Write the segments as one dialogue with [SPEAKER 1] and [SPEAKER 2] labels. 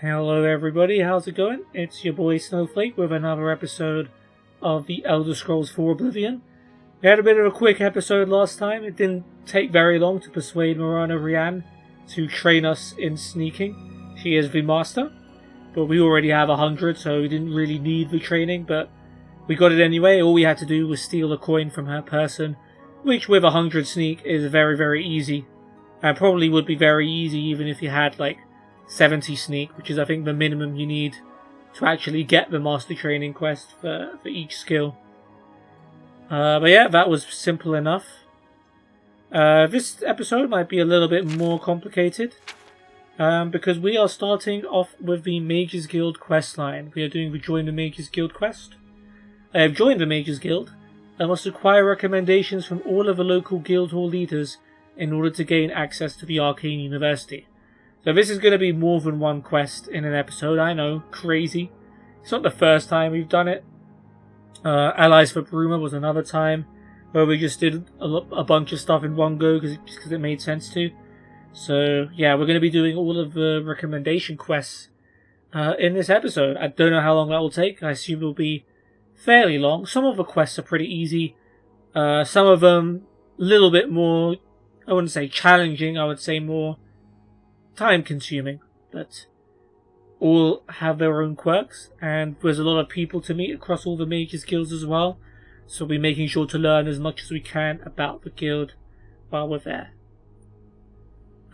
[SPEAKER 1] Hello everybody, how's it going? It's your boy Snowflake with another episode of the Elder Scrolls 4 Oblivion. We had a bit of a quick episode last time. It didn't take very long to persuade Morana Rian to train us in sneaking. She is the master, but we already have 100, so we didn't really need the training, but we got it anyway. All we had to do was steal a coin from her person, which with 100 sneak is very, very easy. And probably would be very easy even if you had like 70 sneak, which is I think the minimum you need to actually get the master training quest for each skill. But yeah, that was simple enough. This episode might be a little bit more complicated because we are starting off with the Mages Guild questline. We are doing the Join the Mages Guild quest. I have joined the Mages Guild. I must acquire recommendations from all of the local guild hall leaders in order to gain access to the Arcane University. So this is going to be more than one quest in an episode, I know, crazy. It's not the first time we've done it. Allies for Bruma was another time where we just did a bunch of stuff in one go because it made sense to. So yeah, we're going to be doing all of the recommendation quests in this episode. I don't know how long that will take. I assume it will be fairly long. Some of the quests are pretty easy. Some of them a little bit more, I wouldn't say challenging, I would say more time consuming, but all have their own quirks, and there's a lot of people to meet across all the mages guilds as well, so we'll be making sure to learn as much as we can about the guild while we're there.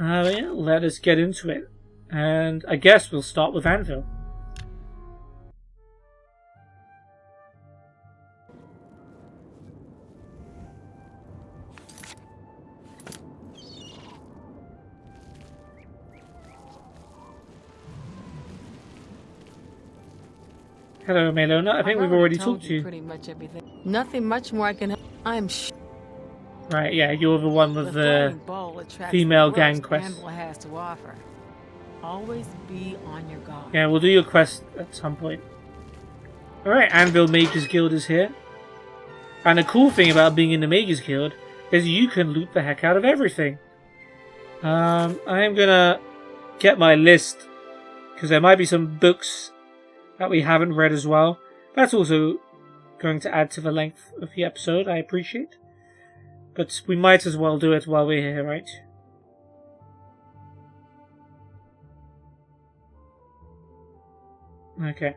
[SPEAKER 1] Yeah, let us get into it, and I guess we'll start with Anvil. Hello, Melona. I think we've already talked to you.
[SPEAKER 2] Pretty much everything. Nothing much more I can. I'm.
[SPEAKER 1] Right, yeah, you're the one with the female gang quest.
[SPEAKER 2] Has to offer. Always be on your guard.
[SPEAKER 1] Yeah, we'll do your quest at some point. Alright, Anvil Mages Guild is here. And the cool thing about being in the Mages Guild is you can loot the heck out of everything. I'm gonna get my list, because there might be some books that we haven't read as well. That's also going to add to the length of the episode, I appreciate. But we might as well do it while we're here, right? Okay.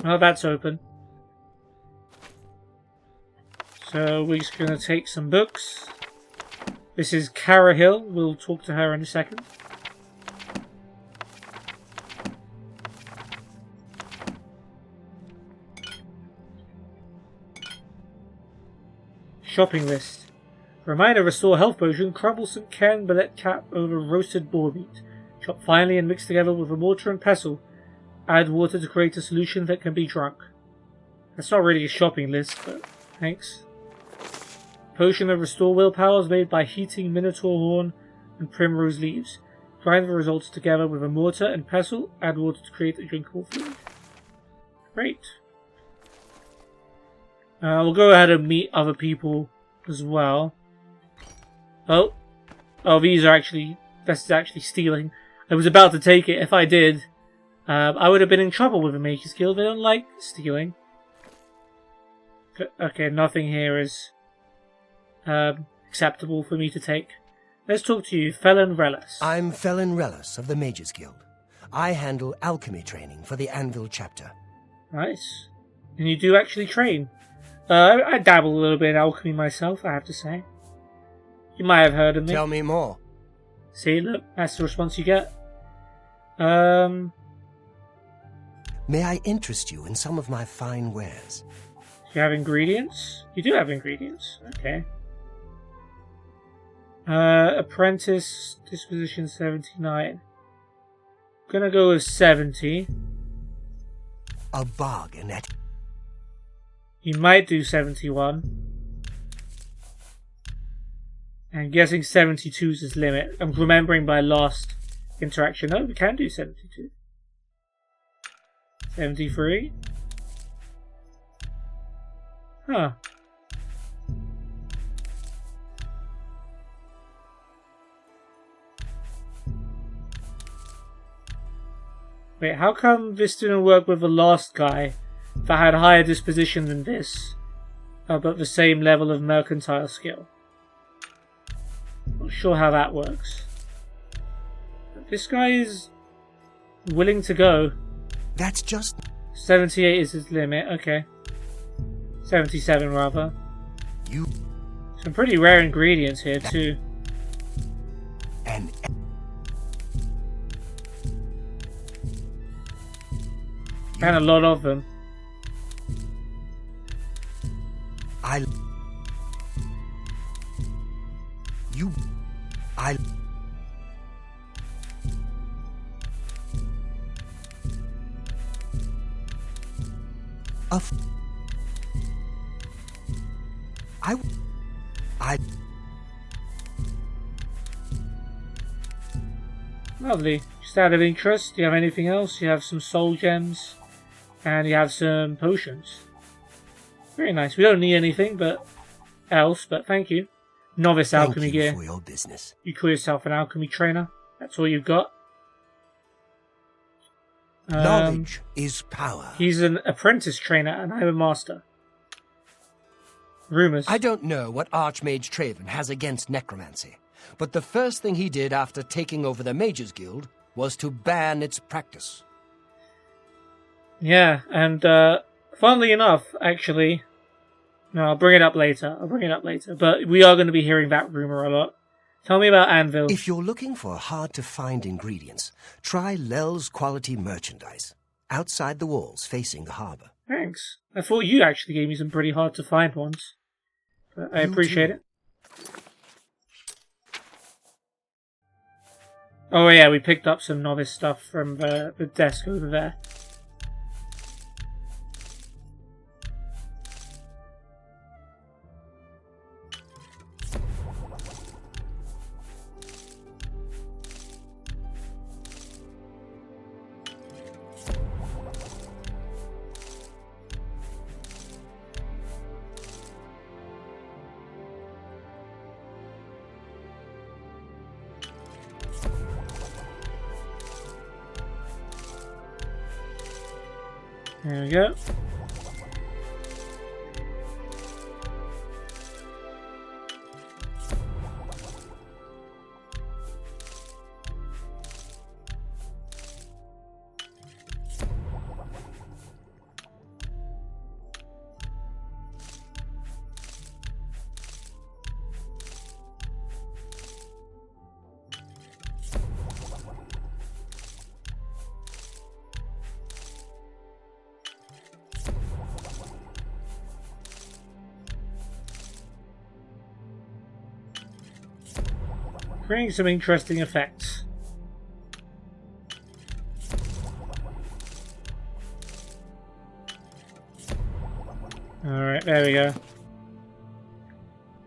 [SPEAKER 1] Well, that's open. So we're just going to take some books. This is Cara Hill. We'll talk to her in a second. Shopping list. Reminder: restore health potion, crumblesome can billet cap over roasted boar meat. Chop finely and mix together with a mortar and pestle. Add water to create a solution that can be drunk. That's not really a shopping list, but thanks. Potion of restore willpower is made by heating minotaur horn and primrose leaves. Grind the results together with a mortar and pestle. Add water to create a drinkable fluid. Great. We'll go ahead and meet other people as well. Oh, this is actually stealing. I was about to take it. If I did, I would have been in trouble with the Mages Guild. They don't like stealing. Okay, nothing here is acceptable for me to take. Let's talk to you, Felon Relis.
[SPEAKER 3] I'm Felon Relis of the Mages Guild. I handle alchemy training for the Anvil chapter.
[SPEAKER 1] Nice. And you do actually train. I dabble a little bit in alchemy myself, I have to say. You might have heard of me.
[SPEAKER 3] Tell me more.
[SPEAKER 1] See, look, that's the response you get.
[SPEAKER 3] May I interest you in some of my fine wares?
[SPEAKER 1] You have ingredients? You do have ingredients. Okay. Apprentice, disposition 79. Gonna go with 70.
[SPEAKER 3] A bargain at...
[SPEAKER 1] You might do 71. I'm guessing 72 is his limit. I'm remembering my last interaction. No, we can do 72. 73. Huh. Wait, how come this didn't work with the last guy that had higher disposition than this, but the same level of mercantile skill? Not sure how that works. This guy is willing to go.
[SPEAKER 3] That's just...
[SPEAKER 1] 78 is his limit, okay. 77 rather.
[SPEAKER 3] You...
[SPEAKER 1] Some pretty rare ingredients here too.
[SPEAKER 3] And...
[SPEAKER 1] And a lot of them. Lovely. Just out of interest, do you have anything else? You have some soul gems, and you have some potions. Very nice. We don't need anything but thank you. Novice alchemy gear.
[SPEAKER 3] For your business.
[SPEAKER 1] You call yourself an alchemy trainer. That's all you've got.
[SPEAKER 3] Knowledge is power.
[SPEAKER 1] He's an apprentice trainer, and I'm a master. Rumors.
[SPEAKER 3] I don't know what Archmage Traven has against necromancy, but the first thing he did after taking over the Mages Guild was to ban its practice.
[SPEAKER 1] Yeah, and funnily enough, actually, no, I'll bring it up later. But we are going to be hearing that rumor a lot. Tell me about Anvil.
[SPEAKER 3] If you're looking for hard-to-find ingredients, try Lel's Quality Merchandise, outside the walls facing the harbour.
[SPEAKER 1] Thanks. I thought you actually gave me some pretty hard-to-find ones. But I appreciate it. Oh yeah, we picked up some novice stuff from the desk over there. There we go. Creating some interesting effects. Alright, there we go.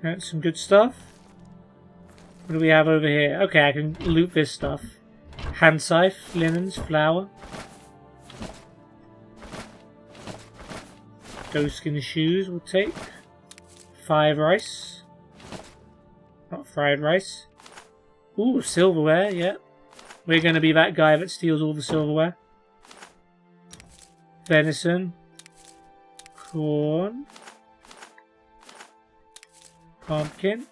[SPEAKER 1] That's some good stuff. What do we have over here? Okay, I can loot this stuff. Hand scythe, linens, flour. Ghost skin shoes we'll take. 5 rice. Not fried rice. Ooh, silverware, yeah. We're going to be that guy that steals all the silverware. Venison. Corn. Pumpkin.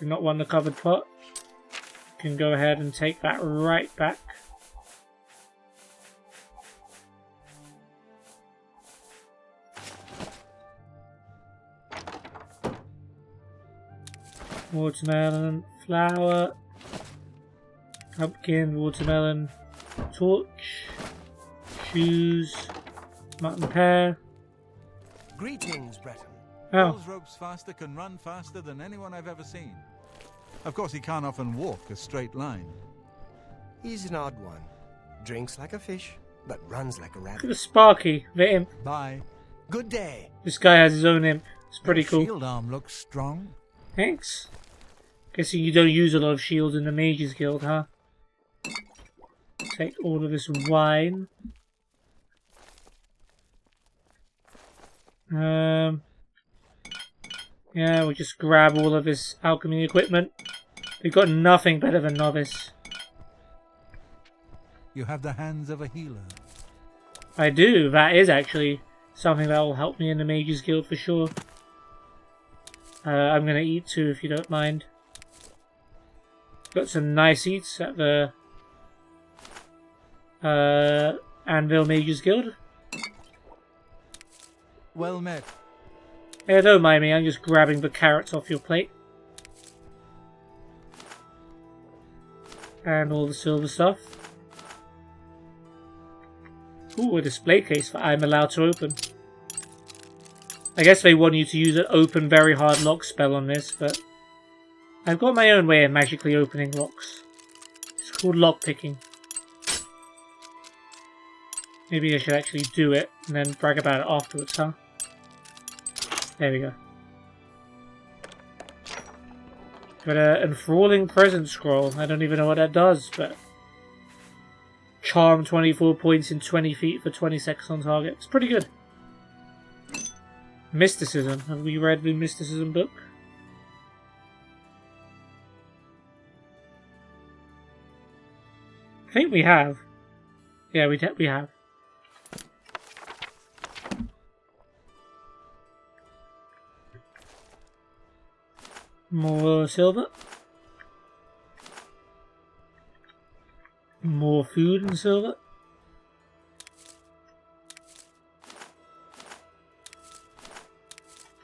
[SPEAKER 1] Do not want the covered pot. Can go ahead and take that right back. Watermelon, flour. Pumpkin, watermelon, torch, shoes, mutton pear.
[SPEAKER 3] Greetings, Breton.
[SPEAKER 1] Oh,
[SPEAKER 4] Pulls ropes faster, can run faster than anyone I've ever seen. Of course, he can't often walk a straight line.
[SPEAKER 3] He's an odd one. Drinks like a fish, but runs like a
[SPEAKER 1] look at
[SPEAKER 3] rabbit.
[SPEAKER 1] the Sparky, the imp.
[SPEAKER 4] Bye.
[SPEAKER 3] Good day.
[SPEAKER 1] This guy has his own imp. It's pretty
[SPEAKER 4] Your
[SPEAKER 1] cool.
[SPEAKER 4] shield arm looks strong.
[SPEAKER 1] Thanks. Guessing you don't use a lot of shields in the Mages Guild, huh? Take all of this wine. Yeah, we'll just grab all of this alchemy equipment. We've got nothing better than novice.
[SPEAKER 4] You have the hands of a healer.
[SPEAKER 1] I do. That is actually something that will help me in the Mages Guild for sure. I'm going to eat too, if you don't mind. Got some nice eats at the Anvil Mages Guild.
[SPEAKER 4] Well met.
[SPEAKER 1] Yeah, don't mind me, I'm just grabbing the carrots off your plate. And all the silver stuff. Ooh, a display case that I'm allowed to open. I guess they want you to use an open very hard lock spell on this, but I've got my own way of magically opening locks. It's called lockpicking. Maybe I should actually do it and then brag about it afterwards, huh? There we go. Got an enthralling presence scroll. I don't even know what that does, but charm 24 points in 20 feet for 20 seconds on target. It's pretty good. Mysticism. Have we read the Mysticism book? I think we have. Yeah, we have. More silver. More food and silver.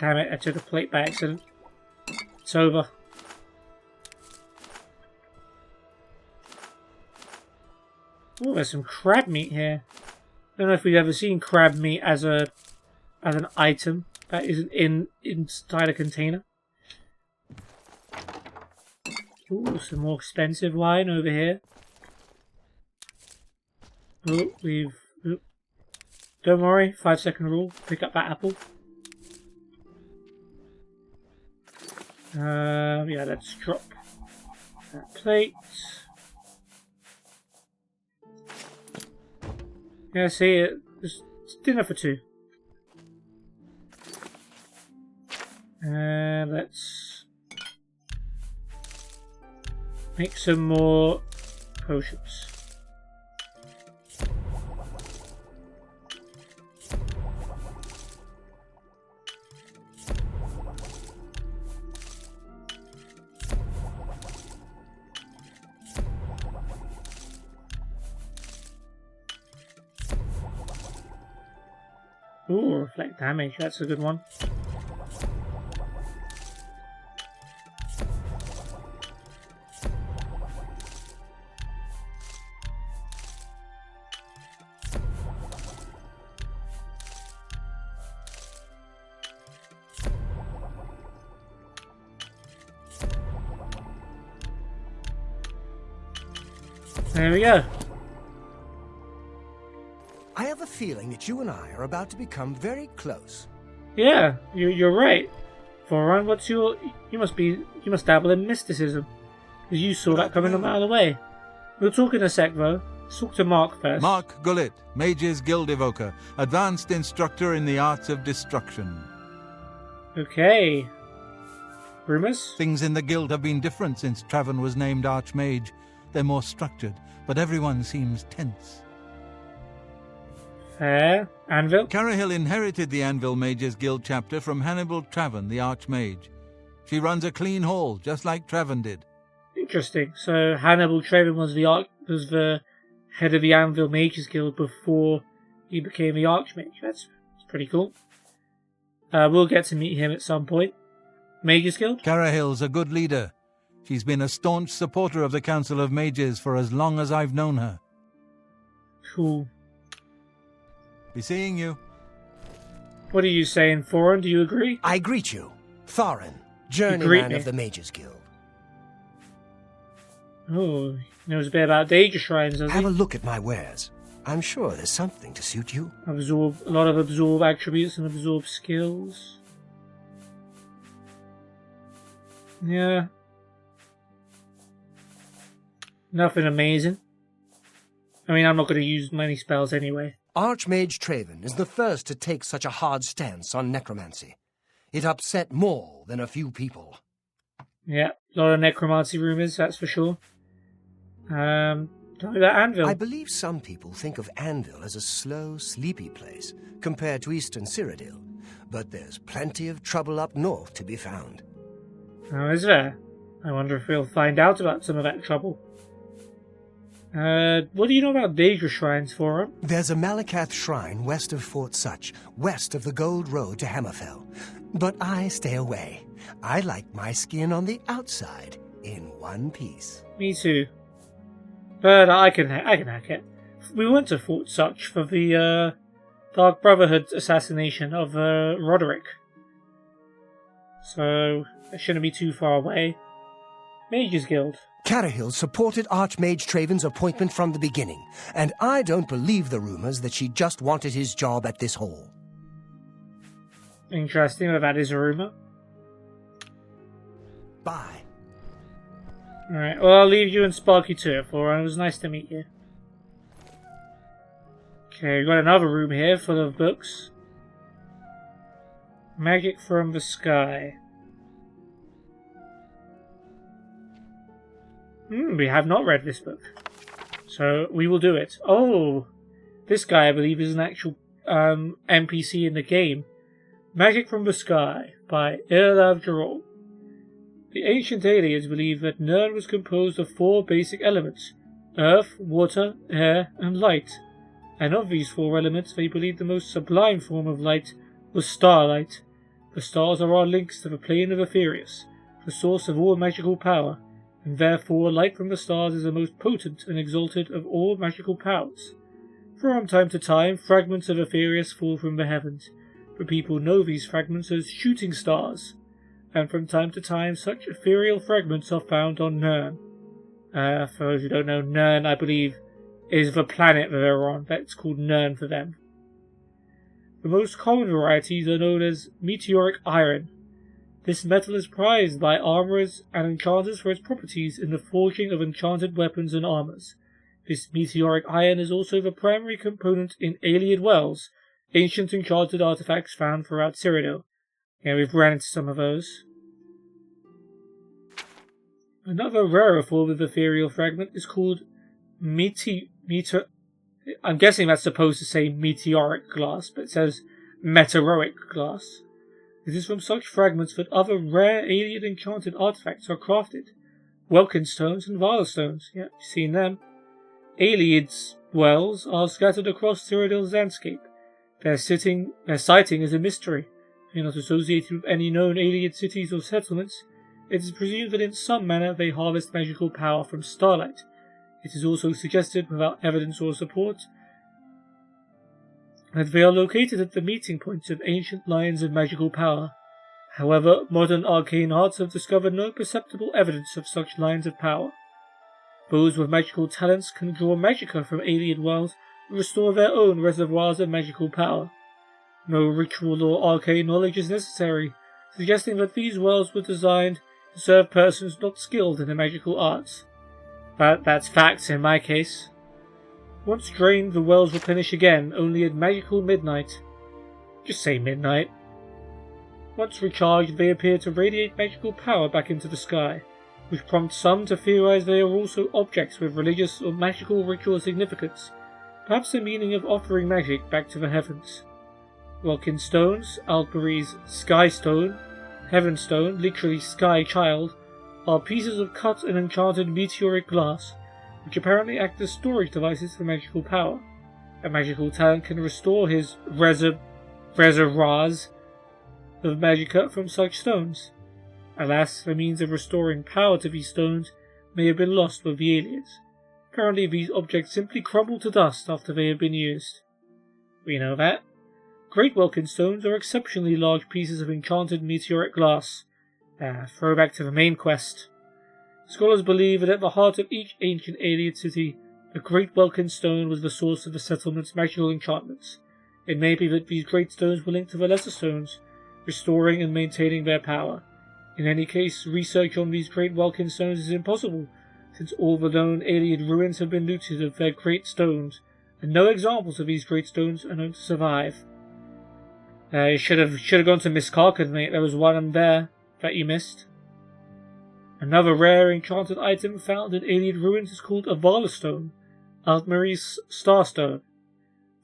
[SPEAKER 1] Damn it, I took a plate by accident. It's over. Oh, there's some crab meat here. I don't know if we've ever seen crab meat as an item that isn't inside a container. Ooh, some more expensive wine over here. Oh, don't worry, 5-second rule. Pick up that apple. Yeah, let's drop that plate. Yeah, see, it's dinner for two. And let's make some more potions. Ooh, reflect damage, that's a good one. There we go.
[SPEAKER 3] I have a feeling that you and I are about to become very close.
[SPEAKER 1] Yeah, you're right. Voron, what's your... You must dabble in mysticism. Because you saw that coming a mile away. We'll talk in a sec, though. Let's talk to Mark first.
[SPEAKER 4] Mark Gullit, Mage's Guild Evoker, Advanced Instructor in the Arts of Destruction.
[SPEAKER 1] Okay. Rumours?
[SPEAKER 4] Things in the guild have been different since Traven was named Archmage. They're more structured, but everyone seems tense.
[SPEAKER 1] Fair. Anvil?
[SPEAKER 4] Carahill inherited the Anvil Mages Guild chapter from Hannibal Traven, the Archmage. She runs a clean hall, just like Traven did.
[SPEAKER 1] Interesting. So Hannibal Traven was the head of the Anvil Mages Guild before he became the Archmage. That's pretty cool. We'll get to meet him at some point. Mages Guild?
[SPEAKER 4] Carahill's a good leader. She's been a staunch supporter of the Council of Mages for as long as I've known her.
[SPEAKER 1] Cool.
[SPEAKER 4] Be seeing you.
[SPEAKER 1] What are you saying, Thorin? Do you agree?
[SPEAKER 3] I greet you, Thorin, journeyman of the Mages Guild.
[SPEAKER 1] Oh, he knows a bit about danger shrines, doesn't he?
[SPEAKER 3] Have a look at my wares. I'm sure there's something to suit you.
[SPEAKER 1] A lot of absorb attributes and absorb skills. Yeah. Nothing amazing. I mean, I'm not going to use many spells anyway.
[SPEAKER 3] Archmage Traven is the first to take such a hard stance on necromancy. It upset more than a few people.
[SPEAKER 1] Yeah, a lot of necromancy rumours, that's for sure. Tell me about Anvil.
[SPEAKER 3] I believe some people think of Anvil as a slow, sleepy place compared to Eastern Cyrodiil, but there's plenty of trouble up north to be found.
[SPEAKER 1] Oh, is there? I wonder if we'll find out about some of that trouble. What do you know about Daedra Shrines, Forum?
[SPEAKER 3] There's a Malakath shrine west of Fort Such, west of the Gold Road to Hammerfell. But I stay away. I like my skin on the outside, in one piece.
[SPEAKER 1] Me too. But I can hack it. We went to Fort Such for the Dark Brotherhood assassination of Roderick. So it shouldn't be too far away. Mages Guild.
[SPEAKER 3] Carahill supported Archmage Traven's appointment from the beginning, and I don't believe the rumors that she just wanted his job at this hall.
[SPEAKER 1] Interesting, but that is a rumour.
[SPEAKER 3] Bye.
[SPEAKER 1] Alright, well I'll leave you and Sparky too, for it was nice to meet you. Okay, we've got another room here full of books. Magic from the Sky. We have not read this book. So we will do it. Oh! This guy, I believe, is an actual NPC in the game. Magic from the Sky by Irlav Geralt. The ancient aliens believed that Nirn was composed of 4 basic elements: earth, water, air, and light. And of these 4 elements, they believed the most sublime form of light was starlight. The stars are our links to the plane of Aetherius, the source of all magical power, and therefore light from the stars is the most potent and exalted of all magical powers. From time to time, fragments of Aetherius fall from the heavens, but people know these fragments as shooting stars, and from time to time such ethereal fragments are found on Nirn. For those who don't know, Nirn, I believe, is the planet that they're on. That's called Nirn for them. The most common varieties are known as meteoric iron. This metal is prized by armourers and enchanters for its properties in the forging of enchanted weapons and armours. This meteoric iron is also the primary component in Ayleid Wells, ancient enchanted artifacts found throughout Cyrodiil. Yeah, we've ran into some of those. Another rarer form of ethereal fragment is called I'm guessing that's supposed to say meteoric glass, but it says meteoroic glass. It is from such fragments that other rare alien enchanted artifacts are crafted. Welkin stones and Vile stones. Yeah, you've seen them. Ayleid's wells are scattered across Cyrodiil's landscape. Their sighting is a mystery. They are not associated with any known Ayleid cities or settlements. It is presumed that in some manner they harvest magical power from starlight. It is also suggested, without evidence or support, that they are located at the meeting points of ancient lines of magical power. However, modern arcane arts have discovered no perceptible evidence of such lines of power. Those with magical talents can draw magicka from Ayleid wells and restore their own reservoirs of magical power. No ritual or arcane knowledge is necessary, suggesting that these wells were designed to serve persons not skilled in the magical arts. But that's facts in my case. Once drained, the wells replenish again, only at magical midnight. Just say midnight. Once recharged, they appear to radiate magical power back into the sky, which prompts some to theorize they are also objects with religious or magical ritual significance, perhaps the meaning of offering magic back to the heavens. Welkin stones, Altbury's Sky Stone, Heaven Stone, literally Sky Child, are pieces of cut and enchanted meteoric glass, which apparently act as storage devices for magical power. A magical talent can restore his reservoirs of magicka from such stones. Alas, the means of restoring power to these stones may have been lost with the aliens. Apparently these objects simply crumble to dust after they have been used. We know that. Great Welkin stones are exceptionally large pieces of enchanted meteoric glass. Throwback to the main quest. Scholars believe that at the heart of each ancient Ayleid city, the Great Welkin Stone was the source of the settlement's magical enchantments. It may be that these great stones were linked to the lesser stones, restoring and maintaining their power. In any case, research on these Great Welkin Stones is impossible, since all the known Ayleid ruins have been looted of their great stones, and no examples of these great stones are known to survive. You should have gone to Miss Karkin, mate. There was one there that you missed. Another rare enchanted item found in Ayleid ruins is called a Vala Stone, Altmary's Starstone.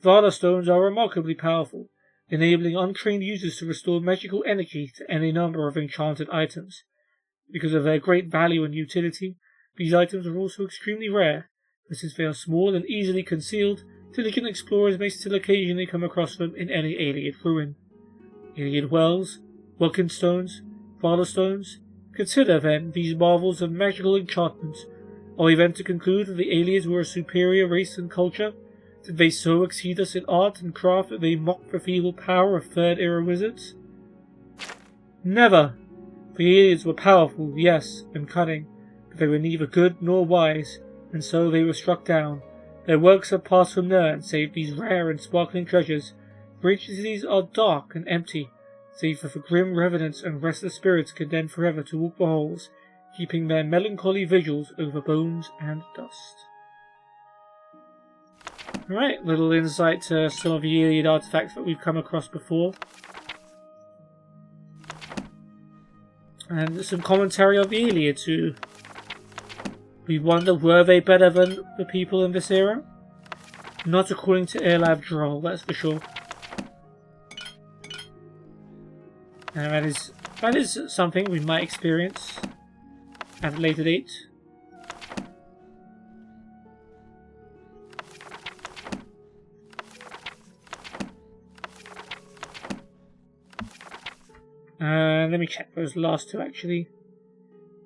[SPEAKER 1] Vada stones are remarkably powerful, enabling untrained users to restore magical energy to any number of enchanted items. Because of their great value and utility, these items are also extremely rare, but since they are small and easily concealed, diligent explorers may still occasionally come across them in any Ayleid ruin. Ayleid wells, Welkin stones, Vada stones. Consider, then, these marvels of magical enchantments. Are we then to conclude that the Ayleids were a superior race and culture? Did they so exceed us in art and craft that they mocked the feeble power of Third-Era wizards? Never! The Ayleids were powerful, yes, and cunning, but they were neither good nor wise, and so they were struck down. Their works have passed from none, save these rare and sparkling treasures. For ancient cities are dark and empty, save for the grim revenants and restless spirits condemned forever to walk the halls, keeping their melancholy vigils over bones and dust. Alright, little insight to some of the Ayleid artifacts that we've come across before. And some commentary of the Ayleids who we wonder, were they better than the people in this era? Not according to Erlav Droll, that's for sure. And that is something we might experience at a later date. Let me check those last two actually.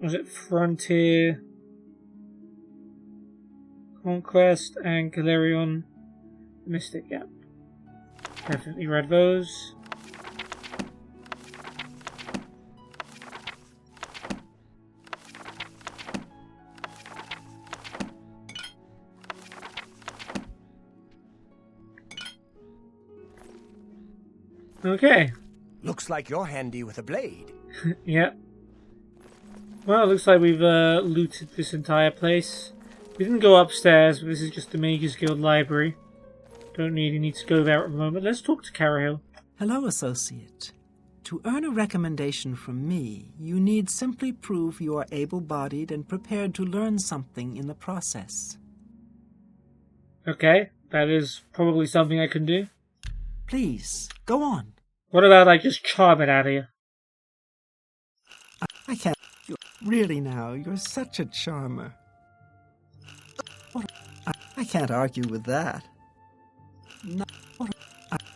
[SPEAKER 1] Was it Frontier, Conquest, and Galerion Mystic? Yeah. Definitely read those. Okay.
[SPEAKER 3] Looks like you're handy with a blade.
[SPEAKER 1] Yeah. Well, it looks like we've looted this entire place. We didn't go upstairs, but this is just the Mages Guild library. Don't really need to go there at the moment. Let's talk to Carahil.
[SPEAKER 5] Hello, Associate. To earn a recommendation from me, you need simply prove you are able-bodied and prepared to learn something in the process.
[SPEAKER 1] Okay, that is probably something I can do.
[SPEAKER 5] Please, go on.
[SPEAKER 1] What about I just charm it out of you?
[SPEAKER 5] I can't... Really now, you're such a charmer. I can't argue with that. No,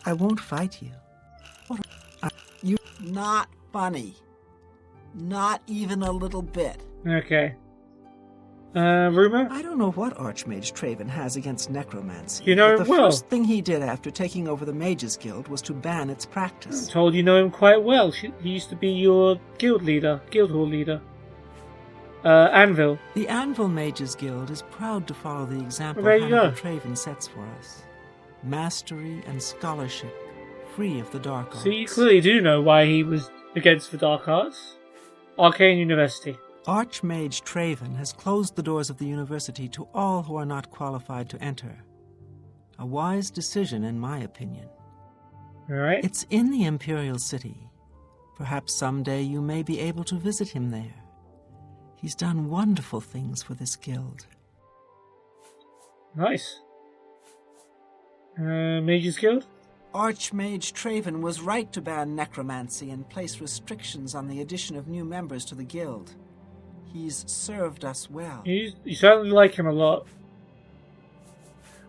[SPEAKER 5] I won't fight you. You're not funny. Not even a little bit.
[SPEAKER 1] Okay. Rumor?
[SPEAKER 5] I don't know what Archmage Traven has against necromancy.
[SPEAKER 1] You know
[SPEAKER 5] but
[SPEAKER 1] him
[SPEAKER 5] the
[SPEAKER 1] well.
[SPEAKER 5] first thing he did after taking over the Mages Guild was to ban its practice.
[SPEAKER 1] I'm told you know him quite well. He used to be your guild hall leader. Anvil.
[SPEAKER 5] The Anvil Mages Guild is proud to follow the example
[SPEAKER 1] Well, there you
[SPEAKER 5] Hannibal
[SPEAKER 1] go.
[SPEAKER 5] Traven sets for us. Mastery and scholarship, free of the dark arts.
[SPEAKER 1] So you clearly do know why he was against the dark arts. Arcane University.
[SPEAKER 5] Archmage Traven has closed the doors of the university to all who are not qualified to enter. A wise decision, in my opinion.
[SPEAKER 1] Alright.
[SPEAKER 5] It's in the Imperial City. Perhaps someday you may be able to visit him there. He's done wonderful things for this guild.
[SPEAKER 1] Nice. Mages Guild?
[SPEAKER 5] Archmage Traven was right to ban necromancy and place restrictions on the addition of new members to the guild. He's served us well.
[SPEAKER 1] You certainly like him a lot.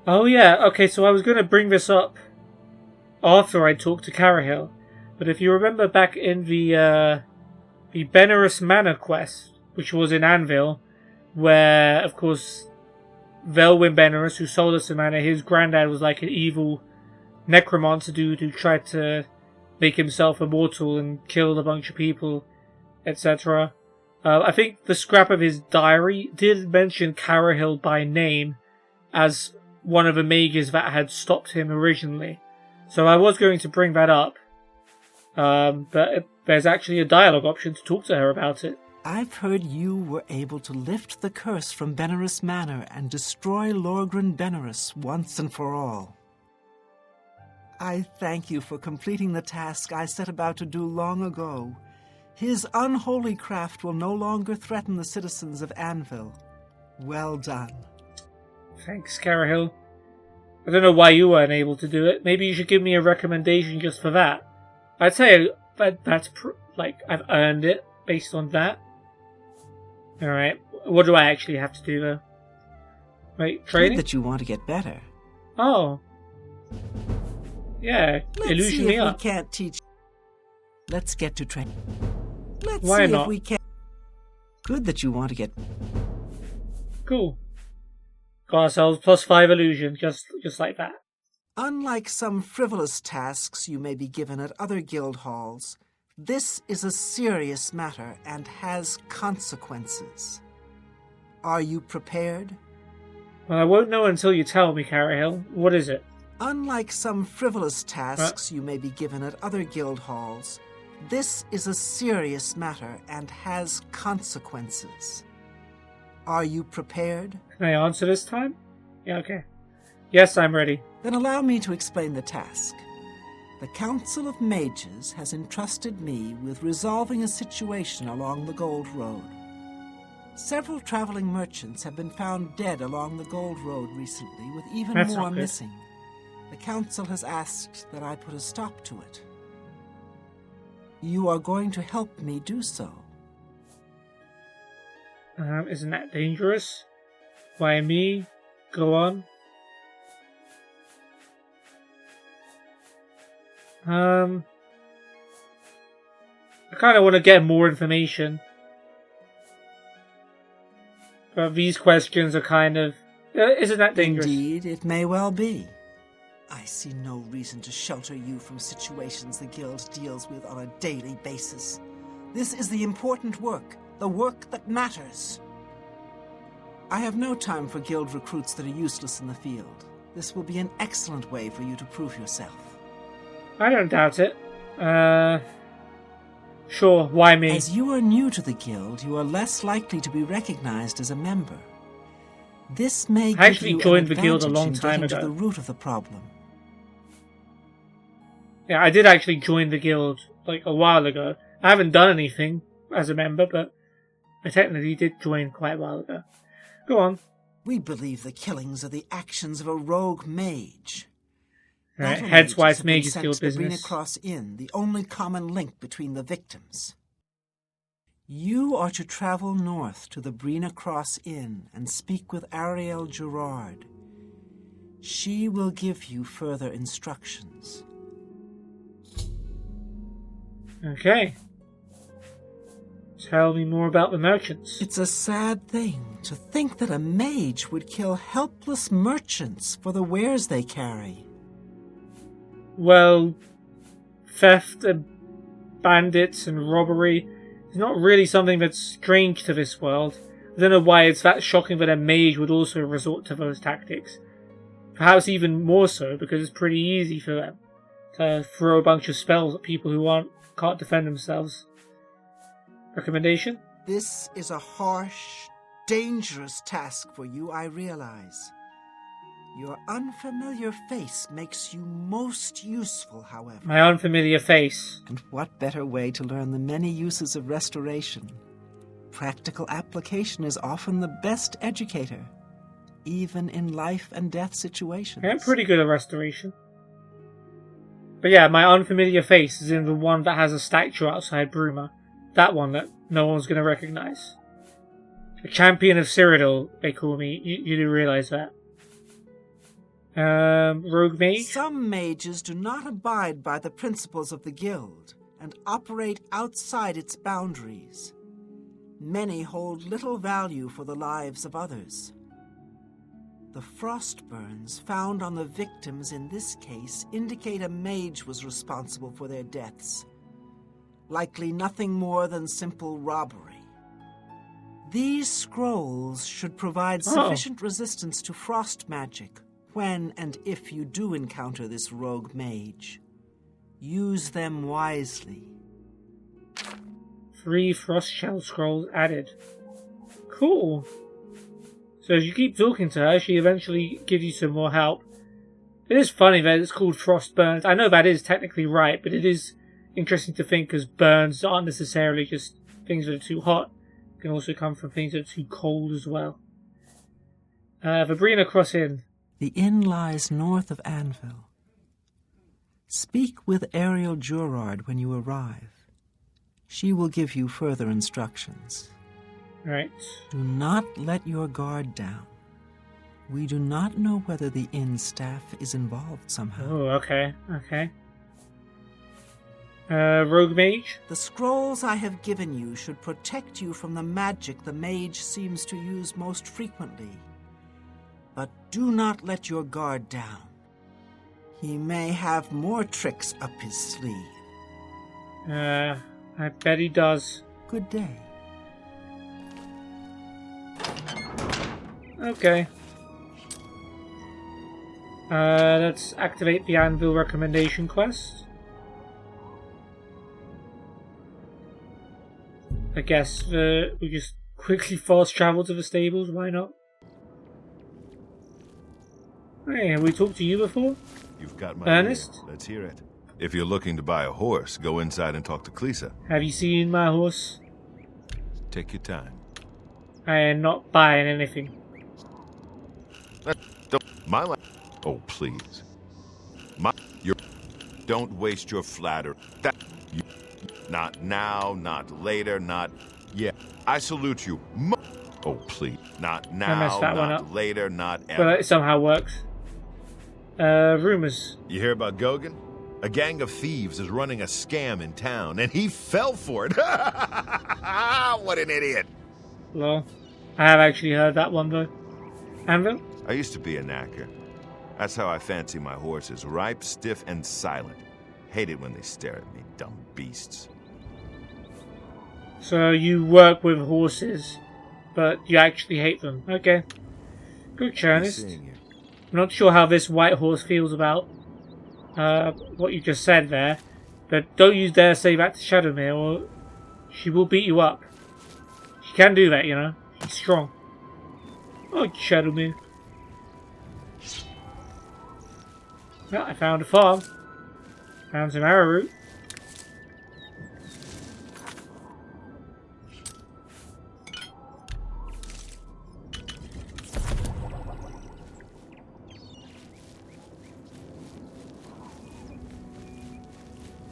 [SPEAKER 1] Oh yeah, okay, so I was going to bring this up after I talked to Carahil, but if you remember back in the Benaris Manor quest, which was in Anvil, where, of course, Velwyn Benaris, who sold us the manor, his granddad was like an evil necromancer dude who tried to make himself immortal and killed a bunch of people, etc. I think the scrap of his diary did mention Carahil by name as one of the mages that had stopped him originally. So I was going to bring that up. But there's actually a dialogue option to talk to her about it.
[SPEAKER 5] I've heard you were able to lift the curse from Benaris Manor and destroy Lorgren Benaris once and for all. I thank you for completing the task I set about to do long ago. His unholy craft will no longer threaten the citizens of Anvil. Well done.
[SPEAKER 1] Thanks, Carahill. I don't know why you weren't able to do it. Maybe you should give me a recommendation just for that. I'd say that's I've earned it based on that. Alright, what do I actually have to do though? Wait, training?
[SPEAKER 5] Good that you want to get better.
[SPEAKER 1] Oh. Yeah,
[SPEAKER 5] Let's
[SPEAKER 1] illusion
[SPEAKER 5] see
[SPEAKER 1] me
[SPEAKER 5] if
[SPEAKER 1] up.
[SPEAKER 5] we can't teach. Let's get to training. Let's
[SPEAKER 1] Why
[SPEAKER 5] see
[SPEAKER 1] not?
[SPEAKER 5] if we can. Good that you want to get.
[SPEAKER 1] Cool. Got ourselves +5 illusion, just like that.
[SPEAKER 5] Unlike some frivolous tasks you may be given at other guild halls, this is a serious matter and has consequences. Are you prepared?
[SPEAKER 1] Well, I won't know until you tell me, Carahill. What is it?
[SPEAKER 5] Unlike some frivolous tasks you may be given at other guild halls, this is a serious matter and has consequences. Are you prepared?
[SPEAKER 1] Can I answer this time? Yeah, okay. Yes, I'm ready.
[SPEAKER 5] Then allow me to explain the task. The Council of Mages has entrusted me with resolving a situation along the Gold Road. Several traveling merchants have been found dead along the Gold Road recently, with even
[SPEAKER 1] That's
[SPEAKER 5] more
[SPEAKER 1] not good.
[SPEAKER 5] missing. The Council has asked that I put a stop to it. You are going to help me do so.
[SPEAKER 1] Isn't that dangerous? Why me? Go on. I kind of want to get more information. But these questions are kind of... isn't that dangerous?
[SPEAKER 5] Indeed, it may well be. I see no reason to shelter you from situations the Guild deals with on a daily basis. This is the important work, the work that matters. I have no time for Guild recruits that are useless in the field. This will be an excellent way for you to prove yourself.
[SPEAKER 1] I don't doubt it. Sure, why me?
[SPEAKER 5] As you are new to the Guild, you are less likely to be recognized as a member. This may give
[SPEAKER 1] actually
[SPEAKER 5] you
[SPEAKER 1] joined
[SPEAKER 5] an
[SPEAKER 1] the Guild a
[SPEAKER 5] advantage
[SPEAKER 1] long
[SPEAKER 5] in
[SPEAKER 1] time
[SPEAKER 5] getting to
[SPEAKER 1] ago.
[SPEAKER 5] the root of the problem.
[SPEAKER 1] Yeah, I did actually join the guild, a while ago. I haven't done anything as a member, but I technically did join quite a while ago. Go on.
[SPEAKER 5] We believe the killings are the actions of a rogue mage.
[SPEAKER 1] Right,
[SPEAKER 5] Battle
[SPEAKER 1] heads why
[SPEAKER 5] mages
[SPEAKER 1] it's
[SPEAKER 5] have been
[SPEAKER 1] Mage's
[SPEAKER 5] sent
[SPEAKER 1] Guild
[SPEAKER 5] to the
[SPEAKER 1] business.
[SPEAKER 5] Brina Cross Inn, the only common link between the victims. You are to travel north to the Brina Cross Inn and speak with Ariel Gerard. She will give you further instructions.
[SPEAKER 1] Okay. Tell me more about the merchants.
[SPEAKER 5] It's a sad thing to think that a mage would kill helpless merchants for the wares they carry.
[SPEAKER 1] Well, theft and bandits and robbery is not really something that's strange to this world. I don't know why it's that shocking that a mage would also resort to those tactics. Perhaps even more so because it's pretty easy for them to throw a bunch of spells at people who can't defend themselves. Recommendation?
[SPEAKER 5] This is a harsh, dangerous task for you, I realize. Your unfamiliar face makes you most useful, however.
[SPEAKER 1] My unfamiliar face.
[SPEAKER 5] And what better way to learn the many uses of restoration? Practical application is often the best educator, even in life and death situations.
[SPEAKER 1] I'm pretty good at restoration. But yeah, my unfamiliar face is in the one that has a statue outside Bruma. That one that no one's going to recognize. The champion of Cyrodiil, they call me. You do realize that. Rogue mage?
[SPEAKER 5] Some mages do not abide by the principles of the guild and operate outside its boundaries. Many hold little value for the lives of others. The frostburns found on the victims in this case indicate a mage was responsible for their deaths. Likely nothing more than simple robbery. These scrolls should provide sufficient resistance to frost magic when and if you do encounter this rogue mage. Use them wisely.
[SPEAKER 1] 3 frost shell scrolls added. Cool. So as you keep talking to her, she eventually gives you some more help. It is funny that it's called frost burns. I know that is technically right, but it is interesting to think because burns aren't necessarily just things that are too hot. It can also come from things that are too cold as well. Vabrina Cross Inn.
[SPEAKER 5] The inn lies north of Anvil. Speak with Ariel Jurard when you arrive. She will give you further instructions.
[SPEAKER 1] Right.
[SPEAKER 5] Do not let your guard down. We do not know whether the inn staff is involved somehow.
[SPEAKER 1] Oh, okay. Okay. Rogue Mage?
[SPEAKER 5] The scrolls I have given you should protect you from the magic the mage seems to use most frequently. But do not let your guard down. He may have more tricks up his sleeve.
[SPEAKER 1] I bet he does.
[SPEAKER 5] Good day.
[SPEAKER 1] Okay. Let's activate the Anvil recommendation quest. I guess we just quickly fast travel to the stables, why not? Hey, have we talked to you before?
[SPEAKER 6] You've got my
[SPEAKER 1] Ernest?
[SPEAKER 6] ear. Let's hear it. If you're looking to buy a horse, go inside and talk to Cleesa.
[SPEAKER 1] Have you seen my horse?
[SPEAKER 6] Take your time.
[SPEAKER 1] I am not buying anything.
[SPEAKER 6] My oh, please. Don't waste your flattery. Not now, not later, not yet. I salute you. Oh, please. Not now, not later, not ever.
[SPEAKER 1] But it somehow works. Rumors.
[SPEAKER 6] You hear about Gogan? A gang of thieves is running a scam in town, and he fell for it. What an idiot.
[SPEAKER 1] Lol. I have actually heard that one, though. Anvil?
[SPEAKER 6] I used to be a knacker. That's how I fancy my horses. Ripe, stiff, and silent. Hate it when they stare at me, dumb beasts.
[SPEAKER 1] So you work with horses, but you actually hate them. Okay. Good, Ernest. I'm not sure how this white horse feels about what you just said there, but don't you dare say that to Shadowmere, or she will beat you up. She can do that, you know. She's strong. Oh, Shadowmere. Well, I found a farm. Found some arrowroot.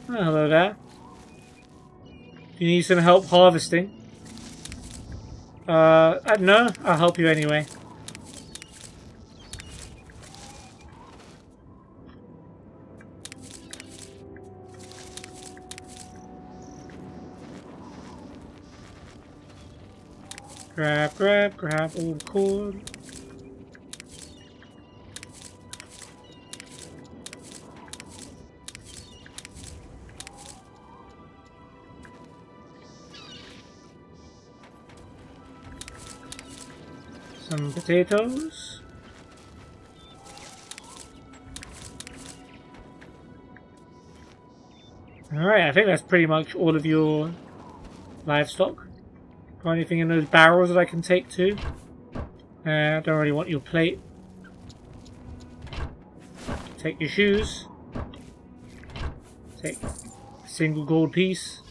[SPEAKER 1] Oh, hello there. Do you need some help harvesting? No, I'll help you anyway. Grab all the cord. Some potatoes. Alright, I think that's pretty much all of your livestock. Got anything in those barrels that I can take too? I don't really want your plate. Take your shoes. Take a single gold piece.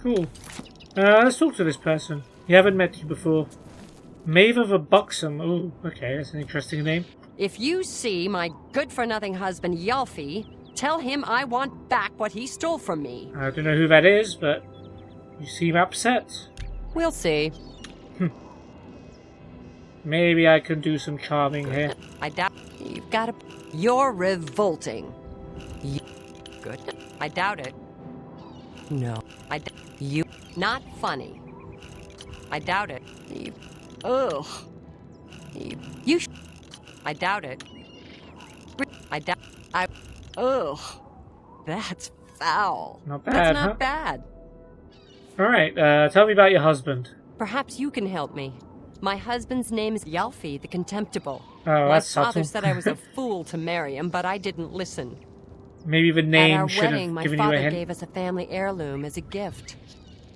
[SPEAKER 1] Cool. Let's talk to this person. You haven't met you before. Maeve of a Buxom. Oh, okay, that's an interesting name.
[SPEAKER 7] If you see my good-for-nothing husband, Yalfi, tell him I want back what he stole from me.
[SPEAKER 1] I don't know who that is, but you seem upset.
[SPEAKER 7] We'll see.
[SPEAKER 1] Maybe I can do some charming here.
[SPEAKER 7] I doubt you've got to... You're revolting. Good. I doubt it. No. You... Not funny. I doubt it. Ugh. You... I doubt it. I doubt... Ugh. That's foul.
[SPEAKER 1] Not bad,
[SPEAKER 7] That's not
[SPEAKER 1] huh?
[SPEAKER 7] bad.
[SPEAKER 1] Alright, tell me about your husband.
[SPEAKER 7] Perhaps you can help me. My husband's name is Yalfi the Contemptible.
[SPEAKER 1] Oh,
[SPEAKER 7] My
[SPEAKER 1] that's
[SPEAKER 7] father
[SPEAKER 1] subtle.
[SPEAKER 7] said I was a fool to marry him, but I didn't listen.
[SPEAKER 1] Maybe the
[SPEAKER 7] At
[SPEAKER 1] name
[SPEAKER 7] our
[SPEAKER 1] should
[SPEAKER 7] wedding,
[SPEAKER 1] have
[SPEAKER 7] my
[SPEAKER 1] given you a
[SPEAKER 7] father
[SPEAKER 1] hint.
[SPEAKER 7] gave us a family heirloom as a gift.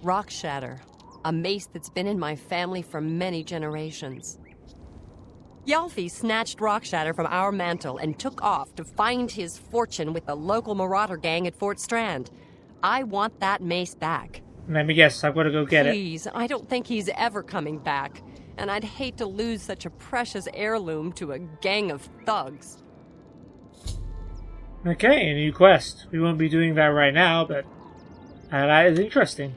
[SPEAKER 7] Rock shatter. A mace that's been in my family for many generations. Yalfi snatched Rockshatter from our mantle and took off to find his fortune with the local marauder gang at Fort Strand. I want that mace back.
[SPEAKER 1] Let me guess, I've got to go get it.
[SPEAKER 7] Please, I don't think he's ever coming back. And I'd hate to lose such a precious heirloom to a gang of thugs.
[SPEAKER 1] Okay, a new quest. We won't be doing that right now, but that is interesting.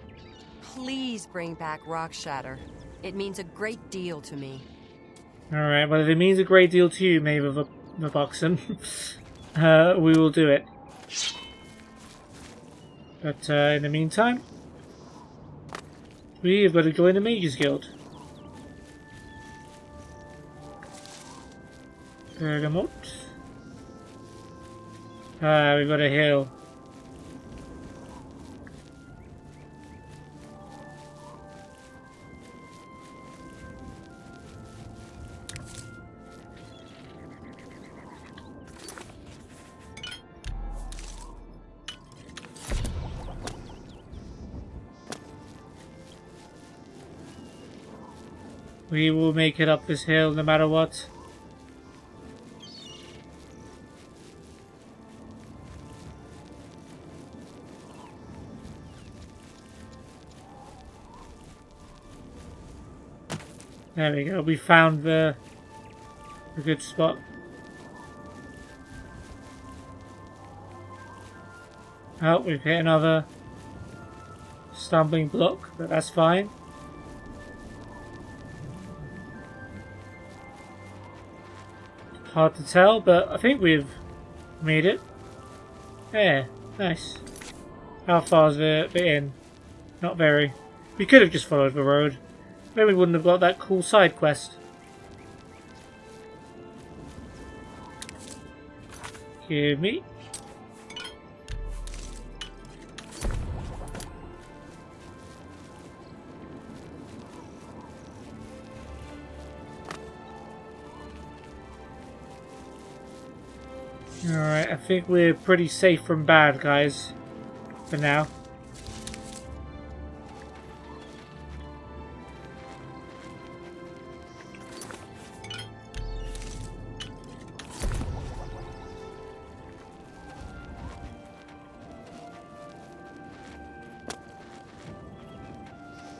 [SPEAKER 7] Please bring back Rockshatter. It means a great deal to me.
[SPEAKER 1] Alright, well if it means a great deal to you, Maeve of the Buxom, we will do it. But in the meantime, we have got to join the Mages Guild. Bergamot. We've got a hill. We will make it up this hill no matter what. There we go, we found the good spot. Oh, we've hit another stumbling block, but that's fine. Hard to tell, but I think we've made it. Yeah, nice. How far is the inn? Not very. We could have just followed the road. Maybe we wouldn't have got that cool side quest. Give me. Alright, I think we're pretty safe from bad guys for now.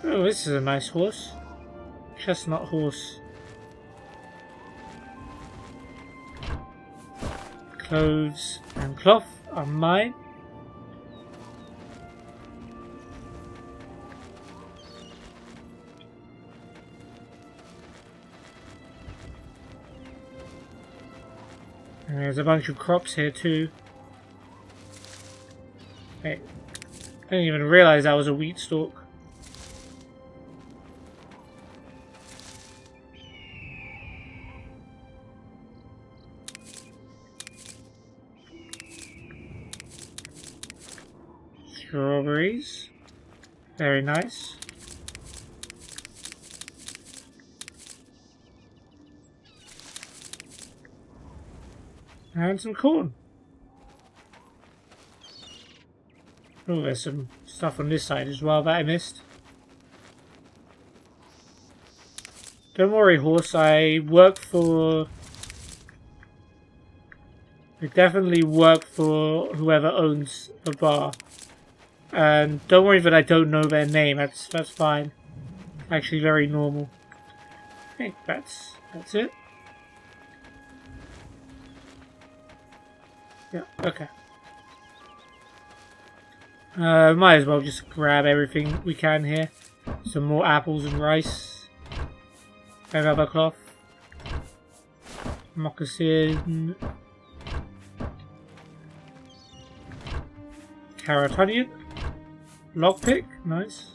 [SPEAKER 1] Oh, this is a nice horse. Chestnut horse. Clothes and cloth are mine. And there's a bunch of crops here too. Hey, I didn't even realize that was a wheat stalk. Strawberries. Very nice. And some corn. Oh, there's some stuff on this side as well that I missed. Don't worry, horse. I definitely work for whoever owns the bar. And don't worry that I don't know their name. That's fine. Actually, very normal. I think that's it. Yeah. Okay. Might as well just grab everything we can here. Some more apples and rice. Another cloth. Moccasin. Carrot onion. Lockpick. Nice.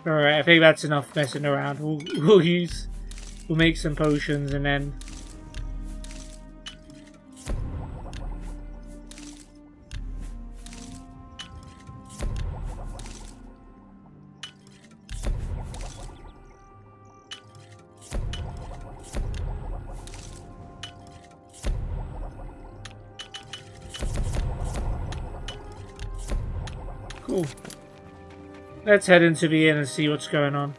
[SPEAKER 1] Alright, I think that's enough messing around. We'll make some potions and then cool. Cool. Let's head into the inn and see what's going on.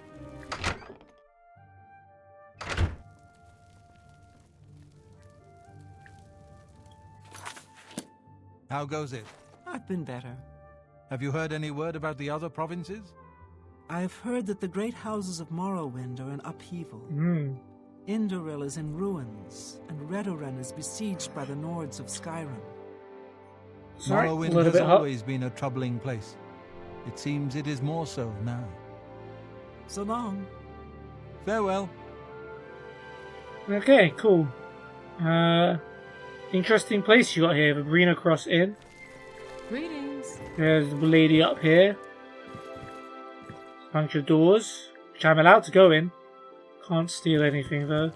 [SPEAKER 4] How goes it?
[SPEAKER 5] I've been better.
[SPEAKER 4] Have you heard any word about the other provinces?
[SPEAKER 5] I've heard that the great houses of Morrowind are in upheaval. Indoril is in ruins, and Redoran is besieged by the Nords of Skyrim.
[SPEAKER 1] Sorry,
[SPEAKER 4] Morrowind has always been a troubling place. It seems it is more so now.
[SPEAKER 5] So long.
[SPEAKER 4] Farewell.
[SPEAKER 1] Okay, cool. Interesting place you got here, the Brina Cross Inn.
[SPEAKER 2] Greetings.
[SPEAKER 1] There's the lady up here. Bunch of doors, which I'm allowed to go in. Can't steal anything though.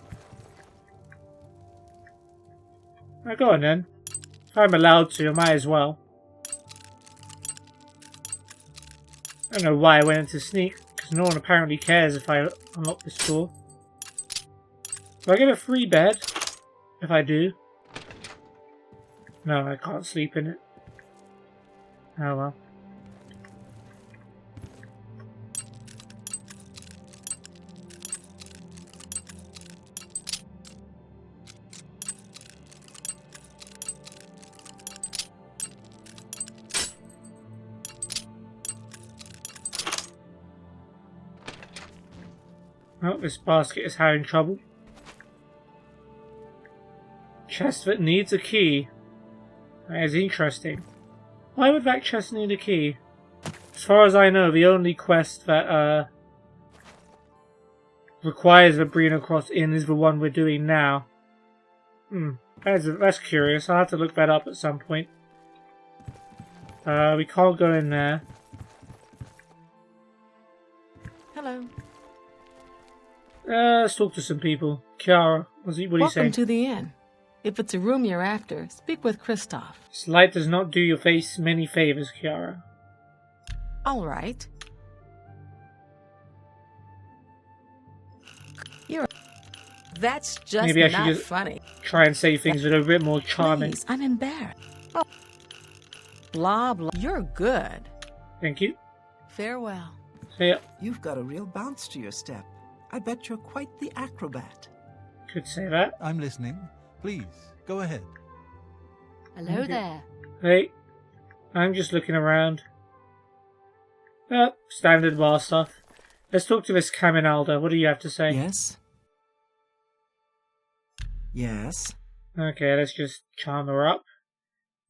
[SPEAKER 1] Right, go on then. If I'm allowed to, I might as well. I don't know why I went into sneak, because no one apparently cares if I unlock this door. Do I get a free bed? If I do. No, I can't sleep in it. Oh well. Oh, this basket is having trouble. Chest that needs a key. That is interesting. Why would that chest need a key? As far as I know, the only quest that requires the Brina Cross Inn is the one we're doing now. That's curious. I'll have to look that up at some point. We can't go in there.
[SPEAKER 2] Hello.
[SPEAKER 1] Let's talk to some people. Kiara, what are you saying?
[SPEAKER 2] Welcome to the inn. If it's a room you're after, speak with Kristoff.
[SPEAKER 1] This light does not do your face many favors, Kiara.
[SPEAKER 2] All right. That's just
[SPEAKER 1] Maybe I should
[SPEAKER 2] not
[SPEAKER 1] just
[SPEAKER 2] funny.
[SPEAKER 1] try and say things that are a bit more charming.
[SPEAKER 2] Please, I'm embarrassed. Oh. Blah, blah. You're good.
[SPEAKER 1] Thank you.
[SPEAKER 2] Farewell.
[SPEAKER 1] See ya.
[SPEAKER 5] You've got a real bounce to your step. I bet you're quite the acrobat.
[SPEAKER 1] Could say that.
[SPEAKER 4] I'm listening. Please, go ahead.
[SPEAKER 7] Hello there.
[SPEAKER 1] Hey, I'm just looking around. Standard bar stuff. Let's talk to this Caminalda. What do you have to say?
[SPEAKER 5] Yes? Yes?
[SPEAKER 1] Okay, let's just charm her up.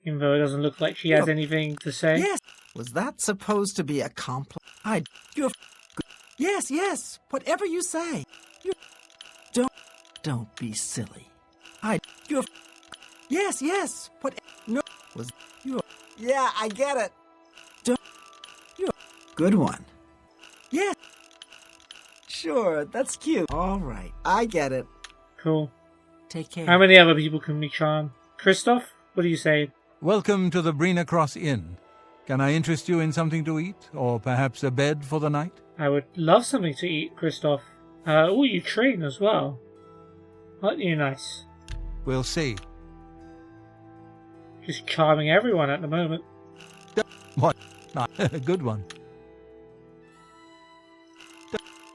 [SPEAKER 1] Even though it doesn't look like she has anything to say.
[SPEAKER 5] Yes! Was that supposed to be a compliment? You're good. Yes, yes! Whatever you say. Don't be silly. You're yes, yes! What? No. Was you? Yeah, I get it. You're good one. Yes. Sure, that's cute. All right, I get it.
[SPEAKER 1] Cool.
[SPEAKER 5] Take care.
[SPEAKER 1] How many other people can we charm? Christoph, what do you say?
[SPEAKER 4] Welcome to the Brina Cross Inn. Can I interest you in something to eat, or perhaps a bed for the night?
[SPEAKER 1] I would love something to eat, Christoph. You train as well. Aren't you nice?
[SPEAKER 4] We'll see.
[SPEAKER 1] Just charming everyone at the moment.
[SPEAKER 4] What? Not a good one.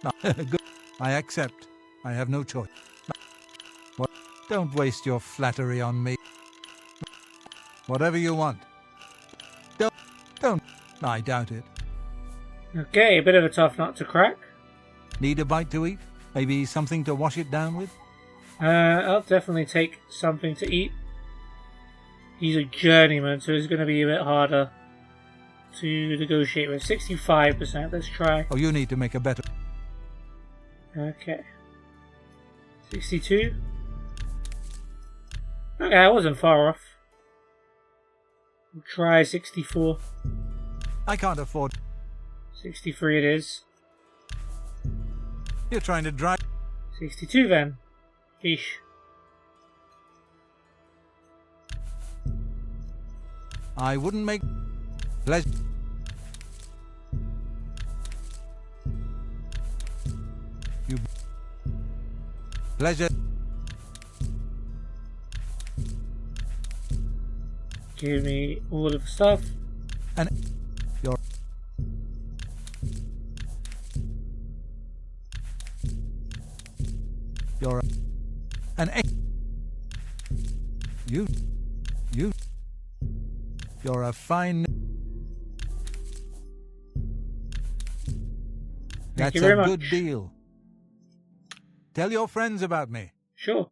[SPEAKER 4] Not good. I accept. I have no choice. What? Don't waste your flattery on me. Whatever you want. Don't. I doubt it.
[SPEAKER 1] Okay, a bit of a tough nut to crack.
[SPEAKER 4] Need a bite to eat? Maybe something to wash it down with?
[SPEAKER 1] I'll definitely take something to eat. He's a journeyman, so it's going to be a bit harder to negotiate with. 65%, let's try.
[SPEAKER 4] Oh, you need to make a better...
[SPEAKER 1] Okay. 62. Okay, I wasn't far off. We'll try 64.
[SPEAKER 4] I can't afford...
[SPEAKER 1] 63 it is.
[SPEAKER 4] You're trying to drive...
[SPEAKER 1] 62 then. Yeesh.
[SPEAKER 4] I wouldn't make... pleasure... You... pleasure...
[SPEAKER 1] Give me all of the stuff.
[SPEAKER 4] And... you're... You're an a... You... You're a fine...
[SPEAKER 1] Thank
[SPEAKER 4] That's
[SPEAKER 1] you very
[SPEAKER 4] a
[SPEAKER 1] much.
[SPEAKER 4] good deal. Tell your friends about me.
[SPEAKER 1] Sure.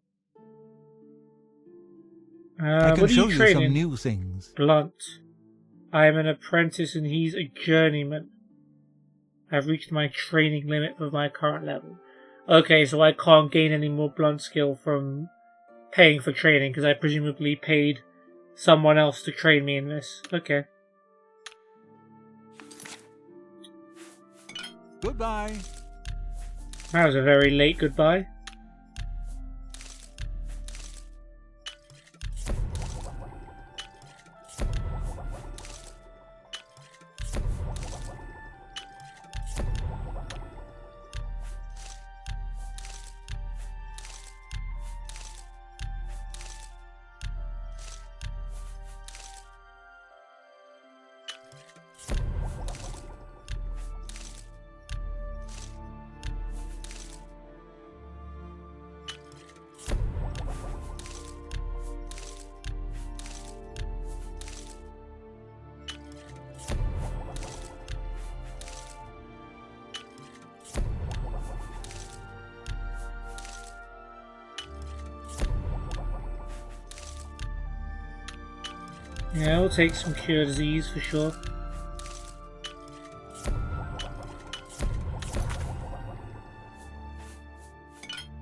[SPEAKER 4] I can
[SPEAKER 1] what are
[SPEAKER 4] show
[SPEAKER 1] you
[SPEAKER 4] you
[SPEAKER 1] training?
[SPEAKER 4] some new things.
[SPEAKER 1] Blunt. I am an apprentice and he's a journeyman. I've reached my training limit for my current level. Okay, so I can't gain any more blunt skill from paying for training because I presumably paid someone else to train me in this. Okay.
[SPEAKER 4] Goodbye.
[SPEAKER 1] That was a very late goodbye. Yeah, we'll take some cure disease for sure.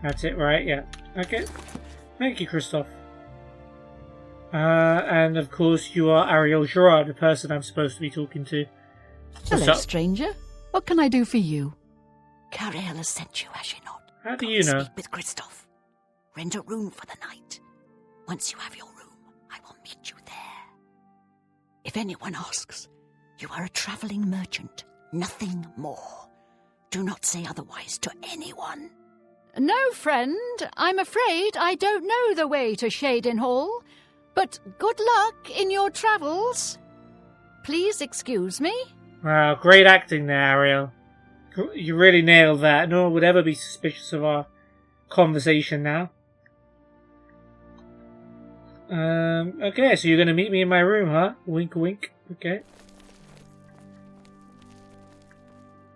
[SPEAKER 1] That's it, right? Yeah. Okay. Thank you, Christoph. And of course, you are Ariel Gerard, the person I'm supposed to be talking to. What's
[SPEAKER 2] Hello,
[SPEAKER 1] up?
[SPEAKER 2] stranger. What can I do for you?
[SPEAKER 8] Cariel has sent you, has she not?
[SPEAKER 1] How do
[SPEAKER 8] Go
[SPEAKER 1] you
[SPEAKER 8] and
[SPEAKER 1] know?
[SPEAKER 8] Speak with Christoph. Rent a room for the night. Once you have your room, I will meet you there. If anyone asks, you are a traveling merchant, nothing more. Do not say otherwise to anyone.
[SPEAKER 9] No, friend. I'm afraid I don't know the way to Shaden Hall. But good luck in your travels. Please excuse me.
[SPEAKER 1] Wow, great acting there, Ariel. You really nailed that. No one would ever be suspicious of our conversation now. Okay, so you're going to meet me in my room, huh? Wink, wink. Okay.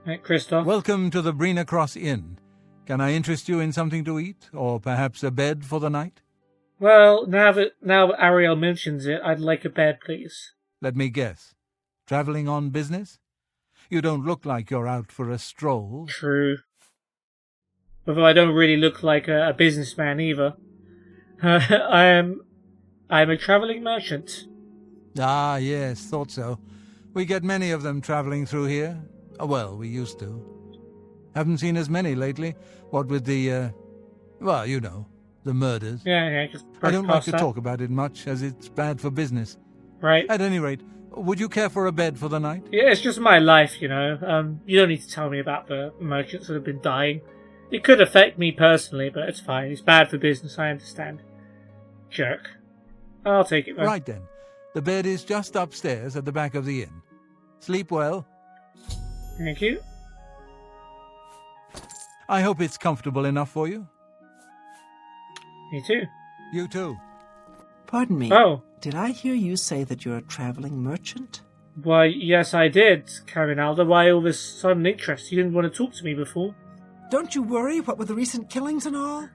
[SPEAKER 1] Right, Christoph.
[SPEAKER 4] Welcome to the Brina Cross Inn. Can I interest you in something to eat, or perhaps a bed for the night?
[SPEAKER 1] Well, now that Ariel mentions it, I'd like a bed, please.
[SPEAKER 4] Let me guess. Traveling on business? You don't look like you're out for a stroll.
[SPEAKER 1] True. Although I don't really look like a businessman either. I'm a travelling merchant.
[SPEAKER 4] Ah, yes, thought so. We get many of them travelling through here. Well, we used to. Haven't seen as many lately. What with the, well, you know, the murders.
[SPEAKER 1] Yeah, just
[SPEAKER 4] I don't like to
[SPEAKER 1] that.
[SPEAKER 4] talk about it much, as it's bad for business.
[SPEAKER 1] Right.
[SPEAKER 4] At any rate, would you care for a bed for the night?
[SPEAKER 1] Yeah, it's just my life, you know. You don't need to tell me about the merchants that have been dying. It could affect me personally, but it's fine. It's bad for business, I understand. Jerk. I'll take it, man.
[SPEAKER 4] Right then. The bed is just upstairs at the back of the inn. Sleep well.
[SPEAKER 1] Thank you.
[SPEAKER 4] I hope it's comfortable enough for you.
[SPEAKER 1] Me too.
[SPEAKER 4] You too.
[SPEAKER 5] Pardon me.
[SPEAKER 1] Oh.
[SPEAKER 5] Did I hear you say that you're a traveling merchant?
[SPEAKER 1] Why, yes, I did, Carinalda. Why all this sudden interest? You didn't want to talk to me before.
[SPEAKER 5] Don't you worry, what with the recent killings and all?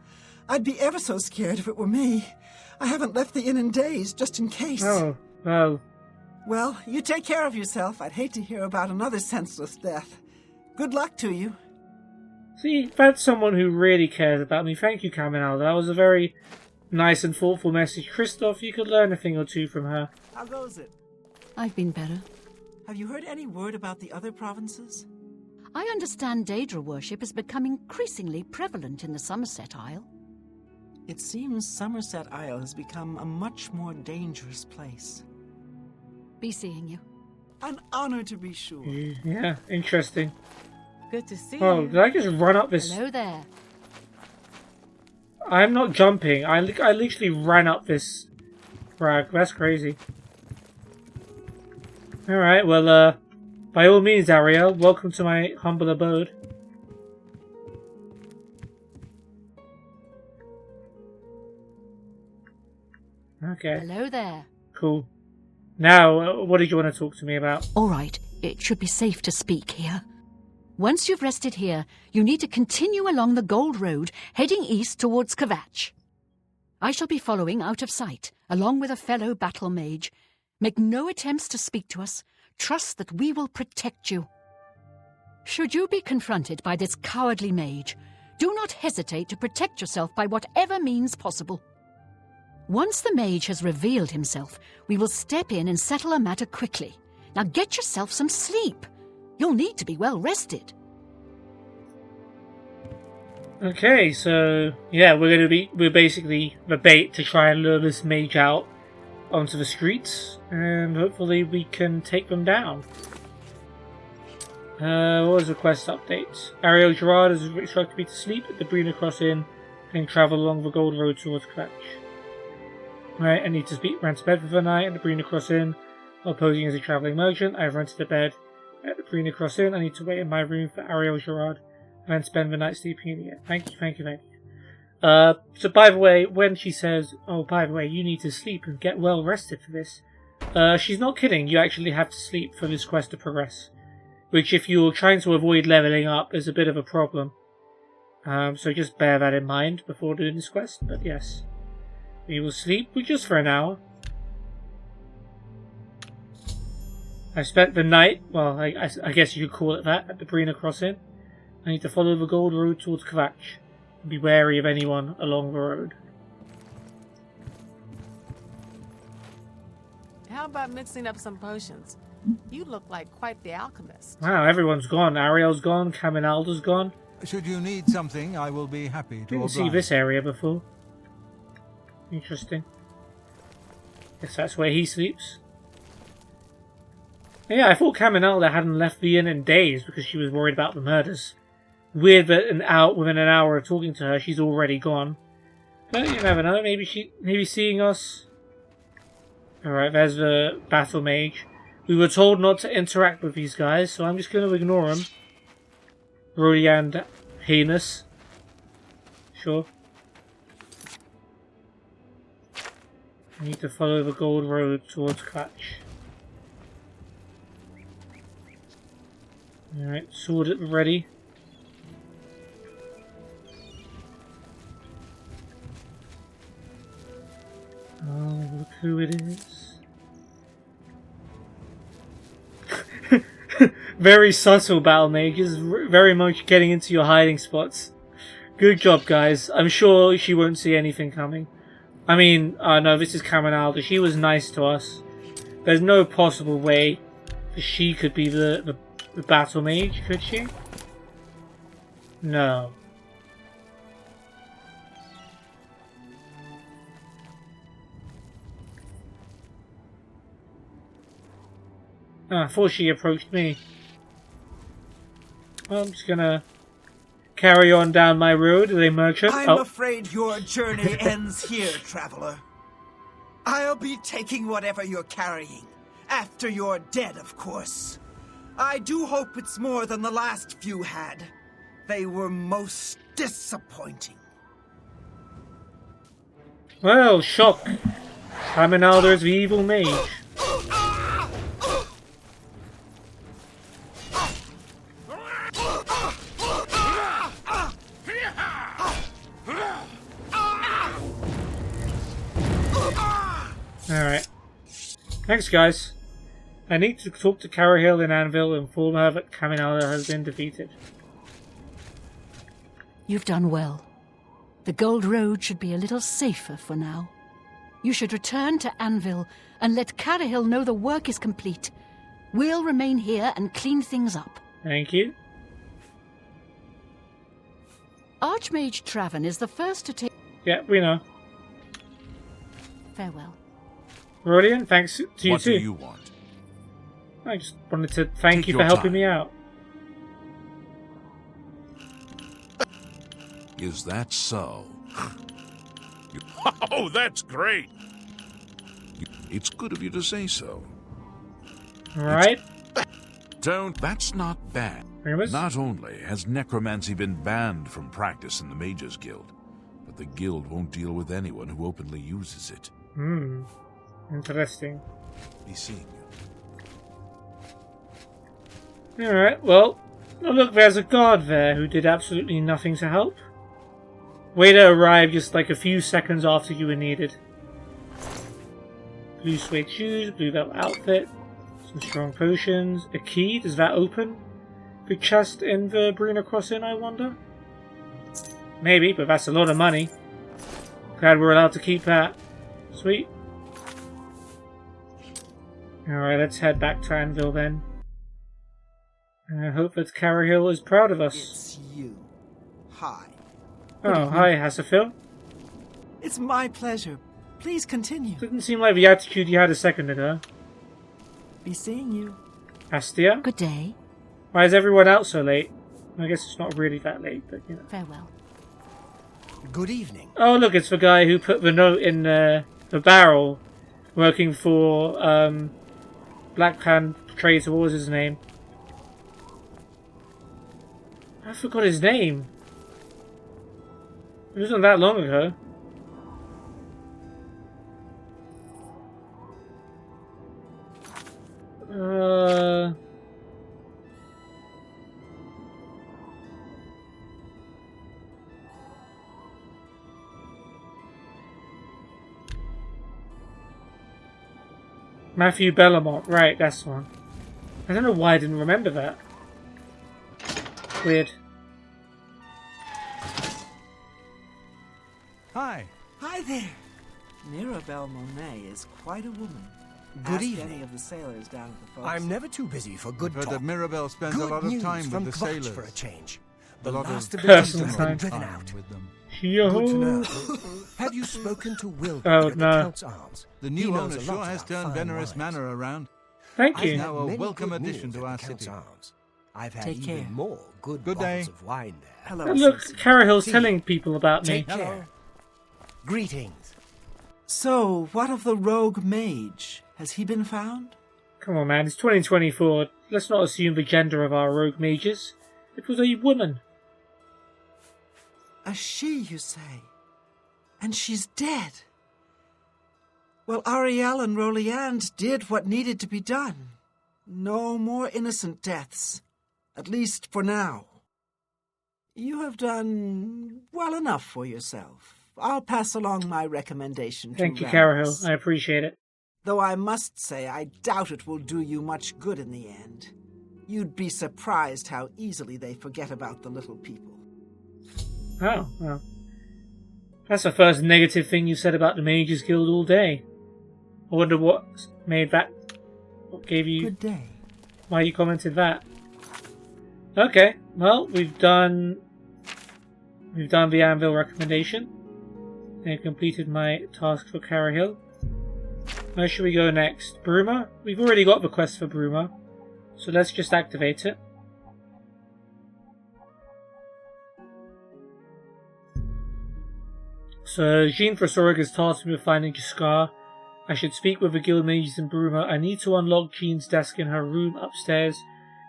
[SPEAKER 5] I'd be ever so scared if it were me. I haven't left the inn in days, just in case.
[SPEAKER 1] Oh, well.
[SPEAKER 5] Well, you take care of yourself. I'd hate to hear about another senseless death. Good luck to you.
[SPEAKER 1] See, that's someone who really cares about me. Thank you, Carinalda. That was a very nice and thoughtful message. Christoph, you could learn a thing or two from her.
[SPEAKER 5] How goes it?
[SPEAKER 2] I've been better.
[SPEAKER 5] Have you heard any word about the other provinces?
[SPEAKER 9] I understand Daedra worship is becoming increasingly prevalent in the Somerset Isle.
[SPEAKER 5] It seems Somerset Isle has become a much more dangerous place.
[SPEAKER 9] Be seeing you.
[SPEAKER 5] An honor to be sure.
[SPEAKER 1] Yeah, interesting.
[SPEAKER 2] Good to see
[SPEAKER 1] Oh,
[SPEAKER 2] you.
[SPEAKER 1] did I just run up this?
[SPEAKER 9] Hello there.
[SPEAKER 1] I'm not jumping. I literally ran up this rag. That's crazy. Alright, well, by all means, Ariel, welcome to my humble abode. Okay.
[SPEAKER 9] Hello there.
[SPEAKER 1] Cool. Now, what did you want to talk to me about?
[SPEAKER 8] All right, it should be safe to speak here. Once you've rested here, you need to continue along the Gold Road, heading east towards Kvatch. I shall be following out of sight, along with a fellow battle mage. Make no attempts to speak to us. Trust that we will protect you. Should you be confronted by this cowardly mage, do not hesitate to protect yourself by whatever means possible. Once the mage has revealed himself, we will step in and settle a matter quickly. Now get yourself some sleep. You'll need to be well rested.
[SPEAKER 1] Okay, so yeah, we're basically the bait to try and lure this mage out onto the streets, and hopefully we can take them down. What was the quest update? Ariel Gerard has instructed me to sleep at the Brina Crossing and travel along the Gold Road towards Kvatch. Right, I need to rent a bed for the night at the Brina Crossing. While posing as a travelling merchant, I have rented a bed at the Brina Crossing. I need to wait in my room for Ariel Gerard and then spend the night sleeping in the inn. Thank you. So by the way, when she says, oh, by the way, you need to sleep and get well rested for this, she's not kidding. You actually have to sleep for this quest to progress. Which, if you're trying to avoid leveling up, is a bit of a problem. So just bear that in mind before doing this quest. But yes, we will sleep just for an hour. I spent the night, well, I guess you could call it that, at the Brina Crossing. I need to follow the Gold Road towards Kvatch. Be wary of anyone along the road.
[SPEAKER 10] How about mixing up some potions? You look like quite the alchemist.
[SPEAKER 1] Wow, everyone's gone. Ariel's gone, Caminalda's gone.
[SPEAKER 4] Should you need something, I will be happy to
[SPEAKER 1] Didn't see this area before. Interesting. Guess that's where he sleeps. Yeah, I thought Caminalda hadn't left the inn in days because she was worried about the murders. Weird that within an hour of talking to her, she's already gone. But you never know, maybe seeing us. Alright, there's the battle mage. We were told not to interact with these guys, so I'm just going to ignore them. Brody and heinous. Sure. I need to follow the Gold Road towards Kvatch. Alright, sword at the ready. Oh, look who it is. Very subtle battle mages, very much getting into your hiding spots. Good job, guys. I'm sure she won't see anything coming. I mean, no, this is Caminalda. She was nice to us. There's no possible way that she could be the battle mage, could she? No. Oh, I thought she approached me. Well, I'm just gonna carry on down my road as a merchant.
[SPEAKER 11] I'm afraid your journey ends here, traveler. I'll be taking whatever you're carrying. After you're dead, of course. I do hope it's more than the last few had. They were most disappointing.
[SPEAKER 1] Well, shock. Caminalda is the evil mage. Alright. Thanks, guys. I need to talk to Carahill in Anvil and inform her that Caminalda has been defeated.
[SPEAKER 8] You've done well. The Gold Road should be a little safer for now. You should return to Anvil and let Carahill know the work is complete. We'll remain here and clean things up.
[SPEAKER 1] Thank you.
[SPEAKER 8] Archmage Traven is the first to take...
[SPEAKER 1] Yeah, we know.
[SPEAKER 8] Farewell.
[SPEAKER 1] Rodian, thanks to you too.
[SPEAKER 6] What do you want?
[SPEAKER 1] I just wanted to thank
[SPEAKER 6] Take
[SPEAKER 1] you for
[SPEAKER 6] your
[SPEAKER 1] helping
[SPEAKER 6] time.
[SPEAKER 1] me out.
[SPEAKER 6] Is that so? Oh, that's great! It's good of you to say so.
[SPEAKER 1] Alright.
[SPEAKER 6] That's not bad.
[SPEAKER 1] Remus?
[SPEAKER 6] Not only has necromancy been banned from practice in the Mages Guild,
[SPEAKER 12] but the guild won't deal with anyone who openly uses it.
[SPEAKER 1] Interesting.
[SPEAKER 12] Be seeing you.
[SPEAKER 1] Alright, well, oh look, there's a guard there who did absolutely nothing to help. Waiter arrived just like a few seconds after you were needed. Blue suede shoes, blue velvet outfit, some strong potions, a key, does that open? Big chest in the Bruna Crossing, I wonder? Maybe, but that's a lot of money. Glad we're allowed to keep that. Sweet. Alright, let's head back to Anvil then. And I hope that Carahill is proud of us.
[SPEAKER 11] It's you. Hi.
[SPEAKER 1] Oh, hi, Hasafil.
[SPEAKER 5] It's my pleasure. Please continue.
[SPEAKER 1] Didn't seem like the attitude you had a second ago.
[SPEAKER 5] Be seeing you.
[SPEAKER 1] Astia?
[SPEAKER 8] Good day.
[SPEAKER 1] Why is everyone out so late? I guess it's not really that late, but you know.
[SPEAKER 8] Farewell.
[SPEAKER 3] Good evening.
[SPEAKER 1] Oh, look, it's the guy who put the note in the barrel, working for Black Hand Traitor. What was his name? I forgot his name. It wasn't that long ago. Matthew Bellamont, right, that's the one. I don't know why I didn't remember that. Weird.
[SPEAKER 4] Hi.
[SPEAKER 5] Hi there. Mirabelle Monet is quite a woman.
[SPEAKER 3] Good
[SPEAKER 5] Ask
[SPEAKER 3] evening.
[SPEAKER 5] any of the sailors down at the forecastle.
[SPEAKER 3] I'm never too busy for good
[SPEAKER 4] I've heard
[SPEAKER 3] talk.
[SPEAKER 4] that Mirabelle spends
[SPEAKER 3] Good
[SPEAKER 4] a lot of
[SPEAKER 3] news
[SPEAKER 4] time
[SPEAKER 3] from
[SPEAKER 4] with the
[SPEAKER 3] Kvatch
[SPEAKER 4] sailors.
[SPEAKER 3] for a change.
[SPEAKER 4] A
[SPEAKER 3] The
[SPEAKER 4] lot
[SPEAKER 3] last
[SPEAKER 4] of
[SPEAKER 3] of the demons
[SPEAKER 1] personal
[SPEAKER 3] have been
[SPEAKER 1] time.
[SPEAKER 3] driven out.
[SPEAKER 4] with them.
[SPEAKER 3] Good to know. Have you spoken to Will
[SPEAKER 1] Oh,
[SPEAKER 3] at
[SPEAKER 1] no.
[SPEAKER 3] the Count's Arms?
[SPEAKER 4] The
[SPEAKER 3] He
[SPEAKER 4] new
[SPEAKER 3] knows
[SPEAKER 4] owner
[SPEAKER 3] a
[SPEAKER 4] sure
[SPEAKER 3] lot
[SPEAKER 4] has
[SPEAKER 3] about
[SPEAKER 4] turned
[SPEAKER 3] fine
[SPEAKER 4] Venerus
[SPEAKER 3] wines.
[SPEAKER 4] Manor around.
[SPEAKER 1] Thank
[SPEAKER 3] I've
[SPEAKER 1] you.
[SPEAKER 3] had
[SPEAKER 4] Now a
[SPEAKER 3] many
[SPEAKER 4] welcome
[SPEAKER 3] good
[SPEAKER 4] addition
[SPEAKER 3] meals
[SPEAKER 4] to
[SPEAKER 3] at
[SPEAKER 4] our
[SPEAKER 3] the Count's
[SPEAKER 4] city.
[SPEAKER 3] Arms. I've had
[SPEAKER 5] Take
[SPEAKER 3] even
[SPEAKER 5] care.
[SPEAKER 3] more good
[SPEAKER 4] Good
[SPEAKER 3] bottles
[SPEAKER 4] day.
[SPEAKER 3] of wine there.
[SPEAKER 5] Hello,
[SPEAKER 1] And look,
[SPEAKER 5] associate.
[SPEAKER 1] Carahill's
[SPEAKER 3] See
[SPEAKER 1] telling
[SPEAKER 3] you.
[SPEAKER 1] people about me.
[SPEAKER 3] Take care. Greetings.
[SPEAKER 5] So, what of the rogue mage? Has he been found?
[SPEAKER 1] Come on, man, it's 2024. Let's not assume the gender of our rogue mages. It was a woman.
[SPEAKER 5] A she, you say? And she's dead. Well, Ariel and Roliand did what needed to be done. No more innocent deaths. At least for now. You have done well enough for yourself. I'll pass along my recommendation to
[SPEAKER 1] Thank you,
[SPEAKER 5] Ramos.
[SPEAKER 1] Carahill. I appreciate it.
[SPEAKER 5] Though I must say I doubt it will do you much good in the end. You'd be surprised how easily they forget about the little people.
[SPEAKER 1] Oh, well. That's the first negative thing you said about the Mages Guild all day. I wonder what made that... What gave you...
[SPEAKER 5] Good day.
[SPEAKER 1] Why you commented that. Okay, well, we've done the Anvil recommendation. I completed my task for Carahill. Where should we go next? Bruma? We've already got the quest for Bruma, so let's just activate it. So, Jean Frosoric has tasked me with finding Jaskar. I should speak with the guild mages in Bruma. I need to unlock Jean's desk in her room upstairs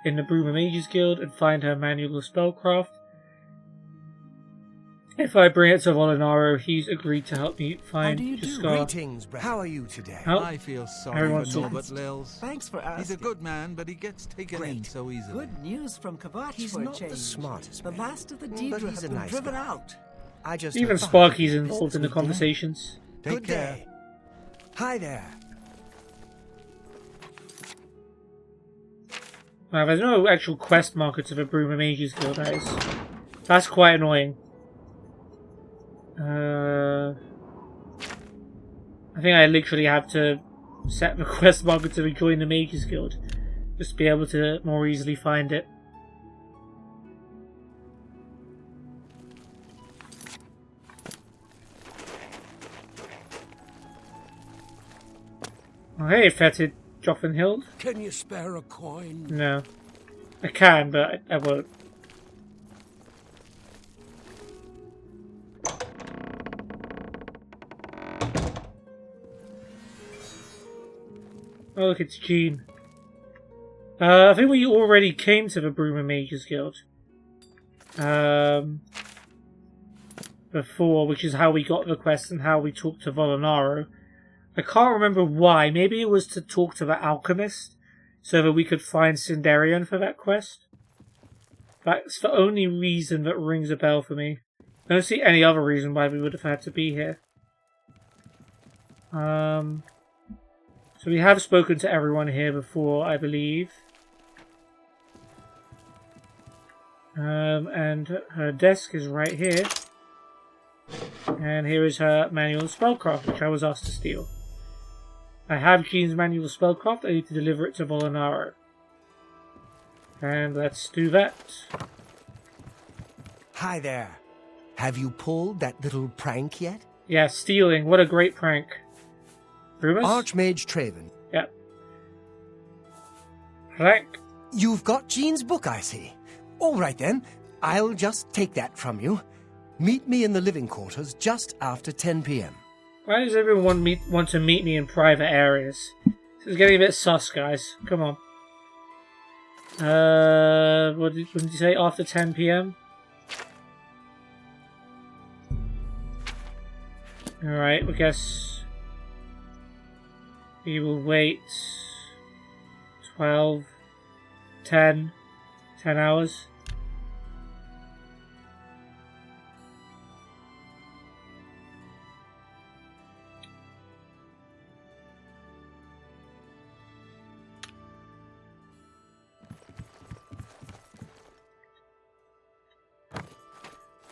[SPEAKER 1] in the Bruma Mages Guild and find her manual of spellcraft. If I bring it to Volinaro, he's agreed to help me find Jaskar.
[SPEAKER 3] Greetings, brother. How are you today?
[SPEAKER 1] Oh,
[SPEAKER 4] I feel sorry
[SPEAKER 1] everyone's
[SPEAKER 4] for
[SPEAKER 1] talking.
[SPEAKER 4] Norbert Lils.
[SPEAKER 5] Thanks for asking.
[SPEAKER 4] He's a good man, but he gets taken in
[SPEAKER 5] Great.
[SPEAKER 4] so easily.
[SPEAKER 5] Good news from Kvatch
[SPEAKER 3] He's
[SPEAKER 5] for a
[SPEAKER 3] not the
[SPEAKER 5] change.
[SPEAKER 3] smartest
[SPEAKER 5] The
[SPEAKER 3] man,
[SPEAKER 5] last of the
[SPEAKER 3] but
[SPEAKER 5] Daedra
[SPEAKER 3] he's
[SPEAKER 5] have
[SPEAKER 3] a
[SPEAKER 5] been
[SPEAKER 3] nice
[SPEAKER 5] driven
[SPEAKER 3] guy.
[SPEAKER 5] out.
[SPEAKER 3] I just
[SPEAKER 1] Even
[SPEAKER 3] hope
[SPEAKER 1] Sparky's
[SPEAKER 3] this
[SPEAKER 1] involved in the
[SPEAKER 3] with dinner.
[SPEAKER 1] conversations.
[SPEAKER 4] Take
[SPEAKER 3] Good
[SPEAKER 4] care.
[SPEAKER 3] day. Hi there.
[SPEAKER 1] Wow, there's no actual quest marker to the Bruma Mages Guild, that's quite annoying. I think I literally have to set the quest marker to join the Mages Guild, just to be able to more easily find it. Oh, hey, fetid Joffinhild.
[SPEAKER 13] Can you spare a coin?
[SPEAKER 1] No. I can, but I won't. Oh, look, it's Jean. I think we already came to the Bruma Mages Guild. But before, which is how we got the quest and how we talked to Volinaro. I can't remember why. Maybe it was to talk to the alchemist so that we could find Sindarian for that quest. That's the only reason that rings a bell for me. I don't see any other reason why we would have had to be here. So we have spoken to everyone here before, I believe. And her desk is right here. And here is her manual of spellcraft, which I was asked to steal. I have Jean's manual of spellcraft. I need to deliver it to Volinaro. And let's do that.
[SPEAKER 3] Hi there. Have you pulled that little prank yet?
[SPEAKER 1] Yeah, stealing. What a great prank. Rumus?
[SPEAKER 3] Archmage Traven.
[SPEAKER 1] Yep. Prank.
[SPEAKER 3] You've got Jean's book, I see. All right then. I'll just take that from you. Meet me in the living quarters just after 10 p.m.
[SPEAKER 1] Why does everyone want to meet me in private areas? This is getting a bit sus, guys. Come on. What did you say? After 10 p.m.? Alright, I guess we will wait 12, 10 hours.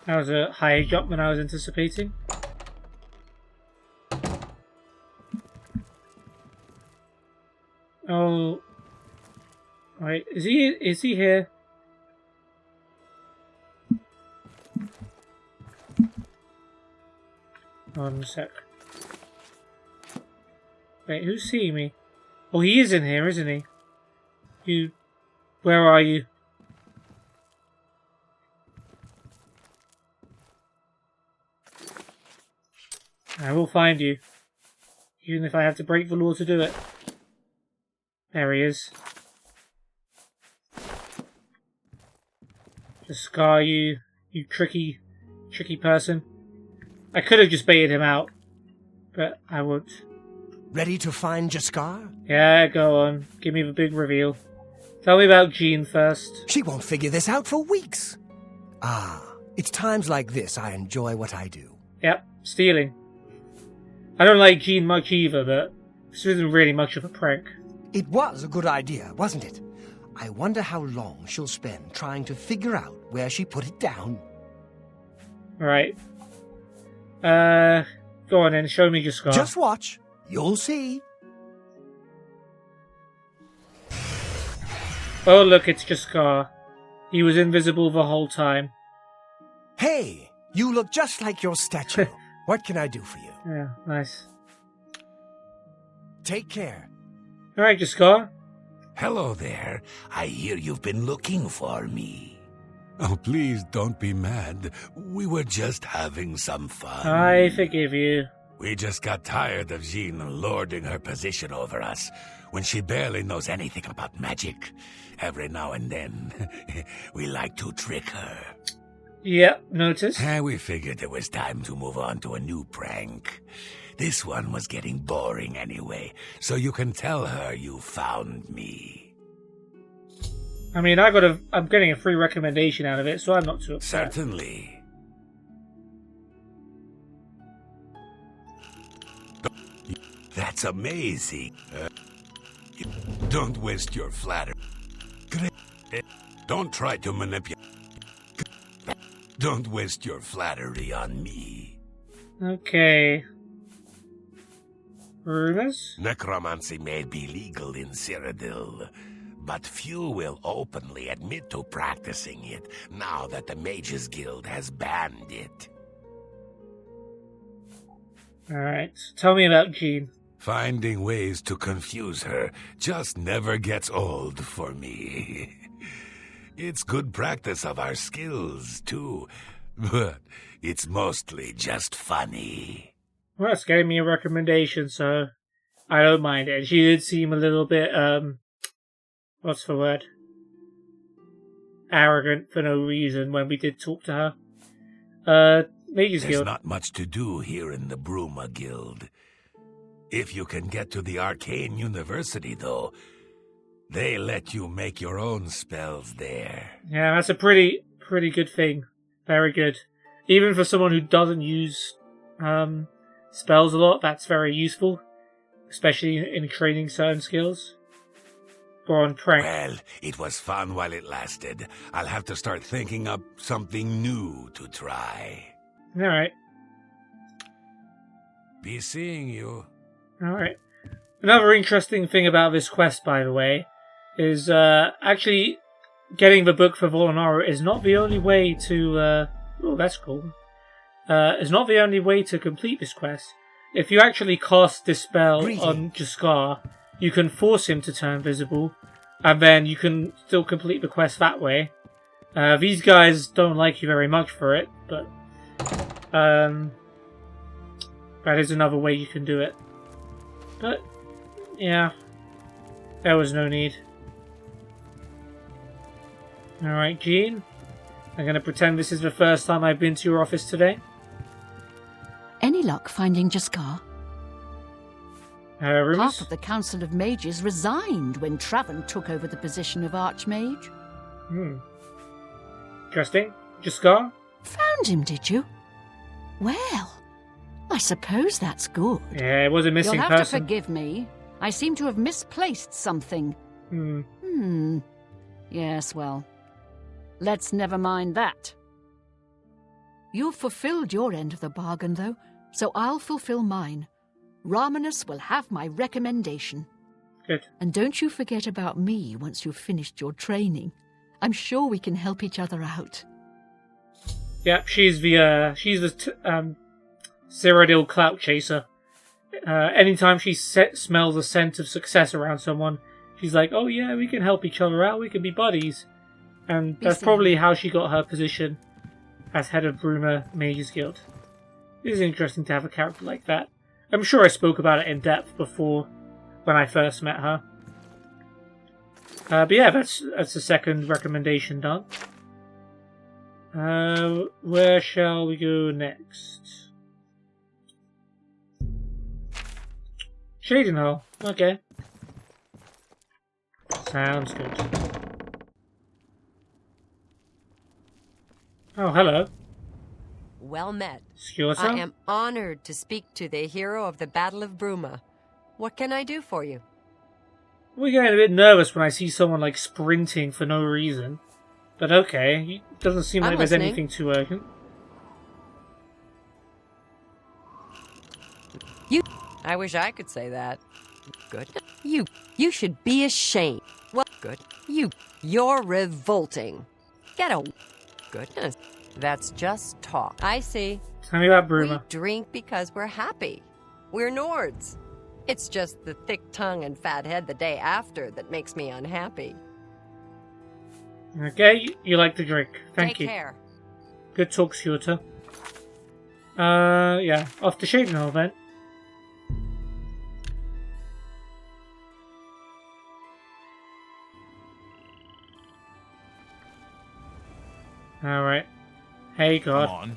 [SPEAKER 1] That was a higher jump than I was anticipating. Oh, right. Is he here? Hold on a sec. Wait, who's seeing me? Oh, he is in here, isn't he? Where are you? I will find you. Even if I have to break the law to do it. There he is. Just scar you, you tricky person. I could have just baited him out, but I won't.
[SPEAKER 3] Ready to find Jaskar?
[SPEAKER 1] Yeah, go on. Give me the big reveal. Tell me about Jean first.
[SPEAKER 3] She won't figure this out for weeks. Ah, it's times like this I enjoy what I do.
[SPEAKER 1] Yep, stealing. I don't like Jean much either, but this isn't really much of a prank.
[SPEAKER 3] It was a good idea, wasn't it? I wonder how long she'll spend trying to figure out where she put it down.
[SPEAKER 1] Right. Go on then, show me your scar.
[SPEAKER 3] Just watch. You'll see.
[SPEAKER 1] Oh look, it's Jaskar. He was invisible the whole time.
[SPEAKER 3] Hey, you look just like your statue. What can I do for you?
[SPEAKER 1] Yeah, nice.
[SPEAKER 3] Take care.
[SPEAKER 1] Alright, Jaskar.
[SPEAKER 13] Hello there. I hear you've been looking for me.
[SPEAKER 12] Oh, please don't be mad. We were just having some fun.
[SPEAKER 1] I forgive you.
[SPEAKER 13] We just got tired of Jean lording her position over us when she barely knows anything about magic. Every now and then, we like to trick her.
[SPEAKER 1] Yep, notice.
[SPEAKER 13] We figured it was time to move on to a new prank. This one was getting boring anyway, so you can tell her you found me.
[SPEAKER 1] I mean, I'm getting a free recommendation out of it, so I'm not too upset.
[SPEAKER 13] Certainly. That's amazing. Don't waste your flattery. Don't try to manipulate. Don't waste your flattery on me.
[SPEAKER 1] Okay. Rumors?
[SPEAKER 13] Necromancy may be legal in Cyrodiil, but few will openly admit to practicing it now that the Mages Guild has banned it.
[SPEAKER 1] Alright, tell me about Jean.
[SPEAKER 13] Finding ways to confuse her just never gets old for me. It's good practice of our skills, too, but it's mostly just funny.
[SPEAKER 1] Well, it's gave me a recommendation, so I don't mind it. She did seem a little bit, what's the word? Arrogant for no reason when we did talk to her. Mage's
[SPEAKER 13] There's
[SPEAKER 1] Guild.
[SPEAKER 13] not much to do here in the Bruma Guild. If you can get to the Arcane University, though, they let you make your own spells there.
[SPEAKER 1] Yeah, that's a pretty good thing. Very good. Even for someone who doesn't use spells a lot, that's very useful. Especially in training certain skills. Go on, prank.
[SPEAKER 13] Well, it was fun while it lasted. I'll have to start thinking up something new to try.
[SPEAKER 1] Alright.
[SPEAKER 13] Be seeing you.
[SPEAKER 1] Alright. Another interesting thing about this quest, by the way, is actually getting the book for Volinara is not the only way to... oh, that's cool. Is not the only way to complete this quest. If you actually cast this spell on Jaskar, you can force him to turn visible, and then you can still complete the quest that way. These guys don't like you very much for it, but that is another way you can do it. But, yeah, there was no need. Alright, Jean, I'm going to pretend this is the first time I've been to your office today.
[SPEAKER 8] Any luck finding Jaskar?
[SPEAKER 1] Rumors?
[SPEAKER 8] Half of the Council of Mages resigned when Traven took over the position of Archmage.
[SPEAKER 1] Interesting. Jaskar?
[SPEAKER 8] Found him, did you? Well, I suppose that's good.
[SPEAKER 1] Yeah, it was a missing
[SPEAKER 8] You'll have
[SPEAKER 1] person.
[SPEAKER 8] to forgive me. I seem to have misplaced something. Yes, well, let's never mind that. You've fulfilled your end of the bargain, though, so I'll fulfill mine. Ramanus will have my recommendation.
[SPEAKER 1] Good.
[SPEAKER 8] And don't you forget about me once you've finished your training. I'm sure we can help each other out.
[SPEAKER 1] Yep, she's the Cyrodiil Clout Chaser. Anytime she smells a scent of success around someone, she's like, oh yeah, we can help each other out, we can be buddies. And that's probably how she got her position as head of Bruma Mages Guild. It is interesting to have a character like that. I'm sure I spoke about it in depth before when I first met her. But yeah, that's the second recommendation done. Where shall we go next? Shading Hole. Okay. Sounds good. Oh, hello.
[SPEAKER 7] Well met.
[SPEAKER 1] Skillet?
[SPEAKER 7] I am honored to speak to the hero of the Battle of Bruma. What can I do for you?
[SPEAKER 1] We're getting a bit nervous when I see someone like sprinting for no reason. But okay, it doesn't seem like there's anything too urgent.
[SPEAKER 7] I wish I could say that. Good. You should be ashamed. Well, good. You're revolting. Get a... Goodness. That's just talk. I see.
[SPEAKER 1] Tell me about Bruma.
[SPEAKER 7] We drink because we're happy. We're Nords. It's just the thick tongue and fat head the day after that makes me unhappy.
[SPEAKER 1] Okay, you like to drink. Thank you.
[SPEAKER 7] Take care.
[SPEAKER 1] Good talk, Skirta. Yeah, off to Shading Hole then. Alright. Hey, God.
[SPEAKER 6] Come on.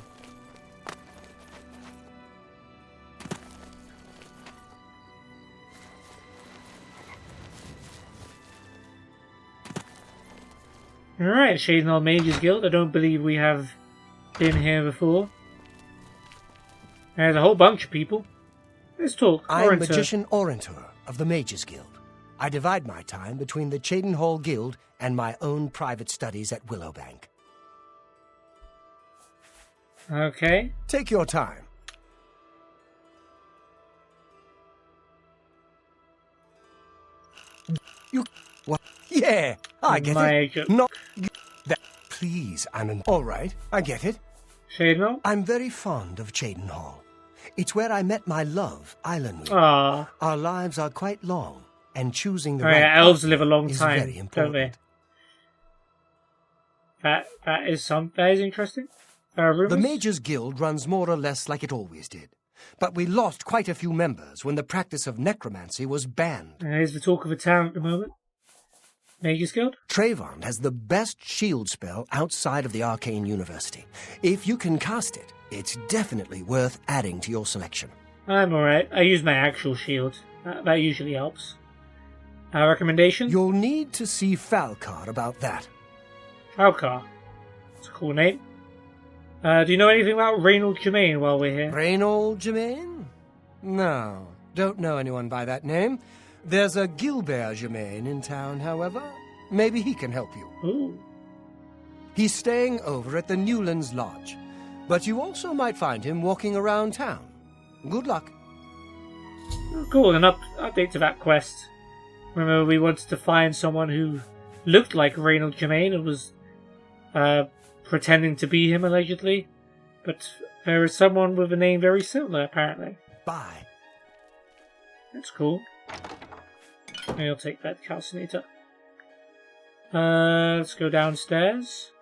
[SPEAKER 1] Alright, Shading Hole Mages Guild. I don't believe we have been here before. There's a whole bunch of people. Let's talk.
[SPEAKER 3] I'm Magician Orentor of the Mages Guild. I divide my time between the Shading Hole Guild and my own private studies at Willowbank.
[SPEAKER 1] Okay.
[SPEAKER 3] Take your time. You... What? Yeah, I get it. Not... That... Please, Anon. All right, I get it.
[SPEAKER 1] Shading Hole?
[SPEAKER 3] I'm very fond of Shading Hole. It's where I met my love, Islandweed.
[SPEAKER 1] Aww.
[SPEAKER 3] Our lives are quite long, and choosing the
[SPEAKER 1] right
[SPEAKER 3] right
[SPEAKER 1] elves live a long
[SPEAKER 3] is
[SPEAKER 1] time,
[SPEAKER 3] very important.
[SPEAKER 1] don't they? That is interesting.
[SPEAKER 3] The Mages Guild runs more or less like it always did. But we lost quite a few members when the practice of necromancy was banned.
[SPEAKER 1] Here's the talk of the town at the moment. Mages Guild?
[SPEAKER 3] Trayvon has the best shield spell outside of the Arcane University. If you can cast it, It's definitely worth adding to your selection.
[SPEAKER 1] I'm alright. I use my actual shield. That usually helps. Recommendation?
[SPEAKER 3] You'll need to see Falcar about that.
[SPEAKER 1] Falcar. That's a cool name. Do you know anything about Reynold Germain while we're here?
[SPEAKER 3] Reynold Germain? No, don't know anyone by that name. There's a Gilbert Germain in town, however. Maybe he can help you.
[SPEAKER 1] Ooh.
[SPEAKER 3] He's staying over at the Newlands Lodge, but you also might find him walking around town. Good luck.
[SPEAKER 1] Oh, cool, an update to that quest. Remember, we wanted to find someone who looked like Reynold Germain and was pretending to be him, allegedly. But there is someone with a name very similar, apparently.
[SPEAKER 3] Bye.
[SPEAKER 1] That's cool. Maybe I'll take that calcinator. Let's go downstairs.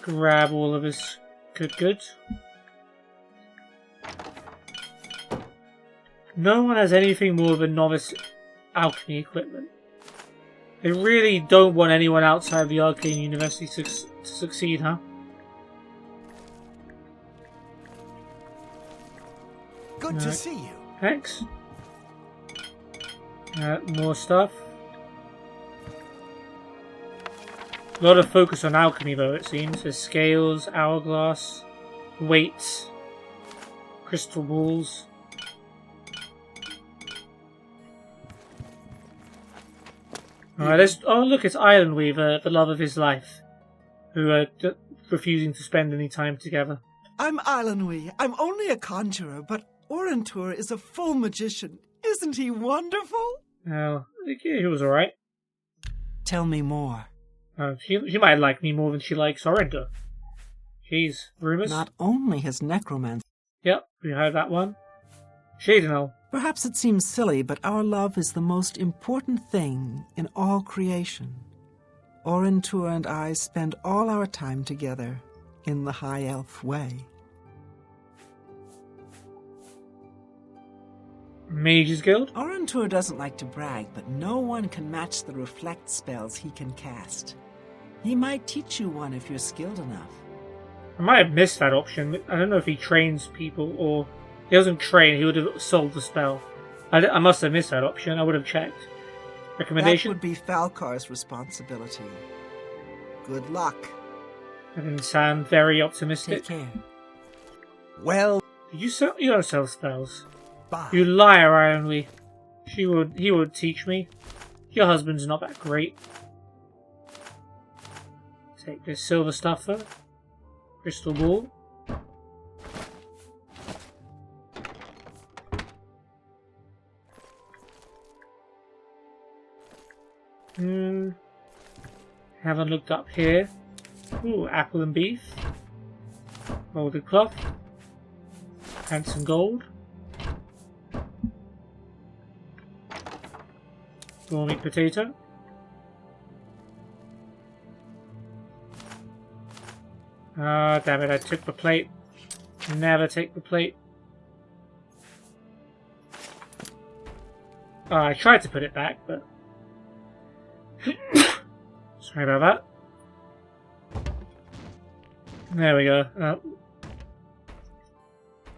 [SPEAKER 1] Grab all of his goods. No one has anything more than novice alchemy equipment. They really don't want anyone outside the Arcane University to succeed, huh?
[SPEAKER 3] Good to see you.
[SPEAKER 1] Thanks. More stuff. A lot of focus on alchemy, though, it seems. There's scales, hourglass, weights, crystal balls. Alright, oh look, it's Island Weaver, the love of his life, who are refusing to spend any time together.
[SPEAKER 5] I'm Islandwe. I'm only a conjurer, but Orentur is a full magician. Isn't he wonderful?
[SPEAKER 1] Oh, he was alright.
[SPEAKER 5] Tell me more.
[SPEAKER 1] She might like me more than she likes Orentur. Jeez, rumours?
[SPEAKER 5] Not only his necromancy.
[SPEAKER 1] Yep, we heard that one. Shadenel.
[SPEAKER 5] Perhaps it seems silly, but our love is the most important thing in all creation. Orentur and I spend all our time together in the High Elf way.
[SPEAKER 1] Mages Guild?
[SPEAKER 5] Orentur doesn't like to brag, but no one can match the reflect spells he can cast. He might teach you one if you're skilled enough.
[SPEAKER 1] I might have missed that option. I don't know if he trains people or... He doesn't train, he would have sold the spell. I must have missed that option, I would have checked. Recommendation?
[SPEAKER 5] That would be Falcar's responsibility. Good luck.
[SPEAKER 1] I didn't sound very optimistic.
[SPEAKER 5] Take care.
[SPEAKER 3] Well...
[SPEAKER 1] You don't sell spells.
[SPEAKER 3] Bye.
[SPEAKER 1] You liar, Ironly. He would teach me. Your husband's not that great. Take this silver stuff though. Crystal ball. Haven't looked up here. Ooh, apple and beef. Molded cloth. And some gold. Raw meat potato. Ah, damn it, I took the plate. Never take the plate. Oh, I tried to put it back, but... Sorry about that. There we go.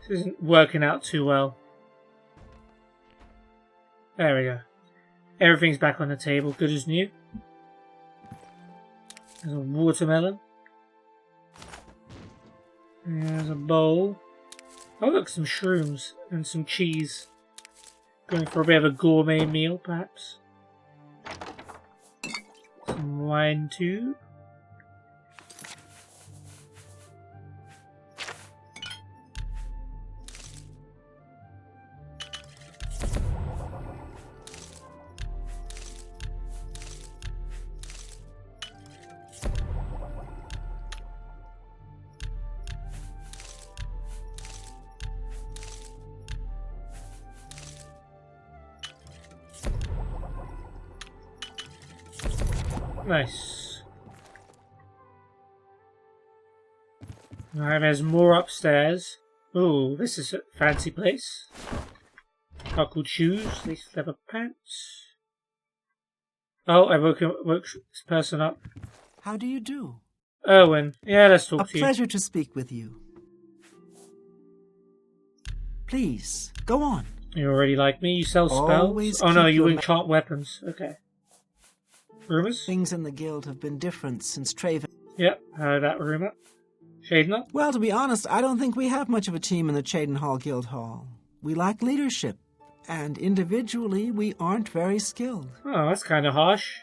[SPEAKER 1] This isn't working out too well. There we go. Everything's back on the table, good as new. There's a watermelon. There's a bowl. Oh look, some shrooms and some cheese. Going for a bit of a gourmet meal, perhaps. Some wine too. Nice. Alright, there's more upstairs. Ooh, this is a fancy place. Buckled shoes, these leather pants. Oh, I woke this person up.
[SPEAKER 5] How do you do?
[SPEAKER 1] Erwin. Yeah, let's talk
[SPEAKER 5] A
[SPEAKER 1] to you.
[SPEAKER 5] pleasure to speak with you. Please, go on.
[SPEAKER 1] You already like me. You sell spells?
[SPEAKER 5] Always
[SPEAKER 1] Oh no,
[SPEAKER 5] keep
[SPEAKER 1] you
[SPEAKER 5] your
[SPEAKER 1] enchant weapons. Okay. Rumors?
[SPEAKER 5] Things in the guild have been different since Traven.
[SPEAKER 1] Yep, heard that rumor. Shadener?
[SPEAKER 5] Well, to be honest, I don't think we have much of a team in the Cheydinhal Guild Hall. We lack leadership, and individually, we aren't very skilled.
[SPEAKER 1] Oh, that's kind of harsh.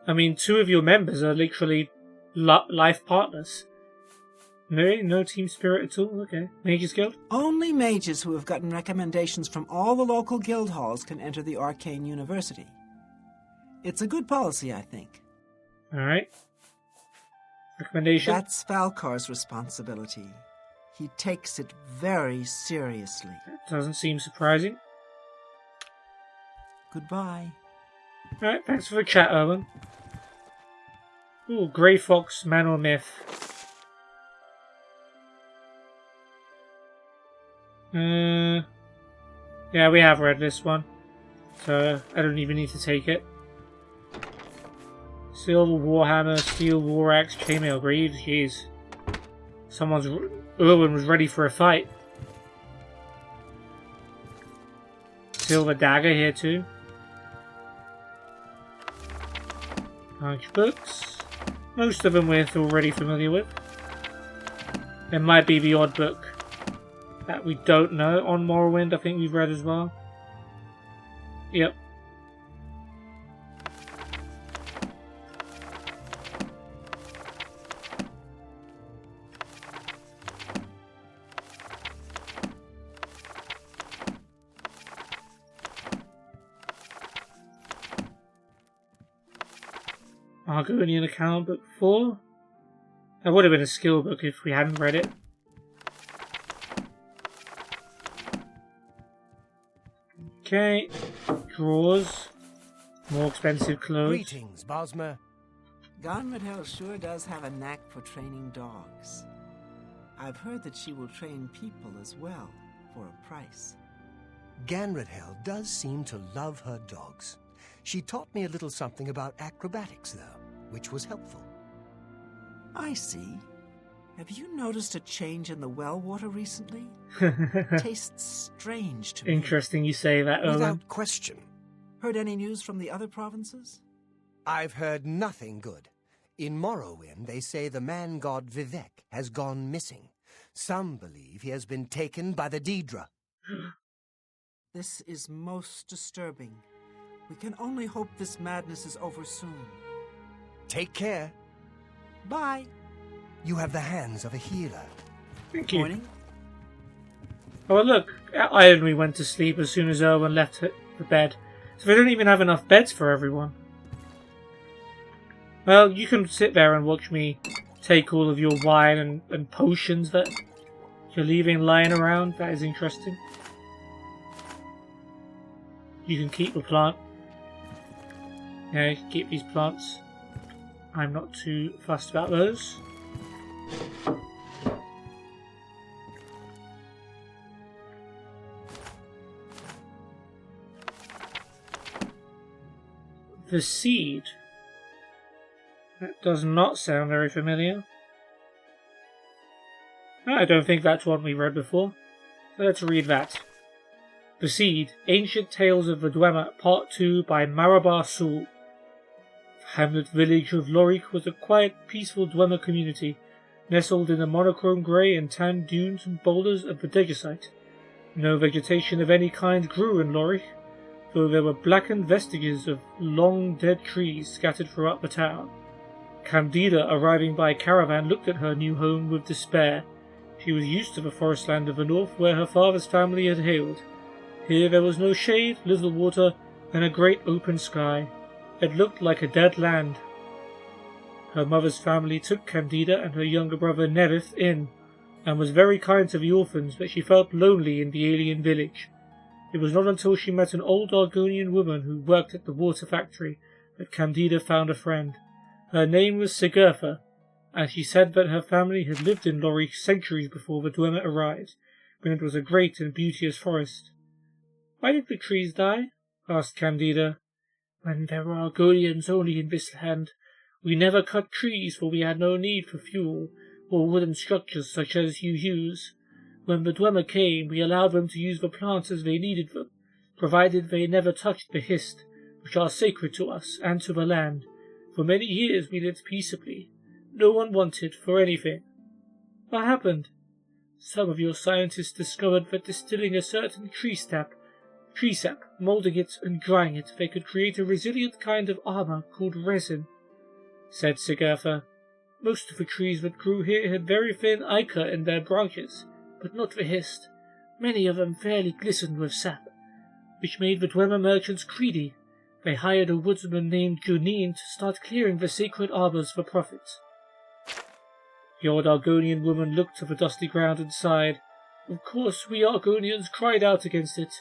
[SPEAKER 1] I mean, 2 of your members are literally life partners. No team spirit at all? Okay. Mages Guild?
[SPEAKER 5] Only mages who have gotten recommendations from all the local guild halls can enter the Arcane University. It's a good policy, I think.
[SPEAKER 1] Alright. Recommendation?
[SPEAKER 5] That's Falcar's responsibility. He takes it very seriously.
[SPEAKER 1] That doesn't seem surprising.
[SPEAKER 5] Goodbye.
[SPEAKER 1] Alright, thanks for the chat, Owen. Ooh, Grey Fox, Man or Myth. Yeah, we have read this one. So, I don't even need to take it. Silver Warhammer, Steel War Axe, Chainmail Greaves, jeez. Erwin was ready for a fight. Silver Dagger here too. Bunch books. Most of them we're already familiar with. There might be the odd book that we don't know. On Morrowind, I think we've read as well. Yep. Arcane account book 4. That would have been a skill book if we hadn't read it. Okay. Drawers. More expensive clothes.
[SPEAKER 3] Greetings, Bosmer.
[SPEAKER 5] Gonradhel sure does have a knack for training dogs. I've heard that she will train people as well, for a price.
[SPEAKER 3] Ganradhel does seem to love her dogs. She taught me a little something about acrobatics, though, which was helpful.
[SPEAKER 5] I see. Have you noticed a change in the well water recently? Tastes strange to me.
[SPEAKER 1] Interesting you say that, Owen.
[SPEAKER 3] Without question.
[SPEAKER 5] Heard any news from the other provinces?
[SPEAKER 3] I've heard nothing good. In Morrowind, they say the man-god Vivek has gone missing. Some believe he has been taken by the Daedra.
[SPEAKER 5] This is most disturbing. We can only hope this madness is over soon.
[SPEAKER 3] Take care.
[SPEAKER 5] Bye.
[SPEAKER 3] You have the hands of a healer.
[SPEAKER 1] Thank you.
[SPEAKER 5] Morning.
[SPEAKER 1] Oh, look. Ironry went to sleep as soon as Erwin left the bed. So they don't even have enough beds for everyone. Well, you can sit there and watch me take all of your wine and potions that you're leaving lying around. That is interesting. You can keep the plant. Yeah, you can keep these plants. I'm not too fussed about those. The seed. That does not sound very familiar. I don't think that's one we read before. Let's read that. The Seed, Ancient Tales of the Dwemer, Part 2 by Marabar Sul. The hamlet village of Lorik was a quiet, peaceful Dwemer community, nestled in the monochrome grey and tan dunes and boulders of the Degasite. No vegetation of any kind grew in Lorik, though there were blackened vestiges of long dead trees scattered throughout the town. Candida, arriving by caravan, looked at her new home with despair. She was used to the forest land of the north where her father's family had hailed. Here there was no shade, little water, and a great open sky. It looked like a dead land. Her mother's family took Candida and her younger brother Nevith in, and was very kind to the orphans, but she felt lonely in the alien village. It was not until she met an old Argonian woman who worked at the water factory that Candida found a friend. Her name was Sigurtha, and she said that her family had lived in Lorik centuries before the Dwemer arrived, when it was a great and beauteous forest. "Why did the trees die?" asked Candida. "When there were Argonians only in this land, we never cut trees, for we had no need for fuel, or wooden structures such as you use. When the Dwemer came, we allowed them to use the plants as they needed them, provided they never touched the Hist, which are sacred to us and to the land. For many years we lived peaceably. No one wanted for anything. What happened? Some of your scientists discovered that distilling a certain tree sap, molding it and drying it, they could create a resilient kind of armor called resin, said Sigartha. Most of the trees that grew here had very thin ichor in their branches, but not the Hist. Many of them fairly glistened with sap, which made the Dwemer merchants greedy. They hired a woodsman named Junine to start clearing the sacred arbors for profit. The old Argonian woman looked to the dusty ground and sighed. Of course, we Argonians cried out against it.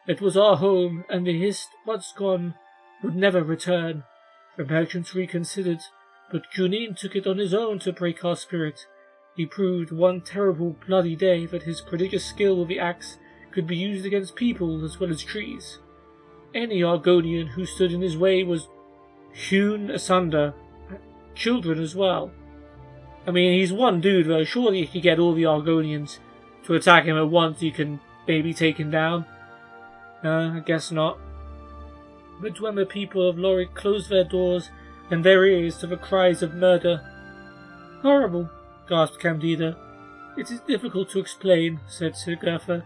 [SPEAKER 1] It was our home, and the Hist, once gone, would never return. The merchants reconsidered, but Junine took it on his own to break our spirit. He proved one terrible bloody day that his prodigious skill with the axe could be used against people as well as trees. Any Argonian who stood in his way was hewn asunder, children as well. I mean, he's one dude though, surely if you get all the Argonians to attack him at once, you can maybe take him down. No, I guess not. The Dwemer people of Lorik closed their doors and their ears to the cries of murder. Horrible, gasped Candida. It is difficult to explain, said Sigartha.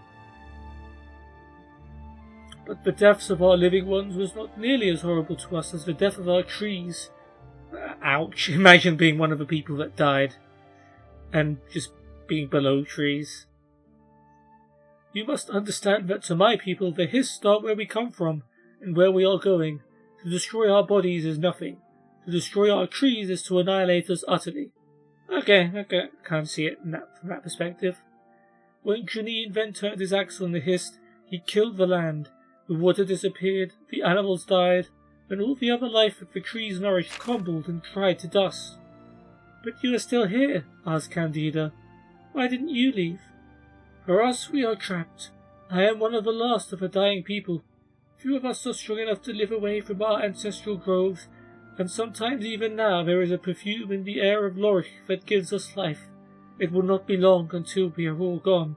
[SPEAKER 1] But the deaths of our living ones was not nearly as horrible to us as the death of our trees. Ouch, imagine being one of the people that died. And just being below trees. You must understand that to my people, the Hist start where we come from, and where we are going. To destroy our bodies is nothing. To destroy our trees is to annihilate us utterly. Okay, can't see it from that perspective. When Junine then turned his axe on the Hist, he killed the land. The water disappeared, the animals died, and all the other life that the trees nourished crumbled and dried to dust. But you are still here, asked Candida. Why didn't you leave? For us, we are trapped. I am one of the last of the dying people. Few of us are strong enough to live away from our ancestral groves, and sometimes even now there is a perfume in the air of Lorik that gives us life. It will not be long until we are all gone.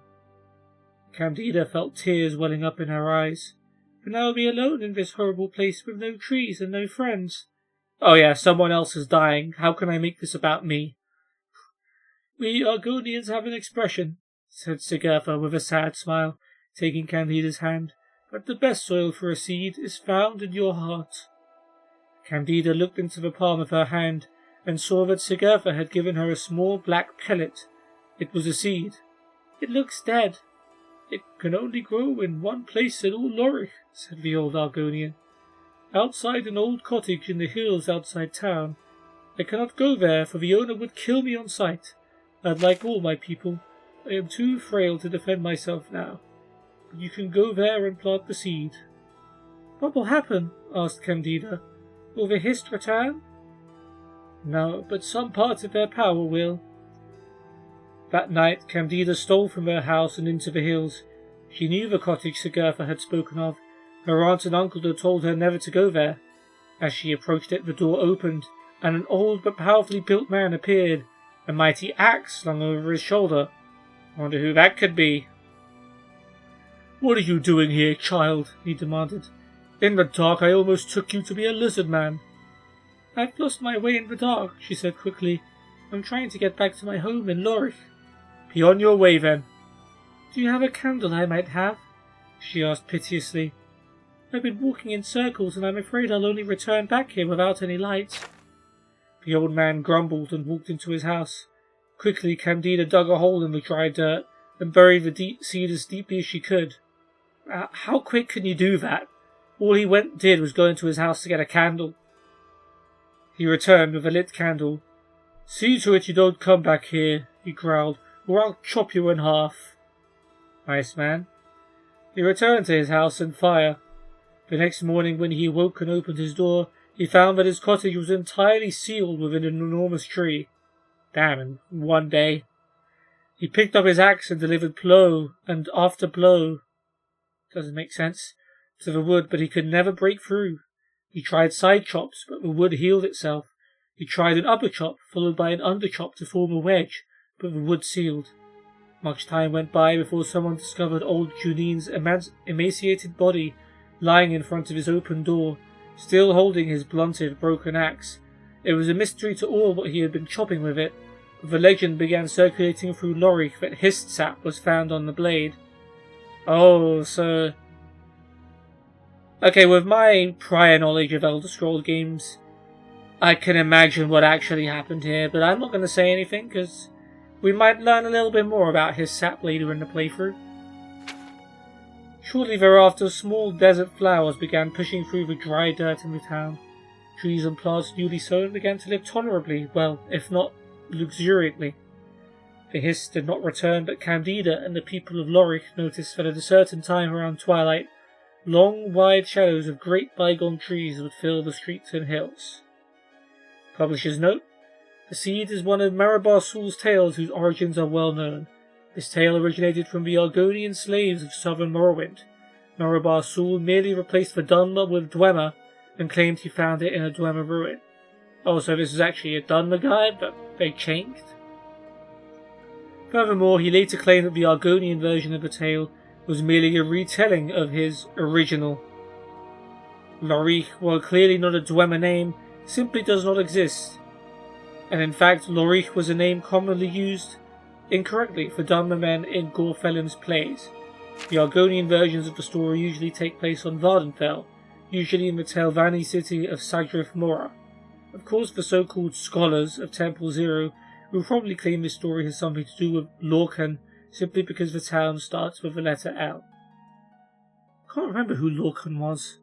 [SPEAKER 1] Candida felt tears welling up in her eyes. And I will be alone in this horrible place with no trees and no friends. Oh yeah, someone else is dying. How can I make this about me? We Argonians have an expression, said Sigartha with a sad smile, taking Candida's hand, that the best soil for a seed is found in your heart. Candida looked into the palm of her hand and saw that Sigartha had given her a small black pellet. It was a seed. It looks dead. It can only grow in one place in all Lorik, said the old Argonian. Outside an old cottage in the hills outside town. I cannot go there, for the owner would kill me on sight. And like all my people, I am too frail to defend myself now. But you can go there and plant the seed. What will happen? Asked Candida. Will the Hist return? No, but some part of their power will. That night, Candida stole from her house and into the hills. She knew the cottage Sigartha had spoken of. Her aunt and uncle had told her never to go there. As she approached it, the door opened, and an old but powerfully built man appeared, a mighty axe slung over his shoulder. I wonder who that could be. What are you doing here, child? He demanded. In the dark I almost took you to be a lizard man. I've lost my way in the dark, she said quickly. I'm trying to get back to my home in Lorik. Be on your way then. Do you have a candle I might have? She asked piteously. I've been walking in circles and I'm afraid I'll only return back here without any light. The old man grumbled and walked into his house. Quickly Candida dug a hole in the dry dirt and buried the seed as deeply as she could. How quick can you do that? All he did was go into his house to get a candle. He returned with a lit candle. See to it you don't come back here, he growled, or I'll chop you in half. Nice man. He returned to his house and fire. The next morning when he awoke and opened his door, he found that his cottage was entirely sealed within an enormous tree. Damn, in one day. He picked up his axe and delivered blow and after blow. Doesn't make sense. To the wood, but he could never break through. He tried side chops, but the wood healed itself. He tried an upper chop, followed by an under chop to form a wedge, but the wood sealed. Much time went by before someone discovered old Junine's emaciated body lying in front of his open door, still holding his blunted, broken axe. It was a mystery to all what he had been chopping with it, but the legend began circulating through Lorich that hist sap was found on the blade. Oh, so... Okay, with my prior knowledge of Elder Scrolls games, I can imagine what actually happened here, but I'm not going to say anything, because we might learn a little bit more about his sap later in the playthrough. Shortly thereafter, small desert flowers began pushing through the dry dirt in the town. Trees and plants newly sown began to live tolerably, well, if not luxuriantly. The hiss did not return, but Candida and the people of Lorich noticed that at a certain time around twilight, long, wide shadows of great bygone trees would fill the streets and hills. Publisher's note: the seed is one of Marabar Sul's tales whose origins are well known. This tale originated from the Argonian slaves of southern Morrowind. Marabar Sul merely replaced the Dunmer with Dwemer and claimed he found it in a Dwemer ruin. Oh, so this is actually a Dunmer guide, but they changed? Furthermore, he later claimed that the Argonian version of the tale was merely a retelling of his original. Lorich, while clearly not a Dwemer name, simply does not exist. And in fact, Lorich was a name commonly used incorrectly for Dunmer men in Gorfelim's plays. The Argonian versions of the story usually take place on Vardenfell, usually in the Telvanni city of Sadrith Mora. Of course, the so-called scholars of Temple Zero will probably claim this story has something to do with Lorcan, simply because the town starts with the letter L. I can't remember who Lorcan was.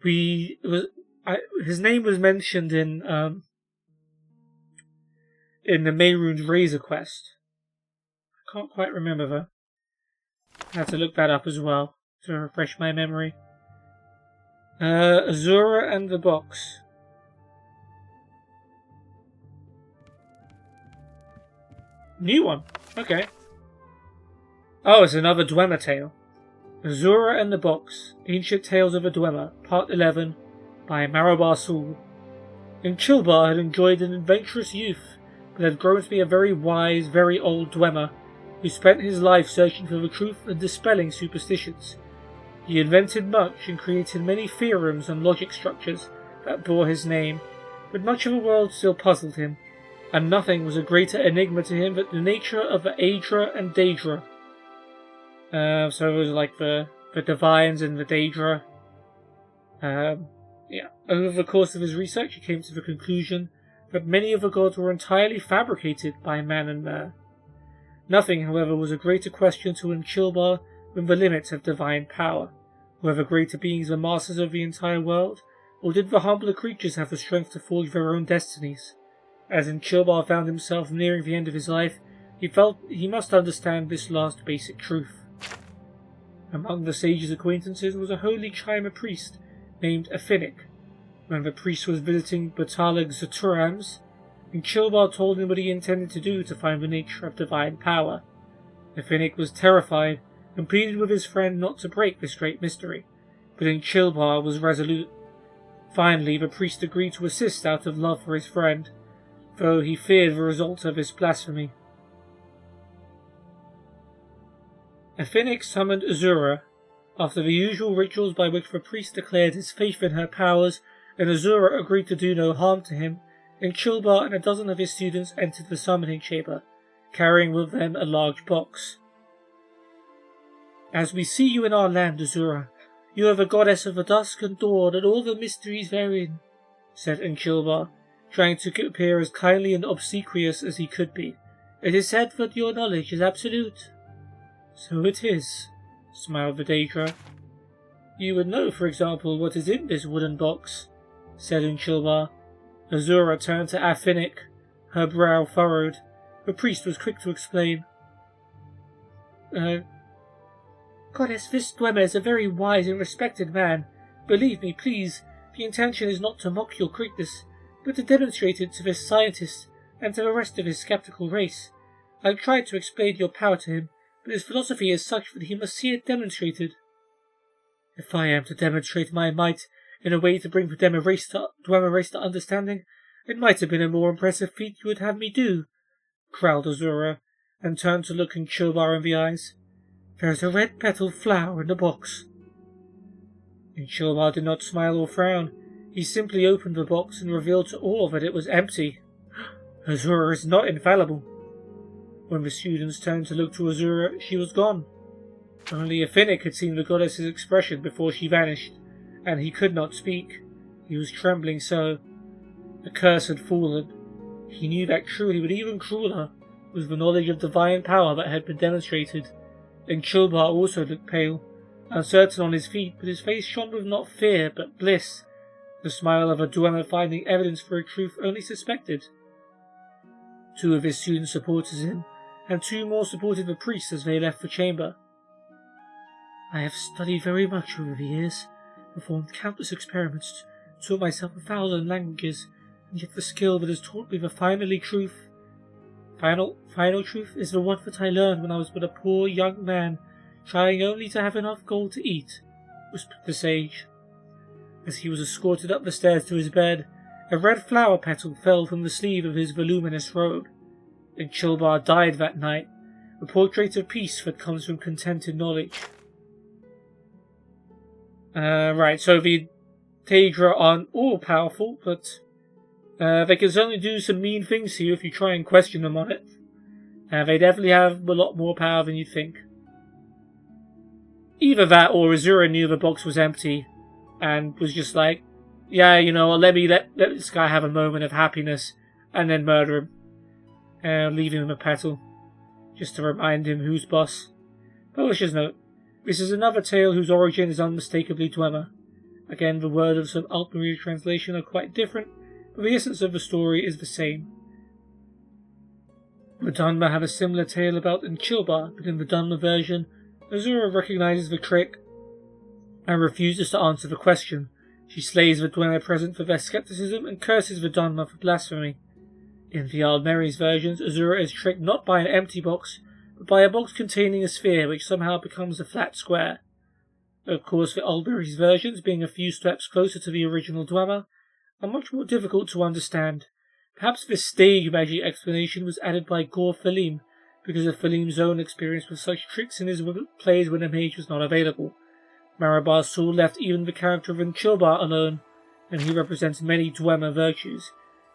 [SPEAKER 1] His name was mentioned in the Mehrunes Razor quest. I can't quite remember though. I have to look that up as well to refresh my memory. Azura and the Box. New one. Okay. Oh, it's another Dwemer tale. Azura and the Box. Ancient Tales of a Dwemer, Part 11, by Marabar Sul. In Chilbar had enjoyed an adventurous youth, but had grown to be a very wise, very old Dwemer, who spent his life searching for the truth and dispelling superstitions. He invented much and created many theorems and logic structures that bore his name, but much of the world still puzzled him, and nothing was a greater enigma to him than the nature of the Aedra and Daedra. So it was like the Divines and the Daedra. Over the course of his research, he came to the conclusion that many of the gods were entirely fabricated by man and Mer. Nothing, however, was a greater question to Chilbar than the limits of divine power. Whether greater beings were masters of the entire world, or did the humbler creatures have the strength to forge their own destinies? As Chilbar found himself nearing the end of his life, he felt he must understand this last basic truth. Among the sage's acquaintances was a holy Chimer priest named Afinic. When the priest was visiting Batalag Zaturams, Chilbar told him what he intended to do to find the nature of divine power. Afinic was terrified and pleaded with his friend not to break this great mystery, but Chilbar was resolute. Finally, the priest agreed to assist out of love for his friend, though he feared the result of his blasphemy. Afinic summoned Azura. After the usual rituals by which the priest declared his faith in her powers, and Azura agreed to do no harm to him, Chilbar and a dozen of his students entered the summoning chamber, carrying with them a large box. As we see you in our land, Azura, you are the goddess of the dusk and dawn and all the mysteries therein, said Chilbar, trying to appear as kindly and obsequious as he could be. It is said that your knowledge is absolute. So it is, smiled the Daedra. You would know, for example, what is in this wooden box, said Chilbar. Azura turned to Afinic, her brow furrowed. The priest was quick to explain. Goddess, this Dwemer is a very wise and respected man. Believe me, please, the intention is not to mock your greatness, but to demonstrate it to this scientist and to the rest of his skeptical race. I have tried to explain your power to him, but his philosophy is such that he must see it demonstrated. If I am to demonstrate my might in a way to bring the Dwemer race to understanding, it might have been a more impressive feat you would have me do, growled Azura, and turned to look Inchilbar in the eyes. "There's a red petal flower in the box." Inchilbar did not smile or frown. He simply opened the box and revealed to all that it was empty. Azura is not infallible. When the students turned to look to Azura, she was gone. Only a Finnick had seen the goddess's expression before she vanished, and he could not speak. He was trembling so. The curse had fallen. He knew that truly, but even crueler was the knowledge of divine power that had been demonstrated. Inchilbar also looked pale, uncertain on his feet, but his face shone with not fear, but bliss, the smile of a Dwemer finding evidence for a truth only suspected. 2 of his students supported him, and 2 more supported the priest as they left the chamber. "I have studied very much over the years, performed countless experiments, taught myself 1,000 languages, and yet the skill that has taught me the final truth is the one that I learned when I was but a poor young man, trying only to have enough gold to eat," whispered the sage. As he was escorted up the stairs to his bed, a red flower petal fell from the sleeve of his voluminous robe. Inchilbar died that night, a portrait of peace that comes from contented knowledge. Right, so the Daedra aren't all powerful, but they can certainly do some mean things to you if you try and question them on it. They definitely have a lot more power than you'd think. Either that or Azura knew the box was empty and was just like, yeah, you know, let this guy have a moment of happiness and then murder him. Leaving him a petal, just to remind him who's boss. Publisher's note. This is another tale whose origin is unmistakably Dwemer. Again, the word of some Alchemy translation are quite different, but the essence of the story is the same. The Dunmer have a similar tale about Inchilbar, but in the Dunmer version, Azura recognizes the trick and refuses to answer the question. She slays the Dwemer present for their skepticism and curses the Dunmer for blasphemy. In the Aldmeri's versions, Azura is tricked not by an empty box, but by a box containing a sphere which somehow becomes a flat square. Of course, the Aldmeri's versions, being a few steps closer to the original Dwemer, are much more difficult to understand. Perhaps this stage magic explanation was added by Gor Falim, because of Falim's own experience with such tricks in his plays when a mage was not available. Marabar's soul left even the character of Inchilbar alone, and he represents many Dwemer virtues.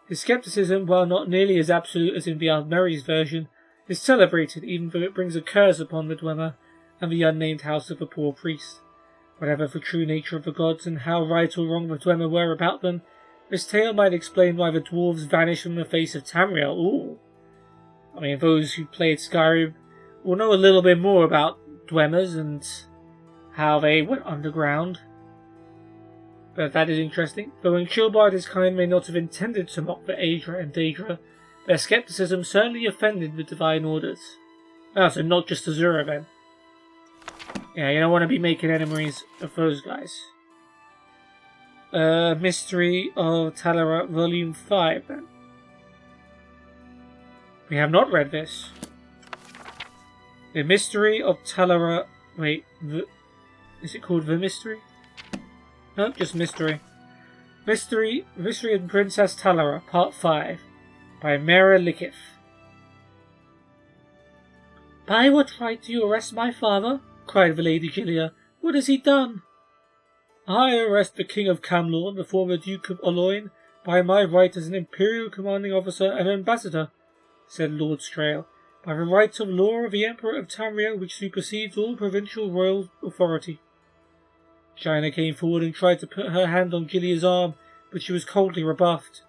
[SPEAKER 1] His skepticism, while not nearly as absolute as in the Aldmeri's version, is celebrated even though it brings a curse upon the Dwemer and the unnamed house of the poor priest. Whatever the true nature of the gods and how right or wrong the Dwemer were about them, this tale might explain why the dwarves vanished from the face of Tamriel. Ooh. I mean, those who played Skyrim will know a little bit more about Dwemers and how they went underground. But that is interesting. Though Inchilbar his kind may not have intended to mock the Aedra and Daedra, their skepticism certainly offended the divine orders. So not just Azura then. Yeah, you don't want to be making enemies of those guys. Mystery of Talara, Volume 5 then. We have not read this. The Mystery of Talara... Wait, is it called The Mystery? No, just Mystery. Mystery of Princess Talara, Part 5, by Mera Likith. "By what right do you arrest my father?" cried the Lady Gilia. "What has he done?" "I arrest the King of Camlorn, the former Duke of Oloin, by my right as an Imperial Commanding Officer and Ambassador," said Lord Strail, "by the right of law of the Emperor of Tamriel, which supersedes all provincial royal authority." Jaina came forward and tried to put her hand on Gilia's arm, but she was coldly rebuffed.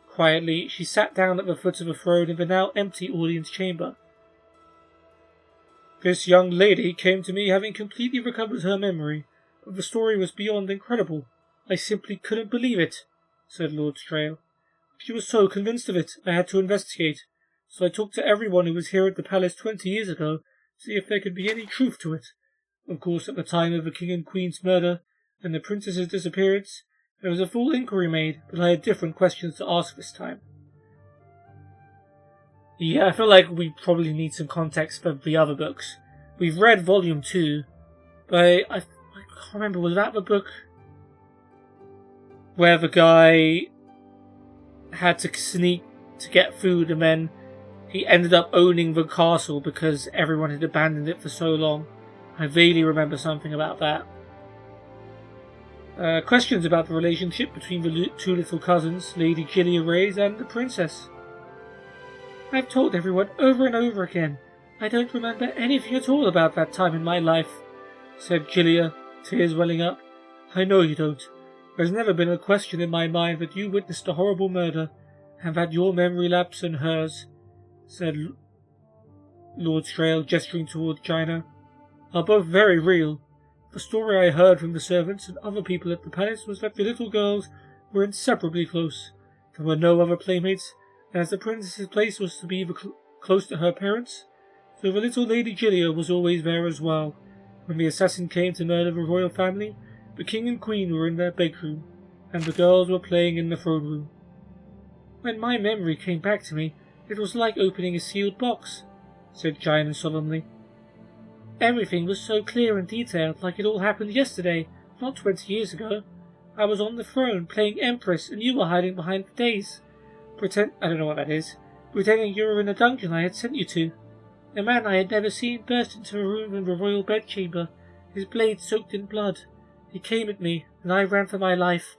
[SPEAKER 1] Quietly, she sat down at the foot of a throne in the now empty audience chamber. "This young lady came to me having completely recovered her memory, but the story was beyond incredible. I simply couldn't believe it," said Lord Strail. "She was so convinced of it, I had to investigate. So I talked to everyone who was here at the palace 20 years ago, to see if there could be any truth to it. Of course, at the time of the King and Queen's murder and the Princess's disappearance, there was a full inquiry made, but I had different questions to ask this time." Yeah, I feel like we probably need some context for the other books. We've read Volume 2, but I can't remember, was that the book where the guy had to sneak to get food and then he ended up owning the castle because everyone had abandoned it for so long. I vaguely remember something about that. Questions about the relationship between the two little cousins, Lady Gilia raised, and the princess. I've told everyone over and over again, I don't remember anything at all about that time in my life, said Gilia, tears welling up. I know you don't. There's never been a question in my mind that you witnessed a horrible murder, and that your memory lapse and hers, said Lord Strail, gesturing toward China, are both very real. The story I heard from the servants and other people at the palace was that the little girls were inseparably close. There were no other playmates, and as the princess's place was to be close to her parents, so the little Lady Gilia was always there as well. When the assassin came to murder the royal family, the king and queen were in their bedroom, and the girls were playing in the throne room. When my memory came back to me, it was like opening a sealed box, said China solemnly. Everything was so clear and detailed, like it all happened yesterday, not 20 years ago. I was on the throne, playing Empress, and you were hiding behind the dais. I don't know what that is. Pretending you were in a dungeon I had sent you to. A man I had never seen burst into a room in the royal bedchamber, his blade soaked in blood. He came at me, and I ran for my life.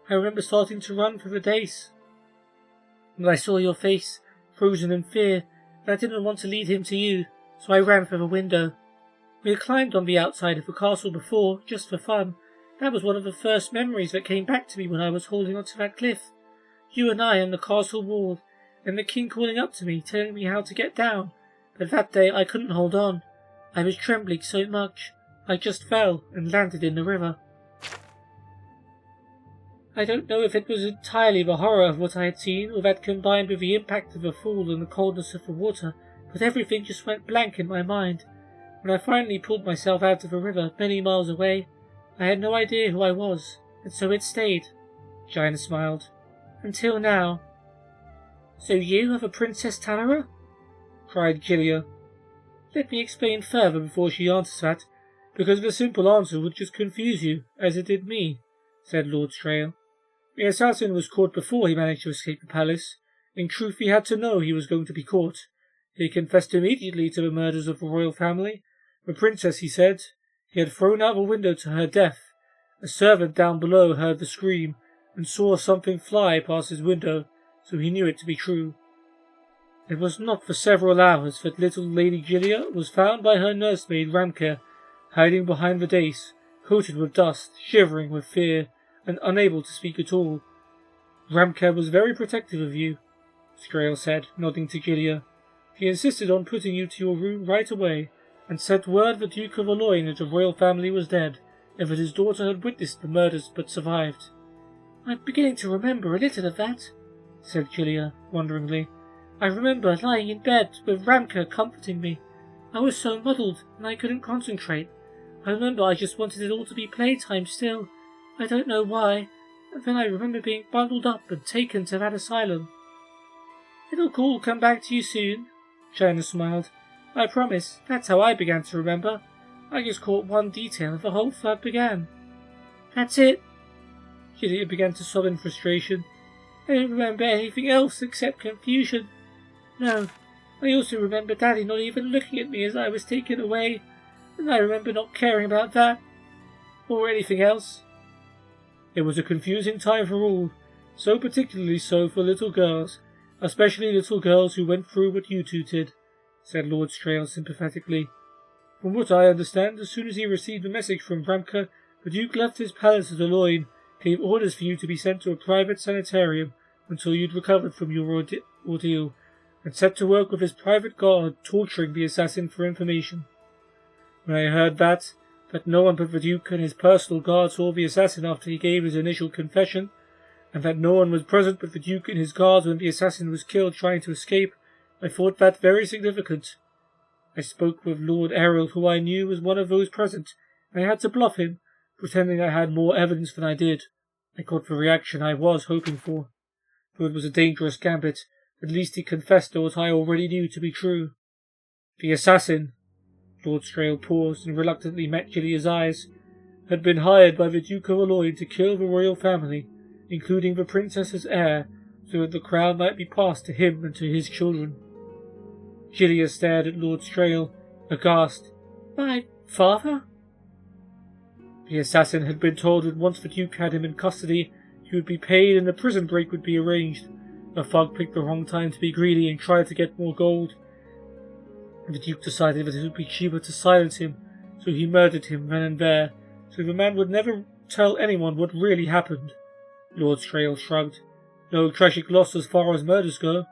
[SPEAKER 1] I remember starting to run for the dais. But I saw your face, frozen in fear, and I didn't want to lead him to you, so I ran for the window. We had climbed on the outside of the castle before, just for fun. That was one of the first memories that came back to me when I was holding onto that cliff. You and I on the castle wall, and the king calling up to me, telling me how to get down. But that day I couldn't hold on. I was trembling so much, I just fell and landed in the river. I don't know if it was entirely the horror of what I had seen, or that combined with the impact of the fall and the coldness of the water, but everything just went blank in my mind. When I finally pulled myself out of the river, many miles away, I had no idea who I was, and so it stayed. China smiled. Until now. So you are the Princess Talara? Cried Gilia. Let me explain further before she answers that, because the simple answer would just confuse you, as it did me, said Lord Strail. The assassin was caught before he managed to escape the palace. In truth, he had to know he was going to be caught. He confessed immediately to the murders of the royal family. The princess, he said, he had thrown out the window to her death. A servant down below heard the scream and saw something fly past his window, so he knew it to be true. It was not for several hours that little Lady Gilia was found by her nursemaid Ramke, hiding behind the dais, coated with dust, shivering with fear, and unable to speak at all. Ramke was very protective of you, Strail said, nodding to Gilia. He insisted on putting you to your room right away, and sent word the Duke of Aloyne that the royal family was dead, and that his daughter had witnessed the murders but survived. I'm beginning to remember a little of that, said Gilia, wonderingly. I remember lying in bed with Ramke comforting me. I was so muddled, and I couldn't concentrate. I remember I just wanted it all to be playtime still. I don't know why. And then I remember being bundled up and taken to that asylum. It'll all come back to you soon, China smiled. I promise, that's how I began to remember. I just caught one detail and the whole flood began. That's it. Gilia began to sob in frustration. I don't remember anything else except confusion. No, I also remember Daddy not even looking at me as I was taken away, and I remember not caring about that, or anything else. It was a confusing time for all, so particularly so for little girls, especially little girls who went through what you two did, said Lord Strail sympathetically. From what I understand, as soon as he received a message from Ramke, the Duke left his palace at Aloyne, gave orders for you to be sent to a private sanitarium until you'd recovered from your ordeal, and set to work with his private guard torturing the assassin for information. When I heard that no one but the Duke and his personal guard saw the assassin after he gave his initial confession, and that no one was present but the Duke and his guards when the assassin was killed trying to escape, I thought that very significant. I spoke with Lord Errol, who I knew was one of those present, and I had to bluff him, pretending I had more evidence than I did. I got the reaction I was hoping for. Though it was a dangerous gambit, at least he confessed to what I already knew to be true. The assassin, Lord Strail paused and reluctantly met Gilia's eyes, had been hired by the Duke of Aloyne to kill the royal family, including the princess's heir, so that the crown might be passed to him and to his children. Gilia stared at Lord Strail, aghast. My father? The assassin had been told that once the Duke had him in custody, he would be paid and a prison break would be arranged. The thug picked the wrong time to be greedy and tried to get more gold. The Duke decided that it would be cheaper to silence him, so he murdered him then and there, so the man would never tell anyone what really happened. Lord Strail shrugged. No tragic loss as far as murders go.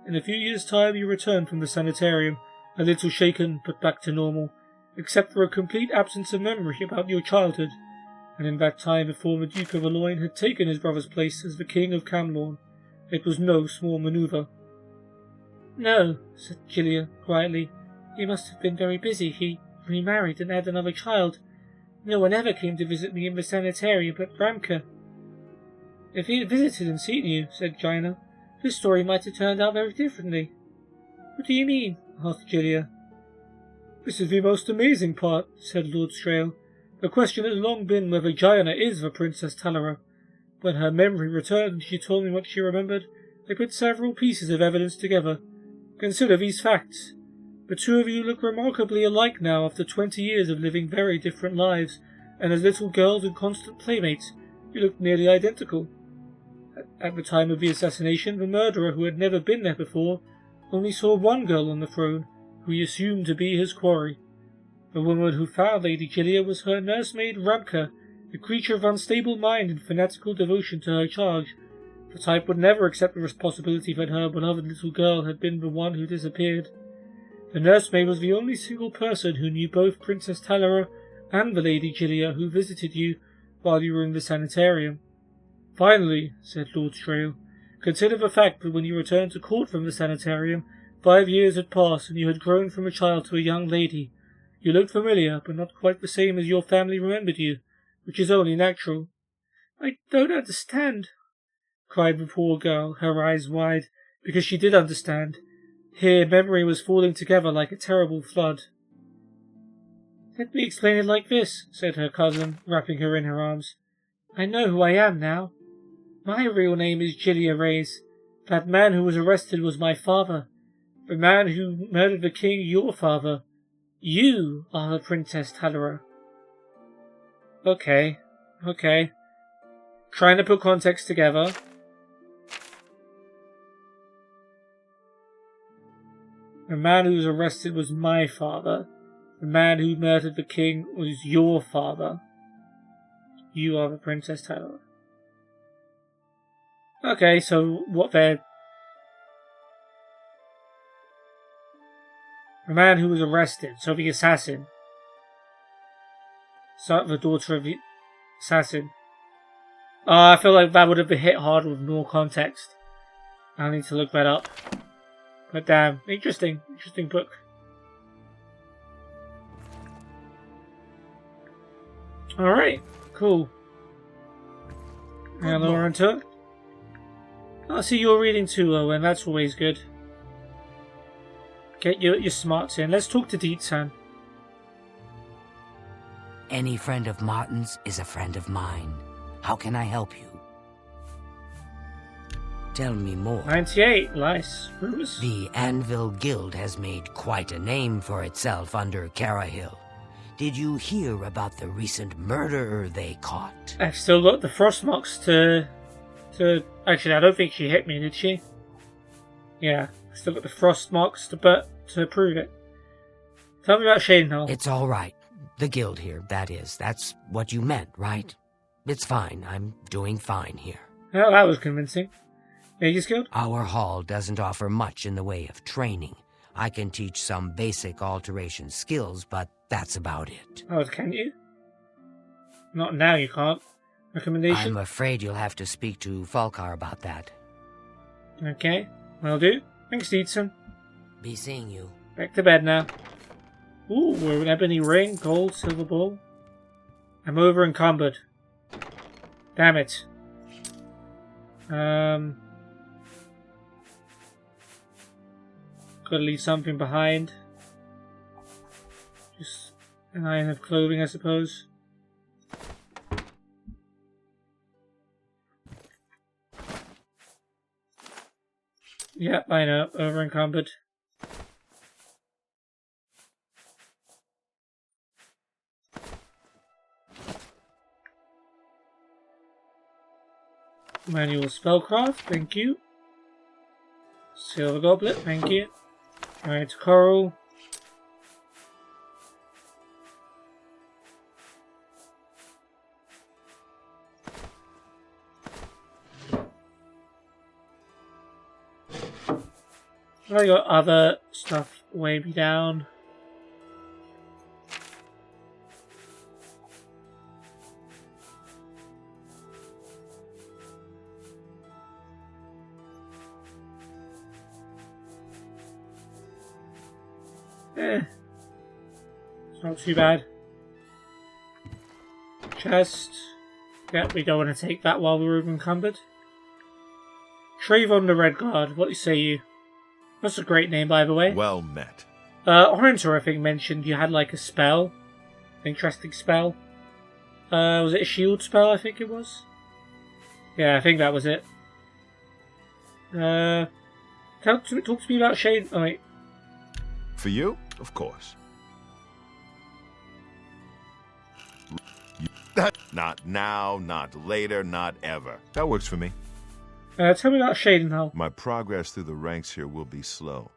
[SPEAKER 1] In a few years' time you returned from the sanitarium, a little shaken but back to normal, except for a complete absence of memory about your childhood. And in that time before the Duke of Aloyne had taken his brother's place as the King of Camlorn, it was no small maneuver. No, said Gilia quietly. He must have been very busy. He remarried and had another child. No one ever came to visit me in the sanitarium but Ramka. If he had visited and seen you, said Jaina, this story might have turned out very differently. What do you mean? Asked Gilia. This is the most amazing part, said Lord Strail. The question has long been whether Jaina is the Princess Talara. When her memory returned and she told me what she remembered, I put several pieces of evidence together. Consider these facts. The two of you look remarkably alike now after 20 years of living very different lives, and as little girls and constant playmates, you look nearly identical. At the time of the assassination, the murderer, who had never been there before, only saw one girl on the throne, who he assumed to be his quarry. The woman who found Lady Gilia was her nursemaid Ramka, a creature of unstable mind and fanatical devotion to her charge. The type would never accept the responsibility that her beloved little girl had been the one who disappeared. The nursemaid was the only single person who knew both Princess Talara and the Lady Gilia who visited you while you were in the sanitarium. Finally, said Lord Strail, consider the fact that when you returned to court from the sanitarium, 5 years had passed and you had grown from a child to a young lady. You looked familiar, but not quite the same as your family remembered you, which is only natural. I don't understand, cried the poor girl, her eyes wide, because she did understand. Here memory was falling together like a terrible flood. Let me explain it like this, said her cousin, wrapping her in her arms. I know who I am now. My real name is Gilia Reyes. That man who was arrested was my father. The man who murdered the king, your father. You are the Princess Talara. Okay. Trying to put context together. The man who was arrested was my father. The man who murdered the king was your father. You are the Princess Talara. Okay, so what they're... The man who was arrested, so the assassin. So the daughter of the assassin. I feel like that would have been hit hard with more context. I'll need to look that up. But damn, interesting book. Alright, cool. And Laura into it. I see you're reading too, Owen, that's always good. Get your smarts in. Let's talk to Deetsan.
[SPEAKER 14] Any friend of Martin's is a friend of mine. How can I help you? Tell me more.
[SPEAKER 1] 98, nice. Bruce.
[SPEAKER 14] The Anvil Guild has made quite a name for itself under Carahill. Did you hear about the recent murderer they caught?
[SPEAKER 1] I've still got the frost marks to... Actually, I don't think she hit me, did she? Yeah, I still got the frost marks to prove it. Tell me about Shadenhall.
[SPEAKER 14] It's all right. The guild here, that is. That's what you meant, right? It's fine. I'm doing fine here.
[SPEAKER 1] Well, that was convincing. Mage's Guild?
[SPEAKER 14] Our hall doesn't offer much in the way of training. I can teach some basic alteration skills, but that's about it.
[SPEAKER 1] Oh, can you? Not now, you can't. Recommendation?
[SPEAKER 14] I'm afraid you'll have to speak to Falkar about that.
[SPEAKER 1] Okay, will do. Thanks, Deetsan.
[SPEAKER 14] Be seeing you.
[SPEAKER 1] Back to bed now. Ooh, we're an ebony ring, gold, silver ball. I'm over encumbered. Damn it. Gotta leave something behind. Just an iron of clothing, I suppose. Yep, I know. Over encumbered. Manual spellcraft, thank you. Silver goblet, thank you. Alright, coral. I got other stuff way down. It's not too bad. Chest. Yeah, we don't want to take that while we're encumbered. Trayvon the Red Guard, what say you? That's a great name, by the way.
[SPEAKER 6] Well met.
[SPEAKER 1] Orinter, I think, mentioned you had like a spell. Interesting spell. Was it a shield spell, I think it was? Yeah, I think that was it. Talk to me about Shade. Oh, wait.
[SPEAKER 6] For you? Of course. Not now, not later, not ever. That works for me.
[SPEAKER 1] Tell me about Shadenhull.
[SPEAKER 6] My progress through the ranks here will be slow.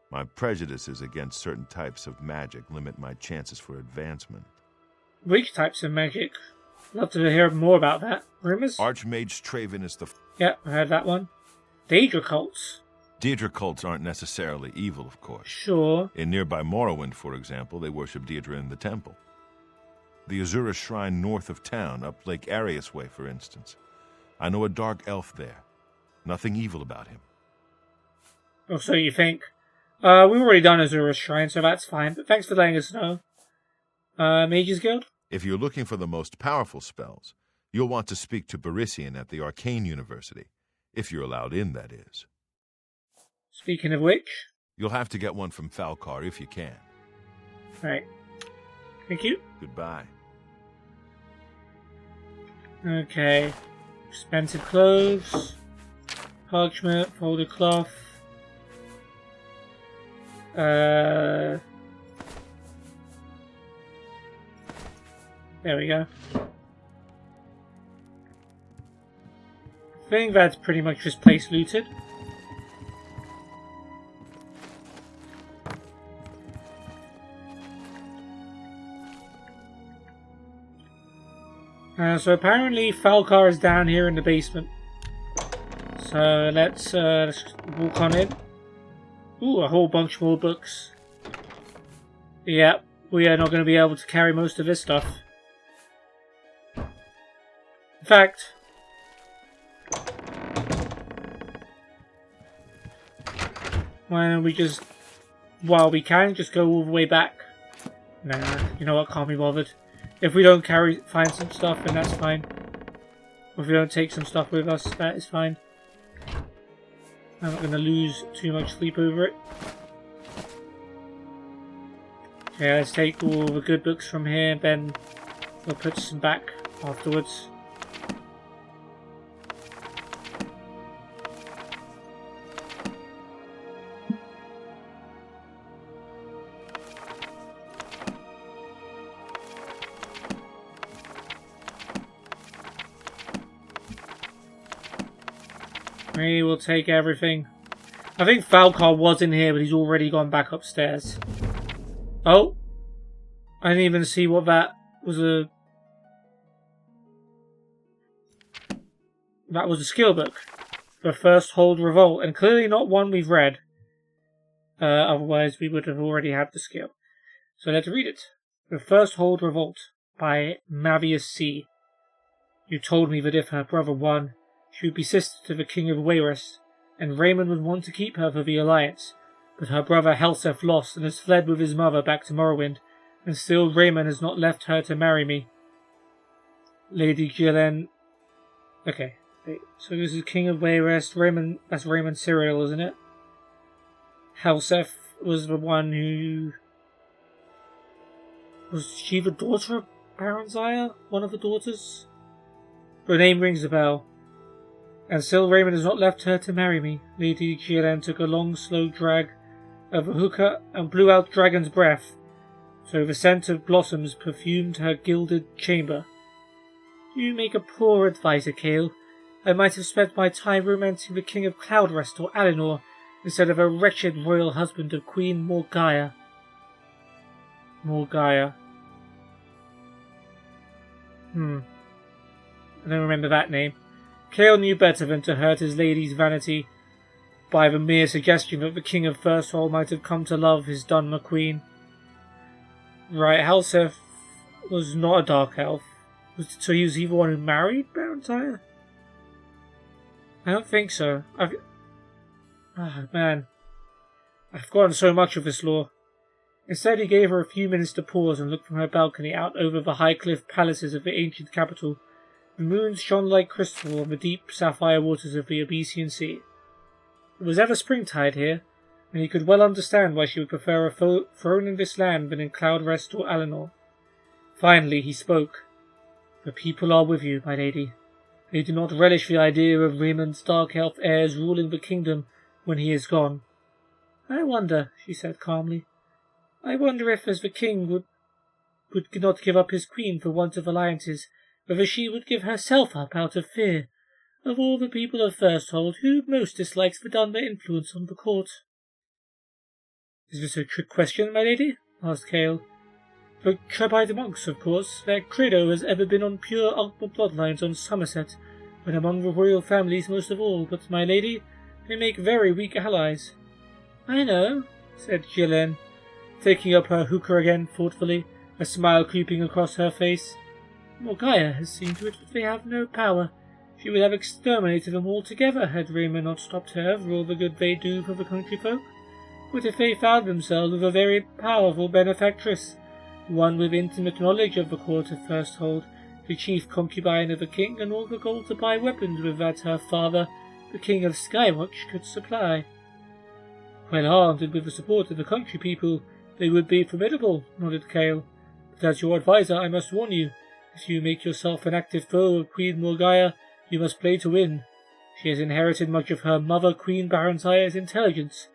[SPEAKER 6] My prejudices against certain types of magic limit my chances for advancement.
[SPEAKER 1] Which types of magic? Love to hear more about that. Rumors?
[SPEAKER 6] Archmage Traven is the...
[SPEAKER 1] Yeah, I heard that one. Daedra cults.
[SPEAKER 6] Daedra cults aren't necessarily evil, of course.
[SPEAKER 1] Sure.
[SPEAKER 6] In nearby Morrowind, for example, they worship Daedra in the temple. The Azura Shrine north of town, up Lake Arius Way, for instance. I know a dark elf there. Nothing evil about him.
[SPEAKER 1] Oh, so you think? We've already done Azura's Shrine, so that's fine, but thanks for letting us know. Mages Guild?
[SPEAKER 6] If you're looking for the most powerful spells, you'll want to speak to Barisian at the Arcane University. If you're allowed in, that is.
[SPEAKER 1] Speaking of which...
[SPEAKER 6] You'll have to get one from Falcar if you can.
[SPEAKER 1] Right. Thank you.
[SPEAKER 6] Goodbye.
[SPEAKER 1] Okay. Expensive clothes. Parchment, folded cloth. There we go. I think that's pretty much this place looted. So apparently Falcar is down here in the basement. So let's walk on in. Ooh, a whole bunch more books. Yep, we are not going to be able to carry most of this stuff. In fact... why don't we just... while we can, just go all the way back. Nah, you know what, can't be bothered. If we don't find some stuff, then that's fine. Or if we don't take some stuff with us, that is fine. I'm not going to lose too much sleep over it. Okay, let's take all the good books from here, and then we'll put some back afterwards. We will take everything. I think Falcar was in here, but he's already gone back upstairs. Oh! I didn't even see what that was a... That was a skill book. The First Hold Revolt, and clearly not one we've read. Otherwise we would have already had the skill. So let's read it. The First Hold Revolt by Mavius C. You told me that if her brother won, she would be sister to the King of Wayrest, and Raymond would want to keep her for the alliance. But her brother Helseth lost and has fled with his mother back to Morrowind, and still Raymond has not left her to marry me. Lady Gillen... Okay, wait, so this is King of Wayrest, Raymond... That's Raymond Cyril, isn't it? Helseth was the one who... Was she the daughter of Baron Zaya? One of the daughters? Her name rings a bell. And still Raymond has not left her to marry me. Lady Gillen took a long, slow drag of a hookah and blew out dragon's breath, so the scent of blossoms perfumed her gilded chamber. You make a poor advisor, Cale. I might have spent my time romancing the King of Cloudrest or Alinor instead of a wretched royal husband of Queen Morgaia. Morgaia. I don't remember that name. Cale knew better than to hurt his lady's vanity by the mere suggestion that the King of Firsthold might have come to love his Dunmer Queen. Right, Helseth was not a Dark Elf. So he was the one who married Barentyre? I don't think so. Man. I've forgotten so much of this lore. Instead, he gave her a few minutes to pause and look from her balcony out over the high cliff palaces of the ancient capital. The moons shone like crystal on the deep sapphire waters of the Abyssian Sea. It was ever springtide here, and he could well understand why she would prefer a throne in this land than in Cloudrest or Alinor. Finally, he spoke. The people are with you, my lady. They do not relish the idea of Raymond's dark elf heirs ruling the kingdom when he is gone. I wonder, she said calmly. I wonder if, as the king would not give up his queen for want of alliances, whether she would give herself up out of fear. Of all the people of Firsthold, who most dislikes the Dunmer influence on the court? Is this a trick question, my lady? Asked Cale. The Trebite monks, of course. Their credo has ever been on pure Ugbor bloodlines on Somerset, and among the royal families most of all, but, my lady, they make very weak allies. I know, said Gillen, taking up her hookah again thoughtfully, a smile creeping across her face. Morgaia has seen to it that they have no power. She would have exterminated them altogether had Raymond not stopped her for all the good they do for the country folk. What if they found themselves with a very powerful benefactress, one with intimate knowledge of the court of Firsthold, the chief concubine of the king, and all the gold to buy weapons with that her father, the king of Skywatch, could supply? Well armed and with the support of the country people, they would be formidable, nodded Cale. But as your adviser, I must warn you, if you make yourself an active foe of Queen Morgaia, you must play to win. She has inherited much of her mother, Queen Barentyre's intelligence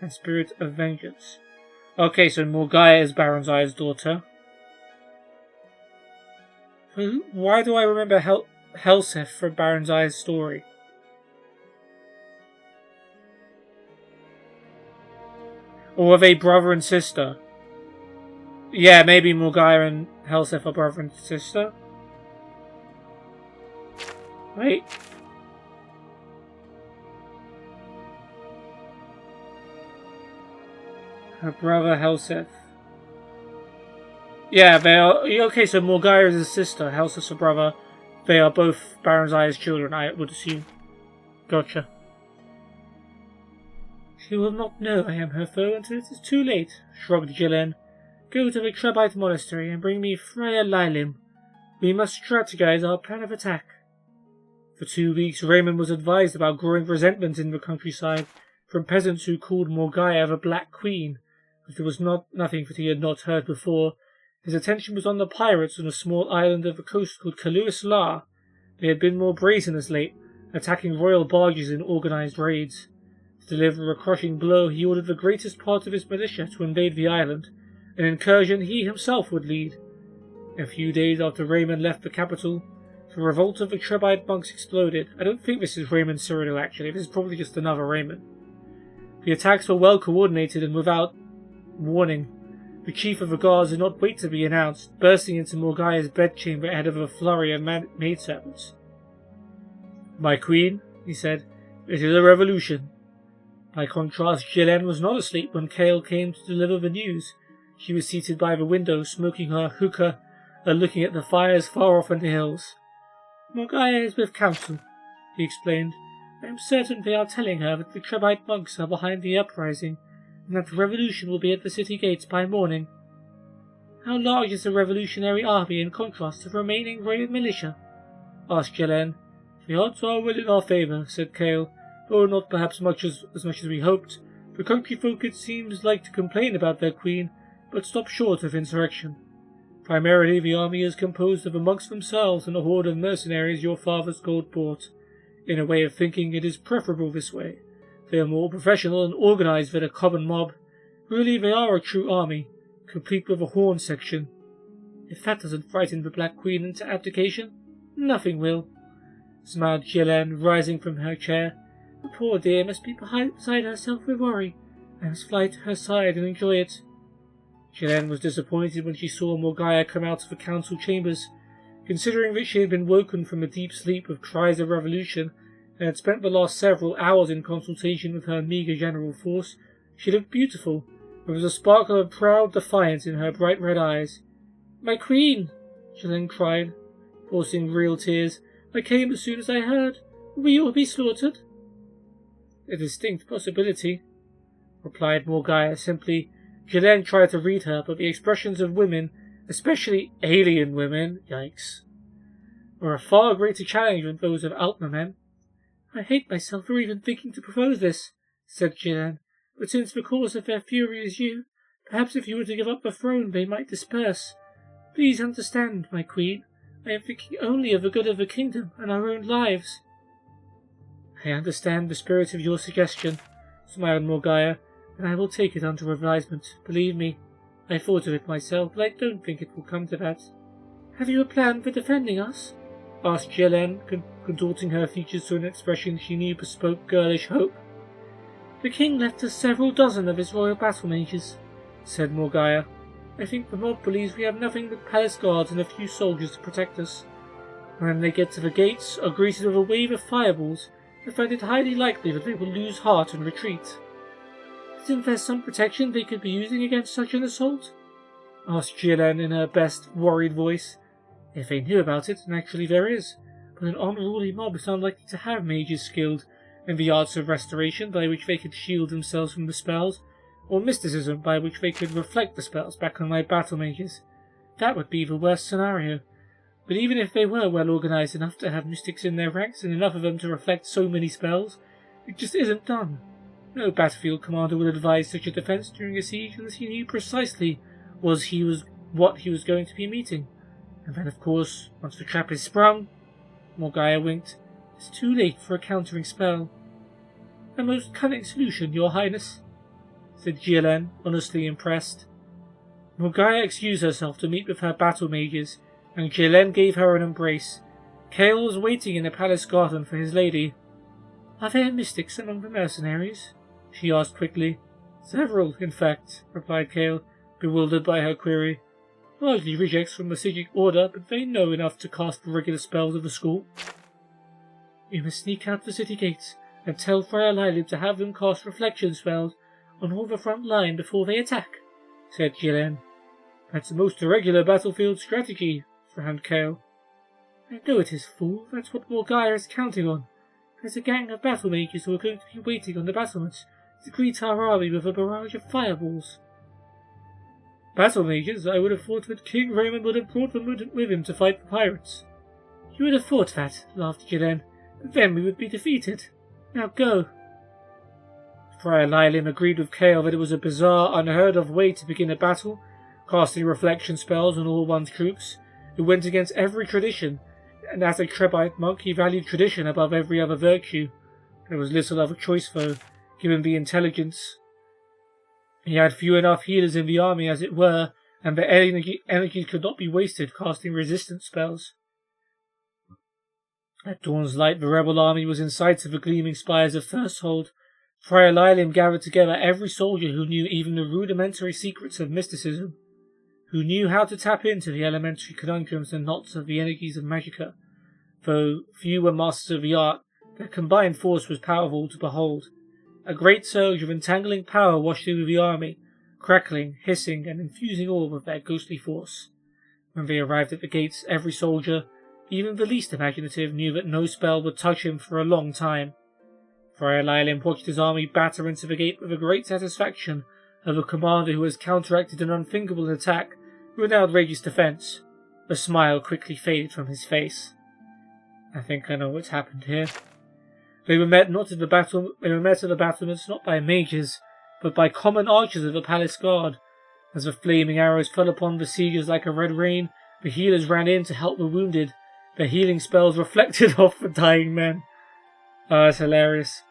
[SPEAKER 1] and spirit of vengeance. Okay, so Morgaia is Barentyre's daughter. Why do I remember Helseth from Barentyre's story? Or are they brother and sister? Yeah, maybe Morgaia and Helseth are brother and sister. Wait. Her brother Helseth. Yeah, they are. Okay, so Morgaia is his sister, Helseth's a brother. They are both Barentyre's children, I would assume. Gotcha. She will not know I am her foe until it is too late, shrugged Gillen. Go to the Trebite monastery and bring me Freya Lilim. We must strategize our plan of attack. For 2 weeks, Raymond was advised about growing resentment in the countryside from peasants who called Morgaia the Black Queen, but there was nothing that he had not heard before. His attention was on the pirates on a small island of the coast called Kaluis La. They had been more brazen as late, attacking royal barges in organized raids. To deliver a crushing blow, he ordered the greatest part of his militia to invade the island, an incursion he himself would lead. A few days after Raymond left the capital, the revolt of the Trebite monks exploded. I don't think this is Raymond Cyrodiil, actually. This is probably just another Raymond. The attacks were well coordinated and without warning. The chief of the guards did not wait to be announced, bursting into Morgaia's bedchamber ahead of a flurry of maidservants. My queen, he said, it is a revolution. By contrast, Gillen was not asleep when Cale came to deliver the news. She was seated by the window, smoking her hookah and looking at the fires far off in the hills. Morgaia is with council, he explained. I am certain they are telling her that the Trebite monks are behind the uprising, and that the revolution will be at the city gates by morning. How large is the revolutionary army in contrast to the remaining royal militia? Asked Gillen. The odds are well in our favour, said Cale, though not perhaps as much as we hoped. The country folk, it seems, like to complain about their queen, but stop short of insurrection. Primarily, the army is composed of the monks themselves and a horde of mercenaries your father's gold bought. In a way of thinking, it is preferable this way. They are more professional and organized than a common mob. Really, they are a true army, complete with a horn section. If that doesn't frighten the Black Queen into abdication, nothing will. smiled Jillian, rising from her chair. The poor dear must be beside herself with worry. I must fly to her side and enjoy it. Jillian was disappointed when she saw Morgaya come out of the council chambers. Considering that she had been woken from a deep sleep with cries of revolution and had spent the last several hours in consultation with her meagre general force, she looked beautiful. There was a sparkle of proud defiance in her bright red eyes. "My queen!" Jillian cried, forcing real tears. "I came as soon as I heard. Will we all be slaughtered?" "A distinct possibility," replied Morgaya simply. Jillian tried to read her, but the expressions of women, especially alien women, yikes, were a far greater challenge than those of Altmer men. "I hate myself for even thinking to propose this," said Jillian, "but since the cause of their fury is you, perhaps if you were to give up the throne they might disperse. Please understand, my queen, I am thinking only of the good of the kingdom and our own lives." "I understand the spirit of your suggestion," smiled Morgaya, "and I will take it under advisement. Believe me, I thought of it myself, but I don't think it will come to that." "Have you a plan for defending us?" asked Jillian, contorting her features to an expression she knew bespoke girlish hope. "The king left us several dozen of his royal battle mages," said Morgaya. "I think the mob believes we have nothing but palace guards and a few soldiers to protect us. When they get to the gates, are greeted with a wave of fireballs, I find it highly likely that they will lose heart and retreat." "Isn't there some protection they could be using against such an assault?" asked Jillian in her best worried voice. "If they knew about it, naturally there is, but an unruly mob is unlikely to have mages skilled in the arts of restoration by which they could shield themselves from the spells, or mysticism by which they could reflect the spells back on my battle mages. That would be the worst scenario. But even if they were well organized enough to have mystics in their ranks and enough of them to reflect so many spells, it just isn't done. No battlefield commander would advise such a defense during a siege unless he knew precisely what he was going to be meeting. And then, of course, once the trap is sprung," Morgaya winked, "it's too late for a countering spell." "A most cunning solution, your highness," said Jillian, honestly impressed. Morgaya excused herself to meet with her battle mages, and Jillian gave her an embrace. Cale was waiting in the palace garden for his lady. "Are there mystics among the mercenaries?" she asked quickly. "Several, in fact," replied Cale, bewildered by her query. "Largely rejects from the Sigic Order, but they know enough to cast the regular spells of the school." "We must sneak out the city gates and tell Friar Lilib to have them cast reflection spells on all the front line before they attack," said Jillian. "That's a most irregular battlefield strategy," frowned Cale. "I know it is, fool. That's what Morgaya is counting on. There's a gang of battle mages who are going to be waiting on the battlements to greet our army with a barrage of fireballs." "Battle mages? I would have thought that King Raymond would have brought them with him to fight the pirates." "You would have thought that," laughed Jillian, "but then we would be defeated. Now go." Friar Lilib agreed with Cale that it was a bizarre, unheard-of way to begin a battle, casting reflection spells on all one's troops. It went against every tradition, and as a Trebite monk he valued tradition above every other virtue. There was little other choice, though, given the intelligence. He had few enough healers in the army, as it were, and their energy could not be wasted casting resistance spells. At dawn's light, the rebel army was in sight of the gleaming spires of Thirsthold. Friar Lilib gathered together every soldier who knew even the rudimentary secrets of mysticism, who knew how to tap into the elementary conundrums and knots of the energies of Magicka. Though few were masters of the art, their combined force was powerful to behold. A great surge of entangling power washed through the army, crackling, hissing, and infusing all with their ghostly force. When they arrived at the gates, every soldier, even the least imaginative, knew that no spell would touch him for a long time. Friar Lilib watched his army batter into the gate with the great satisfaction of a commander who has counteracted an unthinkable attack with an outrageous defense. A smile quickly faded from his face. "I think I know what's happened here." They were met at the battlements not by mages, but by common archers of the palace guard. As the flaming arrows fell upon the besiegers like a red rain, the healers ran in to help the wounded. Their healing spells reflected off the dying men. It's hilarious.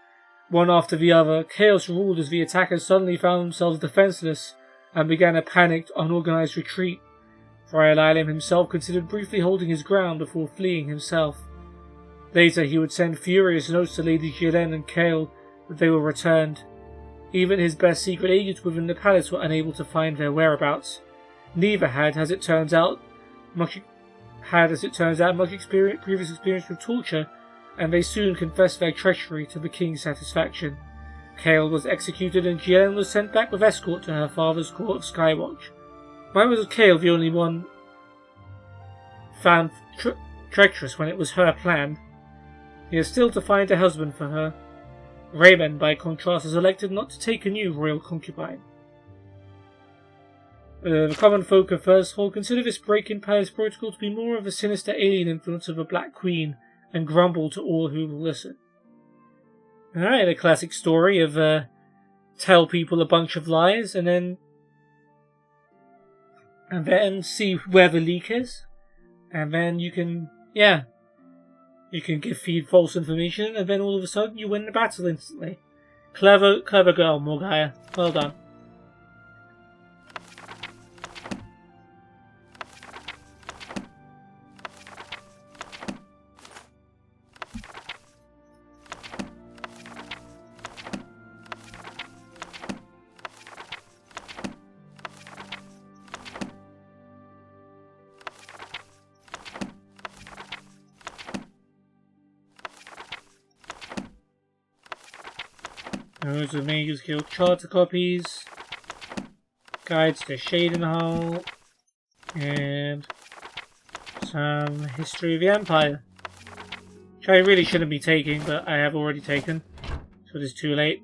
[SPEAKER 1] One after the other, chaos ruled as the attackers suddenly found themselves defenseless and began a panicked, unorganized retreat. Friar Lilib himself considered briefly holding his ground before fleeing himself. Later, he would send furious notes to Lady Gillen and Kale that they were returned. Even his best secret agents within the palace were unable to find their whereabouts. Neither had, as it turns out, much previous experience with torture, and they soon confessed their treachery to the king's satisfaction. Kale was executed and Gillen was sent back with escort to her father's court of Skywatch. Why was Kale the only one found treacherous when it was her plan? He is still to find a husband for her. Raymond, by contrast, has elected not to take a new royal concubine. The common folk of First Hall consider this break in palace protocol to be more of a sinister alien influence of a Black Queen, and grumble to all who will listen. Alright, a classic story of tell people a bunch of lies and then see where the leak is, and then you can feed false information, and then all of a sudden you win the battle instantly. Clever girl, Morgaya. Well done. Those are Mages Guild charter copies, guides to Shadenhall, and some history of the Empire, which I really shouldn't be taking, but I have already taken, so it is too late.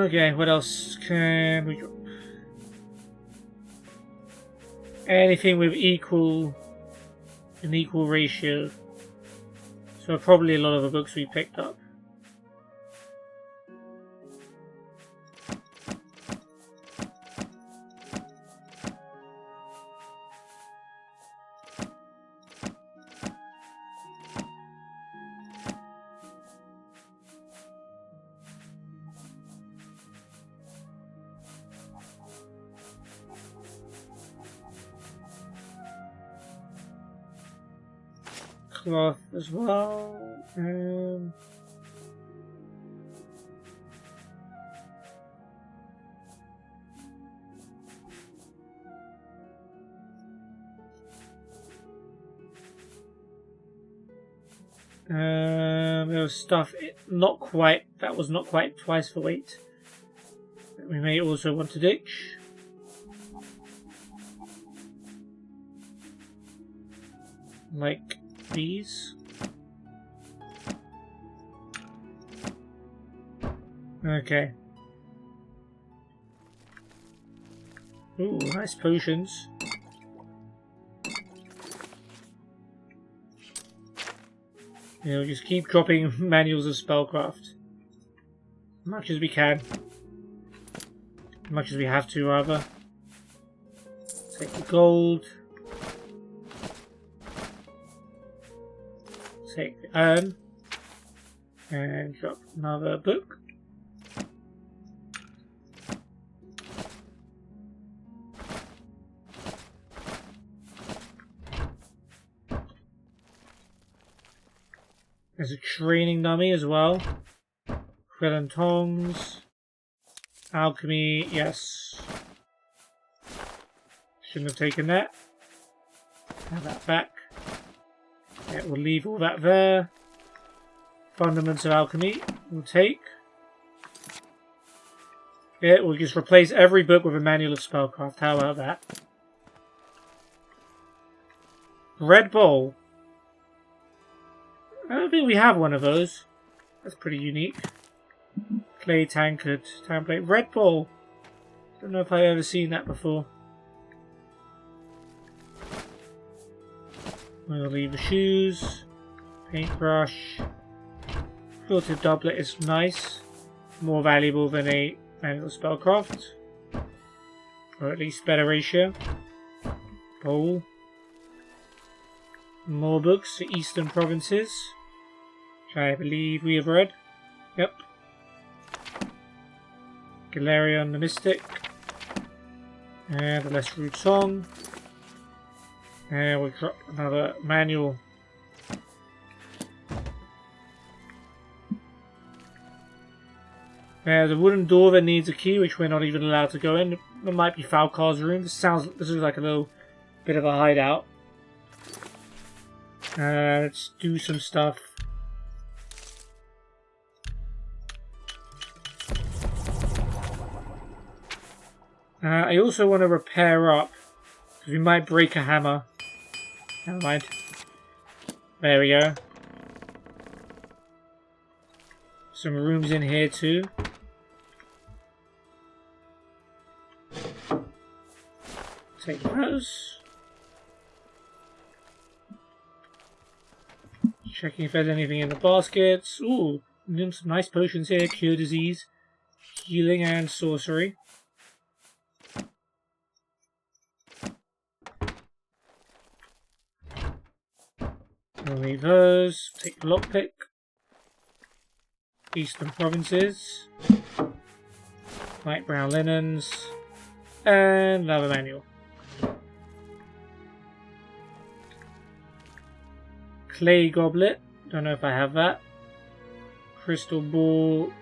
[SPEAKER 1] Okay, what else can we drop? Anything with an equal ratio. So probably a lot of the books we picked up. Cloth as well. There was stuff that was not quite twice the weight that we may also want to ditch. Like these. Okay. Ooh, nice potions. You know, just keep dropping manuals of spellcraft. As much as we can. As much as we have to, rather. Take the gold. Take the urn. And drop another book. There's a training dummy as well. Quill and tongs. Alchemy, yes. Shouldn't have taken that. Have that back. Yeah, we'll leave all that there. Fundaments of alchemy, we'll take. Yeah, we'll just replace every book with a manual of spellcraft. How about that? Red bowl. I don't think we have one of those. That's pretty unique. Clay tankard, template, red bowl. Don't know if I've ever seen that before. We'll leave the shoes. Paintbrush. Filtered doublet is nice. More valuable than a manual spellcraft. Or at least better ratio. Bowl. More books for Eastern Provinces, which I believe we have read. Yep. Galerion the Mystic. And the Less Rude Song. And we'll drop another manual. There's a wooden door that needs a key, which we're not even allowed to go in. It might be Falcar's room. This looks like a little bit of a hideout. Let's do some stuff. I also want to repair up, because we might break a hammer. Never mind. There we go. Some rooms in here too. Take those. Checking if there's anything in the baskets. Ooh, some nice potions here. Cure disease, healing, and sorcery. I'll leave those. Take the lockpick. Eastern Provinces. Light brown linens. And another manual. Clay goblet. Don't know if I have that. Crystal ball.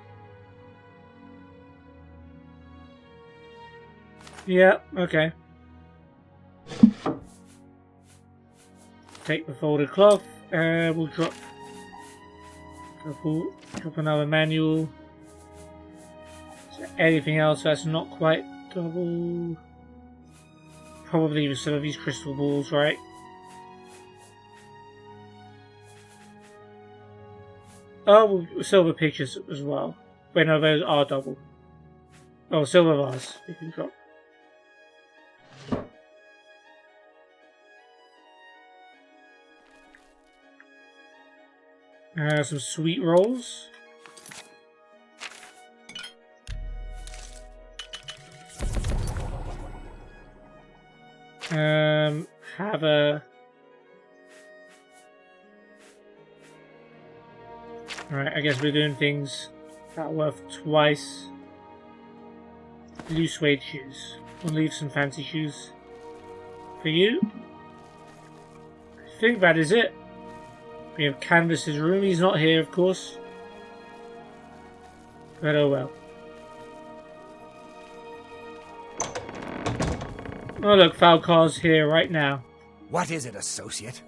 [SPEAKER 1] Yeah, okay. Take the folded cloth. We'll drop another manual. Is there anything else that's not quite double? Probably some of these crystal balls, right? Oh, silver pictures as well. Wait, no, those are double. Oh, silver vase. We can drop. Some sweet rolls. Have a... Alright, I guess we're doing things that are worth twice. Blue suede shoes. We'll leave some fancy shoes for you. I think that is it. We have Canvas's room. He's not here, of course. But oh well. Oh look, Falcar's here right now.
[SPEAKER 3] What is it, associate?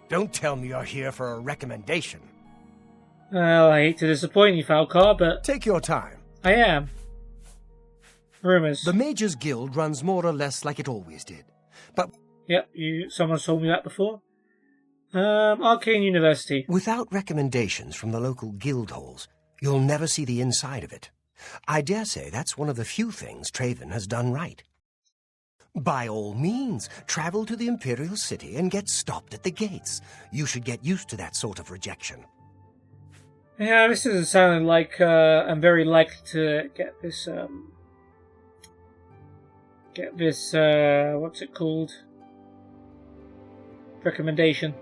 [SPEAKER 3] Don't tell me you're here for a recommendation.
[SPEAKER 1] Well, I hate to disappoint you, Falcar, but...
[SPEAKER 3] Take your time.
[SPEAKER 1] I am. Rumours.
[SPEAKER 3] The Mages Guild runs more or less like it always did. But...
[SPEAKER 1] Yep, someone told me that before. Arcane University.
[SPEAKER 3] Without recommendations from the local guild halls, you'll never see the inside of it. I dare say that's one of the few things Traven has done right. By all means, travel to the Imperial City and get stopped at the gates. You should get used to that sort of rejection.
[SPEAKER 1] Yeah, this doesn't sound like I'm very likely to get this, what's it called? Recommendation.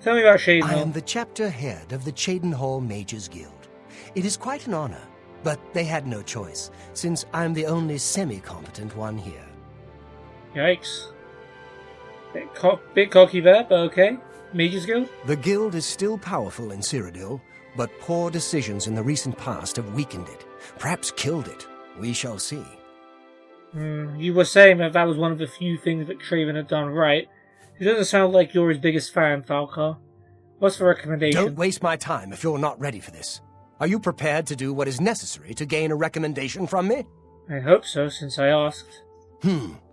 [SPEAKER 1] Tell me about Shadenhall.
[SPEAKER 3] I am the chapter head of the Shadenhall Mages Guild. It is quite an honor, but they had no choice, since I'm the only semi-competent one here.
[SPEAKER 1] Yikes. Bit cocky there, but okay. Mages Guild?
[SPEAKER 3] The guild is still powerful in Cyrodiil, but poor decisions in the recent past have weakened it. Perhaps killed it. We shall see.
[SPEAKER 1] You were saying that was one of the few things that Traven had done right. It doesn't sound like you're his biggest fan, Falcar. What's the recommendation?
[SPEAKER 3] Don't waste my time if you're not ready for this. Are you prepared to do what is necessary to gain a recommendation from me?
[SPEAKER 1] I hope so, since I asked.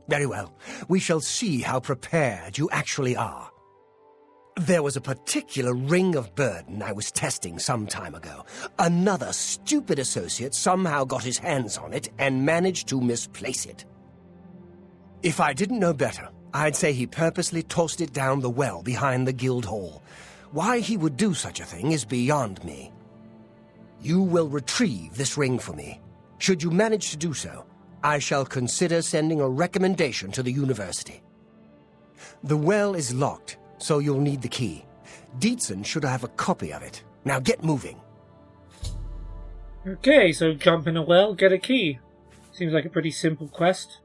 [SPEAKER 3] Very well. We shall see how prepared you actually are. There was a particular ring of burden I was testing some time ago. Another stupid associate somehow got his hands on it and managed to misplace it. If I didn't know better, I'd say he purposely tossed it down the well behind the guild hall. Why he would do such a thing is beyond me. You will retrieve this ring for me. Should you manage to do so, I shall consider sending a recommendation to the university. The well is locked, so you'll need the key. Dietzen should have a copy of it. Now get moving.
[SPEAKER 1] Okay, so jump in a well, get a key. Seems like a pretty simple quest.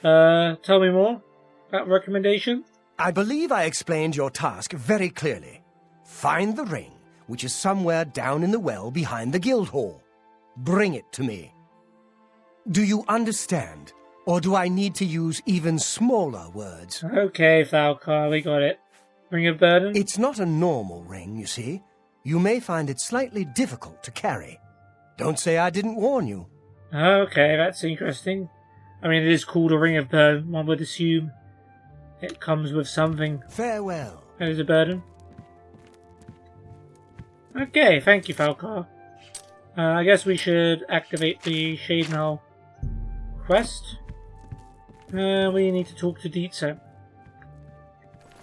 [SPEAKER 1] Tell me more about recommendation.
[SPEAKER 3] I believe I explained your task very clearly. Find the ring, which is somewhere down in the well behind the guild hall. Bring it to me. Do you understand? Or do I need to use even smaller words?
[SPEAKER 1] Okay, Falcar, we got it. Ring of burden?
[SPEAKER 3] It's not a normal ring, you see. You may find it slightly difficult to carry. Don't say I didn't warn you.
[SPEAKER 1] Okay, that's interesting. I mean, it is called a ring of burden. One would assume it comes with something.
[SPEAKER 3] Farewell.
[SPEAKER 1] That is a burden. Okay, thank you, Falcar. I guess we should activate the Shadenhull quest. We need to talk to Dietzen.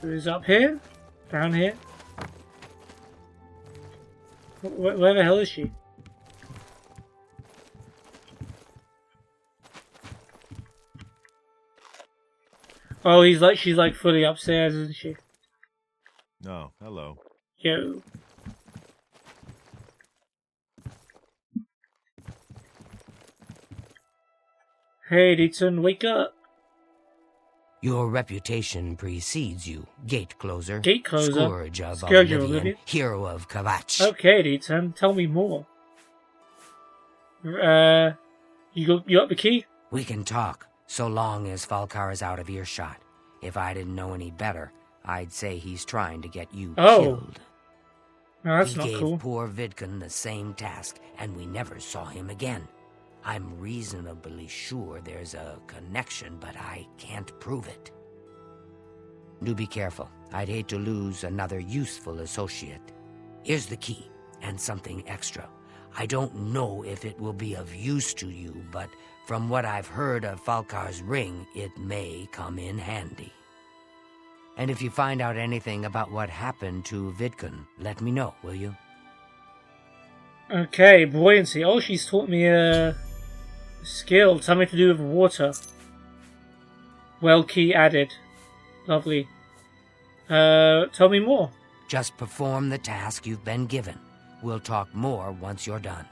[SPEAKER 1] Who's up here? Down here? Where the hell is she? Oh, she's like fully upstairs, isn't she?
[SPEAKER 6] No, hello.
[SPEAKER 1] Yo. Hey, Dietzen, wake up.
[SPEAKER 14] Your reputation precedes you, gate closer.
[SPEAKER 1] Gate closer?
[SPEAKER 14] Scourge of
[SPEAKER 1] Scourge of
[SPEAKER 14] Oblivion,
[SPEAKER 1] Oblivion?
[SPEAKER 14] hero of Kavach.
[SPEAKER 1] Okay, Dietzen, tell me more. You got the key?
[SPEAKER 14] We can talk, so long as Falcar is out of earshot. If I didn't know any better, I'd say he's trying to get you killed.
[SPEAKER 1] No, that's
[SPEAKER 14] he
[SPEAKER 1] not
[SPEAKER 14] gave
[SPEAKER 1] cool.
[SPEAKER 14] poor Vidkun the same task, and we never saw him again. I'm reasonably sure there's a connection, but I can't prove it. Do be careful. I'd hate to lose another useful associate. Here's the key, and something extra. I don't know if it will be of use to you, but from what I've heard of Falcar's ring, it may come in handy. And if you find out anything about what happened to Vidkun, let me know, will you?
[SPEAKER 1] Okay, buoyancy. Oh, she's taught me a skill. Something to do with water. Well, key added. Lovely. Tell me more.
[SPEAKER 14] Just perform the task you've been given. We'll talk more once you're done.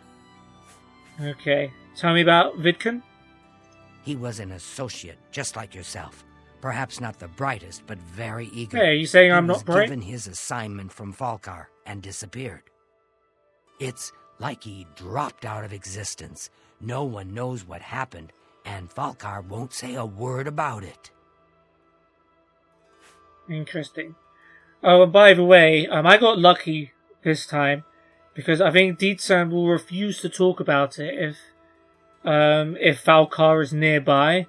[SPEAKER 1] Okay. Tell me about Vidkun.
[SPEAKER 14] He was an associate, just like yourself. Perhaps not the brightest, but very eager.
[SPEAKER 1] Hey, are you saying I'm not bright?
[SPEAKER 14] He was given his assignment from Falcar and disappeared. It's like he dropped out of existence. No one knows what happened, and Falcar won't say a word about it.
[SPEAKER 1] Interesting. Oh, and by the way, I got lucky this time because I think Dietzen will refuse to talk about it if Falcar is nearby,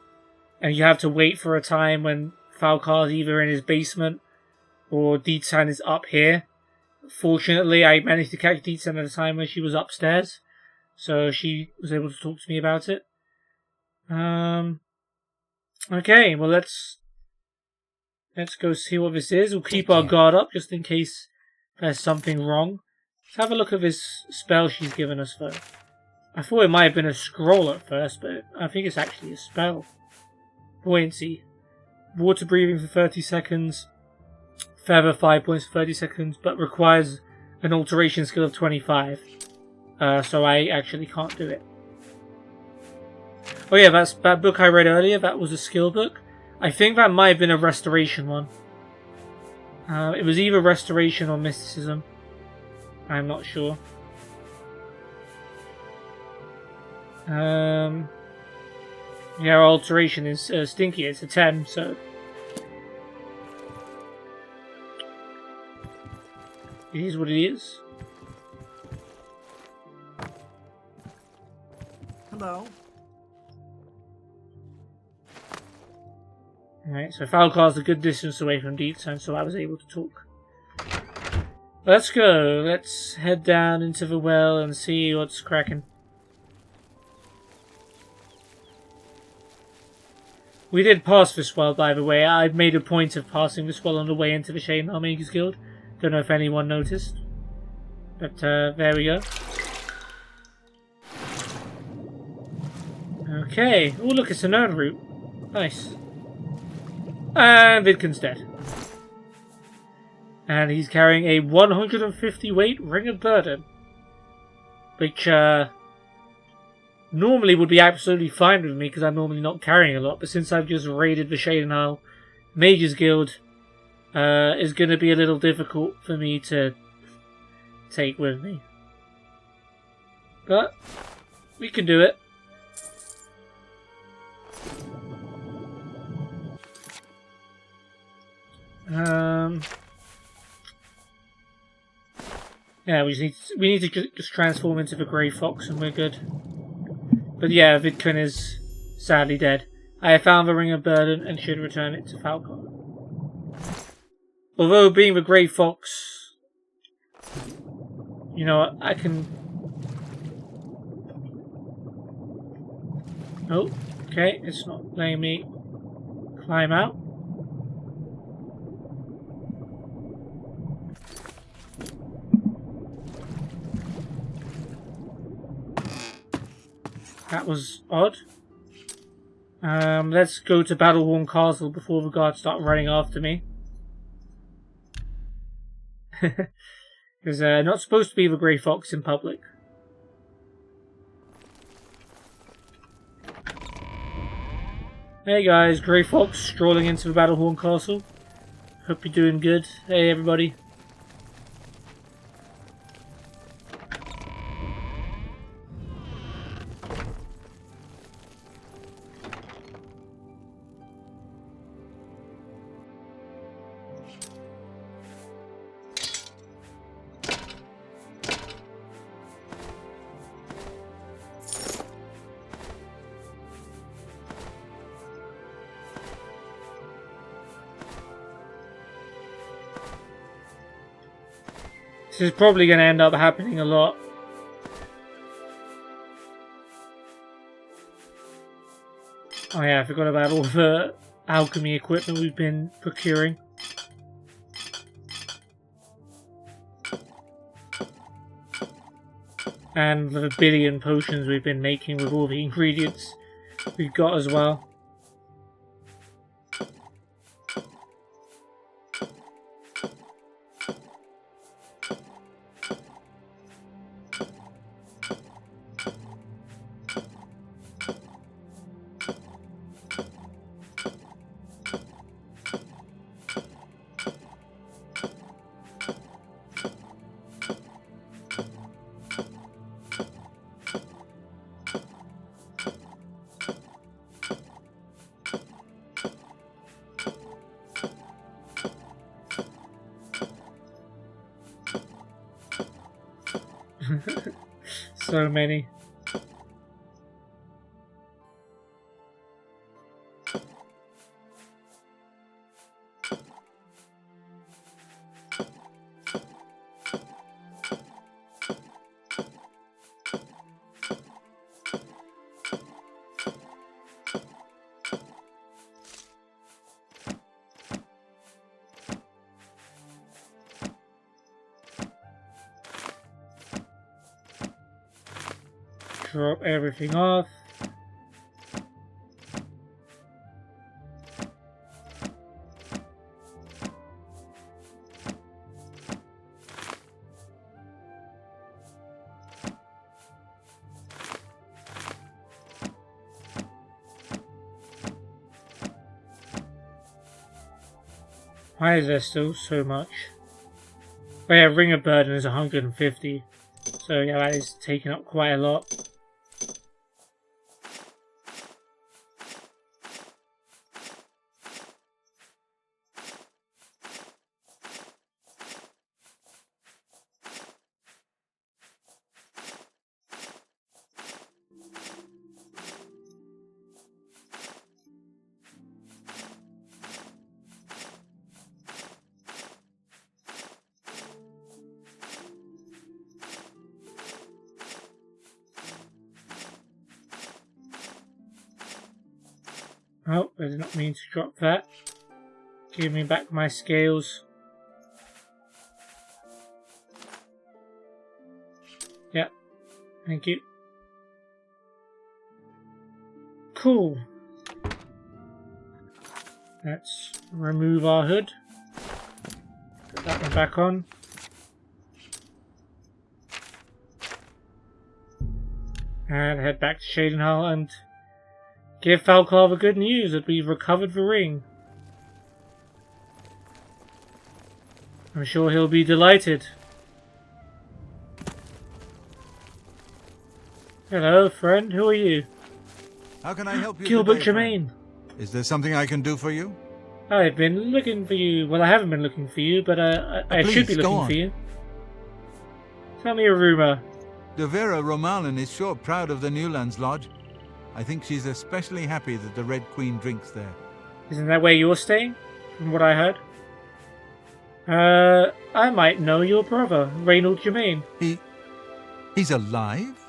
[SPEAKER 1] and you have to wait for a time when Falcar's either in his basement or Dietzen is up here. Fortunately, I managed to catch Dietzen at a time when she was upstairs, so she was able to talk to me about it. Okay, well let's go see what this is. We'll keep our guard up just in case there's something wrong. Let's have a look at this spell she's given us though. I thought it might have been a scroll at first, but I think it's actually a spell. Buoyancy. Water breathing for 30 seconds. Feather 5 points for 30 seconds, but requires an alteration skill of 25. So I actually can't do it. Oh yeah, that book I read earlier, that was a skill book. I think that might have been a restoration one. It was either restoration or mysticism. I'm not sure. Yeah, our alteration is stinky. It's a 10, so it is what it is.
[SPEAKER 5] Hello.
[SPEAKER 1] Alright, so Falcar's a good distance away from Dietzen, so I was able to talk. Let's go. Let's head down into the well and see what's cracking. We did pass this well, by the way. I made a point of passing this well on the way into the Shadenhull Mages Guild. Don't know if anyone noticed. But there we go. Okay. Oh, look, it's a nerd route. Nice. And Vidkun's dead. And he's carrying a 150 weight Ring of Burden. Which normally would be absolutely fine with me because I'm normally not carrying a lot. But since I've just raided the Shaden Isle Mages Guild, is going to be a little difficult for me to take with me. But we can do it. Yeah, we need to just transform into the Grey Fox and we're good. But yeah, Vidkun is sadly dead. I have found the Ring of Burden and should return it to Falcon. Although being the Grey Fox, you know what, I can... Oh, okay, it's not letting me climb out. That was odd. Let's go to Battleworn Castle before the guards start running after me. Because not supposed to be the Grey Fox in public. Hey guys, Grey Fox strolling into the Battleworn Castle. Hope you're doing good. Hey everybody. This is probably going to end up happening a lot. Oh yeah, I forgot about all the alchemy equipment we've been procuring. And the billion potions we've been making with all the ingredients we've got as well. So many. Drop everything off. Why is there still so much? Oh yeah, Ring of Burden is 150. So yeah, that is taking up quite a lot. Oh, I did not mean to drop that. Give me back my scales. Yeah, thank you. Cool. Let's remove our hood. Put that one back on. And head back to Shadenhall and give Falcar the good news that we've recovered the ring. I'm sure he'll be delighted. Hello, friend. Who are you?
[SPEAKER 4] How can I help you
[SPEAKER 1] Gilbert
[SPEAKER 4] today,
[SPEAKER 1] Germain.
[SPEAKER 4] friend? Is there something I can do for you?
[SPEAKER 1] I've been looking for you. Well, I haven't been looking for you, but I
[SPEAKER 4] Please,
[SPEAKER 1] should be
[SPEAKER 4] go
[SPEAKER 1] looking
[SPEAKER 4] on.
[SPEAKER 1] for you. Tell me a rumor.
[SPEAKER 4] Devera Romalin is sure proud of the Newlands Lodge. I think she's especially happy that the Red Queen drinks there.
[SPEAKER 1] Isn't that where you're staying? From what I heard. I might know your brother, Reynold Germain.
[SPEAKER 4] He's alive?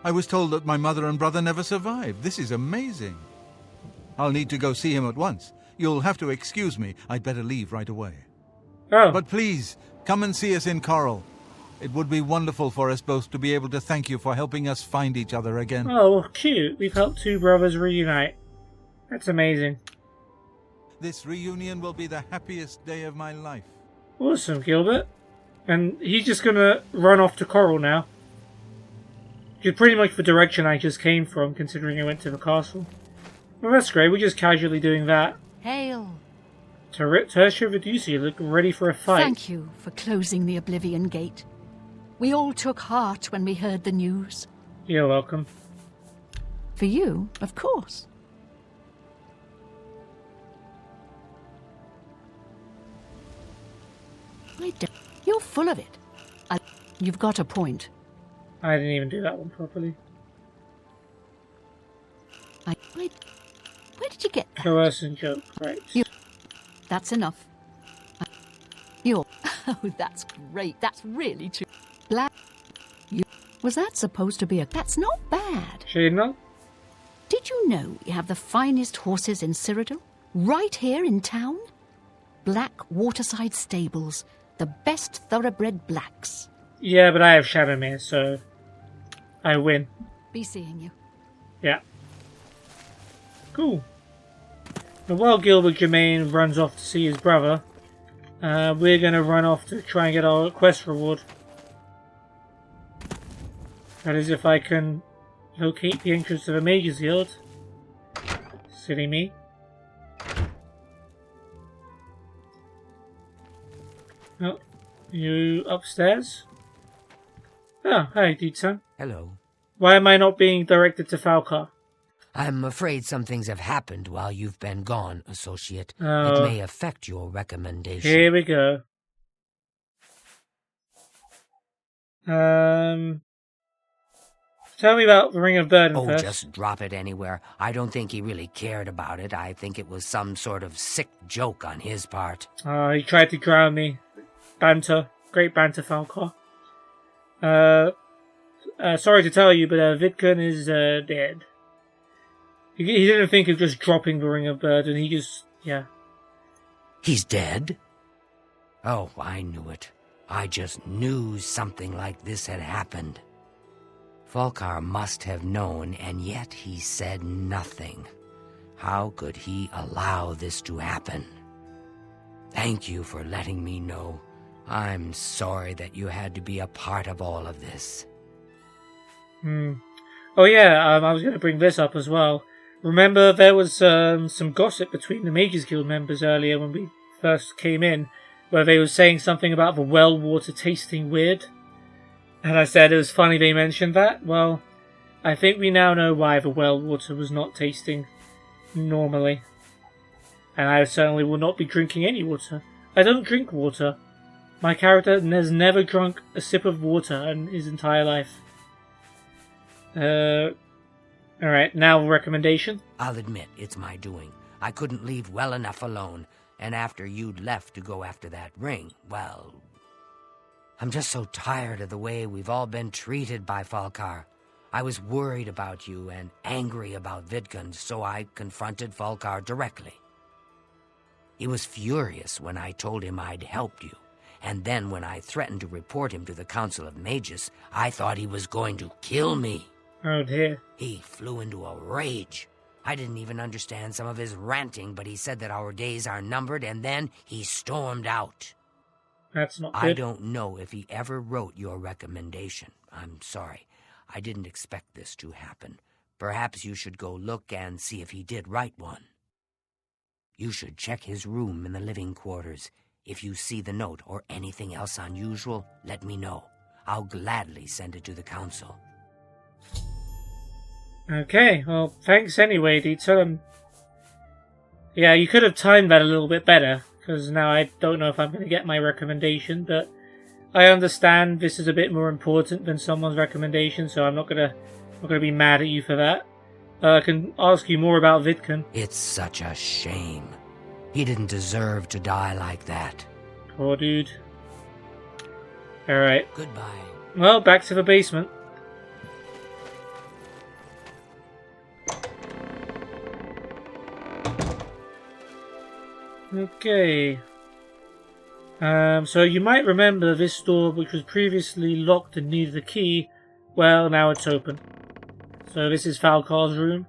[SPEAKER 4] I was told that my mother and brother never survived. This is amazing. I'll need to go see him at once. You'll have to excuse me. I'd better leave right away.
[SPEAKER 1] Oh.
[SPEAKER 4] But please, come and see us in Coral. It would be wonderful for us both to be able to thank you for helping us find each other again.
[SPEAKER 1] Oh, cute. We've helped two brothers reunite. That's amazing.
[SPEAKER 4] This reunion will be the happiest day of my life.
[SPEAKER 1] Awesome, Gilbert. And he's just gonna run off to Coral now. Which is pretty much the direction I just came from, considering I went to the castle. Well, that's great. We're just casually doing that.
[SPEAKER 9] Hail.
[SPEAKER 1] Tertia Vidusi look ready for a fight.
[SPEAKER 9] Thank you for closing the Oblivion Gate. We all took heart when we heard the news.
[SPEAKER 1] You're welcome.
[SPEAKER 9] For you, of course. You're full of it. You've got a point.
[SPEAKER 1] I didn't even do that one properly.
[SPEAKER 9] Where did you get that?
[SPEAKER 1] Coercion joke, right.
[SPEAKER 9] That's enough. Oh, that's great. That's really true. Was that supposed to be a... That's not bad.
[SPEAKER 1] Shadenhall?
[SPEAKER 9] Did you know we have the finest horses in Cyrodiil? Right here in town? Black Waterside Stables. The best thoroughbred blacks.
[SPEAKER 1] Yeah, but I have Shadowmere, so I win.
[SPEAKER 9] Be seeing you.
[SPEAKER 1] Yeah. Cool. Now, while Gilbert Germain runs off to see his brother, we're going to run off to try and get our quest reward. That is, if I can locate the entrance to the Mage's Guild. Silly me. Oh, you upstairs? Oh, hi, dude-san.
[SPEAKER 14] Hello.
[SPEAKER 1] Why am I not being directed to Falcar?
[SPEAKER 14] I'm afraid some things have happened while you've been gone, Associate.
[SPEAKER 1] Oh.
[SPEAKER 14] It may affect your recommendation.
[SPEAKER 1] Here we go. Tell me about the Ring of Burden
[SPEAKER 14] Oh,
[SPEAKER 1] first.
[SPEAKER 14] just drop it anywhere. I don't think he really cared about it. I think it was some sort of sick joke on his part.
[SPEAKER 1] He tried to drown me. Banter. Great banter, Falcar. Sorry to tell you, but Vidkun is dead. He didn't think of just dropping the Ring of Burden. He just... yeah.
[SPEAKER 14] He's dead? Oh, I knew it. I just knew something like this had happened. Falcar must have known, and yet he said nothing. How could he allow this to happen? Thank you for letting me know. I'm sorry that you had to be a part of all of this.
[SPEAKER 1] Oh yeah, I was going to bring this up as well. Remember there was some gossip between the Mages Guild members earlier when we first came in, where they were saying something about the well water tasting weird? And I said it was funny they mentioned that. Well, I think we now know why the well water was not tasting normally. And I certainly will not be drinking any water. I don't drink water. My character has never drunk a sip of water in his entire life. Alright, now a recommendation.
[SPEAKER 14] I'll admit, it's my doing. I couldn't leave well enough alone. And after you'd left to go after that ring, well... I'm just so tired of the way we've all been treated by Falcar. I was worried about you and angry about Vidkun, so I confronted Falcar directly. He was furious when I told him I'd helped you, and then when I threatened to report him to the Council of Mages, I thought he was going to kill me.
[SPEAKER 1] Oh dear.
[SPEAKER 14] He flew into a rage. I didn't even understand some of his ranting, but he said that our days are numbered, and then he stormed out.
[SPEAKER 1] That's not good.
[SPEAKER 14] I don't know if he ever wrote your recommendation. I'm sorry. I didn't expect this to happen. Perhaps you should go look and see if he did write one. You should check his room in the living quarters. If you see the note or anything else unusual, let me know. I'll gladly send it to the council.
[SPEAKER 1] Okay, well, thanks anyway, Dieter. Yeah, you could have timed that a little bit better, because now I don't know if I'm going to get my recommendation, but I understand this is a bit more important than someone's recommendation, so I'm not going to be mad at you for that. I can ask you more about Vidkun.
[SPEAKER 14] It's such a shame. He didn't deserve to die like that.
[SPEAKER 1] Poor dude. Alright.
[SPEAKER 14] Goodbye.
[SPEAKER 1] Well, back to the basement. Okay. So you might remember this door, which was previously locked and needed a key. Well, now it's open. So this is Falcar's room.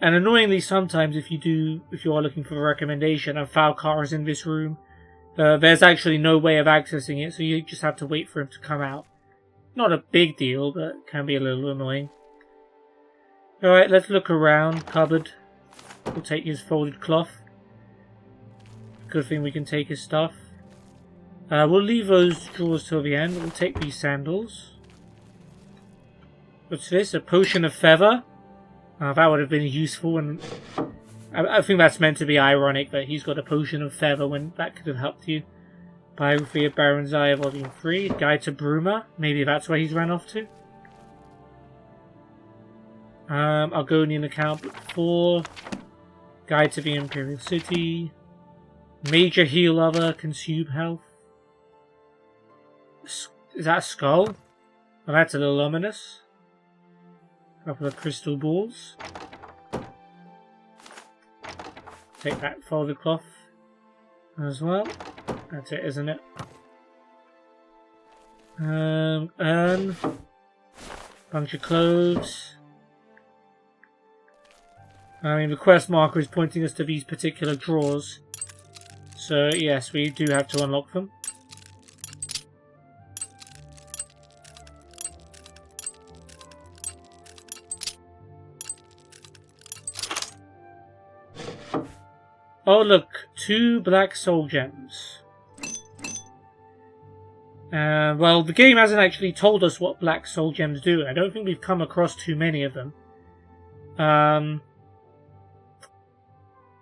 [SPEAKER 1] And annoyingly, sometimes if you are looking for a recommendation and Falcar is in this room, there's actually no way of accessing it, so you just have to wait for him to come out. Not a big deal, but can be a little annoying. Alright, let's look around. Cupboard. We'll take his folded cloth. Good thing we can take his stuff. We'll leave those drawers till the end. We'll take these sandals. What's this? A potion of feather? That would have been useful, and I think that's meant to be ironic that he's got a potion of feather when that could have helped you. Biography of Baron Zaya, Volume 3. Guide to Bruma. Maybe that's where he's ran off to. Argonian account book 4. Guide to the Imperial City. Major heal other, consume health. Is that a skull? Well, that's a little ominous. A couple of crystal balls. Take that folded cloth as well. That's it, isn't it? Urn. Bunch of clothes. I mean, the quest marker is pointing us to these particular drawers. So, yes, we do have to unlock them. Oh, look. 2 black soul gems. Well, the game hasn't actually told us what black soul gems do. I don't think we've come across too many of them.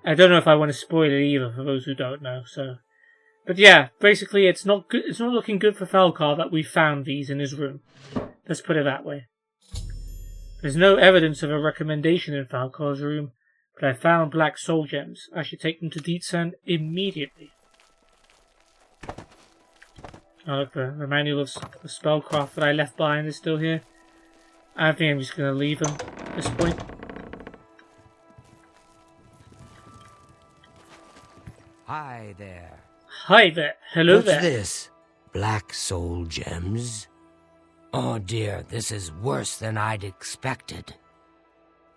[SPEAKER 1] I don't know if I want to spoil it either for those who don't know. So, but yeah, basically, it's not good. It's not looking good for Falcar that we found these in his room. Let's put it that way. There's no evidence of a recommendation in Falcar's room, but I found black soul gems. I should take them to Deetsand immediately. Oh, look, the manual of the spellcraft that I left behind is still here. I think I'm just going to leave them at this point.
[SPEAKER 14] Hi there.
[SPEAKER 1] Hi there. Hello there.
[SPEAKER 14] What's this? Black soul gems? Oh dear, this is worse than I'd expected.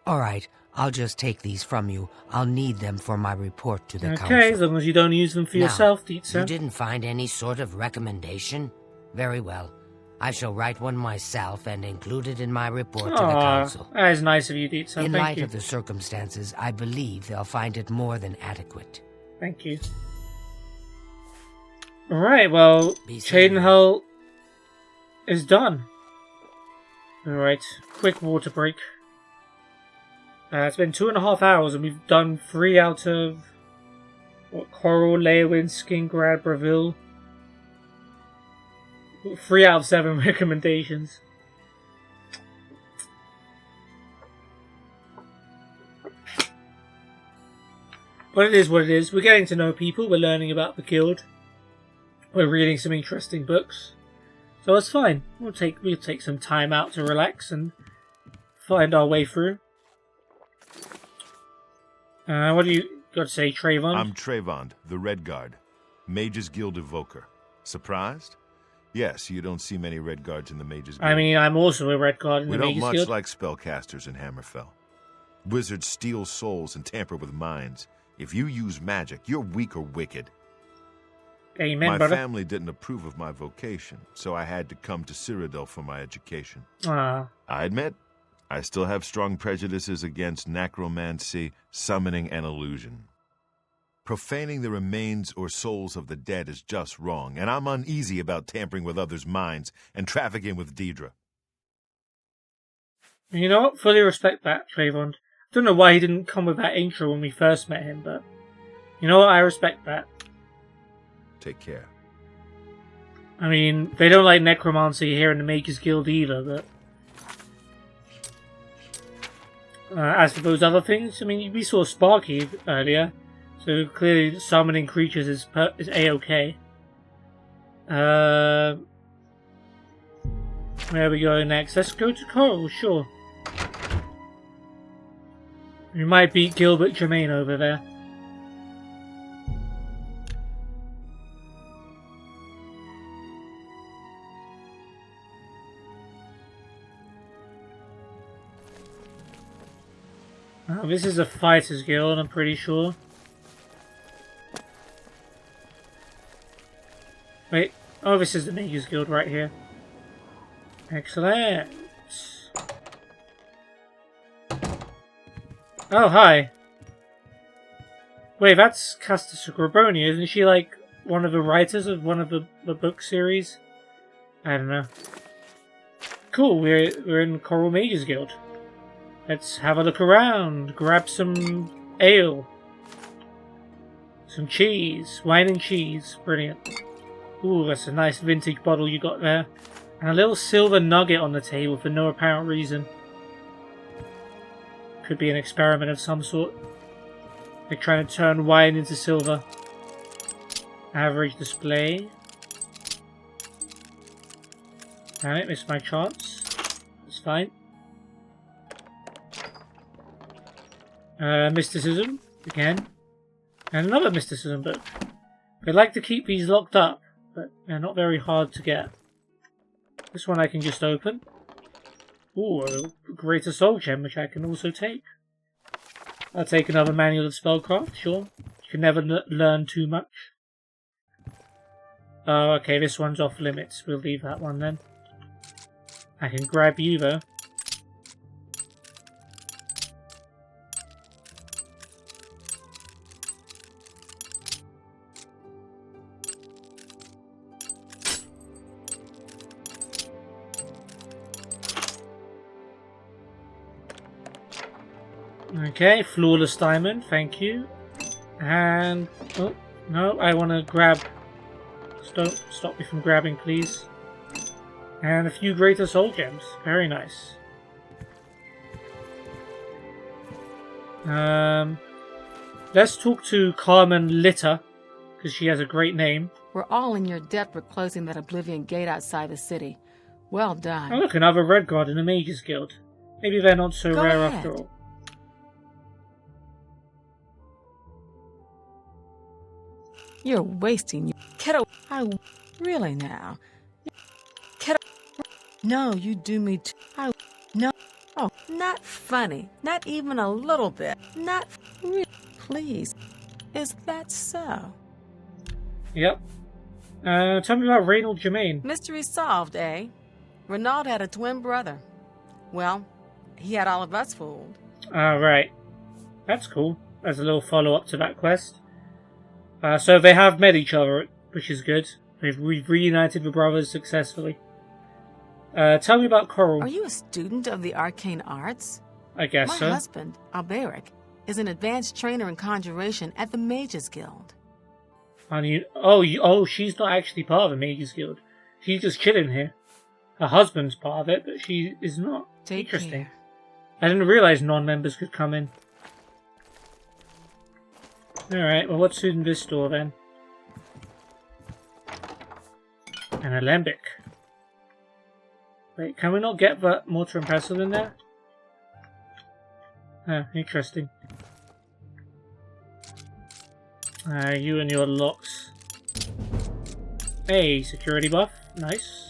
[SPEAKER 14] Alright, I'll just take these from you. I'll need them for my report to the council.
[SPEAKER 1] Okay, as long as you don't use them for yourself, Deetsa.
[SPEAKER 14] You didn't find any sort of recommendation? Very well. I shall write one myself and include it in my report to the council.
[SPEAKER 1] That is nice of you, Deetsa.
[SPEAKER 14] In
[SPEAKER 1] Thank
[SPEAKER 14] light
[SPEAKER 1] you.
[SPEAKER 14] of the circumstances, I believe they'll find it more than adequate.
[SPEAKER 1] Thank you. Alright, well, Cheydinhal is done. Alright, quick water break. It's been 2.5 hours and we've done 3 out of... What, Coral, Leowin, Skingrad, Bravil. 3 out of 7 recommendations. But it is what it is. We're getting to know people. We're learning about the guild. We're reading some interesting books. So it's fine. We'll take some time out to relax and find our way through. What do you got to say, Trayvon?
[SPEAKER 6] I'm Trayvon, the Red Guard, Mages Guild evoker. Surprised? Yes, you don't see many Red Guards in the Mages Guild.
[SPEAKER 1] I mean, I'm also a Red Guard in the Mages Guild.
[SPEAKER 6] We don't much like spellcasters in Hammerfell. Wizards steal souls and tamper with minds. If you use magic, you're weak or wicked.
[SPEAKER 1] Amen,
[SPEAKER 6] my
[SPEAKER 1] brother.
[SPEAKER 6] family didn't approve of my vocation, so I had to come to Cyrodiil for my education.
[SPEAKER 1] Ah.
[SPEAKER 6] I admit, I still have strong prejudices against necromancy, summoning, and illusion. Profaning the remains or souls of the dead is just wrong, and I'm uneasy about tampering with others' minds and trafficking with Deidre.
[SPEAKER 1] You know what? Fully respect that, Trayvon. I don't know why he didn't come with that intro when we first met him, but you know what? I respect that.
[SPEAKER 6] Take care.
[SPEAKER 1] I mean, they don't like necromancy here in the Mages Guild either, but... as for those other things, I mean, we saw Sparky earlier, so clearly summoning creatures is A-okay. Where are we going next? Let's go to Coral, sure. We might beat Gilbert Germain over there. Oh, this is a Fighters Guild, I'm pretty sure. Wait, oh, this is the Mages Guild right here. Excellent. Oh, hi. Wait, that's Casta Sacroboni, isn't she like one of the writers of one of the book series? I don't know. Cool, we're in Coral Mages Guild. Let's have a look around, grab some ale, some cheese, wine and cheese, brilliant. Ooh, that's a nice vintage bottle you got there. And a little silver nugget on the table for no apparent reason. Could be an experiment of some sort. They're trying to turn wine into silver. Average display. Damn it, missed my chance. It's fine. Mysticism, again. And another mysticism book. They like to keep these locked up, but they're not very hard to get. This one I can just open. Ooh, a greater soul gem, which I can also take. I'll take another manual of spellcraft, sure. You can never learn too much. Oh, okay, this one's off limits. We'll leave that one then. I can grab you though. Okay, flawless diamond, thank you. And oh no, I want to grab. Don't stop me from grabbing, please. And a few greater soul gems, very nice. Let's talk to Carmen Litter because she has a great name.
[SPEAKER 10] We're all in your debt for closing that Oblivion gate outside the city. Well done.
[SPEAKER 1] Oh look, another red guard in the Mages Guild. Maybe they're not so
[SPEAKER 10] Go
[SPEAKER 1] rare
[SPEAKER 10] ahead.
[SPEAKER 1] after all.
[SPEAKER 10] You're wasting your kiddo. Really now. Kiddo. No, you do me too. No. Oh, not funny. Not even a little bit. Not really. Please. Is that so?
[SPEAKER 1] Yep. Tell me about Reynold Germain.
[SPEAKER 10] Mystery solved, eh? Renaud had a twin brother. Well, he had all of us fooled.
[SPEAKER 1] Right. That's cool. There's a little follow-up to that quest. So they have met each other, which is good. We've reunited the brothers successfully. Tell me about Coral.
[SPEAKER 10] Are you a student of the arcane arts?
[SPEAKER 1] I guess
[SPEAKER 10] My
[SPEAKER 1] so.
[SPEAKER 10] husband, Alberic, is an advanced trainer in conjuration at the Mages Guild.
[SPEAKER 1] And she's not actually part of the Mages Guild. She's just chilling here. Her husband's part of it, but she is not.
[SPEAKER 10] Take
[SPEAKER 1] Interesting.
[SPEAKER 10] care.
[SPEAKER 1] I didn't realize non-members could come in. Alright, well what's in this door then? An alembic. Wait, can we not get that mortar and pestle in there? Interesting. You and your locks. Hey, security buff. Nice.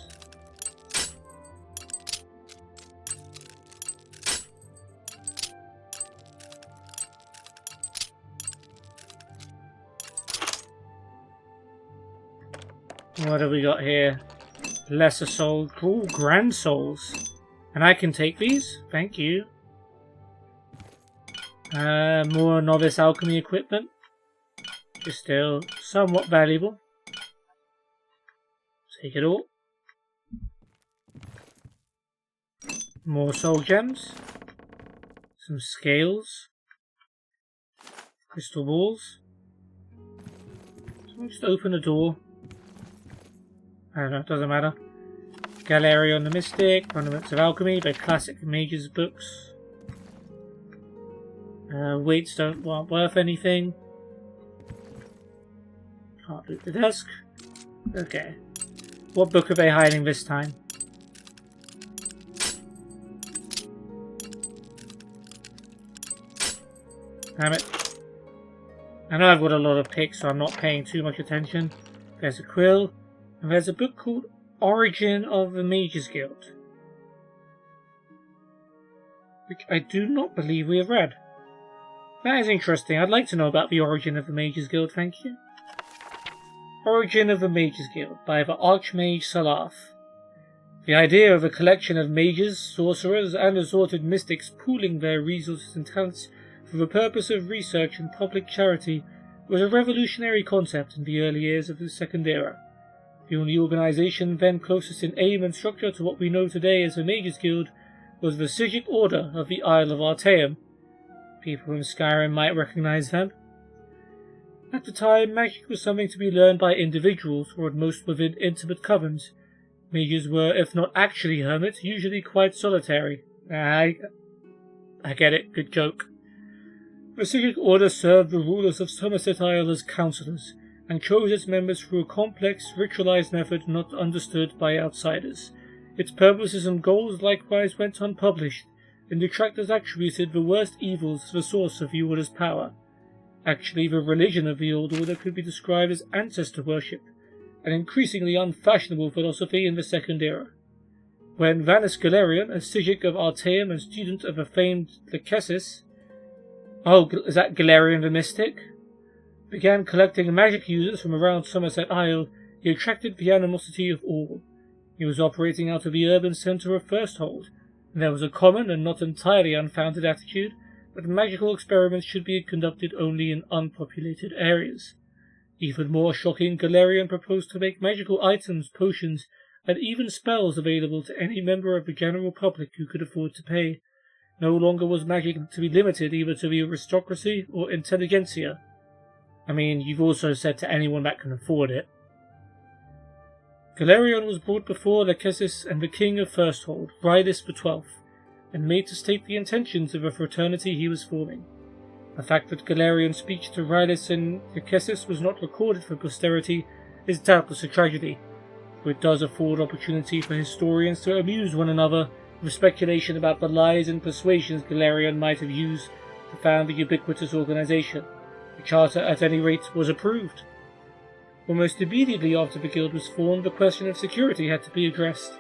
[SPEAKER 1] What have we got here? Lesser souls. Ooh, grand souls. And I can take these? Thank you. More novice alchemy equipment. Just still somewhat valuable. Take it all. More soul gems. Some scales. Crystal balls. So we'll just open the door. I don't know, it doesn't matter. Galerion the Mystic, Fundaments of Alchemy, the classic mages books. Weights aren't worth anything. Can't loot the desk. Okay. What book are they hiding this time? Damn it. I know I've got a lot of picks, so I'm not paying too much attention. There's a quill, and there's a book called Origin of the Mages Guild, which I do not believe we have read. That is interesting. I'd like to know about the Origin of the Mages Guild, thank you. Origin of the Mages Guild by the Archmage Salaf. The idea of a collection of mages, sorcerers, and assorted mystics pooling their resources and talents for the purpose of research and public charity was a revolutionary concept in the early years of the Second Era. The only organization then closest in aim and structure to what we know today as the Mages Guild was the Psijic Order of the Isle of Artaeum. People in Skyrim might recognize them. At the time, magic was something to be learned by individuals, or at most within intimate covens. Mages were, if not actually hermits, usually quite solitary. I get it, good joke. The Psijic Order served the rulers of Somerset Isle as counsellors, and chose its members through a complex, ritualized method not understood by outsiders. Its purposes and goals likewise went unpublished, and detractors attributed the worst evils as the source of the Order's power. Actually, the religion of the Old Order could be described as ancestor worship, an increasingly unfashionable philosophy in the Second Era. When Vanus Galerion, a Psijic of Artaeum and student of the famed Lycessis, is that Galerion the Mystic? Began collecting magic users from around Somerset Isle, he attracted the animosity of all. He was operating out of the urban centre of Firsthold, and there was a common and not entirely unfounded attitude that magical experiments should be conducted only in unpopulated areas. Even more shocking, Galerion proposed to make magical items, potions, and even spells available to any member of the general public who could afford to pay. No longer was magic to be limited either to the aristocracy or intelligentsia. I mean, you've also said to anyone that can afford it. Galerion was brought before Lycessis and the king of Firsthold, Rydis XII, and made to state the intentions of a fraternity he was forming. The fact that Galerion's speech to Rydis and Lycessis was not recorded for posterity is doubtless a tragedy, for it does afford opportunity for historians to amuse one another with speculation about the lies and persuasions Galerion might have used to found the ubiquitous organization. The charter, at any rate, was approved. Almost immediately after the guild was formed, the question of security had to be addressed.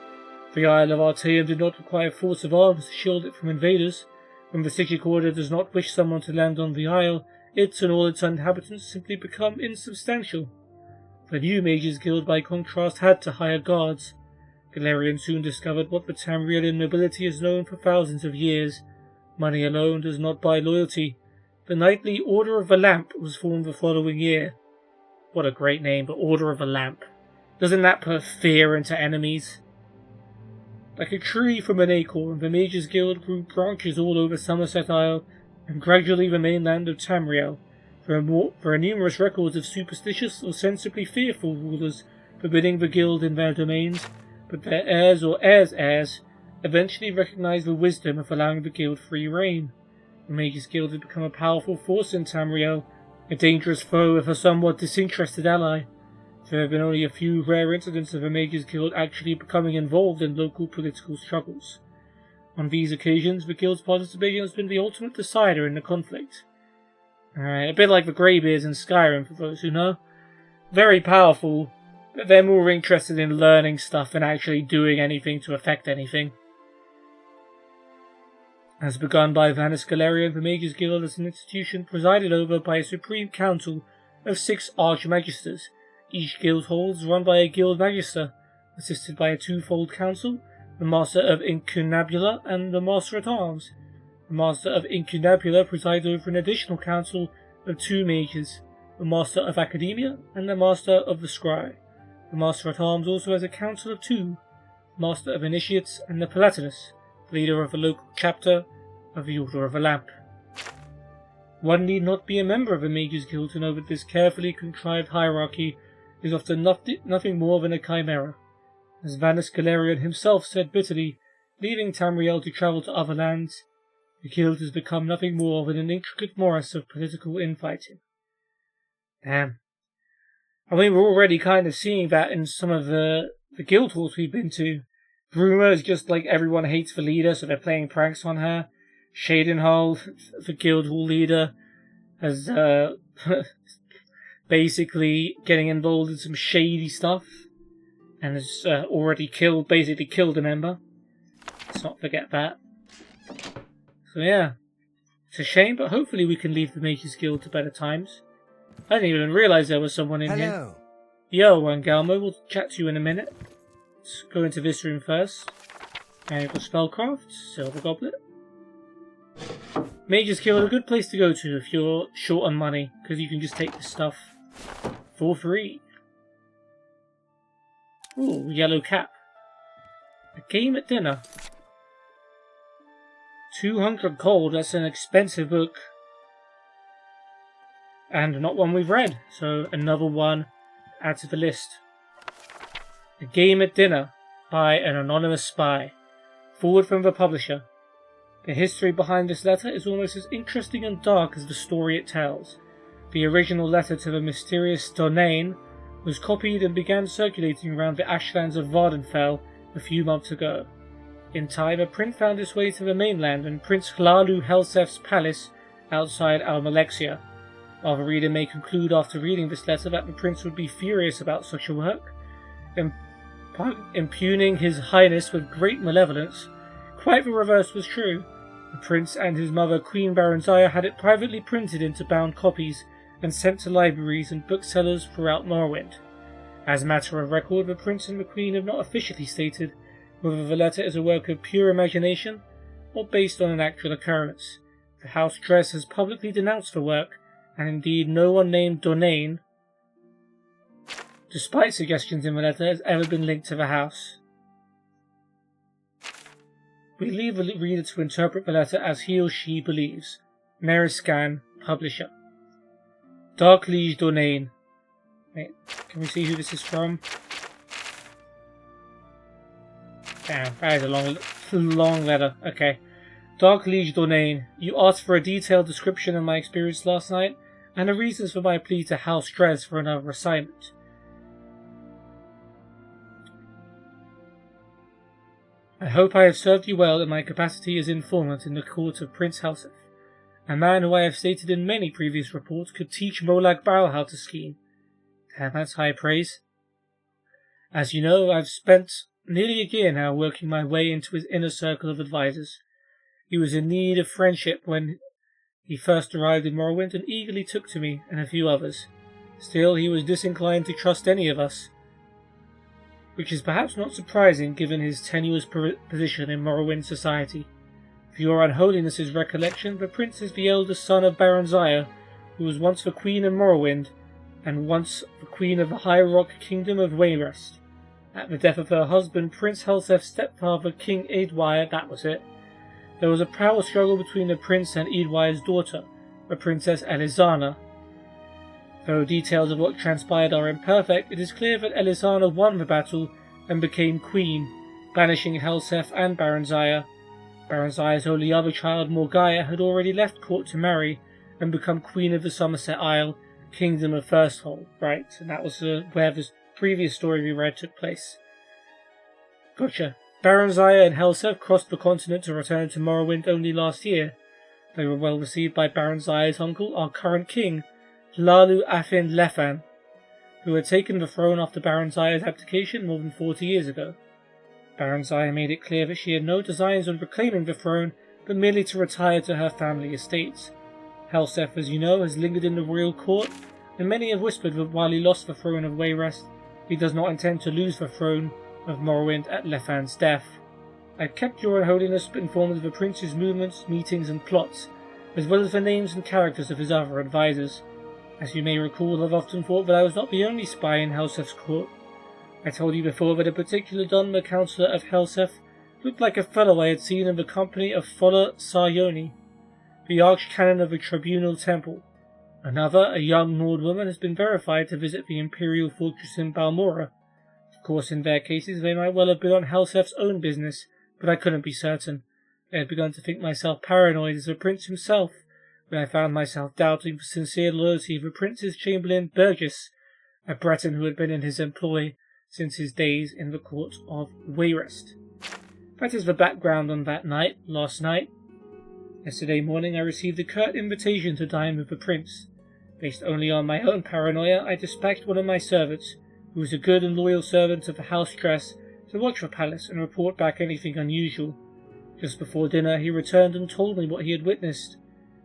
[SPEAKER 1] The Isle of Artaeum did not require force of arms to shield it from invaders. When the Psijic Order does not wish someone to land on the isle, it and all its inhabitants simply become insubstantial. The new Mages Guild, by contrast, had to hire guards. Galerion soon discovered what the Tamrielian nobility has known for thousands of years. Money alone does not buy loyalty. The knightly Order of the Lamp was formed the following year. What a great name, the Order of the Lamp. Doesn't that put fear into enemies? Like a tree from an acorn, the Mages Guild grew branches all over Somerset Isle, and gradually the mainland of Tamriel. There are numerous records of superstitious or sensibly fearful rulers forbidding the guild in their domains, but their heirs or heirs' eventually recognized the wisdom of allowing the guild free reign. The Mages Guild had become a powerful force in Tamriel, a dangerous foe with a somewhat disinterested ally. There have been only a few rare incidents of the Mages Guild actually becoming involved in local political struggles. On these occasions, the guild's participation has been the ultimate decider in the conflict. A bit like the Greybeards in Skyrim, for those who know. Very powerful, but they're more interested in learning stuff than actually doing anything to affect anything. As begun by Vanus Galerion, the Mages Guild is an institution presided over by a supreme council of 6 archmagisters, Each guild hall is run by a guild magister, assisted by a twofold council, the Master of Incunabula and the Master at Arms. The Master of Incunabula presides over an additional council of 2 mages, the Master of Academia and the Master of the Scry. The Master at Arms also has a council of 2, the Master of Initiates and the Palatinus, leader of the local chapter of the Order of the Lamp. One need not be a member of a Mages Guild to know that this carefully contrived hierarchy is often nothing more than a chimera. As Vanus Galerion himself said bitterly, leaving Tamriel to travel to other lands, the guild has become nothing more than an intricate morass of political infighting. Damn. I mean, we're already kind of seeing that in some of the guild halls we've been to. Bruma is just like everyone hates the leader, so they're playing pranks on her. Shadenhall, the guild hall leader, has basically getting involved in some shady stuff and has already killed a member. Let's not forget that. So yeah, it's a shame, but hopefully we can leave the Mages Guild to better times. I didn't even realise there was someone in here. Yo, Angalmo, we'll chat to you in a minute. Let's go into this room first. Magical Spellcraft, Silver Goblet. Mages Guild, a good place to go to if you're short on money, because you can just take this stuff for free. Ooh, yellow cap. A game at dinner. 200 gold, that's an expensive book. And not one we've read, so another one add to the list. A Game at Dinner by an anonymous spy. Forward from the publisher. The history behind this letter is almost as interesting and dark as the story it tells. The original letter to the mysterious Donain was copied and began circulating around the ashlands of Vardenfell a few months ago. In time, a print found its way to the mainland and Prince Hlalu Helsef's palace outside Almalexia. While the reader may conclude after reading this letter that the prince would be furious about such a work, impugning his highness with great malevolence, quite the reverse was true. The prince and his mother, Queen Baranziah, had it privately printed into bound copies and sent to libraries and booksellers throughout Morrowind. As a matter of record, the prince and the queen have not officially stated whether the letter is a work of pure imagination or based on an actual occurrence. The House Dress has publicly denounced the work, and indeed no one named Donain, despite suggestions in the letter, has ever been linked to the house. We leave the reader to interpret the letter as he or she believes. Meriscan, publisher. Dark Liege Donain. Wait, can we see who this is from? Damn, that is a long letter. Okay. Dark Liege Donain, you asked for a detailed description of my experience last night, and the reasons for my plea to House Dres for another assignment. I hope I have served you well in my capacity as informant in the court of Prince Helsef, a man who I have stated in many previous reports could teach Molag Bal how to scheme. Damn, that's high praise. As you know, I've spent nearly a year now working my way into his inner circle of advisors. He was in need of friendship when he first arrived in Morrowind and eagerly took to me and a few others. Still, he was disinclined to trust any of us, which is perhaps not surprising given his tenuous position in Morrowind society. For your unholiness's recollection, the prince is the eldest son of Baranziah, who was once the queen of Morrowind, and once the queen of the High Rock Kingdom of Wayrest. At the death of her husband, Prince Helsef's stepfather, King Eadwire, that was it. There was a power struggle between the prince and Eadwire's daughter, the Princess Elisana. Though details of what transpired are imperfect, it is clear that Elisana won the battle and became queen, banishing Helsef and Baranziah. Baranziah's only other child, Morgaya, had already left court to marry and become queen of the Somerset Isle, Kingdom of Firsthold. Right, and that was where the previous story we read took place. Gotcha. Baranziah and Helsef crossed the continent to return to Morrowind only last year. They were well received by Baranziah's uncle, our current king, Hlalu Afin Lefan, who had taken the throne after Baranziah's abdication more than 40 years ago. Baranziah made it clear that she had no designs on reclaiming the throne, but merely to retire to her family estates. Helsef, as you know, has lingered in the royal court, and many have whispered that while he lost the throne of Wayrest, he does not intend to lose the throne of Morrowind at Lefan's death. I kept your Holiness informed of the Prince's movements, meetings, and plots, as well as the names and characters of his other advisors. As you may recall, I've often thought that I was not the only spy in Helsef's court. I told you before that a particular Dunmer councillor of Helsef looked like a fellow I had seen in the company of Fola Sarjoni, the Archcanon of the Tribunal Temple. Another, a young Nord woman, has been verified to visit the Imperial Fortress in Balmora. Of course, in their cases, they might well have been on Helsef's own business, but I couldn't be certain. I had begun to think myself paranoid as the Prince himself, when I found myself doubting the sincere loyalty of the Prince's Chamberlain Burgess, a Breton who had been in his employ since his days in the court of Wayrest. That is the background on that night, last night. Yesterday morning I received a curt invitation to dine with the Prince. Based only on my own paranoia, I dispatched one of my servants, who was a good and loyal servant of the House Dress, to watch the palace and report back anything unusual. Just before dinner he returned and told me what he had witnessed.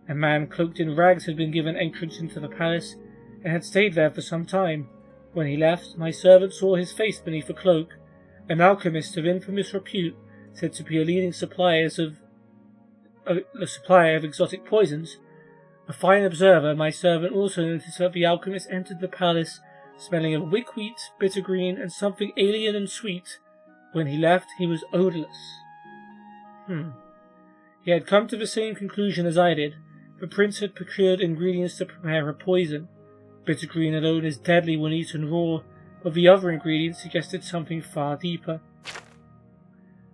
[SPEAKER 1] A man cloaked in rags had been given entrance into the palace, and had stayed there for some time. When he left, my servant saw his face beneath the cloak. An alchemist of infamous repute, said to be a leading supplier of exotic poisons. A fine observer, my servant also noticed that the alchemist entered the palace smelling of wickweed, bittergreen, and something alien and sweet. When he left, he was odourless. He had come to the same conclusion as I did. The Prince had procured ingredients to prepare a poison. Bittergreen alone is deadly when eaten raw, but the other ingredients suggested something far deeper.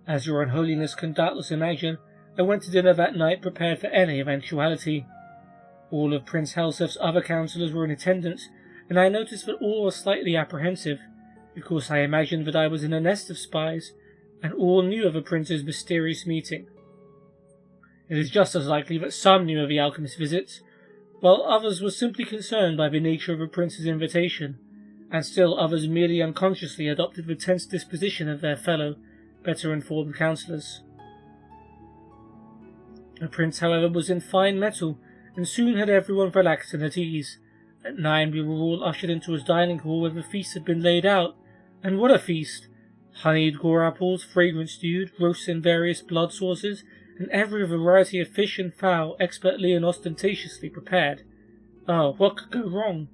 [SPEAKER 1] As your Unholiness can doubtless imagine, I went to dinner that night prepared for any eventuality. All of Prince Helsef's other councillors were in attendance, and I noticed that all were slightly apprehensive. Of course, I imagined that I was in a nest of spies, and all knew of the Prince's mysterious meeting. It is just as likely that some knew of the alchemist's visits, while others were simply concerned by the nature of the Prince's invitation, and still others merely unconsciously adopted the tense disposition of their fellow, better informed councillors. The Prince, however, was in fine mettle, and soon had everyone relaxed and at ease. At 9 we were all ushered into his dining hall where the feast had been laid out, and what a feast! Honeyed gore apples, fragrant stewed, roasts in various blood sauces, and every variety of fish and fowl expertly and ostentatiously prepared. Oh, what could go wrong?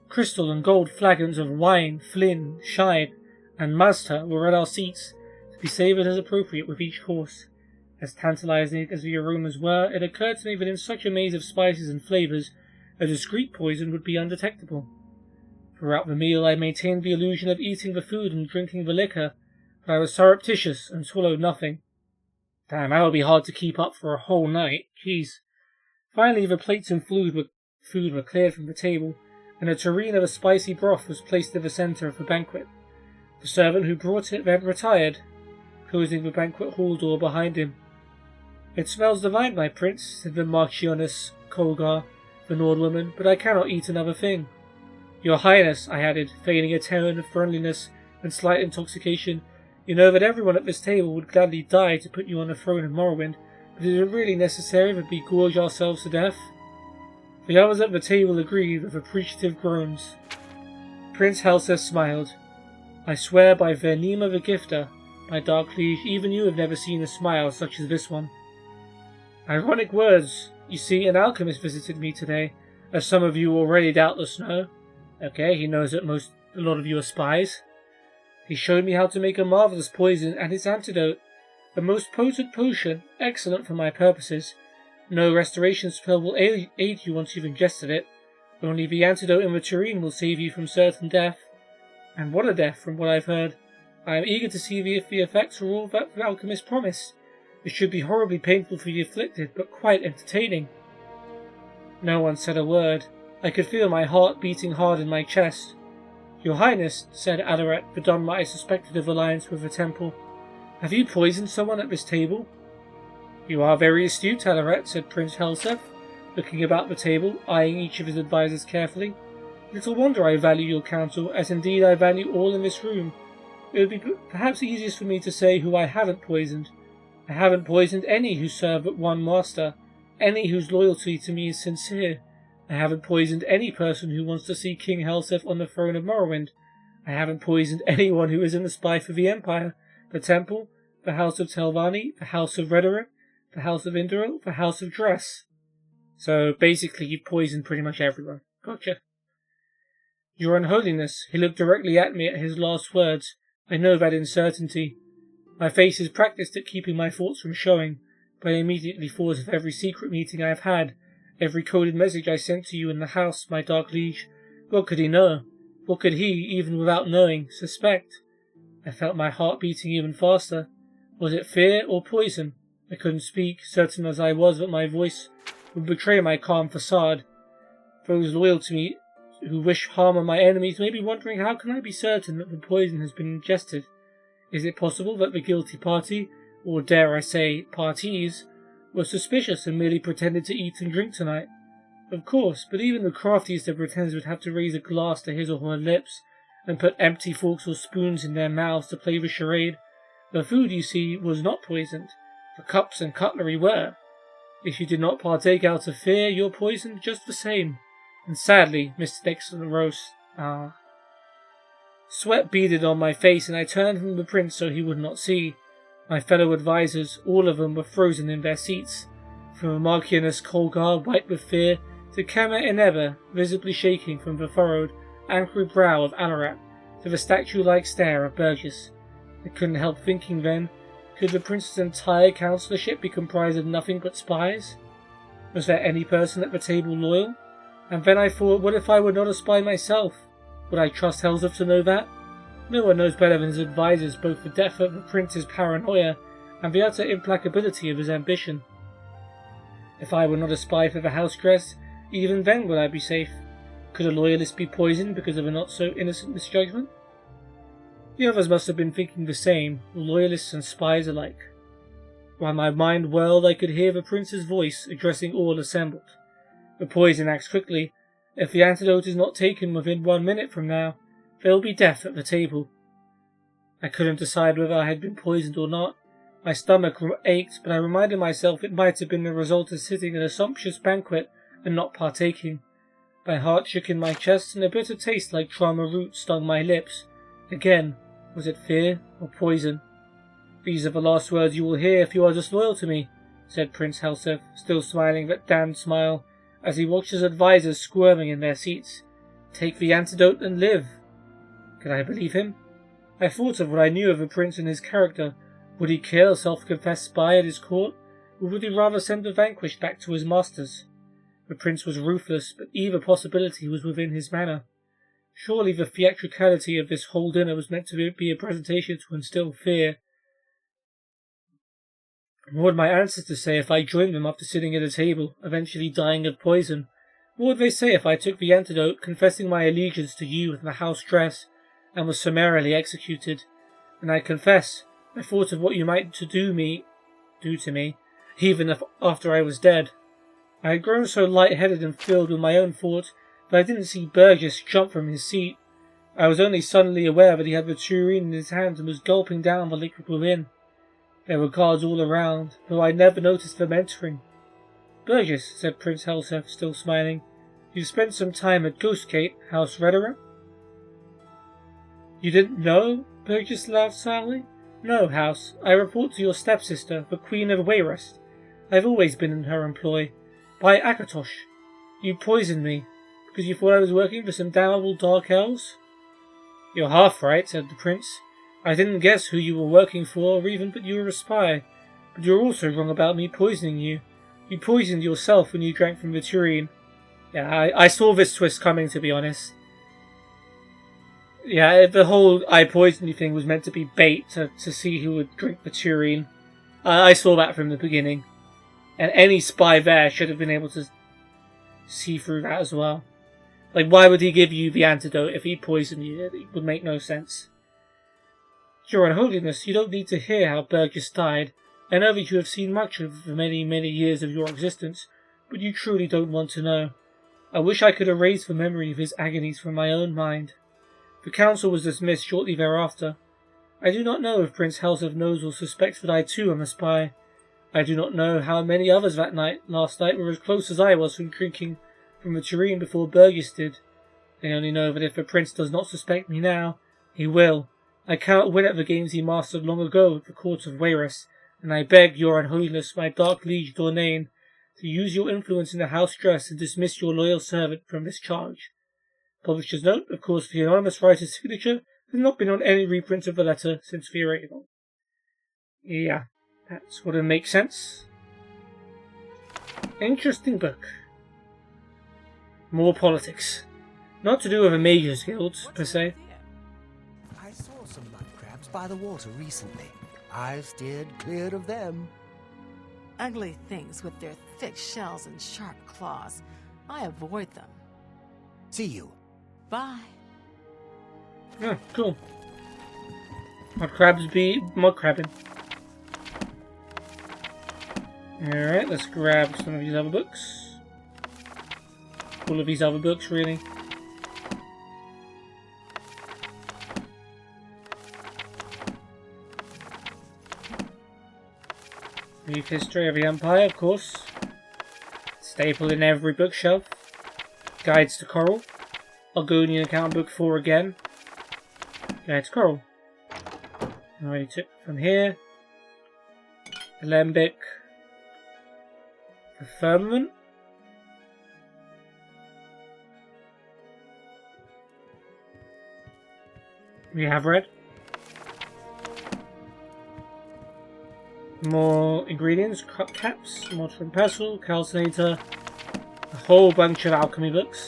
[SPEAKER 1] Crystal and gold flagons of wine, Flynn, Scheid, and Mazda were at our seats, to be savoured as appropriate with each course. As tantalizing as the aromas were, it occurred to me that in such a maze of spices and flavours, a discreet poison would be undetectable. Throughout the meal I maintained the illusion of eating the food and drinking the liquor, but I was surreptitious and swallowed nothing. Damn, that would be hard to keep up for a whole night. Jeez. Finally the plates and food were cleared from the table, and a tureen of a spicy broth was placed in the centre of the banquet. The servant who brought it then retired, closing the banquet hall door behind him. "It smells divine, my prince," said the Marchioness Colgar, the Nord woman, "but I cannot eat another thing." "Your Highness," I added, feigning a tone of friendliness and slight intoxication, "you know that everyone at this table would gladly die to put you on the throne of Morrowind, but is it really necessary that we gorge ourselves to death?" The others at the table agreed with appreciative groans. Prince Helsef smiled. "I swear by Vernima the Gifter, my dark liege, even you have never seen a smile such as this one." Ironic words. You see, an alchemist visited me today, as some of you already doubtless know. Okay, he knows that a lot of you are spies. He showed me how to make a marvellous poison and its antidote, a most potent potion, excellent for my purposes. No restoration spell will aid you once you've ingested it. Only the antidote in the tureen will save you from certain death. And what a death, from what I've heard. I am eager to see if the effects are all that the alchemist promised. It should be horribly painful for the afflicted, but quite entertaining. No one said a word. I could feel my heart beating hard in my chest. "Your Highness," said Alaret, the Dunmer I suspected of alliance with the temple, "have you poisoned someone at this table?" "You are very astute, Alaret," said Prince Helsef, looking about the table, eyeing each of his advisers carefully. "Little wonder I value your counsel, as indeed I value all in this room. It would be perhaps easiest for me to say who I haven't poisoned. I haven't poisoned any who serve but one master, any whose loyalty to me is sincere. I haven't poisoned any person who wants to see King Helseth on the throne of Morrowind. I haven't poisoned anyone who isn't a spy for the Empire, the Temple, the House of Telvanni, the House of Rhetoric, the House of Indoril, the House of Dress. So basically you poisoned pretty much everyone. Gotcha. Your Unholiness, he looked directly at me at his last words. I know that uncertainty. My face is practiced at keeping my thoughts from showing, but I immediately thought of every secret meeting I have had, every coded message I sent to you in the house, my dark liege. What could he know? What could he, even without knowing, suspect? I felt my heart beating even faster. Was it fear or poison? I couldn't speak, certain as I was that my voice would betray my calm facade. Those loyal to me who wish harm on my enemies may be wondering how can I be certain that the poison has been ingested. Is it possible that the guilty party, or dare I say parties, were suspicious and merely pretended to eat and drink tonight? Of course, but even the craftiest of pretenders would have to raise a glass to his or her lips and put empty forks or spoons in their mouths to play the charade. The food, you see, was not poisoned. The cups and cutlery were. If you did not partake out of fear, you're poisoned just the same. And sadly, Mr. Dixon rose. Sweat beaded on my face, and I turned from the prince so he would not see. My fellow advisers, all of them, were frozen in their seats. From Marchioness Colgar, white with fear, to Kama Eneba, visibly shaking from the furrowed, angry brow of Alarat, to the statue-like stare of Burgess. I couldn't help thinking then, could the prince's entire councillorship be comprised of nothing but spies? Was there any person at the table loyal? And then I thought, what if I were not a spy myself? Would I trust Helseth to know that? No one knows better than his advisers both the depth of the prince's paranoia and the utter implacability of his ambition. If I were not a spy for the house dress, even then would I be safe? Could a loyalist be poisoned because of a not-so-innocent misjudgment? The others must have been thinking the same, loyalists and spies alike. While my mind whirled, I could hear the prince's voice addressing all assembled. The poison acts quickly. If the antidote is not taken within 1 minute from now, there will be death at the table. I couldn't decide whether I had been poisoned or not. My stomach ached, but I reminded myself it might have been the result of sitting at a sumptuous banquet and not partaking. My heart shook in my chest, and a bitter taste like trauma root stung my lips. Again, was it fear or poison? These are the last words you will hear if you are disloyal to me, said Prince Helseth, still smiling that damned smile, as he watched his advisers squirming in their seats. Take the antidote and live. Could I believe him? I thought of what I knew of the prince and his character. Would he kill a self-confessed spy at his court, or would he rather send the vanquished back to his masters? The prince was ruthless, but either possibility was within his manner. Surely the theatricality of this whole dinner was meant to be a presentation to instill fear. What would my ancestors say if I joined them after sitting at a table, eventually dying of poison? What would they say if I took the antidote, confessing my allegiance to you and the house dress, and was summarily executed? And I confess, I thought of what you might do to me, even if after I was dead. I had grown so light-headed and filled with my own thoughts that I didn't see Burgess jump from his seat. I was only suddenly aware that he had the tureen in his hand and was gulping down the liquid within. There were guards all around, though I never noticed them entering. Burgess, said Prince Helseth, still smiling, you've spent some time at Ghostgate, House Rhetoric? You didn't know? Burgess laughed sadly. No, House. I report to your stepsister, the Queen of Wayrest. I've always been in her employ. By Akatosh, you poisoned me, because you thought I was working for some damnable dark elves? You're half right, said the prince. I didn't guess who you were working for, or even that you were a spy. But you're also wrong about me poisoning you. You poisoned yourself when you drank from the tureen. Yeah, I saw this twist coming, to be honest. Yeah, the whole I poisoned you thing was meant to be bait to see who would drink the tureen. I saw that from the beginning. And any spy there should have been able to see through that as well. Like, why would he give you the antidote if he poisoned you? It would make no sense. Your Unholiness, you don't need to hear how Burgess died. I know that you have seen much of the many, many years of your existence, but you truly don't want to know. I wish I could erase the memory of his agonies from my own mind. The council was dismissed shortly thereafter. I do not know if Prince Helseth knows or suspects that I too am a spy. I do not know how many others last night were as close as I was from drinking from the tureen before Burgess did. I only know that if the prince does not suspect me now, he will. I cannot win at the games he mastered long ago at the court of Wayrus, and I beg your unholiness, my dark liege Dornain, to use your influence in the house dress and dismiss your loyal servant from this charge. Publisher's note, of course, the anonymous writer's signature has not been on any reprint of the letter since the arrival. Yeah, that sort of makes sense. Interesting book. More politics. Not to do with a mages guild, per se.
[SPEAKER 3] I saw some mud crabs by the water recently. I steered clear of them.
[SPEAKER 10] Ugly things with their thick shells and sharp claws. I avoid them.
[SPEAKER 3] See you.
[SPEAKER 10] Bye.
[SPEAKER 1] Oh, cool. Mud crabs be mud crabbing. Alright, let's grab some of these other books. All of these other books, really. Brief history of the Empire, of course. Staple in every bookshelf. Guides to Coral. Argonian Account Book 4 again. Guide to Coral. Already took from here. Alembic. The Firmament. We have read. More ingredients, cup caps, mortar and pestle, calcinator, a whole bunch of alchemy books.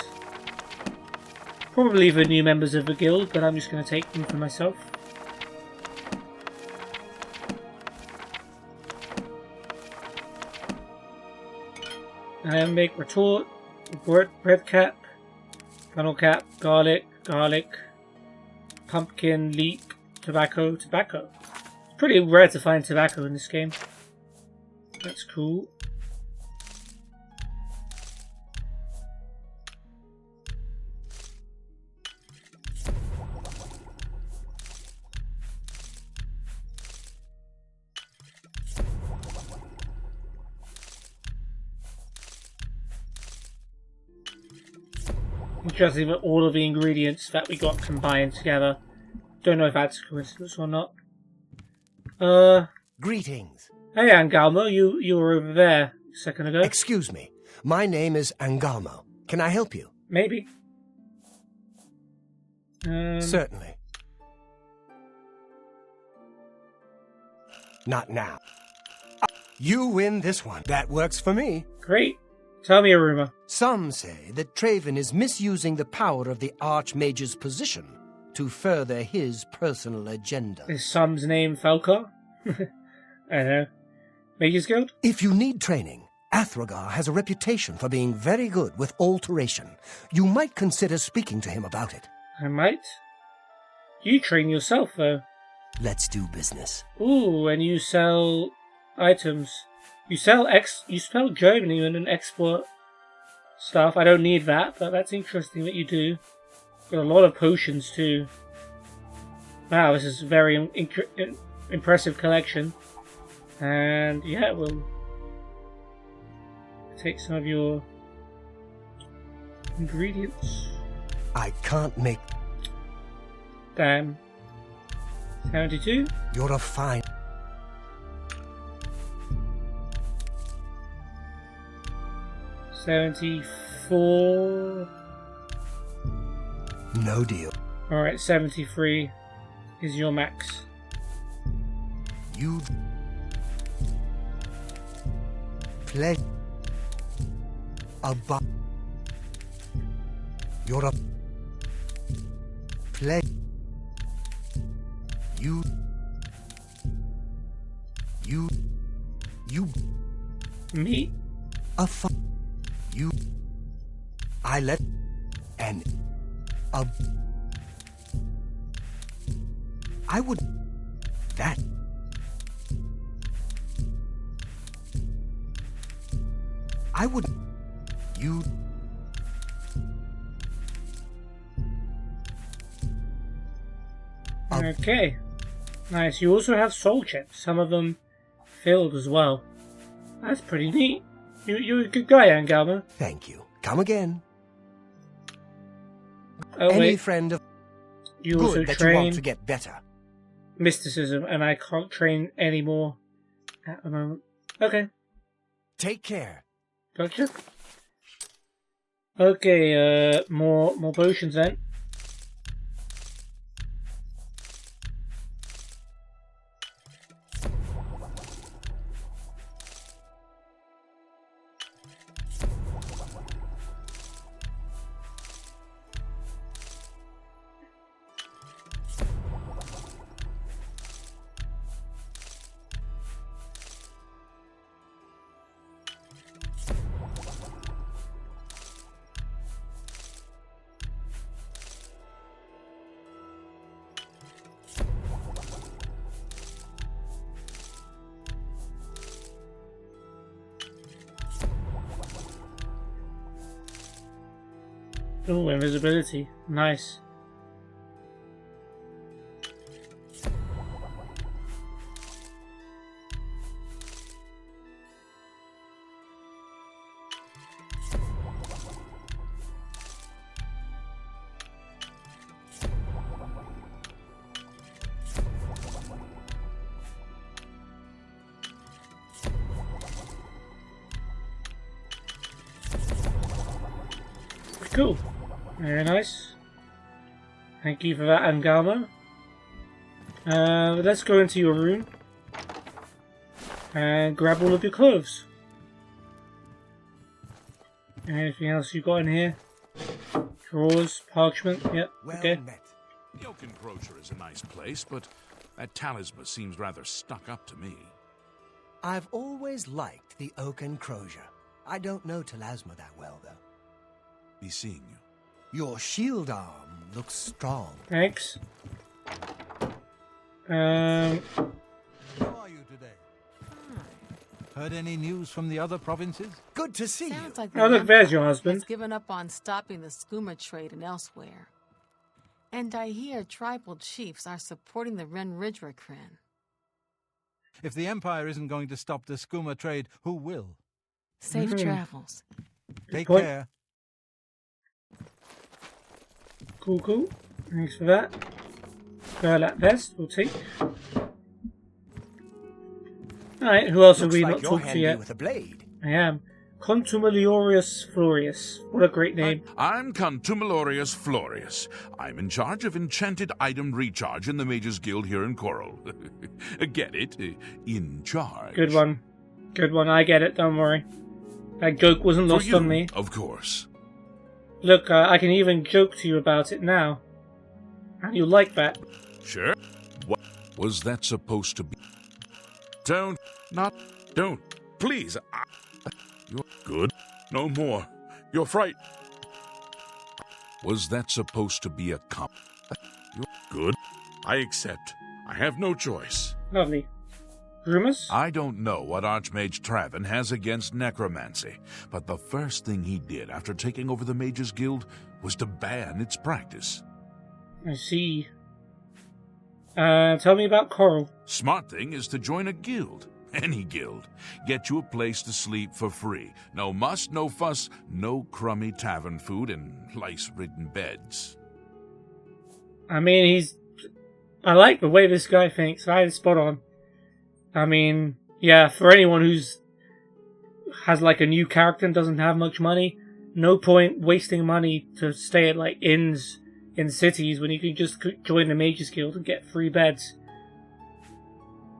[SPEAKER 1] Probably the new members of the guild, but I'm just going to take them for myself. Iambic, retort, bread cap, funnel cap, garlic, pumpkin, leek, tobacco. It's pretty rare to find tobacco in this game. That's cool. Interesting that all of the ingredients that we got combined together. Don't know if that's a coincidence or not.
[SPEAKER 3] Greetings.
[SPEAKER 1] Hey, Angalmo, you were over there a second ago.
[SPEAKER 3] Excuse me. My name is Angalmo. Can I help you?
[SPEAKER 1] Maybe.
[SPEAKER 3] Certainly. Not now. You win this one. That works for me.
[SPEAKER 1] Great. Tell me a rumor.
[SPEAKER 3] Some say that Traven is misusing the power of the Archmage's position to further his personal agenda.
[SPEAKER 1] Is some's name Falcar? I don't know. Mages Guild?
[SPEAKER 3] If you need training, Athragar has a reputation for being very good with alteration. You might consider speaking to him about it.
[SPEAKER 1] I might. You train yourself, though.
[SPEAKER 3] Let's do business.
[SPEAKER 1] Ooh, and you sell items. You spell journeyman and export stuff. I don't need that, but that's interesting that you do. Got a lot of potions too. Wow, this is a very impressive collection. And yeah, we'll take some of your ingredients.
[SPEAKER 3] I can't make...
[SPEAKER 1] Damn. 72?
[SPEAKER 3] You're a fine...
[SPEAKER 1] 74.
[SPEAKER 3] No deal.
[SPEAKER 1] Alright, 73 is your max.
[SPEAKER 3] You... play... above... You're a... play... You...
[SPEAKER 1] Me?
[SPEAKER 3] A You... I let... and... I would... that... I would... You...
[SPEAKER 1] Okay. Nice. You also have soul chips. Some of them filled as well. That's pretty neat. You're a good guy, Angalma.
[SPEAKER 3] Thank you. Come again.
[SPEAKER 1] Oh,
[SPEAKER 3] any
[SPEAKER 1] wait.
[SPEAKER 3] friend of
[SPEAKER 1] You also
[SPEAKER 3] good that you want
[SPEAKER 1] train
[SPEAKER 3] to get better.
[SPEAKER 1] mysticism, and I can't train anymore at the moment. Okay.
[SPEAKER 3] Take care.
[SPEAKER 1] Gotcha. Okay, more potions then. Oh, invisibility. Nice. Cool. Very nice. Thank you for that, Angama. Let's go into your room and grab all of your clothes. Anything else you got in here? Drawers, parchment, yep, okay.
[SPEAKER 15] The Oak Encroacher is a nice place, but that talisman seems rather stuck up to me.
[SPEAKER 3] I've always liked the Oak Encroacher. I don't know Talasma that well, though.
[SPEAKER 15] Be seeing you.
[SPEAKER 3] Your shield arm looks strong.
[SPEAKER 1] Thanks.
[SPEAKER 4] How are you today? Heard any news from the other provinces?
[SPEAKER 3] Good to see
[SPEAKER 10] Sounds
[SPEAKER 3] you.
[SPEAKER 10] like
[SPEAKER 1] Oh, look, there's your husband.
[SPEAKER 10] has given up on stopping the skooma trade and elsewhere. And I hear tribal chiefs are supporting the Ren Ridgerakren.
[SPEAKER 4] If the Empire isn't going to stop the skooma trade, who will?
[SPEAKER 10] Safe travels.
[SPEAKER 4] Take
[SPEAKER 1] point.
[SPEAKER 4] care.
[SPEAKER 1] Cool, cool. Thanks for that. That vest, we'll take. Alright, who else have
[SPEAKER 3] Looks
[SPEAKER 1] we
[SPEAKER 3] like
[SPEAKER 1] not
[SPEAKER 3] you're
[SPEAKER 1] talked to
[SPEAKER 3] handy
[SPEAKER 1] yet?
[SPEAKER 3] with a blade.
[SPEAKER 1] I am. Contumeliorius Florius. What a great name.
[SPEAKER 15] I'm Contumeliorius Florius. I'm in charge of enchanted item recharge in the Mages Guild here in Coral. Get it? In charge.
[SPEAKER 1] Good one. Good one, I get it, don't worry. That joke wasn't
[SPEAKER 15] For
[SPEAKER 1] lost
[SPEAKER 15] you,
[SPEAKER 1] on me.
[SPEAKER 15] of course.
[SPEAKER 1] Look, I can even joke to you about it now. And you like that.
[SPEAKER 15] Sure. What was that supposed to be? Don't. Please. You're good. No more. You're fright. Was that supposed to be a You're good. I accept. I have no choice.
[SPEAKER 1] Lovely. Rumors?
[SPEAKER 15] I don't know what Archmage Traven has against necromancy, but the first thing he did after taking over the Mages Guild was to ban its practice.
[SPEAKER 1] I see. Tell me about Coral.
[SPEAKER 15] Smart thing is to join a guild. Any guild. Get you a place to sleep for free. No muss, no fuss, no crummy tavern food, and lice-ridden beds.
[SPEAKER 1] I mean, I like the way this guy thinks. Right, spot on. I mean, yeah, for anyone has like a new character and doesn't have much money, no point wasting money to stay at like inns in cities when you can just join the Mages Guild and get free beds.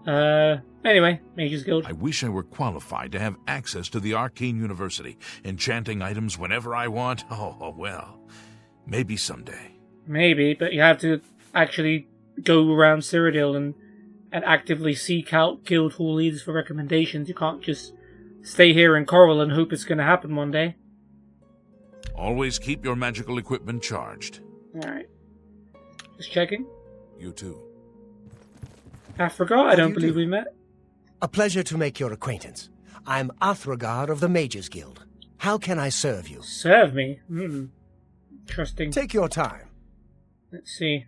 [SPEAKER 1] Anyway, Mages Guild.
[SPEAKER 15] I wish I were qualified to have access to the Arcane University, enchanting items whenever I want. Oh, well, maybe someday.
[SPEAKER 1] Maybe, but you have to actually go around Cyrodiil and actively seek out guild hall leaders for recommendations. You can't just stay here in Coral and hope it's going to happen one day.
[SPEAKER 15] Always keep your magical equipment charged.
[SPEAKER 1] Alright. Just checking.
[SPEAKER 15] You too.
[SPEAKER 1] Africa, I don't believe we met.
[SPEAKER 3] A pleasure to make your acquaintance. I'm Athragar of the Mages Guild. How can I serve you?
[SPEAKER 1] Serve me? Interesting.
[SPEAKER 3] Take your time.
[SPEAKER 1] Let's see.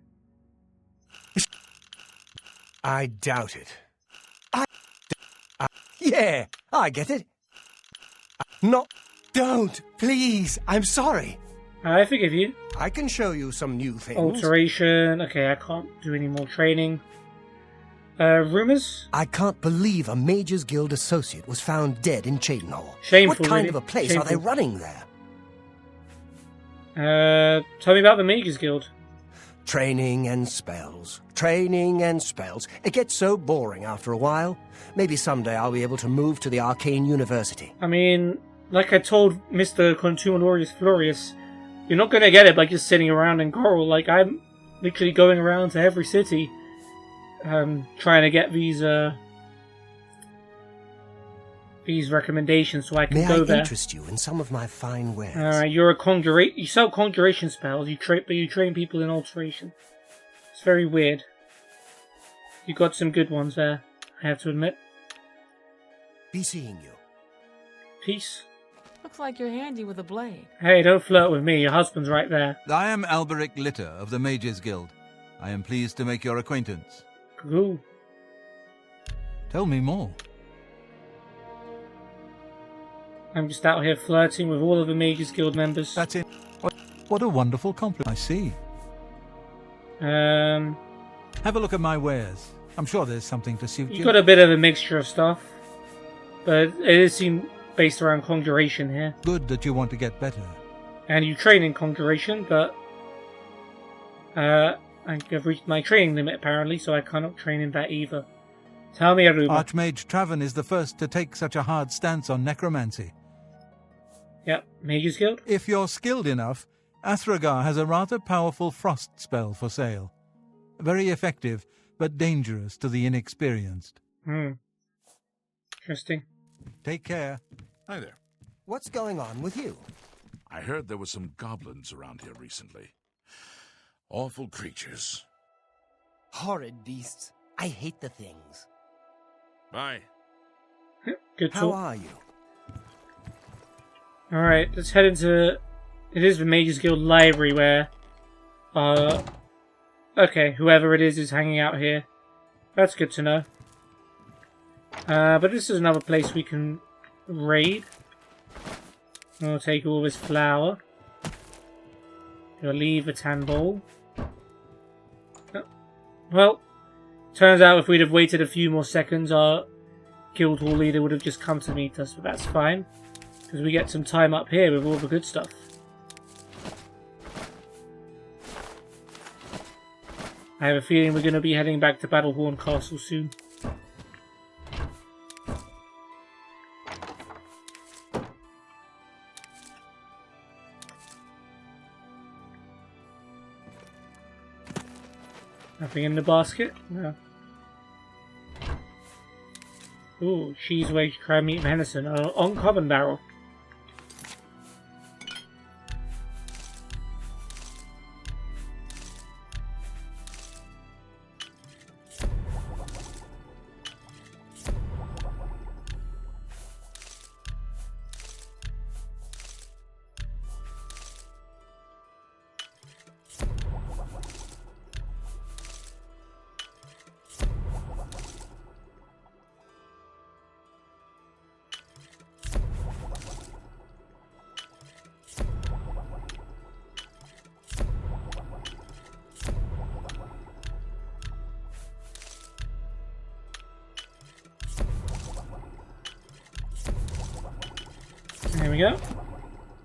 [SPEAKER 3] I doubt it. Yeah, I get it. No, don't, please. I'm sorry.
[SPEAKER 1] I forgive you.
[SPEAKER 3] I can show you some new things.
[SPEAKER 1] Alteration. Okay, I can't do any more training. Rumors?
[SPEAKER 3] I can't believe a Mages Guild associate was found dead in Cheydinhall.
[SPEAKER 1] Shameful,
[SPEAKER 3] What kind
[SPEAKER 1] really.
[SPEAKER 3] of a place
[SPEAKER 1] Shameful.
[SPEAKER 3] are they running there?
[SPEAKER 1] Tell me about the Mages Guild.
[SPEAKER 3] Training and spells. Training and spells. It gets so boring after a while. Maybe someday I'll be able to move to the Arcane University.
[SPEAKER 1] I mean, like I told Mr. Contumelius Florius, you're not going to get it by just sitting around in Coral. Like, I'm literally going around to every city, trying to get these recommendations so I can go there.
[SPEAKER 3] May I interest you in some of my fine wares?
[SPEAKER 1] You're a you sell conjuration spells, but you train people in alteration. It's very weird. You got some good ones there, I have to admit.
[SPEAKER 3] Be seeing you.
[SPEAKER 1] Peace.
[SPEAKER 10] Looks like you're handy with a blade.
[SPEAKER 1] Hey, don't flirt with me, your husband's right there.
[SPEAKER 4] I am Alberic Litter of the Mages Guild. I am pleased to make your acquaintance.
[SPEAKER 1] Cool.
[SPEAKER 4] Tell me more.
[SPEAKER 1] I'm just out here flirting with all of the Mages Guild members.
[SPEAKER 4] That's it. What a wonderful compliment. I see. Have a look at my wares. I'm sure there's something to suit you.
[SPEAKER 1] You've got a bit of a mixture of stuff, but it seems based around conjuration here.
[SPEAKER 4] Good that you want to get better.
[SPEAKER 1] And you train in conjuration, but I've reached my training limit apparently, so I cannot train in that either. Tell me, Aruba.
[SPEAKER 4] Archmage Traven is the first to take such a hard stance on necromancy.
[SPEAKER 1] Yep, Mages Guild.
[SPEAKER 4] If you're skilled enough, Athragar has a rather powerful frost spell for sale. Very effective, but dangerous to the inexperienced.
[SPEAKER 1] Interesting.
[SPEAKER 4] Take care.
[SPEAKER 15] Hi there.
[SPEAKER 3] What's going on with you?
[SPEAKER 15] I heard there were some goblins around here recently. Awful creatures.
[SPEAKER 3] Horrid beasts. I hate the things.
[SPEAKER 15] Bye.
[SPEAKER 1] Good
[SPEAKER 3] How
[SPEAKER 1] talk.
[SPEAKER 3] are you?
[SPEAKER 1] Alright, let's head into... It is the Mages Guild library where... Okay, whoever it is hanging out here. That's good to know. But this is another place we can raid. We'll take all this flour. We'll leave the tan bowl. Oh. Well, turns out if we'd have waited a few more seconds, our guild hall leader would have just come to meet us, but that's fine. Because we get some time up here with all the good stuff. I have a feeling we're going to be heading back to Battlehorn Castle soon. Nothing in the basket? No. Ooh, cheese wedge, crab meat, venison. On carbon barrel. There we go.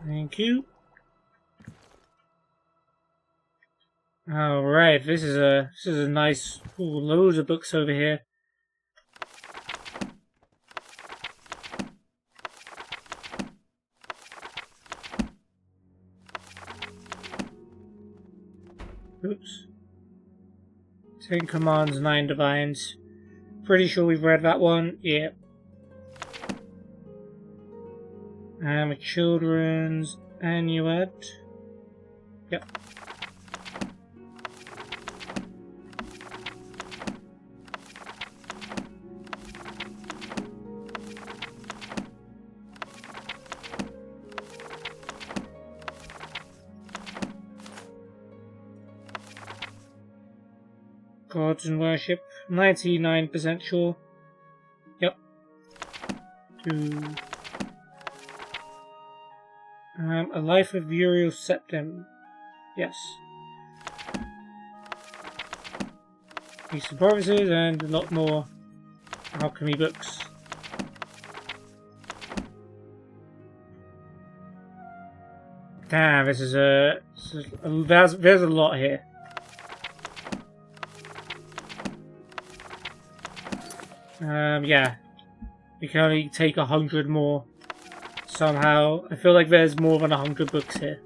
[SPEAKER 1] Thank you. Alright, this is a nice... Ooh, loads of books over here. Oops. 10 Commands, 9 Divines. Pretty sure we've read that one. Yeah. A children's annuet. Yep. Gods and Worship. 99% sure. Yep. 2. A Life of Uriel Septim. Yes. Peace and Promises and a lot more alchemy books. Damn, this is there's a lot here. Yeah. We can only take 100 more. Somehow. I feel like there's more than 100 books here.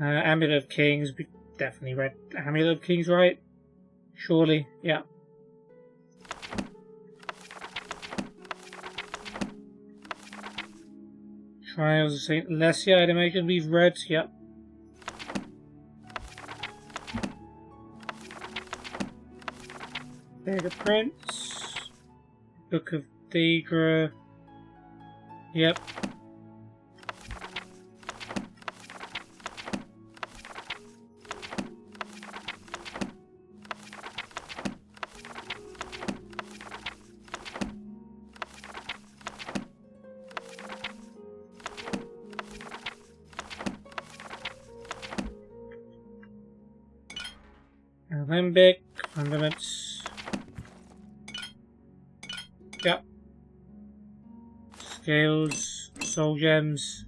[SPEAKER 1] Amulet of Kings. We definitely read Amulet of Kings, right? Surely. Yeah. Trials of St. Alessia, I'd imagine we've read. Yep. Beggar Prince. Book of Daedra. Yep. Alembic, Fundaments. Yep. Scales, Soul Gems.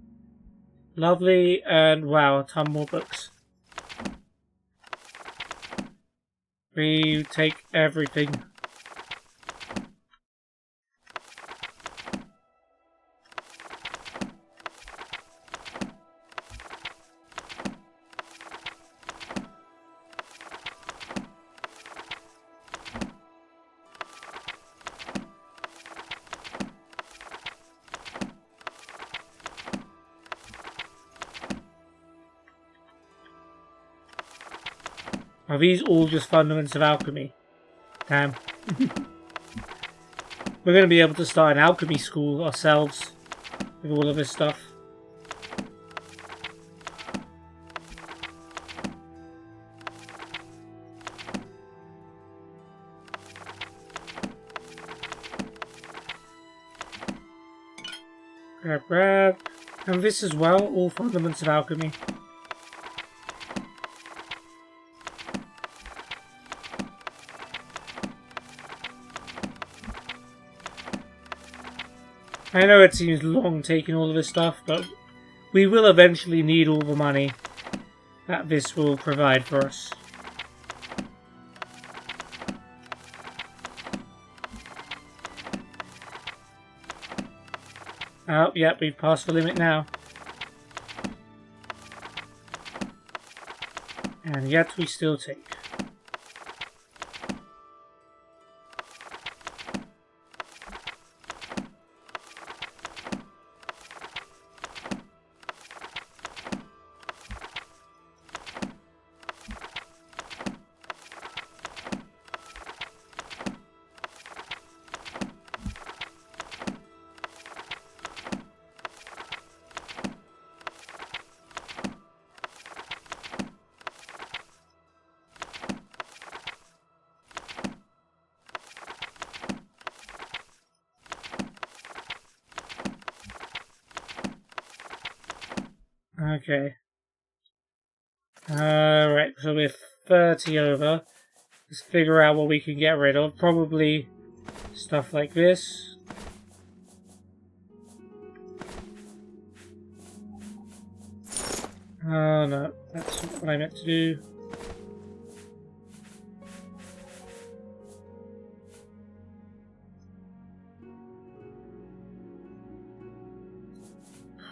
[SPEAKER 1] Lovely, and wow, a ton more books. We take everything. Are these all just Fundaments of Alchemy? Damn. We're going to be able to start an alchemy school ourselves with all of this stuff. Grab. And this as well, all Fundaments of Alchemy. I know it seems long taking all of this stuff, but we will eventually need all the money that this will provide for us. Oh, yep, we've passed the limit now. And yet we still take. Okay. Alright, so we're 30 over. Let's figure out what we can get rid of. Probably stuff like this. Oh no, that's what I meant to do.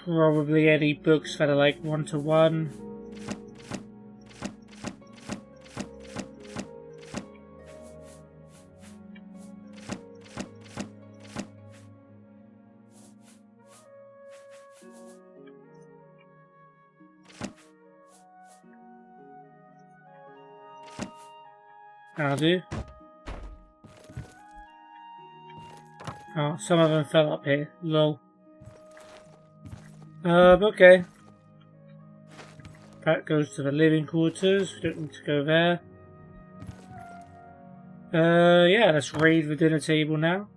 [SPEAKER 1] Probably any books that are like 1-to-1. I'll do. Oh, some of them fell up here. Lol. Okay. That goes to the living quarters. We don't need to go there. Yeah, let's raid the dinner table now.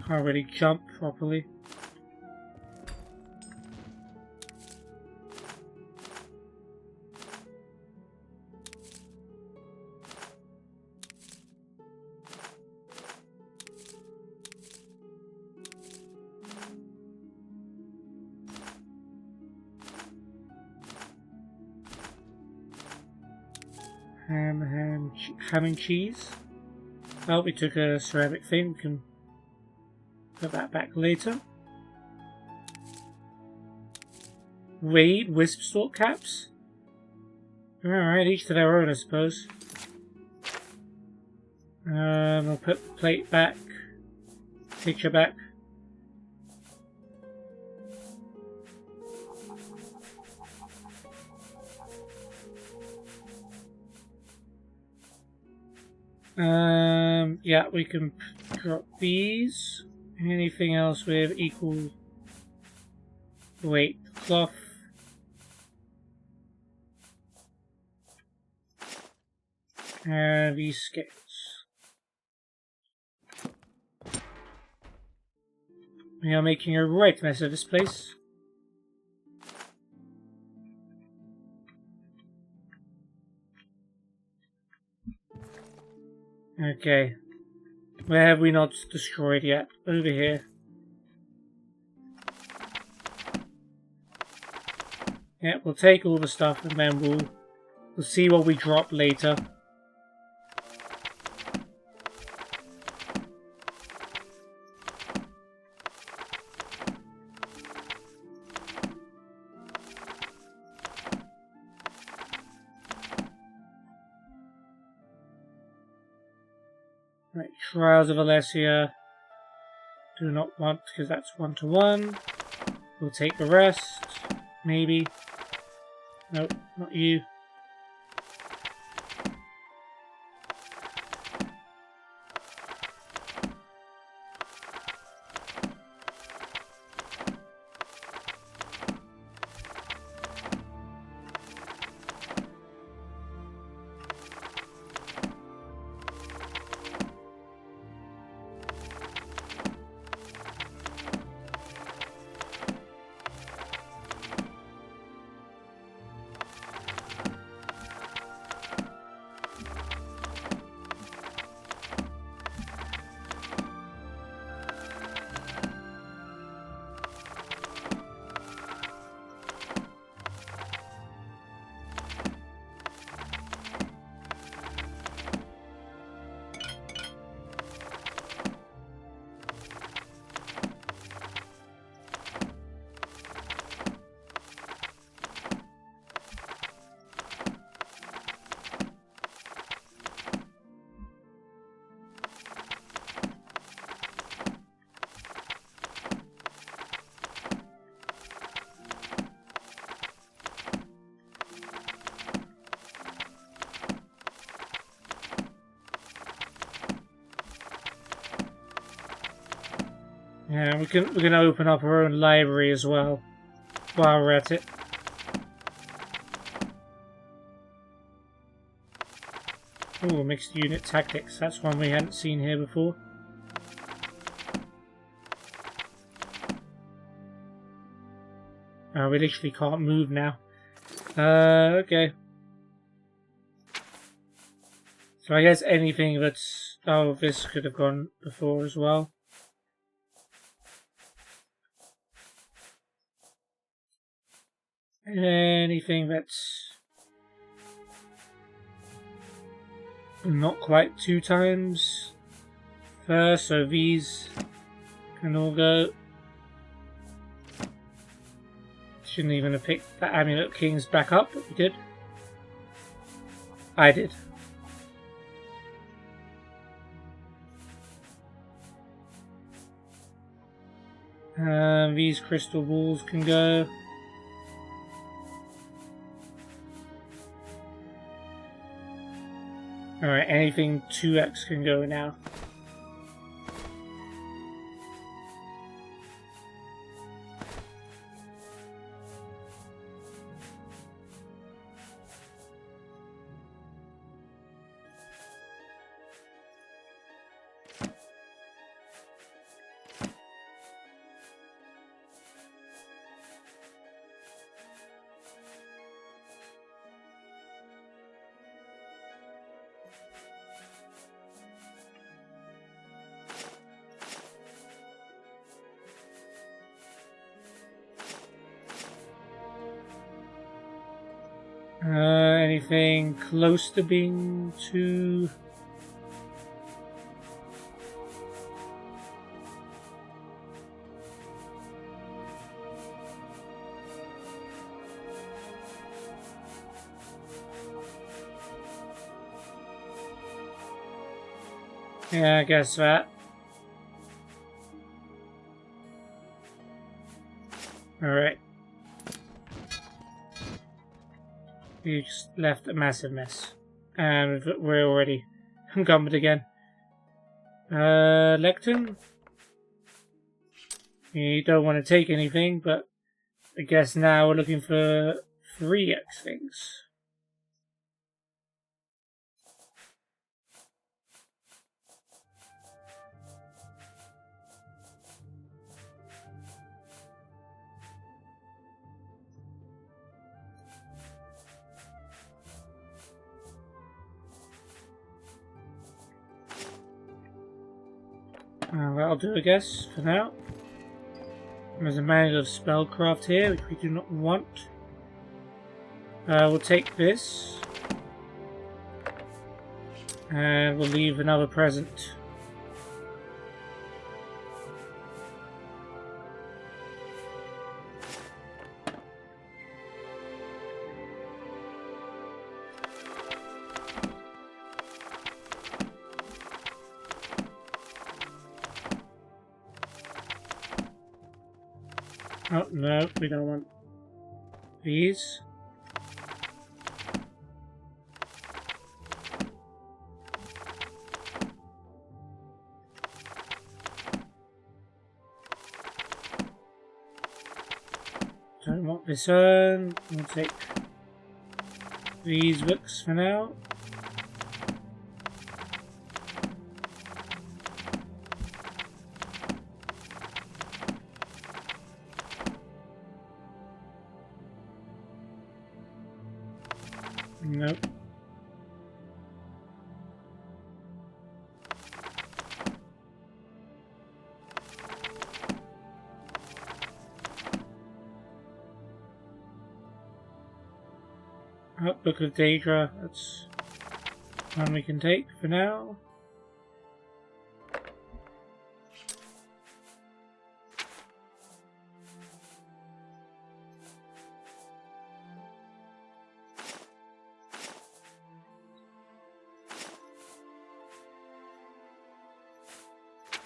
[SPEAKER 1] Can't really jump properly. Ham and cheese. Oh, we took a ceramic thing. We can put that back later. Raid wisp stalk caps. Alright, each to their own, I suppose. We'll put the plate back. Picture back. Yeah, we can drop these. Anything else with equal weight? Cloth. And these scales. We are making a right mess of this place. Okay. Where have we not destroyed yet? Over here. Yeah, we'll take all the stuff and then we'll see what we drop later. Right, Trials of Alessia. Do not want, because that's 1-to-1. We'll take the rest. Maybe. Nope, not you. Yeah, we're gonna open up our own library as well while we're at it. Ooh, mixed unit tactics. That's one we hadn't seen here before. Oh, we literally can't move now. Okay. So I guess anything that's... Oh, this could have gone before as well. Anything that's not quite 2 times first, so these can all go. Shouldn't even have picked that Amulet King's back up, but we did. I did. These crystal balls can go. Alright, anything 2x can go now. Anything close to being too... Yeah, I guess that. Alright. You just left a massive mess. And we're already encumbered again. Lecton? You don't want to take anything, but I guess now we're looking for 3x things. That'll do, I guess, for now. There's a manual of spellcraft here, which we do not want. We'll take this. And we'll leave another present. Oh, no, we don't want these. Don't want this one. We'll take these books for now. Nope. Oh, Book of Daedra, that's one we can take for now.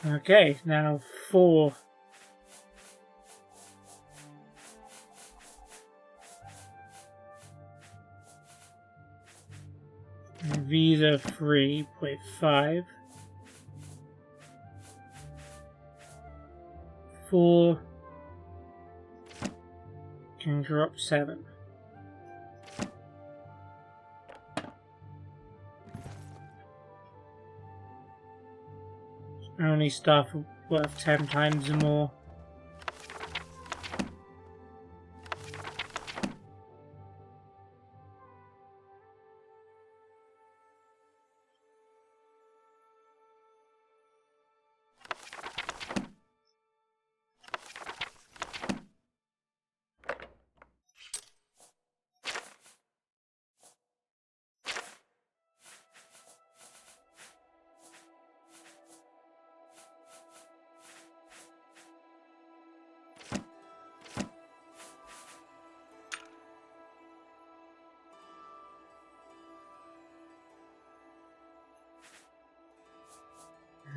[SPEAKER 1] Okay, now 4. And these are 3.5. 4 can drop 7. Only stuff worth 10 times more.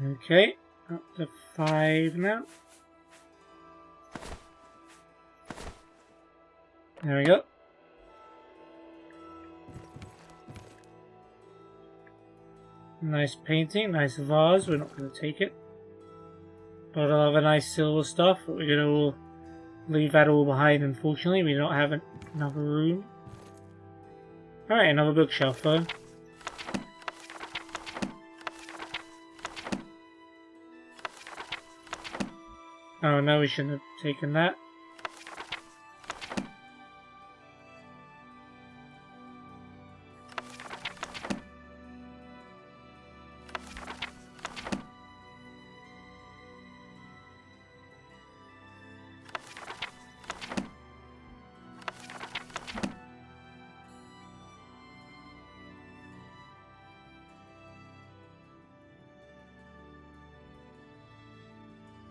[SPEAKER 1] Okay, up to 5 now. There we go. Nice painting, nice vase. We're not going to take it. But I'll have a nice silver stuff, but we're going to leave that all behind, unfortunately. We don't have another room. Alright, another bookshelf though. Oh no, we shouldn't have taken that.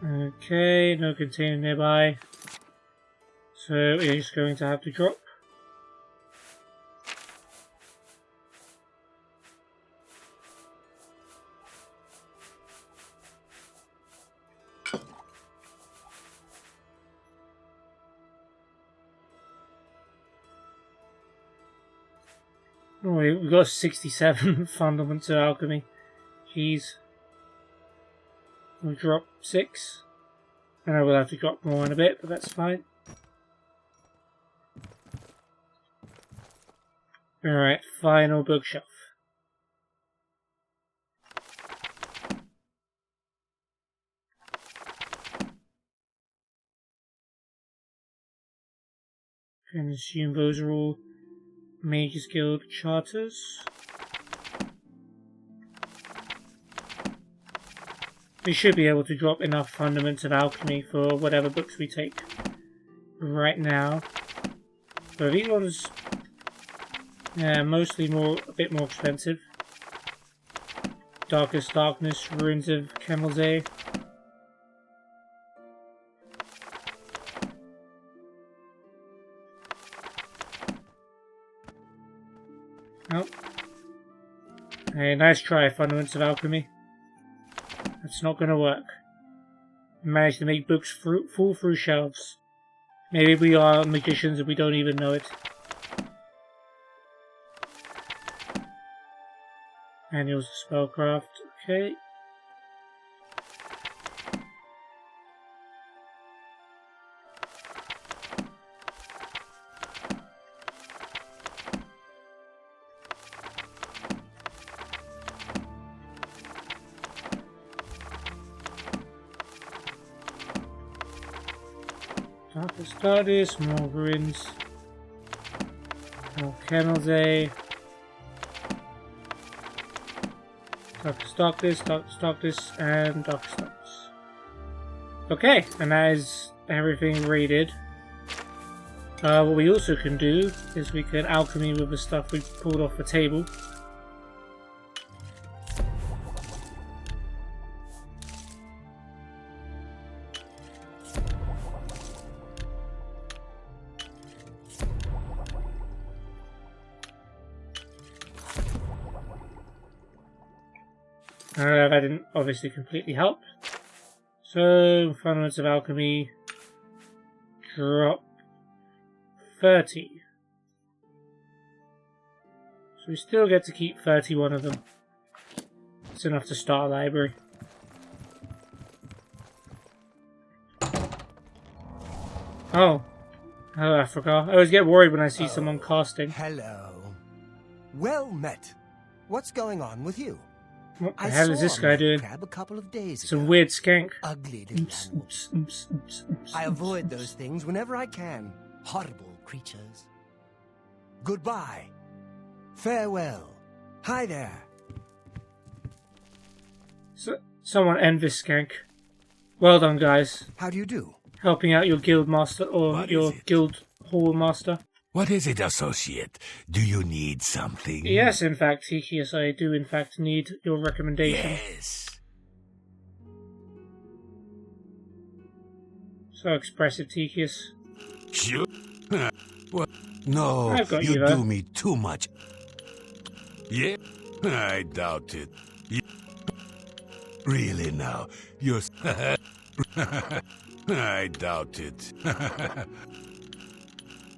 [SPEAKER 1] Okay, no container nearby. So we're just going to have to drop. Oh, we got 67 fundamentals of alchemy. Jeez. We'll drop 6. I know we'll have to drop more in a bit, but that's fine. Alright, final bookshelf. And assume those are all Mages Guild charters. We should be able to drop enough Fundaments of Alchemy for whatever books we take right now. But these ones, mostly a bit more expensive. Darkest Darkness, Ruins of Kemelze. Oh. Hey, nice try, Fundaments of Alchemy. That's not gonna work. We managed to make books fall through shelves. Maybe we are magicians and we don't even know it. Manuals of Spellcraft, okay. Darkest Darkness, more ruins. More Kemelze. Darkest Darkness, and Darkest Darkness. Okay, and that is everything rated. What we also can do is we can alchemy with the stuff we pulled off the table. That didn't obviously completely help. So, Fundamentals of Alchemy, drop 30. So we still get to keep 31 of them. It's enough to start a library. Oh, I forgot. I always get worried when I see someone casting.
[SPEAKER 3] Hello. Well met. What's going on with you?
[SPEAKER 1] What the hell is this guy doing?
[SPEAKER 3] Crab a couple of days
[SPEAKER 1] Some
[SPEAKER 3] ago.
[SPEAKER 1] weird skank.
[SPEAKER 3] Ugly little animals. I avoid those things whenever I can. Horrible creatures. Goodbye. Farewell. Hi there.
[SPEAKER 1] Someone end this skank. Well done, guys.
[SPEAKER 3] How do you do?
[SPEAKER 1] Helping out your guild master or your guild hall master.
[SPEAKER 13] What is it, associate? Do you need something?
[SPEAKER 1] Yes, in fact, Tikius, I do in fact need your recommendation.
[SPEAKER 13] Yes.
[SPEAKER 1] So expressive, Tikius.
[SPEAKER 13] Sure. What? No,
[SPEAKER 1] I've got
[SPEAKER 13] you
[SPEAKER 1] you, though.
[SPEAKER 13] do me too much. Yeah, I doubt it. Really now, you're... I doubt it.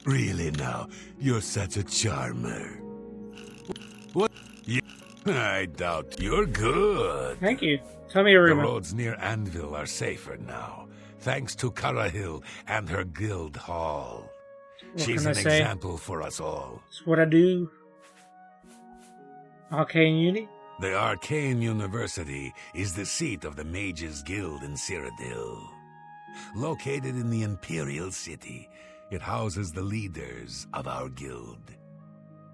[SPEAKER 13] Really now, you're such a charmer. What? Yeah, I doubt you're good.
[SPEAKER 1] Thank you. Tell me a
[SPEAKER 13] The
[SPEAKER 1] rumor.
[SPEAKER 13] roads near Anvil are safer now, thanks to Carahil and her guild hall.
[SPEAKER 1] What
[SPEAKER 13] She's
[SPEAKER 1] can I
[SPEAKER 13] an
[SPEAKER 1] say?
[SPEAKER 13] example for us all.
[SPEAKER 1] It's what I do. Arcane Uni?
[SPEAKER 13] The Arcane University is the seat of the Mages Guild in Cyrodiil. Located in the Imperial City, it houses the leaders of our guild.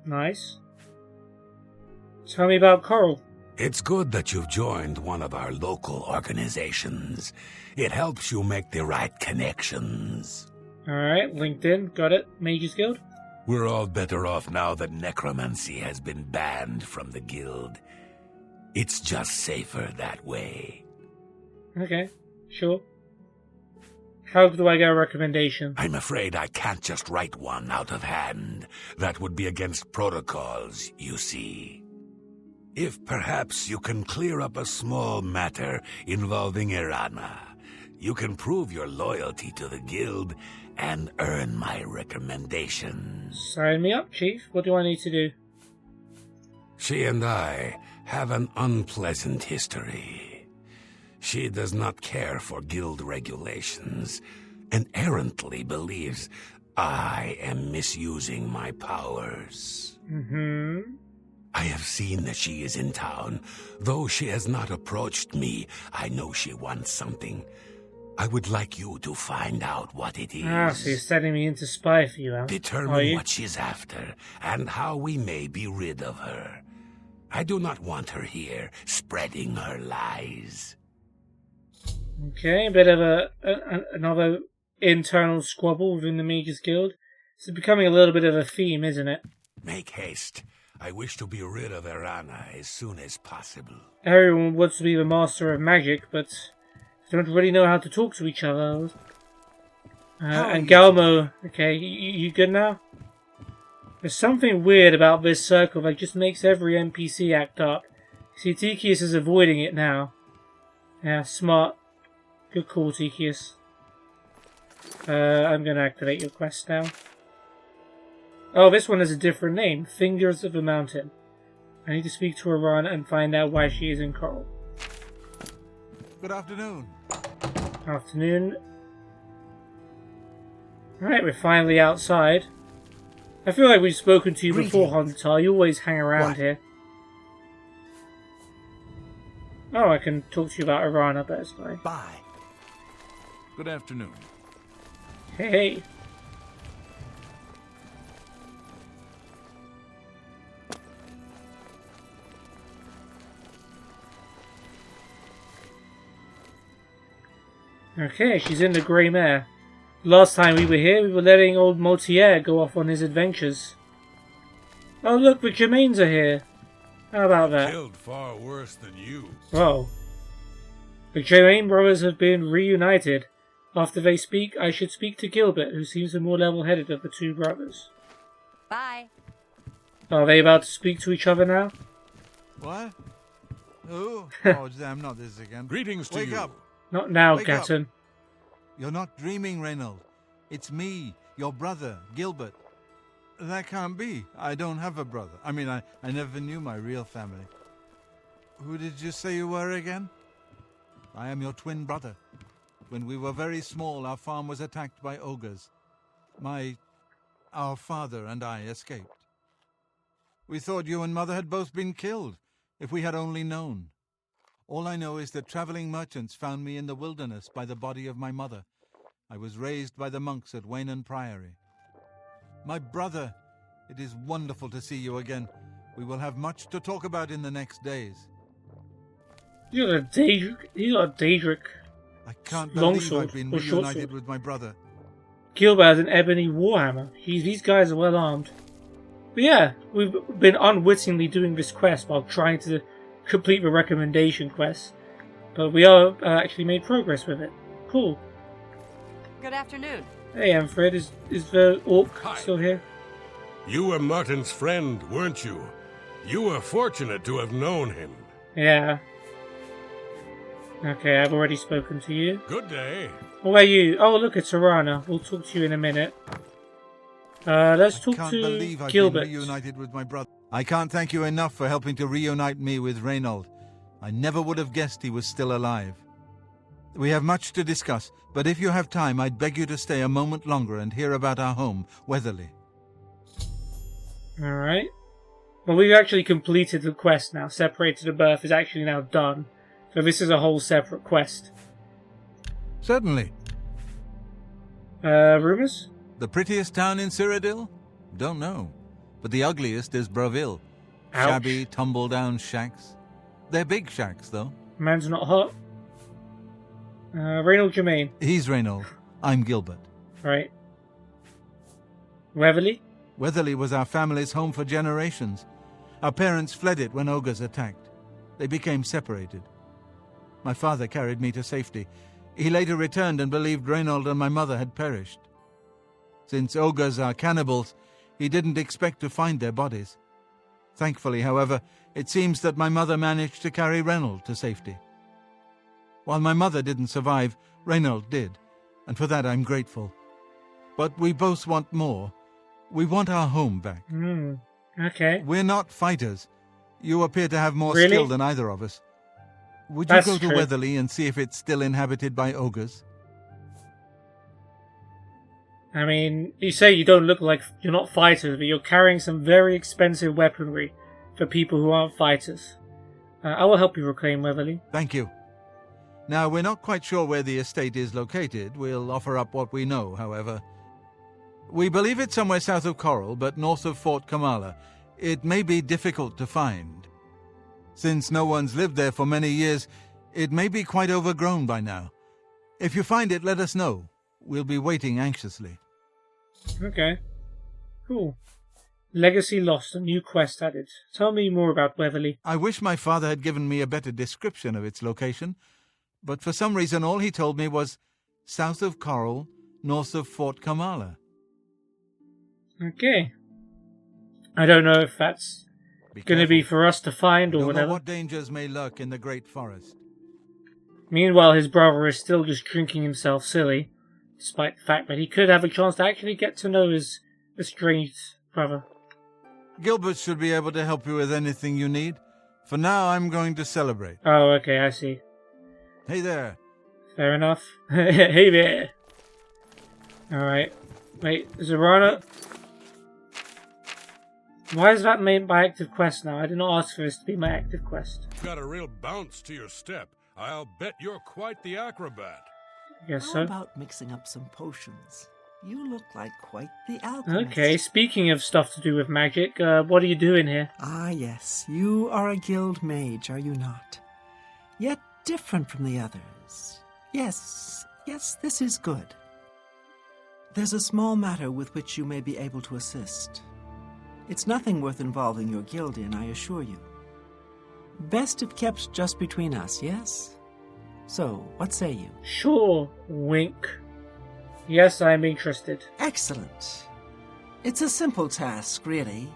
[SPEAKER 1] Nice. Tell me about Coral.
[SPEAKER 13] It's good that you've joined one of our local organizations. It helps you make the right connections.
[SPEAKER 1] Alright, LinkedIn, got it. Mages Guild.
[SPEAKER 13] We're all better off now that necromancy has been banned from the guild. It's just safer that way.
[SPEAKER 1] Okay, sure. How do I get a recommendation?
[SPEAKER 13] I'm afraid I can't just write one out of hand. That would be against protocols, you see. If perhaps you can clear up a small matter involving Irana, you can prove your loyalty to the guild and earn my recommendation.
[SPEAKER 1] Sign me up, Chief. What do I need to do?
[SPEAKER 13] She and I have an unpleasant history. She does not care for guild regulations and errantly believes I am misusing my powers. I have seen that she is in town. Though she has not approached me, I know she wants something. I would like you to find out what it is.
[SPEAKER 1] Ah, so you're setting me in to spy for you, Al.
[SPEAKER 13] Determine what she's after and how we may be rid of her. I do not want her here spreading her lies.
[SPEAKER 1] Okay, a bit of another internal squabble within the Mages Guild. It's becoming a little bit of a theme, isn't it?
[SPEAKER 13] Make haste. I wish to be rid of Irana as soon as possible.
[SPEAKER 1] Everyone wants to be the master of magic, but they don't really know how to talk to each other. And Galmo, okay, you good now? There's something weird about this circle that just makes every NPC act up. See, Tychius is avoiding it now. Yeah, smart. Good call, Tychius. I'm gonna activate your quest now. Oh, this one has a different name. Fingers of the Mountain. I need to speak to Irana and find out why she is in Coral.
[SPEAKER 4] Good afternoon.
[SPEAKER 1] Afternoon. Alright, we're finally outside. I feel like we've spoken to you before, Hunter. You always hang around here. Oh, I can talk to you about Irana, best way.
[SPEAKER 3] Bye.
[SPEAKER 15] Good afternoon.
[SPEAKER 1] Hey. Okay, she's in the Grey Mare. Last time we were here, we were letting old Motier go off on his adventures. Oh look, the Germains are here. How about that?
[SPEAKER 12] Killed far worse than you.
[SPEAKER 1] Whoa. The Germain brothers have been reunited. After they speak, I should speak to Gilbert, who seems the more level-headed of the two brothers.
[SPEAKER 7] Bye.
[SPEAKER 1] Are they about to speak to each other now?
[SPEAKER 4] What? Who? Oh, damn, not this again.
[SPEAKER 12] Greetings to
[SPEAKER 4] Wake
[SPEAKER 12] you.
[SPEAKER 4] up.
[SPEAKER 1] Not now,
[SPEAKER 4] Wake
[SPEAKER 1] Gatton.
[SPEAKER 4] up. You're not dreaming, Reynold. It's me, your brother, Gilbert. That can't be. I don't have a brother. I mean, I never knew my real family. Who did you say you were again? I am your twin brother. When we were very small, our farm was attacked by ogres. Our father and I escaped. We thought you and Mother had both been killed, if we had only known. All I know is that traveling merchants found me in the wilderness by the body of my mother. I was raised by the monks at Waynon Priory. My brother, it is wonderful to see you again. We will have much to talk about in the next days.
[SPEAKER 1] You got a Daedric.
[SPEAKER 4] I can't believe I've been reunited with my brother.
[SPEAKER 1] Gilbert has an ebony warhammer. These guys are well armed. But yeah, we've been unwittingly doing this quest while trying to complete the recommendation quest. But we are actually made progress with it. Cool.
[SPEAKER 7] Good afternoon.
[SPEAKER 1] Hey, Amfred, is the orc still here?
[SPEAKER 12] You were Martin's friend, weren't you? You were fortunate to have known him.
[SPEAKER 1] Yeah. Okay, I've already spoken to you.
[SPEAKER 12] Good day.
[SPEAKER 1] What about you? Oh, look, it's Irana. We'll talk to you in a minute. Let's talk
[SPEAKER 4] I can't
[SPEAKER 1] to
[SPEAKER 4] believe I've
[SPEAKER 1] Gilbert.
[SPEAKER 4] been reunited with my brother. I can't thank you enough for helping to reunite me with Reynold. I never would have guessed he was still alive. We have much to discuss, but if you have time, I'd beg you to stay a moment longer and hear about our home, Weatherly.
[SPEAKER 1] Alright. Well, we've actually completed the quest now. Separated the Birth is actually now done. So this is a whole separate quest.
[SPEAKER 4] Certainly.
[SPEAKER 1] Rumours?
[SPEAKER 4] The prettiest town in Cyrodiil? Don't know. But the ugliest is Broville.
[SPEAKER 1] Ouch.
[SPEAKER 4] Shabby, tumble-down shacks. They're big shacks, though.
[SPEAKER 1] Man's not hot. Reynold Germain.
[SPEAKER 4] He's Reynold. I'm Gilbert.
[SPEAKER 1] Right. Weatherly?
[SPEAKER 4] Weatherly was our family's home for generations. Our parents fled it when ogres attacked. They became separated. My father carried me to safety. He later returned and believed Reynold and my mother had perished. Since ogres are cannibals, he didn't expect to find their bodies. Thankfully, however, it seems that my mother managed to carry Reynold to safety. While my mother didn't survive, Reynold did, and for that I'm grateful. But we both want more. We want our home back.
[SPEAKER 1] Okay.
[SPEAKER 4] We're not fighters. You appear to have more
[SPEAKER 1] Really?
[SPEAKER 4] skill than either of us. Would you
[SPEAKER 1] That's
[SPEAKER 4] go to
[SPEAKER 1] true.
[SPEAKER 4] Weatherly and see if it's still inhabited by ogres?
[SPEAKER 1] I mean, you say you don't look like you're not fighters, but you're carrying some very expensive weaponry for people who aren't fighters. I will help you reclaim Weatherly.
[SPEAKER 4] Thank you. Now, we're not quite sure where the estate is located. We'll offer up what we know, however. We believe it's somewhere south of Coral, but north of Fort Kamala. It may be difficult to find. Since no one's lived there for many years, it may be quite overgrown by now. If you find it, let us know. We'll be waiting anxiously.
[SPEAKER 1] Okay. Cool. Legacy lost, a new quest added. Tell me more about Weatherly.
[SPEAKER 4] I wish my father had given me a better description of its location, but for some reason all he told me was south of Coral, north of Fort Kamala.
[SPEAKER 1] Okay. I don't know if that's going to be for us to find or
[SPEAKER 4] Don't know
[SPEAKER 1] whatever.
[SPEAKER 4] what dangers may lurk in the great forest.
[SPEAKER 1] Meanwhile, his brother is still just drinking himself silly, despite the fact that he could have a chance to actually get to know his estranged brother.
[SPEAKER 4] Gilbert should be able to help you with anything you need. For now, I'm going to celebrate.
[SPEAKER 1] Oh, okay, I see.
[SPEAKER 4] Hey there.
[SPEAKER 1] Fair enough. Hey there. Alright. Wait, Zorana? Why is that made my active quest now? I did not ask for this to be my active quest.
[SPEAKER 12] Got a real bounce to your step. I'll bet you're quite the acrobat.
[SPEAKER 1] Yes,
[SPEAKER 5] How
[SPEAKER 1] sir.
[SPEAKER 5] about mixing up some potions? You look like quite the alchemist.
[SPEAKER 1] Okay, speaking of stuff to do with magic, what are you doing here?
[SPEAKER 5] Ah, yes, you are a guild mage, are you not? Yet different from the others. Yes, this is good. There's a small matter with which you may be able to assist. It's nothing worth involving your guild in, I assure you. Best if kept just between us, yes? So, what say you?
[SPEAKER 1] Sure, wink. Yes, I'm interested.
[SPEAKER 5] Excellent. It's a simple task, really.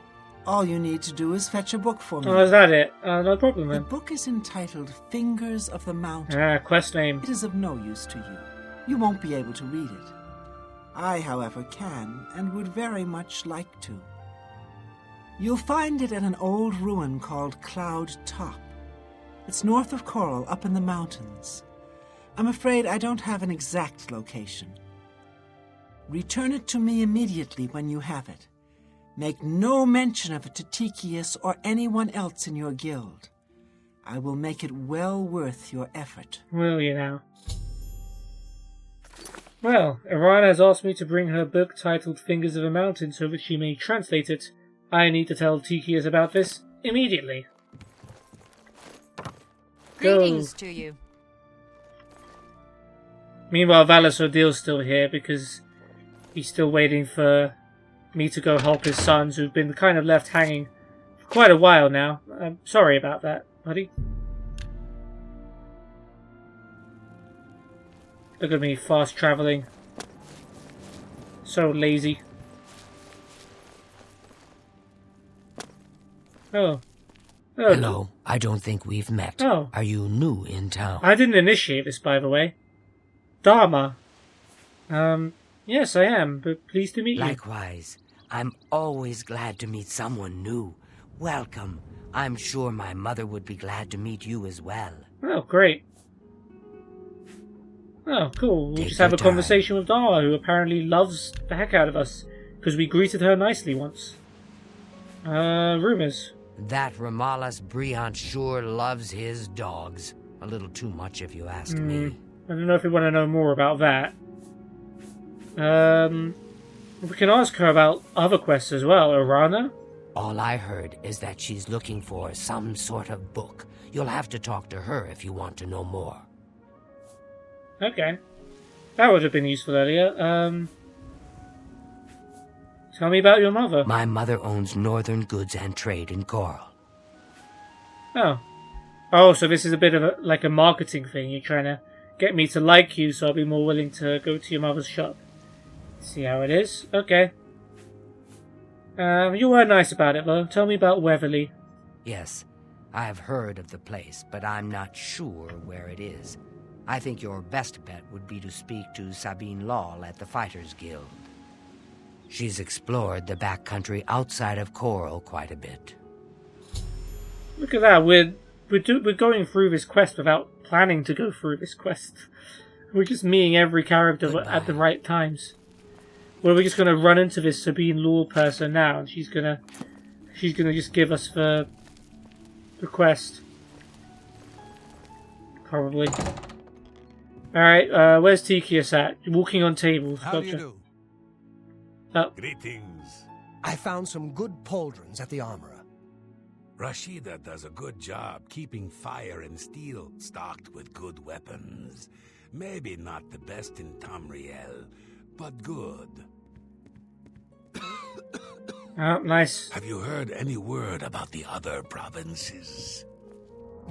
[SPEAKER 5] All you need to do is fetch a book for me.
[SPEAKER 1] Oh, is that it? No problem
[SPEAKER 5] The
[SPEAKER 1] then.
[SPEAKER 5] book is entitled Fingers of the Mountain.
[SPEAKER 1] Ah, quest name.
[SPEAKER 5] It is of no use to you. You won't be able to read it. I, however, can, and would very much like to. You'll find it at an old ruin called Cloud Top. It's north of Coral, up in the mountains. I'm afraid I don't have an exact location. Return it to me immediately when you have it. Make no mention of it to Tychius or anyone else in your guild. I will make it well worth your effort.
[SPEAKER 1] Will you now? Well, Irana has asked me to bring her book titled Fingers of a Mountain so that she may translate it. I need to tell Tychius about this immediately.
[SPEAKER 7] Greetings to you.
[SPEAKER 1] Meanwhile, Valis Odil's still here because he's still waiting for me to go help his sons who've been kind of left hanging for quite a while now. I'm sorry about that, buddy. Look at me, fast travelling. So lazy. Oh.
[SPEAKER 14] Hello, I don't think we've met.
[SPEAKER 1] Oh.
[SPEAKER 14] Are you new in town?
[SPEAKER 1] I didn't initiate this, by the way. Dharma. Yes, I am, but pleased to meet you.
[SPEAKER 14] Likewise. I'm always glad to meet someone new. Welcome. I'm sure my mother would be glad to meet you as well.
[SPEAKER 1] Oh, great. Oh, cool. We'll
[SPEAKER 14] Take
[SPEAKER 1] just have
[SPEAKER 14] your
[SPEAKER 1] a conversation with Dharma, who apparently loves the heck out of us, because we greeted her nicely once. Rumors.
[SPEAKER 14] That Ramalas Briant sure loves his dogs. A little too much if you ask me.
[SPEAKER 1] I don't know if we want to know more about that. We can ask her about other quests as well. Irana?
[SPEAKER 14] All I heard is that she's looking for some sort of book. You'll have to talk to her if you want to know more.
[SPEAKER 1] Okay. That would have been useful earlier. Tell me about your mother.
[SPEAKER 14] My mother owns Northern Goods and Trade in Coral.
[SPEAKER 1] Oh. Oh, so this is a bit of like a marketing thing. You're trying to get me to like you, so I'll be more willing to go to your mother's shop. See how it is? Okay. You were nice about it, though. Tell me about Weatherly.
[SPEAKER 14] Yes, I've heard of the place, but I'm not sure where it is. I think your best bet would be to speak to Sabine Law at the Fighters Guild. She's explored the backcountry outside of Coral quite a bit.
[SPEAKER 1] Look at that, we're going through this quest without planning to go through this quest. We're just meeting every character at the right times. Well, we're just gonna run into this Sabine Law person now, and she's gonna just give us the quest. Probably. Alright, where's Tikius at? Walking on tables.
[SPEAKER 3] How
[SPEAKER 1] gotcha.
[SPEAKER 3] do you do?
[SPEAKER 1] Oh.
[SPEAKER 13] Greetings.
[SPEAKER 3] I found some good pauldrons at the armorer.
[SPEAKER 13] Rashida does a good job keeping fire and steel stocked with good weapons. Maybe not the best in Tamriel, but good.
[SPEAKER 1] Oh, nice.
[SPEAKER 13] Have you heard any word about the other provinces?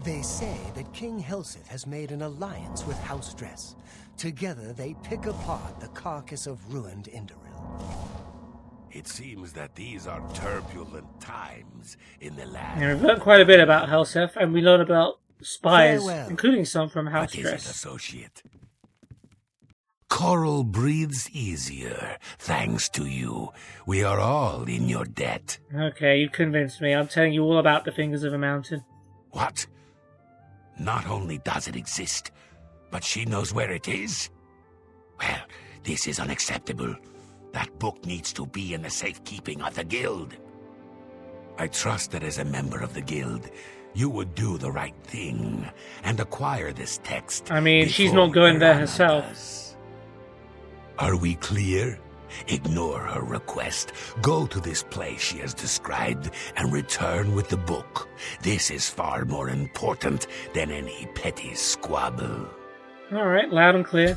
[SPEAKER 3] They say that King Helseth has made an alliance with House Dress. Together they pick apart the carcass of ruined Indoril.
[SPEAKER 13] It seems that these are turbulent times in the land.
[SPEAKER 1] Yeah, we've learned quite a bit about Helseth, and we learned about spies,
[SPEAKER 13] Farewell.
[SPEAKER 1] including some from House
[SPEAKER 13] What is it,
[SPEAKER 1] Dress.
[SPEAKER 13] associate? Coral breathes easier, thanks to you. We are all in your debt.
[SPEAKER 1] Okay, you convinced me. I'm telling you all about the Fingers of a Mountain.
[SPEAKER 13] What? Not only does it exist, but she knows where it is? Well, this is unacceptable. That book needs to be in the safekeeping of the guild. I trust that as a member of the guild, you would do the right thing and acquire this text.
[SPEAKER 1] I mean, she's not going there
[SPEAKER 13] Mirana
[SPEAKER 1] herself.
[SPEAKER 13] does. Are we clear? Ignore her request. Go to this place she has described and return with the book. This is far more important than any petty squabble.
[SPEAKER 1] Alright, loud and clear.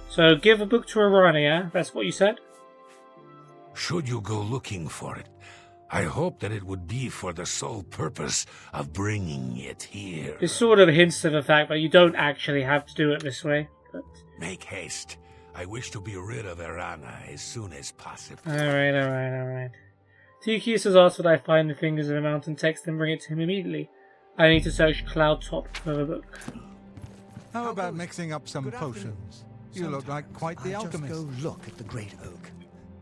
[SPEAKER 1] So, give a book to Arana, yeah? That's what you said?
[SPEAKER 13] Should you go looking for it, I hope that it would be for the sole purpose of bringing it here.
[SPEAKER 1] This sort of hints to the fact that you don't actually have to do it this way. But...
[SPEAKER 13] Make haste. I wish to be rid of Arana as soon as possible.
[SPEAKER 1] Alright. Tikius has asked that I find the Fingers of the Mountain text and bring it to him immediately. I need to search Cloud Top for the book.
[SPEAKER 4] How about mixing up some potions? You look like quite the alchemist.
[SPEAKER 3] Just go look at the great oak.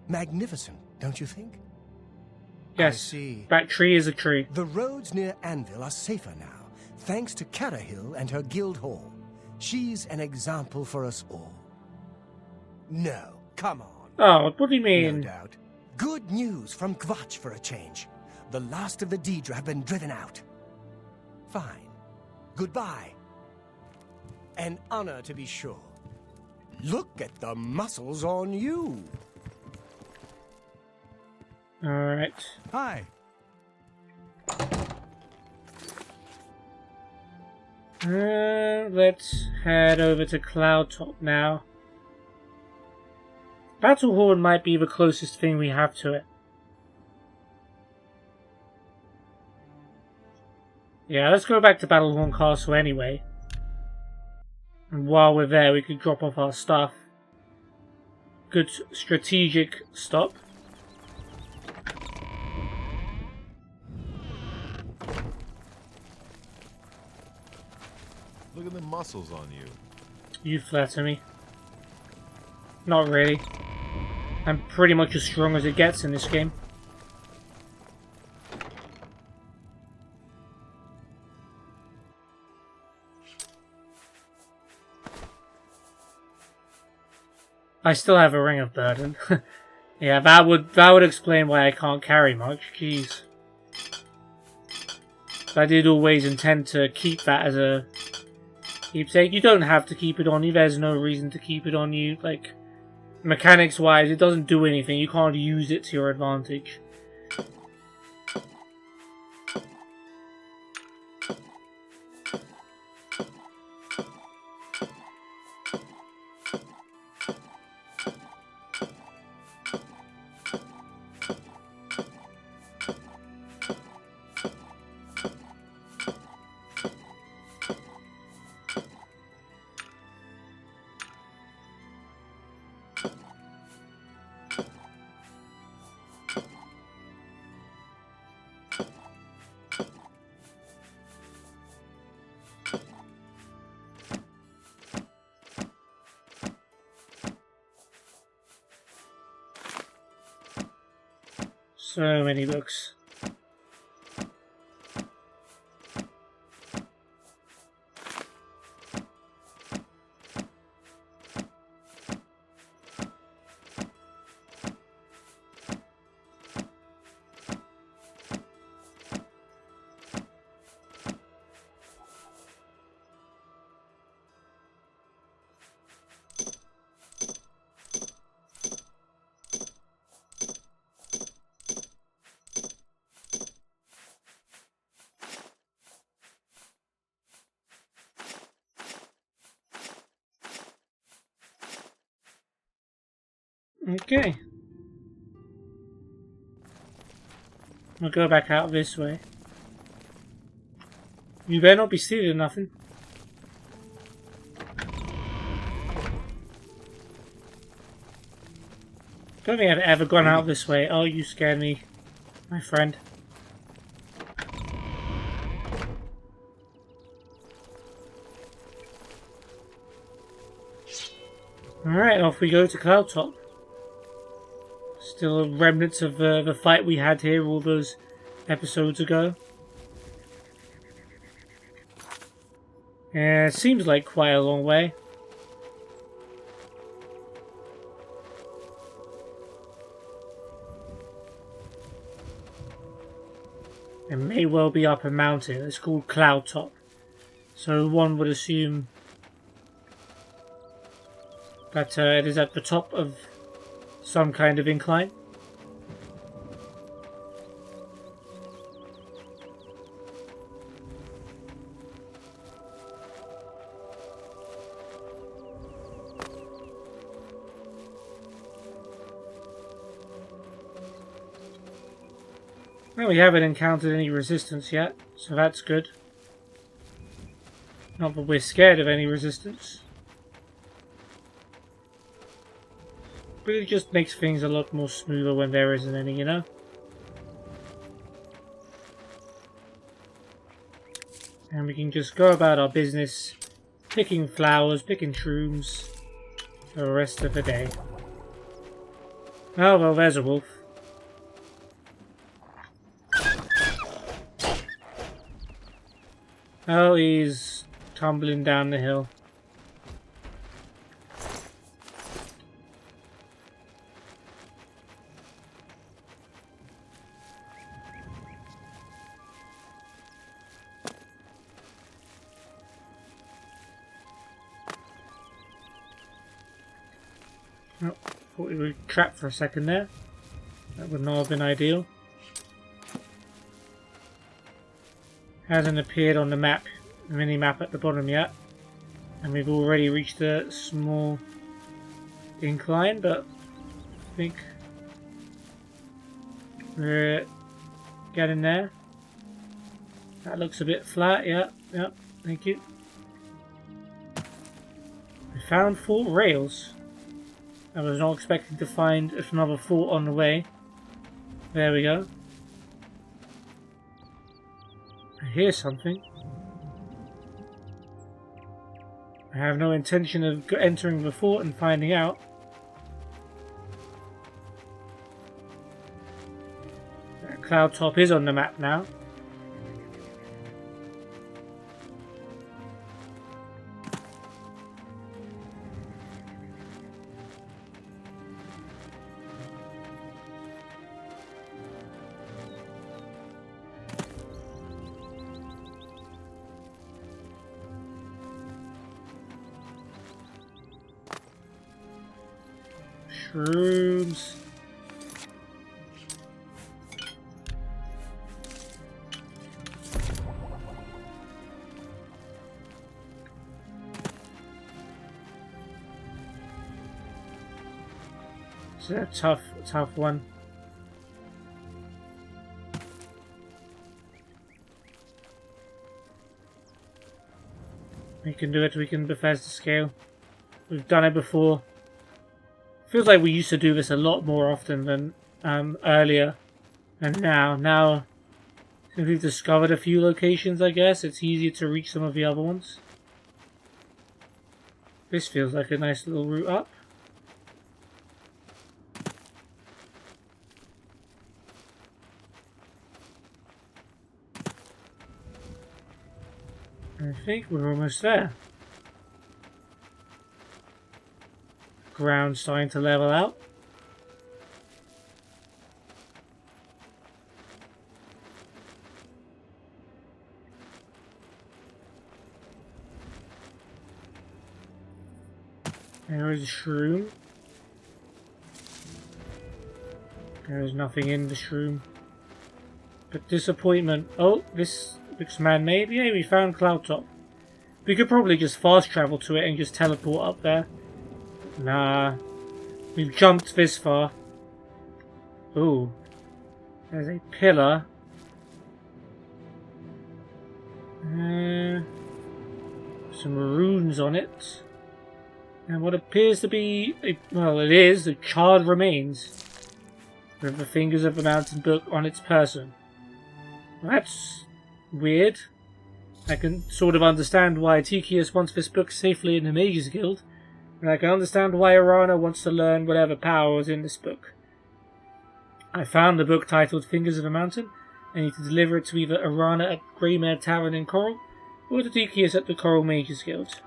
[SPEAKER 3] Magnificent, don't you think?
[SPEAKER 1] Yes,
[SPEAKER 3] I see.
[SPEAKER 1] that tree is a tree.
[SPEAKER 3] The roads near Anvil are safer now, thanks to Carahill and her guild hall. She's an example for us all. No, come on.
[SPEAKER 1] Oh, what do you mean?
[SPEAKER 3] No doubt. Good news from Kvatch for a change. The last of the Daedra have been driven out. Fine. Goodbye. An honor to be sure. Look at the muscles on you.
[SPEAKER 1] Alright.
[SPEAKER 4] Hi.
[SPEAKER 1] Let's head over to Cloud Top now. Battlehorn might be the closest thing we have to it. Yeah, let's go back to Battlehorn Castle anyway. And while we're there, we could drop off our stuff. Good strategic stop.
[SPEAKER 6] Look at the muscles on you.
[SPEAKER 1] You flatter me. Not really. I'm pretty much as strong as it gets in this game. I still have a ring of burden. Yeah, that would explain why I can't carry much. Jeez. I did always intend to keep that as a keepsake. You don't have to keep it on you. There's no reason to keep it on you. Like, mechanics-wise, it doesn't do anything. You can't use it to your advantage. So many books. Okay. I'll go back out this way. You better not be stealing nothing. Don't think I've ever gone out this way. Oh, you scared me, my friend. Alright, off we go to Cloudtop. Still remnants of the fight we had here all those episodes ago. Yeah, it seems like quite a long way. It may well be up a mountain. It's called Cloudtop. So one would assume that it is at the top of some kind of incline. Well, we haven't encountered any resistance yet, so that's good. Not that we're scared of any resistance. But it just makes things a lot more smoother when there isn't any, you know? And we can just go about our business, picking flowers, picking shrooms, for the rest of the day. Oh, well, there's a wolf. Oh, he's tumbling down the hill. Oh, thought we were trapped for a second there. That would not have been ideal. Hasn't appeared on the map, the mini-map at the bottom yet. And we've already reached a small incline, but I think we're getting there. That looks a bit flat, yeah, thank you. We found 4 rails. I was not expecting to find another 4 on the way. There we go. I hear something. I have no intention of entering the fort and finding out. Cloudtop is on the map now. Shrooms. It's a tough one. We can do it, we can Bethesda scale. We've done it before. Feels like we used to do this a lot more often than earlier. And now since we've discovered a few locations, I guess, it's easier to reach some of the other ones. This feels like a nice little route up. I think we're almost there. Ground's starting to level out. There is a shroom. There is nothing in the shroom. But disappointment. Oh, this looks man-made. Yeah, we found Cloudtop. We could probably just fast travel to it and just teleport up there. Nah. We've jumped this far. Ooh. There's a pillar. Some runes on it. And what appears to be, the charred remains with the Fingers of the Mountain book on its person. Well, that's weird. I can sort of understand why Tychius wants this book safely in the Mages Guild, and I can understand why Arana wants to learn whatever power is in this book. I found the book titled Fingers of the Mountain. I need to deliver it to either Arana at Greymare Tavern in Coral, or to Tychius at the Coral Mages Guild.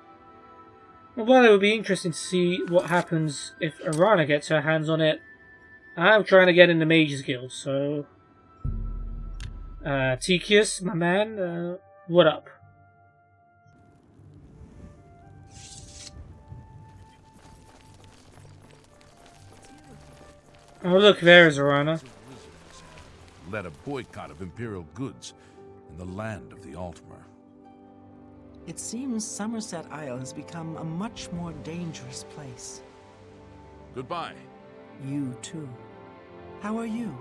[SPEAKER 1] Well, while it would be interesting to see what happens if Arana gets her hands on it, I'm trying to get in the Mages Guild, so... Tychius, my man, what up? Oh look, there's Arana.
[SPEAKER 15] Led a boycott of Imperial goods in the land of the Altmer.
[SPEAKER 5] It seems Somerset Isle has become a much more dangerous place.
[SPEAKER 15] Goodbye.
[SPEAKER 5] You too. How are you?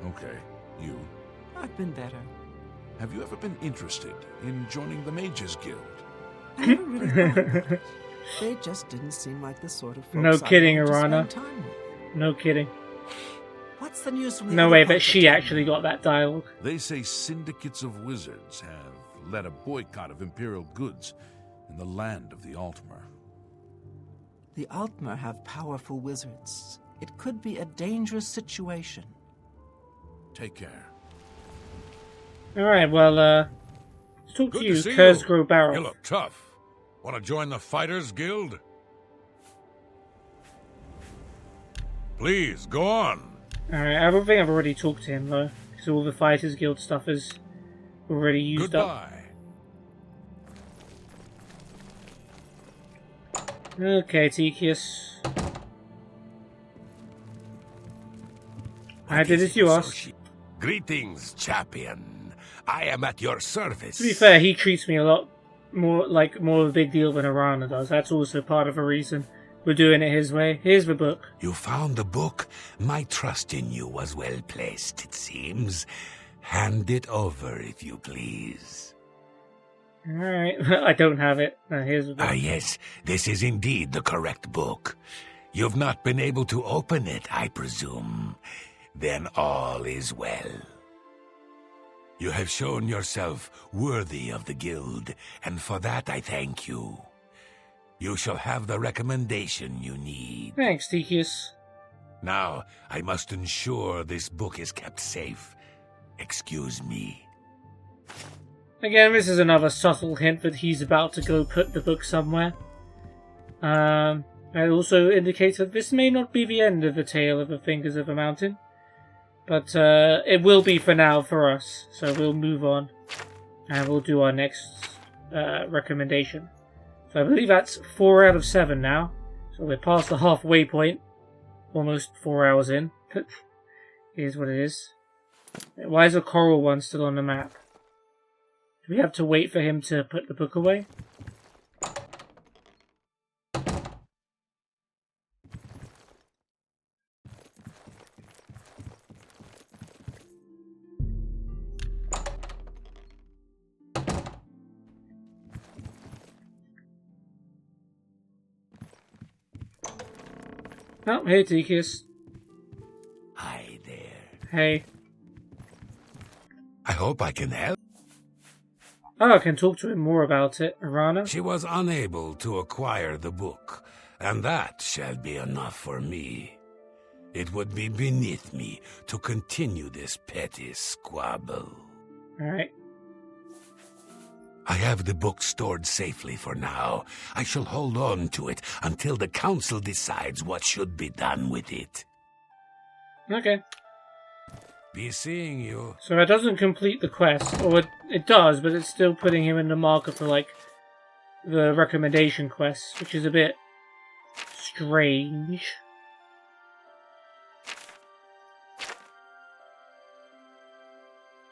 [SPEAKER 15] Okay, you?
[SPEAKER 5] I've been better.
[SPEAKER 15] Have you ever been interested in joining the Mages Guild?
[SPEAKER 5] I never really thought about it. They just didn't seem like the sort of folks
[SPEAKER 1] No kidding,
[SPEAKER 5] I wanted to
[SPEAKER 1] Arana.
[SPEAKER 5] spend time with.
[SPEAKER 1] No kidding.
[SPEAKER 5] What's the news from the
[SPEAKER 1] No
[SPEAKER 5] other
[SPEAKER 1] way
[SPEAKER 5] parts
[SPEAKER 1] that
[SPEAKER 5] of
[SPEAKER 1] she
[SPEAKER 5] town?
[SPEAKER 1] actually got that dialogue.
[SPEAKER 15] They say syndicates of wizards have led a boycott of Imperial goods in the land of the Altmer.
[SPEAKER 5] The Altmer have powerful wizards. It could be a dangerous situation.
[SPEAKER 15] Take care.
[SPEAKER 1] Alright, well, let's talk
[SPEAKER 15] Good
[SPEAKER 1] to you,
[SPEAKER 15] see
[SPEAKER 1] Kurzgro
[SPEAKER 15] you
[SPEAKER 1] Barrel.
[SPEAKER 15] look tough. Want to join the Fighters Guild? Please, go on.
[SPEAKER 1] Alright, I don't think I've already talked to him, though, because all the Fighters Guild stuff is already used up. Okay, Tychius. I did as you asked.
[SPEAKER 13] Greetings, champion. I am at your service.
[SPEAKER 1] To be fair, he treats me a lot more of a big deal than Arana does. That's also part of the reason we're doing it his way. Here's the book.
[SPEAKER 13] You found the book? My trust in you was well placed, it seems. Hand it over, if you please.
[SPEAKER 1] Alright, I don't have it. Here's the book.
[SPEAKER 13] Ah, yes, this is indeed the correct book. You've not been able to open it, I presume. Then all is well. You have shown yourself worthy of the guild, and for that I thank you. You shall have the recommendation you need.
[SPEAKER 1] Thanks, Tychius.
[SPEAKER 13] Now, I must ensure this book is kept safe. Excuse me.
[SPEAKER 1] Again, this is another subtle hint that he's about to go put the book somewhere. It also indicates that this may not be the end of the tale of the Fingers of the Mountain. But it will be for now for us. So we'll move on. And we'll do our next recommendation. So I believe that's 4 out of 7 now. So we're past the halfway point. Almost 4 hours in. Here's what it is. Why is the coral one still on the map? Do we have to wait for him to put the book away? Oh, hey, Tychius.
[SPEAKER 13] Hi there.
[SPEAKER 1] Hey.
[SPEAKER 13] I hope I can help.
[SPEAKER 1] Oh, I can talk to him more about it, Arana.
[SPEAKER 13] She was unable to acquire the book, and that shall be enough for me. It would be beneath me to continue this petty squabble.
[SPEAKER 1] Alright.
[SPEAKER 13] I have the book stored safely for now. I shall hold on to it until the council decides what should be done with it.
[SPEAKER 1] Okay.
[SPEAKER 13] Be seeing you.
[SPEAKER 1] So that doesn't complete the quest, or it does, but it's still putting him in the marker for, like, the recommendation quest, which is a bit strange.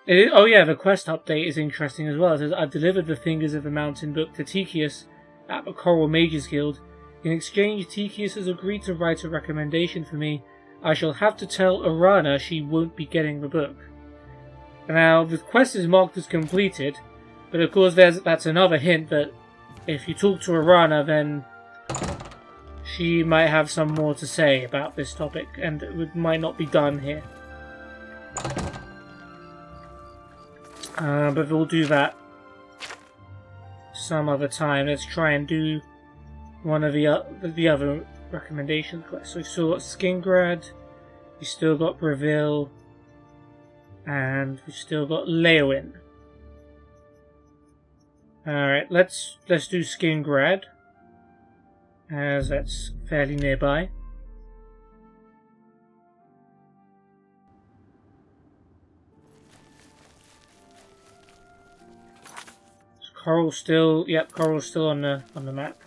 [SPEAKER 1] Oh yeah, the quest update is interesting as well. It says, I've delivered the Fingers of the Mountain book to Tychius at the Coral Mages Guild. In exchange, Tychius has agreed to write a recommendation for me. I shall have to tell Arana she won't be getting the book. Now, the quest is marked as completed, but of course that's another hint that if you talk to Arana, then she might have some more to say about this topic, and it might not be done here. But we'll do that some other time. Let's try and do one of the other recommendation quests. So we've still got Skingrad, we've still got Breville, and we've still got Leowin. Alright, let's do Skingrad, as that's fairly nearby. Coral's still, yep, Coral's still on the map.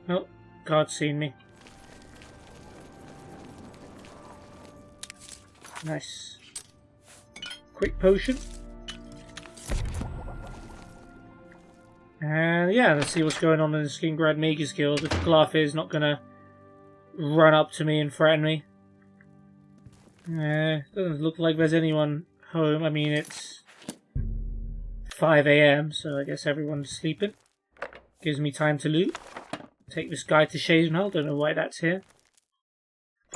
[SPEAKER 1] Oh, God's seen me. Nice. Quick potion. And yeah, let's see what's going on in the Skingrad Mages Guild. If Glaf is not gonna run up to me and threaten me. Doesn't look like there's anyone home. I mean, it's 5 AM, so I guess everyone's sleeping. Gives me time to loot. Take this guy to Shazenhall. Don't know why that's here.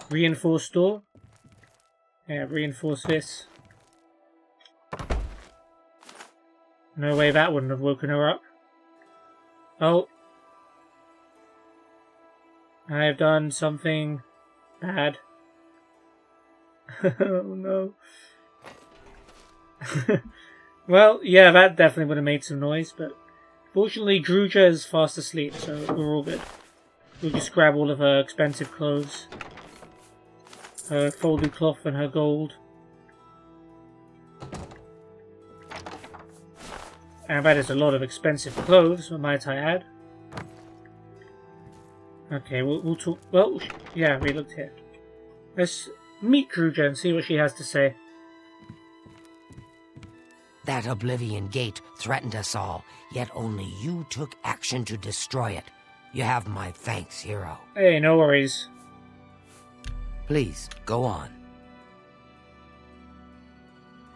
[SPEAKER 1] Reinforce door. Yeah, reinforce this. No way that wouldn't have woken her up. Oh. I've done something bad. Oh no. Well, yeah, that definitely would have made some noise, but fortunately Druja is fast asleep, so we're all good. We'll just grab all of her expensive clothes. Her folded cloth and her gold. And that is a lot of expensive clothes, might I add. Okay, we'll talk. Well, yeah, we looked here. Let's meet Druja and see what she has to say.
[SPEAKER 14] That Oblivion gate threatened us all, yet only you took action to destroy it. You have my thanks, hero.
[SPEAKER 1] Hey, no worries.
[SPEAKER 14] Please, go on.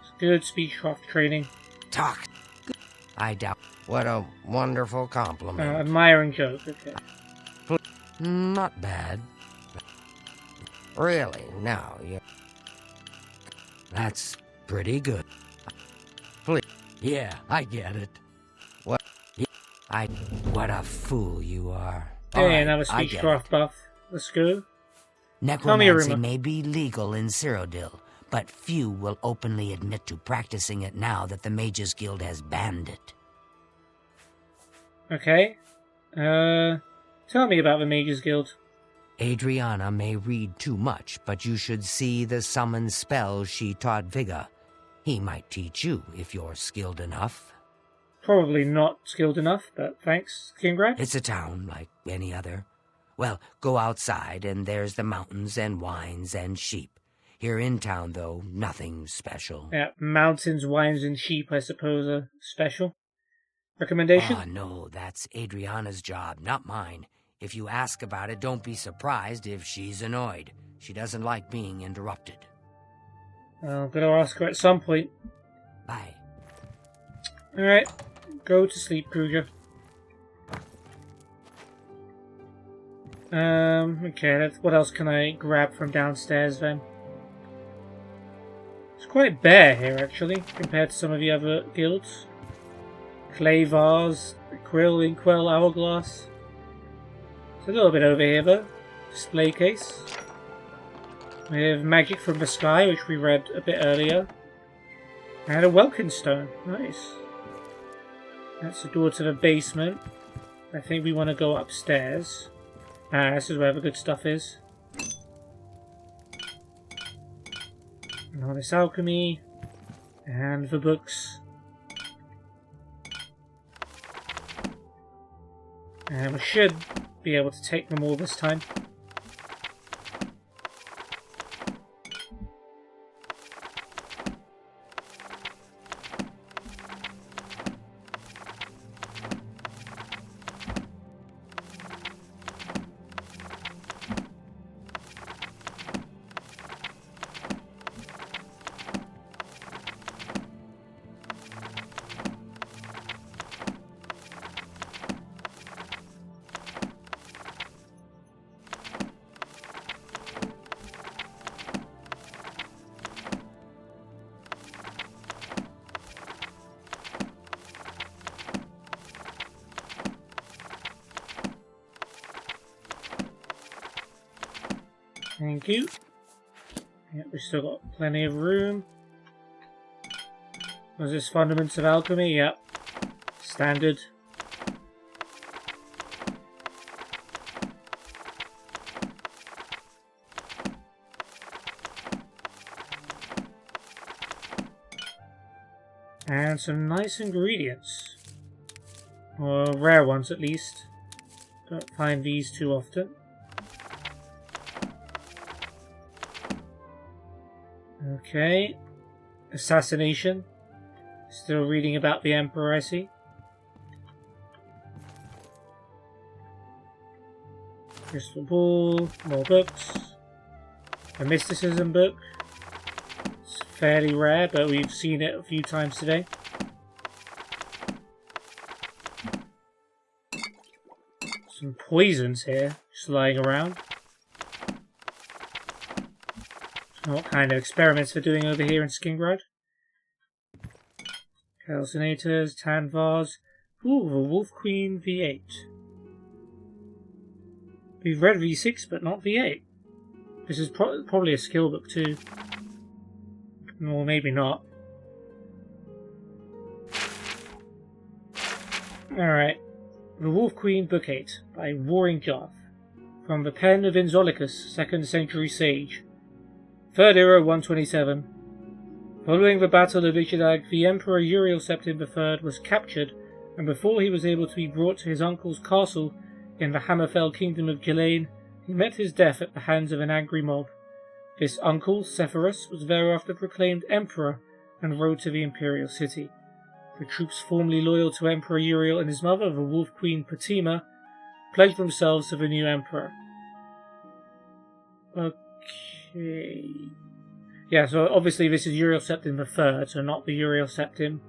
[SPEAKER 1] It's good speechcraft training.
[SPEAKER 14] Talk. I doubt. What a wonderful compliment.
[SPEAKER 1] Admiring joke, okay.
[SPEAKER 14] Not bad. Really, now you. That's pretty good. Please. Yeah, I get it. What? What a fool you are.
[SPEAKER 1] Hey, another speechcraft buff. Let's go.
[SPEAKER 14] Necromancy may be legal in Cyrodiil, but few will openly admit to practicing it now that the Mages Guild has banned it.
[SPEAKER 1] Okay. Tell me about the Mages Guild.
[SPEAKER 14] Adriana may read too much, but you should see the summon spells she taught Vigga. He might teach you if you're skilled enough.
[SPEAKER 1] Probably not skilled enough, but thanks, Kingrad.
[SPEAKER 14] It's a town like any other. Well, go outside and there's the mountains and wines and sheep. Here in town, though, nothing special.
[SPEAKER 1] Yeah, mountains, wines, and sheep, I suppose, are special. Recommendation?
[SPEAKER 14] Oh, no, that's Adriana's job, not mine. If you ask about it, don't be surprised if she's annoyed. She doesn't like being interrupted.
[SPEAKER 1] Well, I'm gonna ask her at some point.
[SPEAKER 14] Bye.
[SPEAKER 1] Alright, go to sleep, Kruger. Okay, what else can I grab from downstairs then? It's quite bare here, actually, compared to some of the other guilds. Clay vase, quill, inkwell, hourglass. It's a little bit over here, though. display case. We have Magic from the Sky, which we read a bit earlier. And a Welkin Stone. Nice. That's the door to the basement. I think we want to go upstairs. This is where the good stuff is. And all this alchemy. And the books. And we should be able to take them all this time. Thank you. Yep, we've still got plenty of room. Was this Fundamentals of Alchemy? Yep. Standard. And some nice ingredients. Or rare ones at least. Don't find these too often. Okay. Assassination. Still reading about the Emperor, I see. Crystal Ball. More books. A Mysticism book. It's fairly rare, but we've seen it a few times today. Some poisons here, just lying around. What kind of experiments they're doing over here in Skingrad? Calcinators, Tan Vase. Ooh, the Wolf Queen V8. We've read V6, but not V8. This is probably a skill book too. Or maybe not. Alright. The Wolf Queen Book 8 by Warring Jarth. From the pen of Inzolicus, 2nd century sage. 3rd Era 127. Following the Battle of Ishidag, the Emperor Uriel Septim III was captured, and before he was able to be brought to his uncle's castle in the Hammerfell Kingdom of Ghislaine, he met his death at the hands of an angry mob. This uncle, Sepphoris, was thereafter proclaimed Emperor and rode to the Imperial City. The troops formerly loyal to Emperor Uriel and his mother, the Wolf Queen Patima, pledged themselves to the new Emperor. Okay. Yeah, so obviously this is Uriel Septim III, so not the Uriel Septim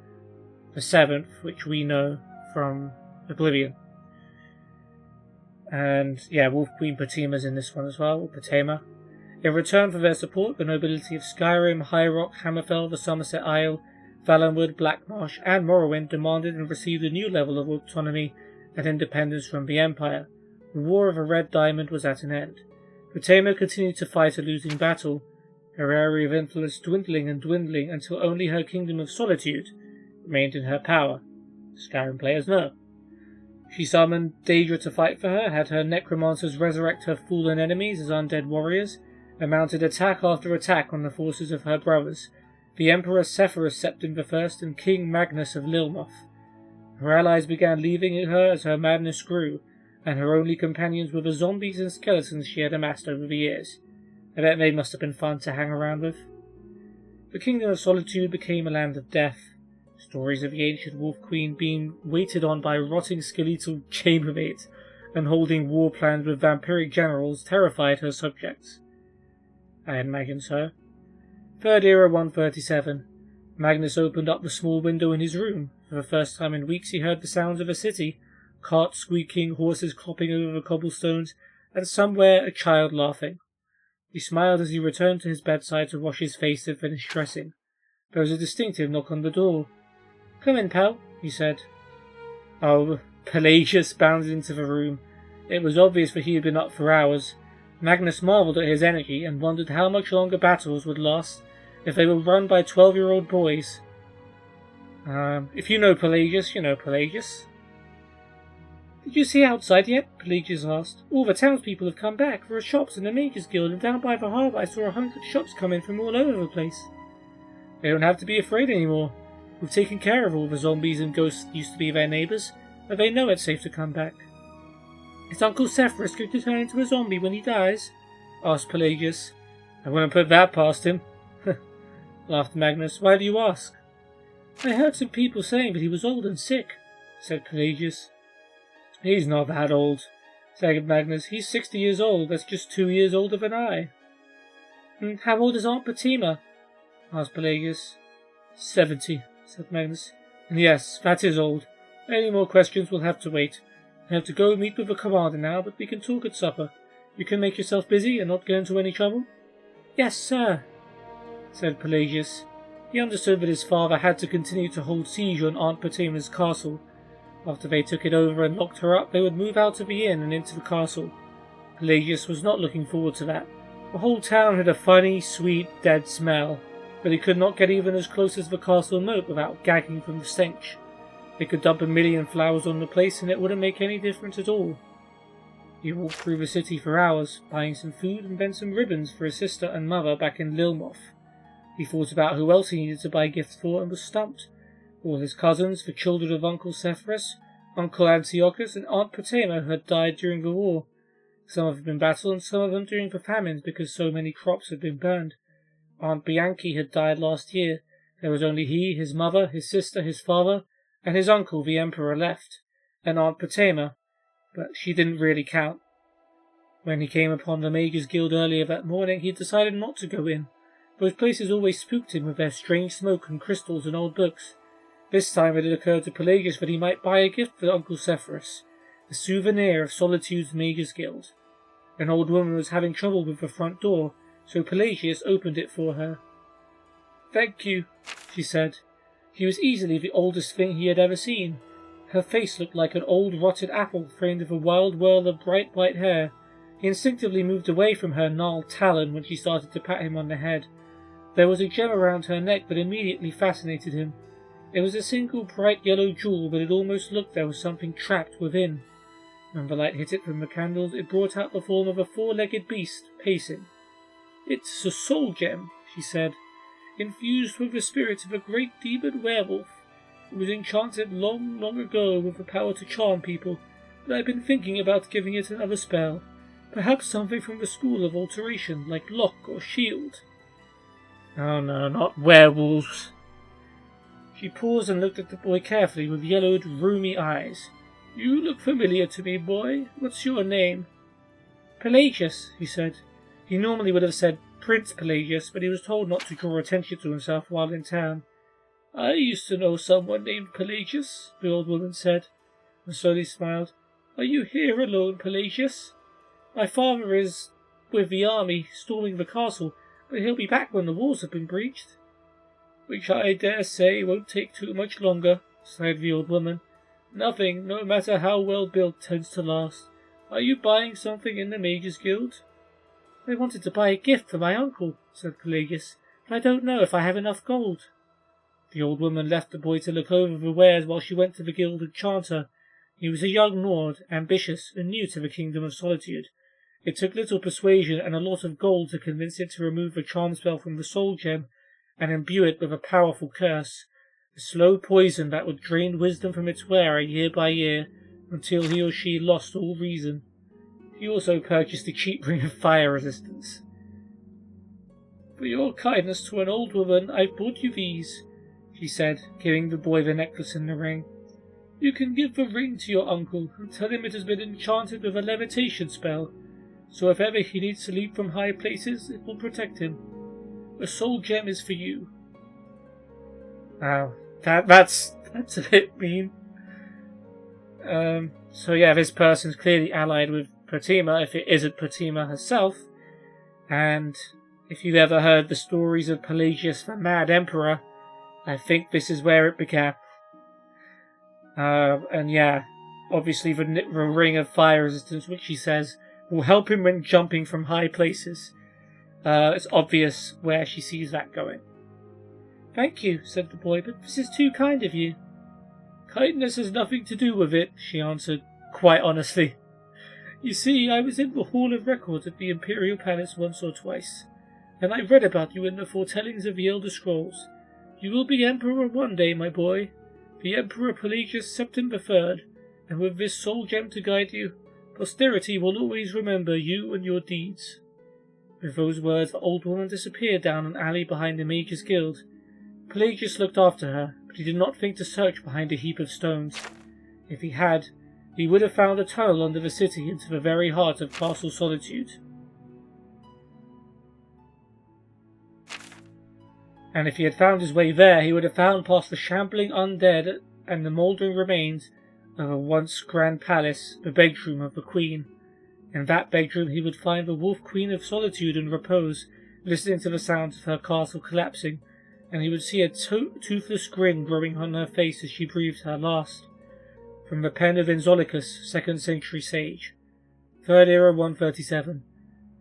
[SPEAKER 1] the 7th, which we know from Oblivion. And yeah, Wolf Queen Patima's in this one as well, or Patema. In return for their support, the nobility of Skyrim, High Rock, Hammerfell, the Somerset Isle, Valenwood, Blackmarsh, and Morrowind demanded and received a new level of autonomy and independence from the Empire. The War of the Red Diamond was at an end. Patema continued to fight a losing battle, her area of influence dwindling and dwindling until only her Kingdom of Solitude remained in her power. Skyrim players know. She summoned Daedra to fight for her, had her necromancers resurrect her fallen enemies as undead warriors, and mounted attack after attack on the forces of her brothers, the Emperor Sepphoris Septim I and King Magnus of Lilmoth. Her allies began leaving her as her madness grew, and her only companions were the zombies and skeletons she had amassed over the years. I bet they must have been fun to hang around with. The Kingdom of Solitude became a land of death. Stories of the ancient Wolf Queen being waited on by rotting skeletal chambermaids and holding war plans with vampiric generals terrified her subjects. I imagine so. 3rd Era 137. Magnus opened up the small window in his room. For the first time in weeks he heard the sounds of a city. Carts squeaking, horses clopping over the cobblestones, and somewhere a child laughing. He smiled as he returned to his bedside to wash his face and finish dressing. There was a distinctive knock on the door. "Come in, pal," he said. Oh, Pelagius bounded into the room. It was obvious that he had been up for hours. Magnus marvelled at his energy and wondered how much longer battles would last if they were run by 12-year-old boys. If you know Pelagius, you know Pelagius. Did you see outside yet? Pelagius asked. All the townspeople have come back. There are shops in the Mages Guild, and down by the harbour I saw 100 shops come in from all over the place. They don't have to be afraid anymore. We've taken care of all the zombies and ghosts that used to be their neighbours, but they know it's safe to come back. Is Uncle Severus going to turn into a zombie when he dies? Asked Pelagius. I wouldn't put that past him. Laughed Magnus. Why do you ask? I heard some people saying that he was old and sick, said Pelagius. He's not that old, said Magnus. He's 60 years old. That's just 2 years older than I. How old is Aunt Fatima? Asked Pelagius. 70, said Magnus. And yes, that is old. Any more questions will have to wait. I have to go meet with the commander now, but we can talk at supper. You can make yourself busy and not get into any trouble? Yes, sir, said Pelagius. He understood that his father had to continue to hold siege on Aunt Fatima's castle. After they took it over and locked her up, they would move out of the inn and into the castle. Pelagius was not looking forward to that. The whole town had a funny, sweet, dead smell, but he could not get even as close as the castle moat without gagging from the stench. They could dump 1,000,000 flowers on the place and it wouldn't make any difference at all. He walked through the city for hours, buying some food and then some ribbons for his sister and mother back in Lilmoth. He thought about who else he needed to buy gifts for and was stumped. All his cousins, the children of Uncle Severus, Uncle Antiochus, and Aunt Fatima had died during the war. Some of them in battle and some of them during the famines because so many crops had been burned. Aunt Bianchi had died last year. There was only he, his mother, his sister, his father, and his uncle, the Emperor, left, and Aunt Fatima, but she didn't really count. When he came upon the Mages Guild earlier that morning, he decided not to go in. Those places always spooked him with their strange smoke and crystals and old books. This time it had occurred to Pelagius that he might buy a gift for Uncle Severus, a souvenir of Solitude's Mages Guild. An old woman was having trouble with the front door, so Pelagius opened it for her. Thank you, she said. She was easily the oldest thing he had ever seen. Her face looked like an old rotted apple framed with a wild whirl of bright white hair. He instinctively moved away from her gnarled talon when she started to pat him on the head. There was a gem around her neck that immediately fascinated him. It was a single bright yellow jewel, but it almost looked there was something trapped within. When the light hit it from the candles, it brought out the form of a four-legged beast, pacing. It's a soul gem, she said, infused with the spirit of a great demon werewolf. It was enchanted long, long ago with the power to charm people, but I've been thinking about giving it another spell. Perhaps something from the School of Alteration, like Lock or Shield. Oh no, not werewolves. She paused and looked at the boy carefully with yellowed, rheumy eyes. You look familiar to me, boy. What's your name? Pelagius, he said. He normally would have said Prince Pelagius, but he was told not to draw attention to himself while in town. I used to know someone named Pelagius, the old woman said, and slowly smiled. Are you here alone, Pelagius? My father is with the army, storming the castle, but he'll be back when the walls have been breached. Which I dare say won't take too much longer, sighed the old woman. Nothing, no matter how well built, tends to last. Are you buying something in the Mages Guild? I wanted to buy a gift for my uncle, said Pelagius, but I don't know if I have enough gold. The old woman left the boy to look over the wares while she went to the guild enchanter. He was a young Nord, ambitious and new to the Kingdom of Solitude. It took little persuasion and a lot of gold to convince it to remove the charm spell from the soul gem and imbue it with a powerful curse, a slow poison that would drain wisdom from its wearer year by year until he or she lost all reason. He also purchased a cheap ring of fire resistance. For your kindness to an old woman, I've brought you these, she said, giving the boy the necklace and the ring. You can give the ring to your uncle and tell him it has been enchanted with a levitation spell, so if ever he needs to leap from high places, it will protect him. The soul gem is for you. Wow, that's a bit mean. So yeah, this person's clearly allied with Fatima, if it isn't Fatima herself. And if you've ever heard the stories of Pelagius the Mad Emperor, I think this is where it began. And yeah, obviously the ring of fire resistance, which she says will help him when jumping from high places. It's obvious where she sees that going. Thank you, said the boy, but this is too kind of you. Kindness has nothing to do with it, she answered, quite honestly. You see, I was in the Hall of Records at the Imperial Palace once or twice, and I read about you in the foretellings of the Elder Scrolls. You will be Emperor one day, my boy, the Emperor Pelagius Septim III, and with this soul gem to guide you, posterity will always remember you and your deeds. With those words, the old woman disappeared down an alley behind the Mage's Guild. Pelagius looked after her, but he did not think to search behind a heap of stones. If he had, he would have found a tunnel under the city into the very heart of Castle Solitude. And if he had found his way there, he would have found past the shambling undead and the mouldering remains of a once grand palace, the bedroom of the Queen. In that bedroom he would find the Wolf Queen of Solitude in repose, listening to the sounds of her castle collapsing, and he would see a toothless grin growing on her face as she breathed her last. From the pen of Enzolicus, 2nd century sage. 3rd era 137.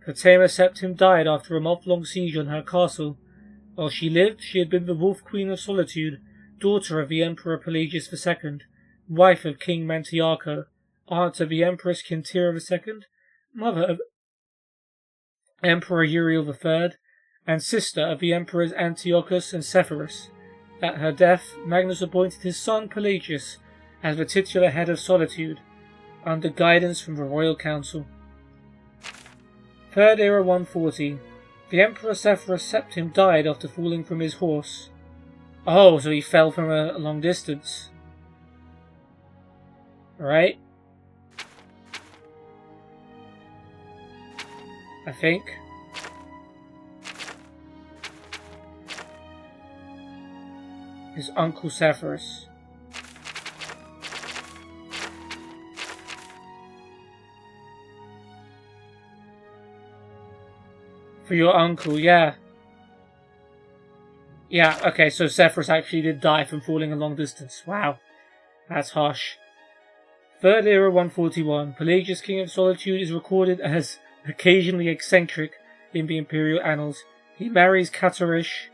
[SPEAKER 1] Fatima Septim died after a month-long siege on her castle. While she lived, she had been the Wolf Queen of Solitude, daughter of the Emperor Pelagius II, wife of King Mantiarco, aunt of the Empress Quintira II, mother of Emperor Uriel III, and sister of the Emperors Antiochus and Sepphoris. At her death, Magnus appointed his son Pelagius as the titular head of Solitude, under guidance from the Royal Council. 3rd era 140. The Emperor Sepphoris Septim died after falling from his horse. Oh, so he fell from a long distance. Right? I think. His uncle Sepphoris. For your uncle, yeah. Yeah, okay, so Sepphoris actually did die from falling a long distance. Wow. That's harsh. 3rd era 141. Pelagius, King of Solitude, is recorded as occasionally eccentric in the Imperial Annals. He marries Katarish.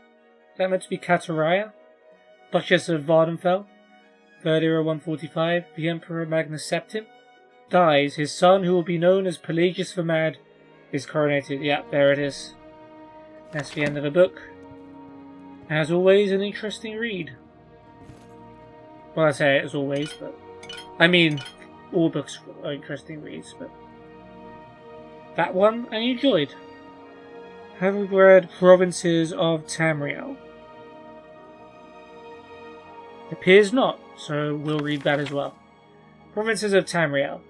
[SPEAKER 1] Is that meant to be Kataria? Duchess of Vardenfell. 3rd era 145. The Emperor Magnus Septim dies. His son, who will be known as Pelagius the Mad, is coronated. Yeah, there it is. That's the end of the book. As always, an interesting read. Well, I say as always, but I mean, all books are interesting reads, but that one I enjoyed. Have we read Provinces of Tamriel? Appears not, so we'll read that as well. Provinces of Tamriel.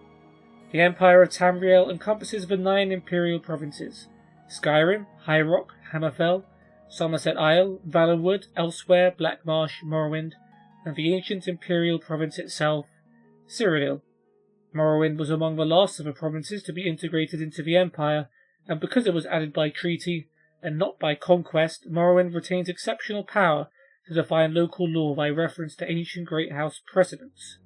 [SPEAKER 1] The Empire of Tamriel encompasses the 9 imperial provinces: Skyrim, High Rock, Hammerfell, Somerset Isle, Valenwood, Elsewhere, Blackmarsh, Morrowind, and the ancient imperial province itself, Cyrodiil. Morrowind was among the last of the provinces to be integrated into the Empire, and because it was added by treaty and not by conquest, Morrowind retains exceptional power to define local law by reference to ancient Great House precedents.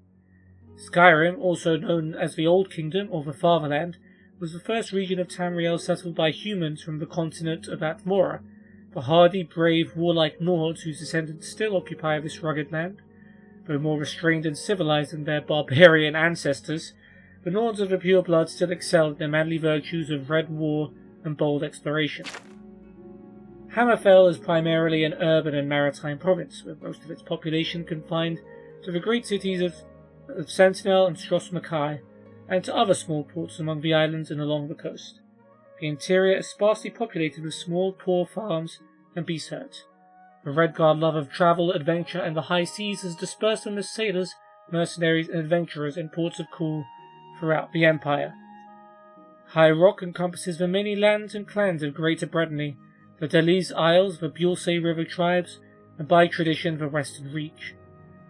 [SPEAKER 1] Skyrim, also known as the Old Kingdom or the Fatherland, was the first region of Tamriel settled by humans from the continent of Atmora, the hardy, brave, warlike Nords whose descendants still occupy this rugged land. Though more restrained and civilized than their barbarian ancestors, the Nords of the pure blood still excelled in the manly virtues of red war and bold exploration. Hammerfell is primarily an urban and maritime province, with most of its population confined to the great cities of Sentinel and Stros Mackay, and to other small ports among the islands and along the coast. The interior is sparsely populated with small, poor farms and beast herds. The Redguard love of travel, adventure, and the high seas has dispersed them as sailors, mercenaries, and adventurers in ports of call throughout the Empire. High Rock encompasses the many lands and clans of Greater Brittany, the Delis Isles, the Bulsey River tribes, and by tradition the Western Reach.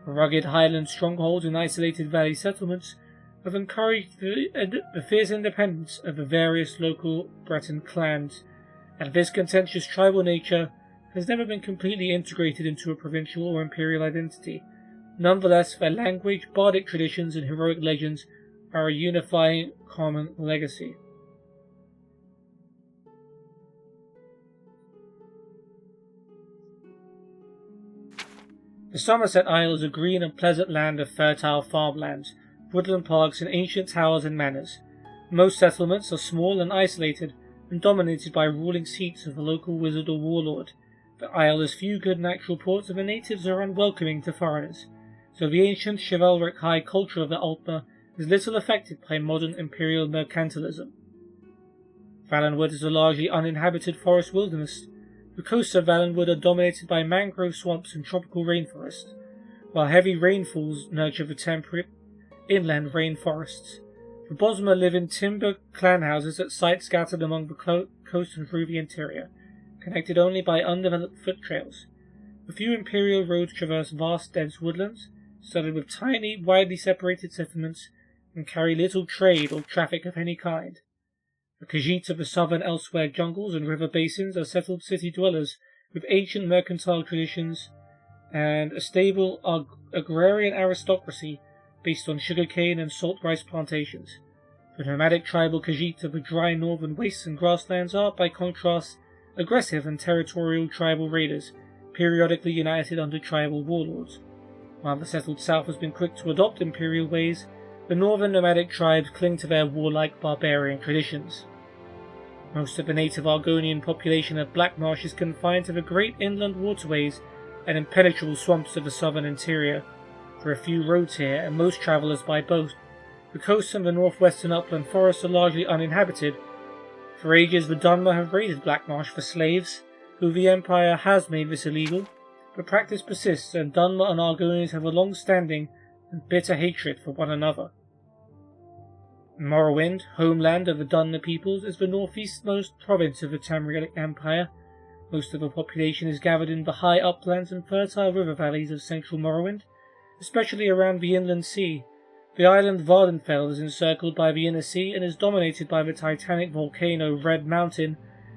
[SPEAKER 1] The rugged highland strongholds and isolated valley settlements have encouraged the fierce independence of the various local Breton clans, and this contentious tribal nature has never been completely integrated into a provincial or imperial identity. Nonetheless, their language, bardic traditions, and heroic legends are a unifying common legacy. The Somerset Isle is a green and pleasant land of fertile farmlands, woodland parks and ancient towers and manors. Most settlements are small and isolated and dominated by ruling seats of a local wizard or warlord. The isle has few good natural ports and the natives are unwelcoming to foreigners, so the ancient chivalric high culture of the Altmer is little affected by modern imperial mercantilism. Valenwood is a largely uninhabited forest wilderness. The coasts of Valenwood are dominated by mangrove swamps and tropical rainforest, while heavy rainfalls nurture the temperate inland rainforests. The Bosmer live in timber clan houses at sites scattered among the coast and through the interior, connected only by undeveloped foot trails. The few imperial roads traverse vast dense woodlands, studded with tiny, widely separated settlements, and carry little trade or traffic of any kind. The Khajiits of the southern elsewhere jungles and river basins are settled city dwellers with ancient mercantile traditions and a stable agrarian aristocracy based on sugarcane and salt rice plantations. The nomadic tribal Khajiits of the dry northern wastes and grasslands are, by contrast, aggressive and territorial tribal raiders, periodically united under tribal warlords. While the settled south has been quick to adopt imperial ways, the northern nomadic tribes cling to their warlike barbarian traditions. Most of the native Argonian population of Black Marsh is confined to the great inland waterways and impenetrable swamps of the southern interior. There are few roads here, and most travellers by boat. The coasts and the northwestern upland forests are largely uninhabited. For ages the Dunmer have raided Black Marsh for slaves, though the Empire has made this illegal. The practice persists, and Dunmer and Argonians have a long-standing and bitter hatred for one another. Morrowind, homeland of the Dunmer peoples, is the northeastmost province of the Tamrielic Empire. Most of the population is gathered in the high uplands and fertile river valleys of central Morrowind, especially around the inland sea. The island Vardenfell is encircled by the inner sea and is dominated by the titanic volcano Red Mountain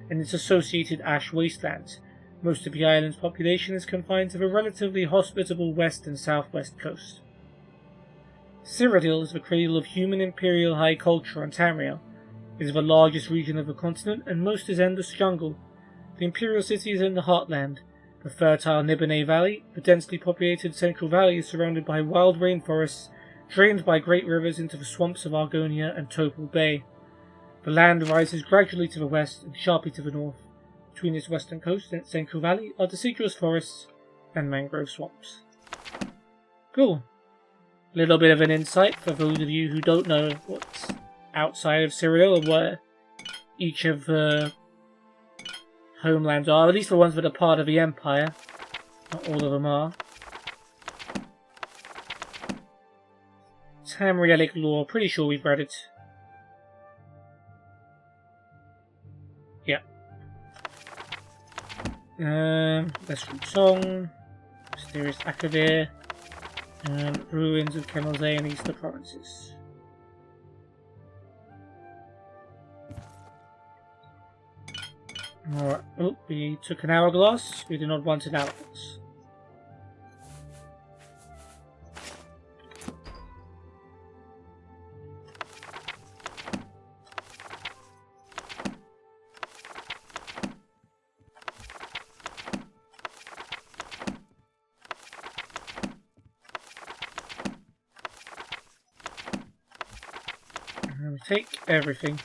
[SPEAKER 1] and its associated ash wastelands. Most of the island's population is confined to the relatively hospitable west and southwest coast. Cyrodiil is the cradle of human imperial high culture on Tamriel. It is the largest region of the continent, and most is endless jungle. The imperial city is in the heartland. The fertile Nibene Valley, the densely populated Central Valley, is surrounded by wild rainforests, drained by great rivers into the swamps of Argonia and Topal Bay. The land rises gradually to the west and sharply to the north. Between its western coast and its Central Valley are deciduous forests and mangrove swamps. Cool. A little bit of an insight for those of you who don't know what's outside of Cyrodiil and where each of the homelands are, at least the ones that are part of the Empire. Not all of them are. Tamrielic lore, pretty sure we've read it. Yeah. Let's read Song, Mysterious Akavir, and Ruins of Kemalzay and Easter Provinces. Alright, oh, we took an hourglass. We do not want an hourglass. And we take everything.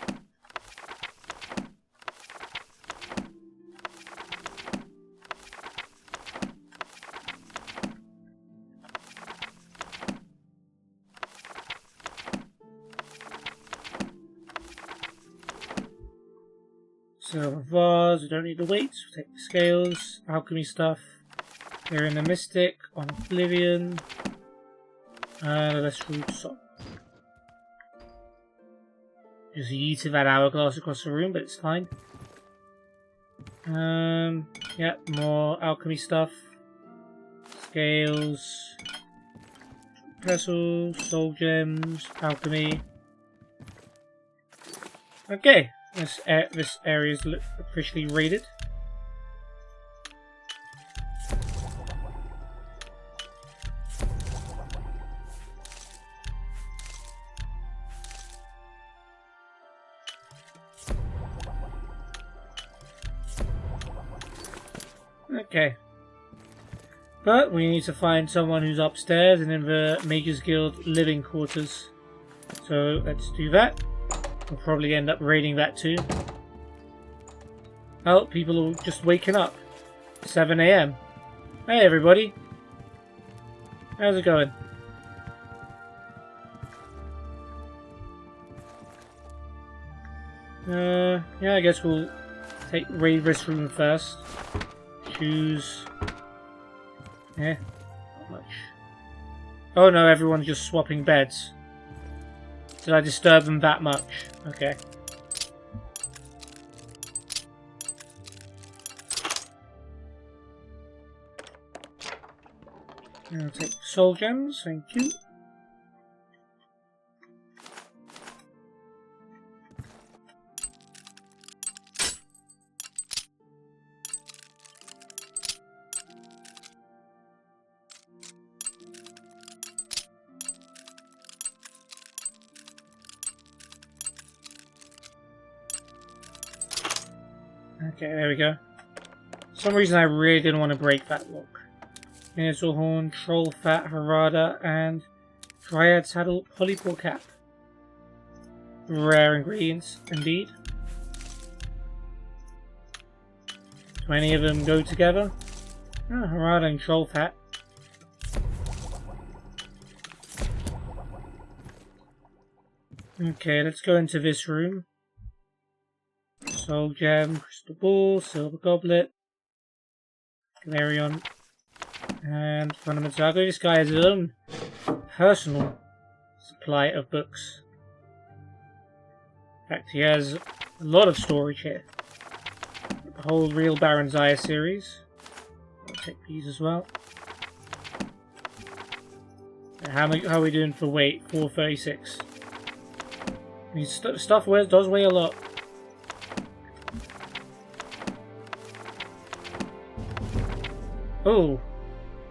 [SPEAKER 1] Silver vase, we don't need the weights, we'll take the scales, alchemy stuff. They're in the Mystic, on Oblivion, and let's root song. Just yeeted that hourglass across the room, but it's fine. Yeah, more alchemy stuff. Scales, pestle, soul gems, alchemy. Okay. This area is officially raided. Okay. But we need to find someone who's upstairs and in the Mages Guild living quarters. So let's do that. We'll probably end up raiding that too. Oh, people are just waking up. 7 AM. Hey everybody. How's it going? Yeah, I guess we'll raid this room first. Choose. Yeah, not much. Oh no, everyone's just swapping beds. Did I disturb them that much? Okay. I'll take soul gems, thank you. Okay, there we go. For some reason I really didn't want to break that lock. Minotaur Horn, Troll Fat, Harada, and Dryad Saddle Polypore Cap. Rare ingredients, indeed. Do any of them go together? Oh, Harada and Troll Fat. Okay, let's go into this room. Soul Gem, Crystal Ball, Silver Goblet, Galarion, and Fundamental Algo. This guy has his own personal supply of books. In fact, he has a lot of storage here. The whole Real Baron Zaya series. I'll take these as well. How are we doing for weight? 436. Stuff does weigh a lot. Oh,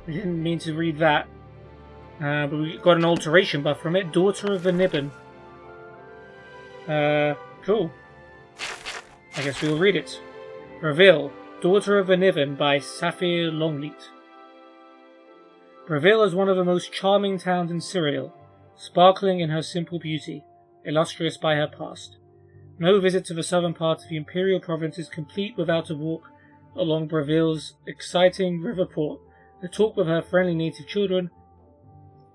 [SPEAKER 1] we didn't mean to read that. But we got an alteration buff from it. Daughter of the Nibbin. Cool. I guess we'll read it. Breville, Daughter of the Nibbin by Saphir Longleat. Breville is one of the most charming towns in Cyrodiil, sparkling in her simple beauty, illustrious by her past. No visit to the southern part of the Imperial Province is complete without a walk along Breville's exciting river port, a talk with her friendly native children,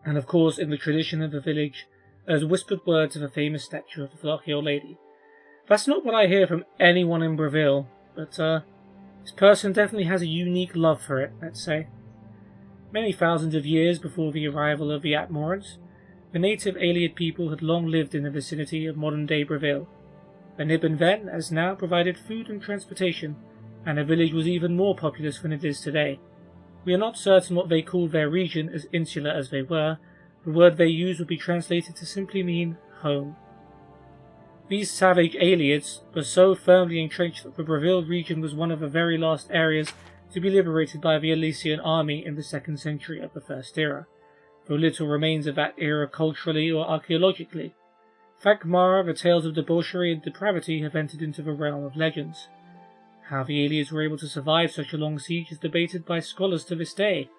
[SPEAKER 1] and of course, in the tradition of the village, as whispered words of a famous statue of the Flachio Lady. That's not what I hear from anyone in Breville, but this person definitely has a unique love for it, let's say. Many thousands of years before the arrival of the Atmorans, the native Ayleid people had long lived in the vicinity of modern-day Breville. The Nibbin then, as now, provided food and transportation, and the village was even more populous than it is today. We are not certain what they called their region, as insular as they were. The word they used would be translated to simply mean home. These savage Ayleids were so firmly entrenched that the Breville region was one of the very last areas to be liberated by the Elysian army in the 2nd century of the First Era, though little remains of that era culturally or archaeologically. Thankmara, the tales of debauchery and depravity have entered into the realm of legends. How the Ayleids were able to survive such a long siege is debated by scholars to this day.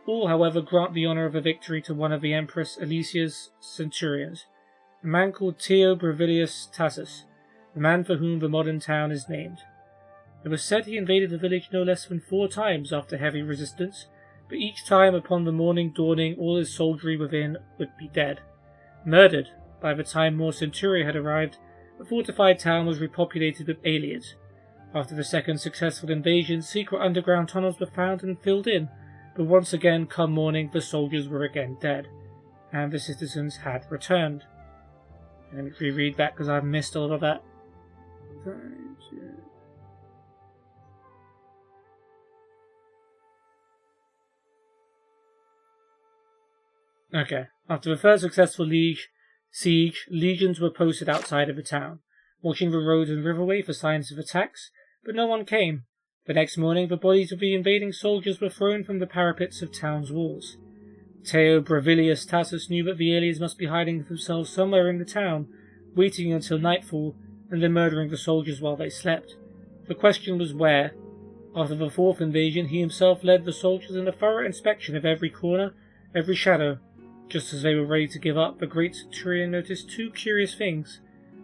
[SPEAKER 1] All, however, grant the honour of a victory to one of the Empress Alicia's centurions, a man called Teo Brevilius Tassus, the man for whom the modern town is named. It was said he invaded the village no less than 4 times after heavy resistance, but each time upon the morning dawning all his soldiery within would be dead. Murdered, by the time more centuria had arrived, the fortified town was repopulated with Ayleids. After the second successful invasion, secret underground tunnels were found and filled in, but once again, come morning, the soldiers were again dead, and the citizens had returned. Let me reread that because I've missed a lot of that. Okay. After the third successful siege, legions were posted outside of the town, watching the roads and riverway for signs of attacks, but no one came. The next morning, the bodies of the invading soldiers were thrown from the parapets of town's walls. Teo Brevilius Tassus knew that the Ayleids must be hiding themselves somewhere in the town, waiting until nightfall, and then murdering the soldiers while they slept. The question was where. After the fourth invasion, he himself led the soldiers in a thorough inspection of every corner, every shadow. Just as they were ready to give up, the great centurion noticed two curious things.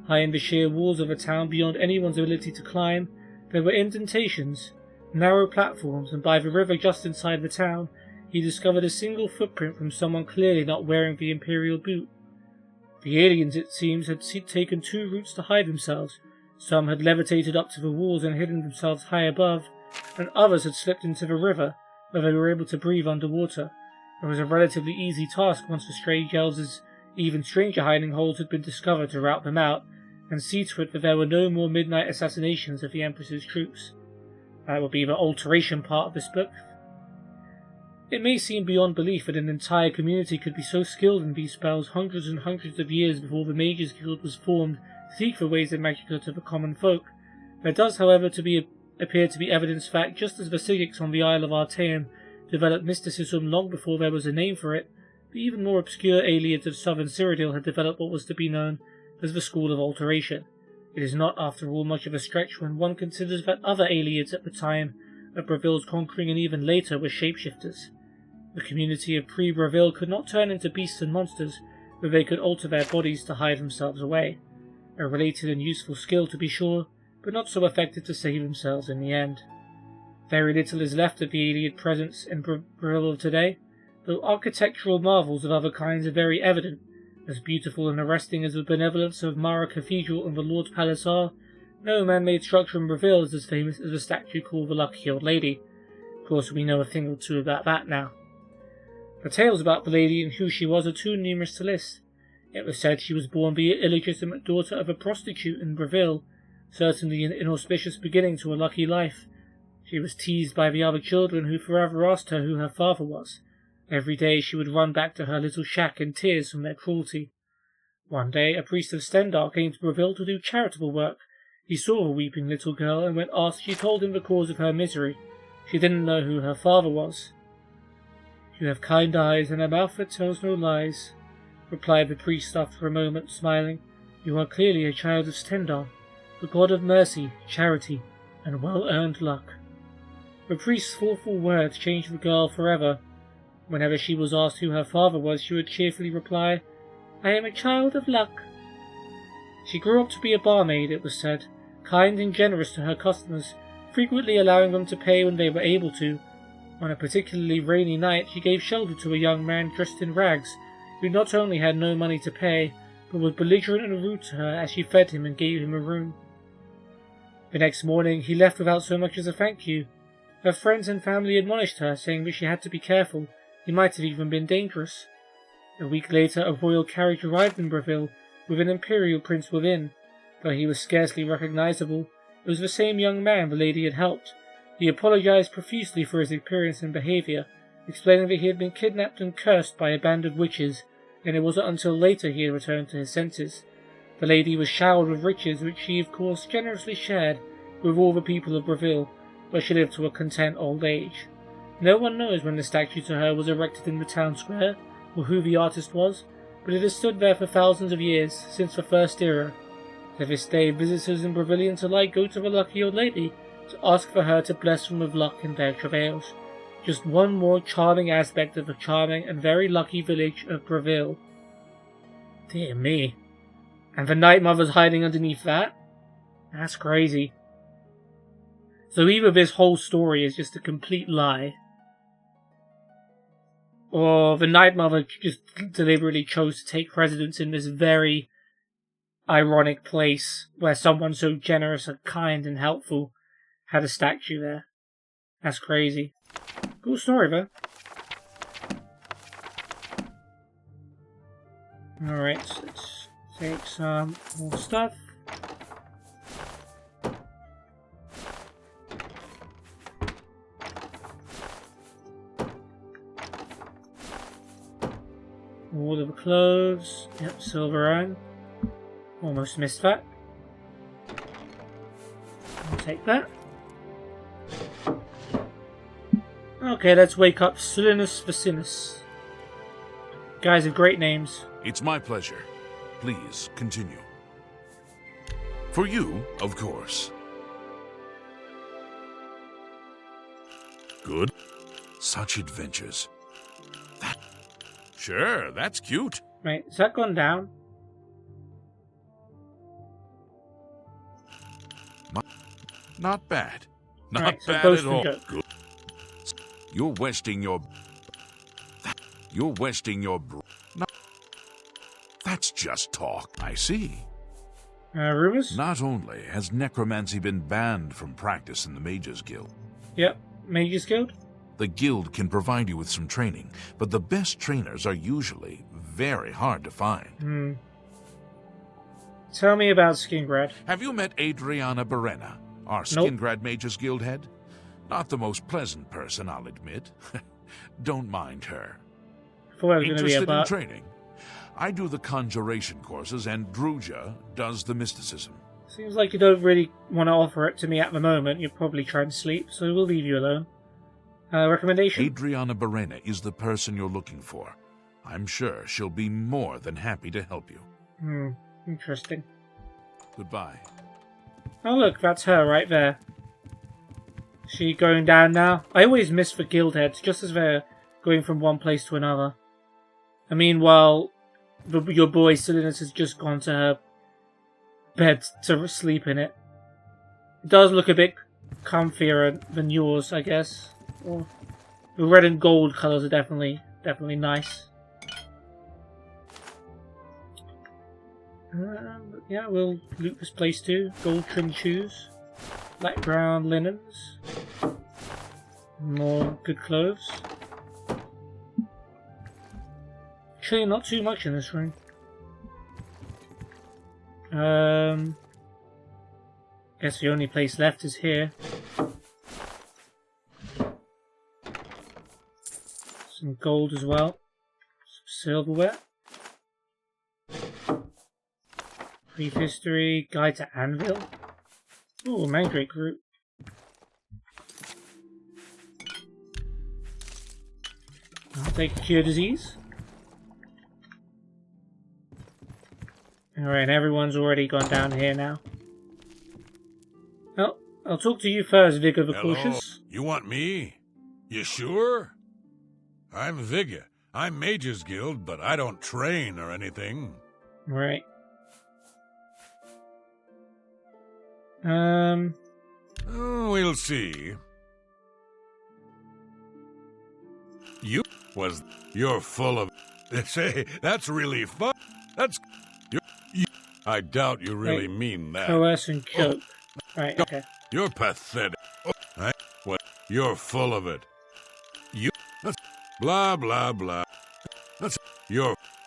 [SPEAKER 1] High in the sheer walls of a town beyond anyone's ability to climb, there were indentations, narrow platforms, and by the river just inside the town, he discovered a single footprint from someone clearly not wearing the imperial boot. The aliens, it seems, had taken two routes to hide themselves. Some had levitated up to the walls and hidden themselves high above, and others had slipped into the river, where they were able to breathe underwater. It was a relatively easy task once the strange elves' even stranger hiding holes had been discovered to rout them out, and see to it that there were no more midnight assassinations of the Empress's troops. That will be the alteration part of this book. It may seem beyond belief that an entire community could be so skilled in these spells hundreds and hundreds of years before the Mages Guild was formed to teach the ways of magic to the common folk. There does, however, appear to be evidence that, just as the psychics on the Isle of Arcane developed mysticism long before there was a name for it, the even more obscure aliens of southern Cyrodiil had developed what was to be known as the School of Alteration. It is not, after all, much of a stretch when one considers that other aliens at the time of Braville's conquering and even later were shapeshifters. The community of pre-Braville could not turn into beasts and monsters, but they could alter their bodies to hide themselves away. A related and useful skill, to be sure, but not so effective to save themselves in the end. Very little is left of the alien presence in Braville of today, though architectural marvels of other kinds are very evident. As beautiful and arresting as the benevolence of Mara Cathedral and the Lord's Palace are, no man-made structure in Braville is as famous as the statue called the Lucky Old Lady. Of course, we know a thing or two about that now. The tales about the lady and who she was are too numerous to list. It was said she was born the illegitimate daughter of a prostitute in Braville, certainly an inauspicious beginning to a lucky life. She was teased by the other children, who forever asked her who her father was. Every day she would run back to her little shack in tears from their cruelty. One day a priest of Stendar came to Braville to do charitable work. He saw a weeping little girl, and when asked, she told him the cause of her misery. She didn't know who her father was. "You have kind eyes and a mouth that tells no lies," replied the priest after a moment, smiling. "You are clearly a child of Stendar, the god of mercy, charity, and well-earned luck." The priest's thoughtful words changed the girl forever. Whenever she was asked who her father was, she would cheerfully reply, "I am a child of luck." She grew up to be a barmaid, it was said, kind and generous to her customers, frequently allowing them to pay when they were able to. On a particularly rainy night, she gave shelter to a young man dressed in rags, who not only had no money to pay, but was belligerent and rude to her as she fed him and gave him a room. The next morning, he left without so much as a thank you. Her friends and family admonished her, saying that she had to be careful. He might have even been dangerous. A week later, a royal carriage arrived in Braville, with an imperial prince within. Though he was scarcely recognizable, it was the same young man the lady had helped. He apologized profusely for his appearance and behavior, explaining that he had been kidnapped and cursed by a band of witches, and it wasn't until later he had returned to his senses. The lady was showered with riches, which she, of course, generously shared with all the people of Braville, where she lived to a content old age. No one knows when the statue to her was erected in the town square, or who the artist was, but it has stood there for thousands of years, since the First Era. To this day, visitors and Bravillians alike go to the Lucky Old Lady to ask for her to bless them with luck in their travails. Just one more charming aspect of the charming and very lucky village of Braville. Dear me. And the Night Mother's hiding underneath that? That's crazy. So either this whole story is just a complete lie, or the Night Mother just deliberately chose to take residence in this very ironic place where someone so generous and kind and helpful had a statue there. That's crazy. Cool story, though. Alright, let's take some more stuff. All of the clothes. Yep, silver iron. Almost missed that. I'll take that. Okay, let's wake up Silenus Vicinus. Guys have great names.
[SPEAKER 15] It's my pleasure. Please continue. For you, of course. Good. Such adventures. Sure, that's cute.
[SPEAKER 1] Right, has that gone down?
[SPEAKER 15] Not bad. Not
[SPEAKER 1] Right, so
[SPEAKER 15] bad
[SPEAKER 1] both
[SPEAKER 15] at all.
[SPEAKER 1] can go.
[SPEAKER 15] Good. You're wasting your... You're wasting your... No. That's just talk. I see.
[SPEAKER 1] Rumors?
[SPEAKER 15] Not only has necromancy been banned from practice in the Mages Guild.
[SPEAKER 1] Yep, Mages Guild?
[SPEAKER 15] The guild can provide you with some training, but the best trainers are usually very hard to find.
[SPEAKER 1] Tell me about Skingrad.
[SPEAKER 15] Have you met Adriana Berena, our
[SPEAKER 1] Nope.
[SPEAKER 15] Skingrad Mages Guild head? Not the most pleasant person, I'll admit. Don't mind her.
[SPEAKER 1] I thought it was going to be
[SPEAKER 15] Interested in
[SPEAKER 1] about...
[SPEAKER 15] training? I do the conjuration courses, and Druja does the mysticism.
[SPEAKER 1] Seems like you don't really want to offer it to me at the moment. You're probably trying to sleep, so we'll leave you alone. Recommendation?
[SPEAKER 15] Adriana Berena is the person you're looking for. I'm sure she'll be more than happy to help you.
[SPEAKER 1] Interesting.
[SPEAKER 15] Goodbye.
[SPEAKER 1] Oh look, that's her right there. Is she going down now? I always miss the guild heads, just as they're going from one place to another. I mean, while your boy Salinas has just gone to her bed to sleep in it. It does look a bit comfier than yours, I guess. Well, the red and gold colours are definitely nice. Yeah, we'll loot this place too. Gold trimmed shoes, light brown linens, more good clothes. Actually, not too much in this room. Guess the only place left is here. Some gold as well. Some silverware. Brief history, guide to Anvil. Ooh, Mandrake root. I'll take cure disease. Alright, everyone's already gone down here now. Well, I'll talk to you first, Vigor the
[SPEAKER 12] Hello.
[SPEAKER 1] Cautious.
[SPEAKER 12] You want me? You sure? I'm Vigor. I'm Mages Guild, but I don't train or anything.
[SPEAKER 1] Right.
[SPEAKER 12] We'll see. You're full of... Say, that's really fun. I doubt you really mean that.
[SPEAKER 1] Coerce and choke. Right, okay.
[SPEAKER 12] You're pathetic. You're full of it. Blah, blah, blah.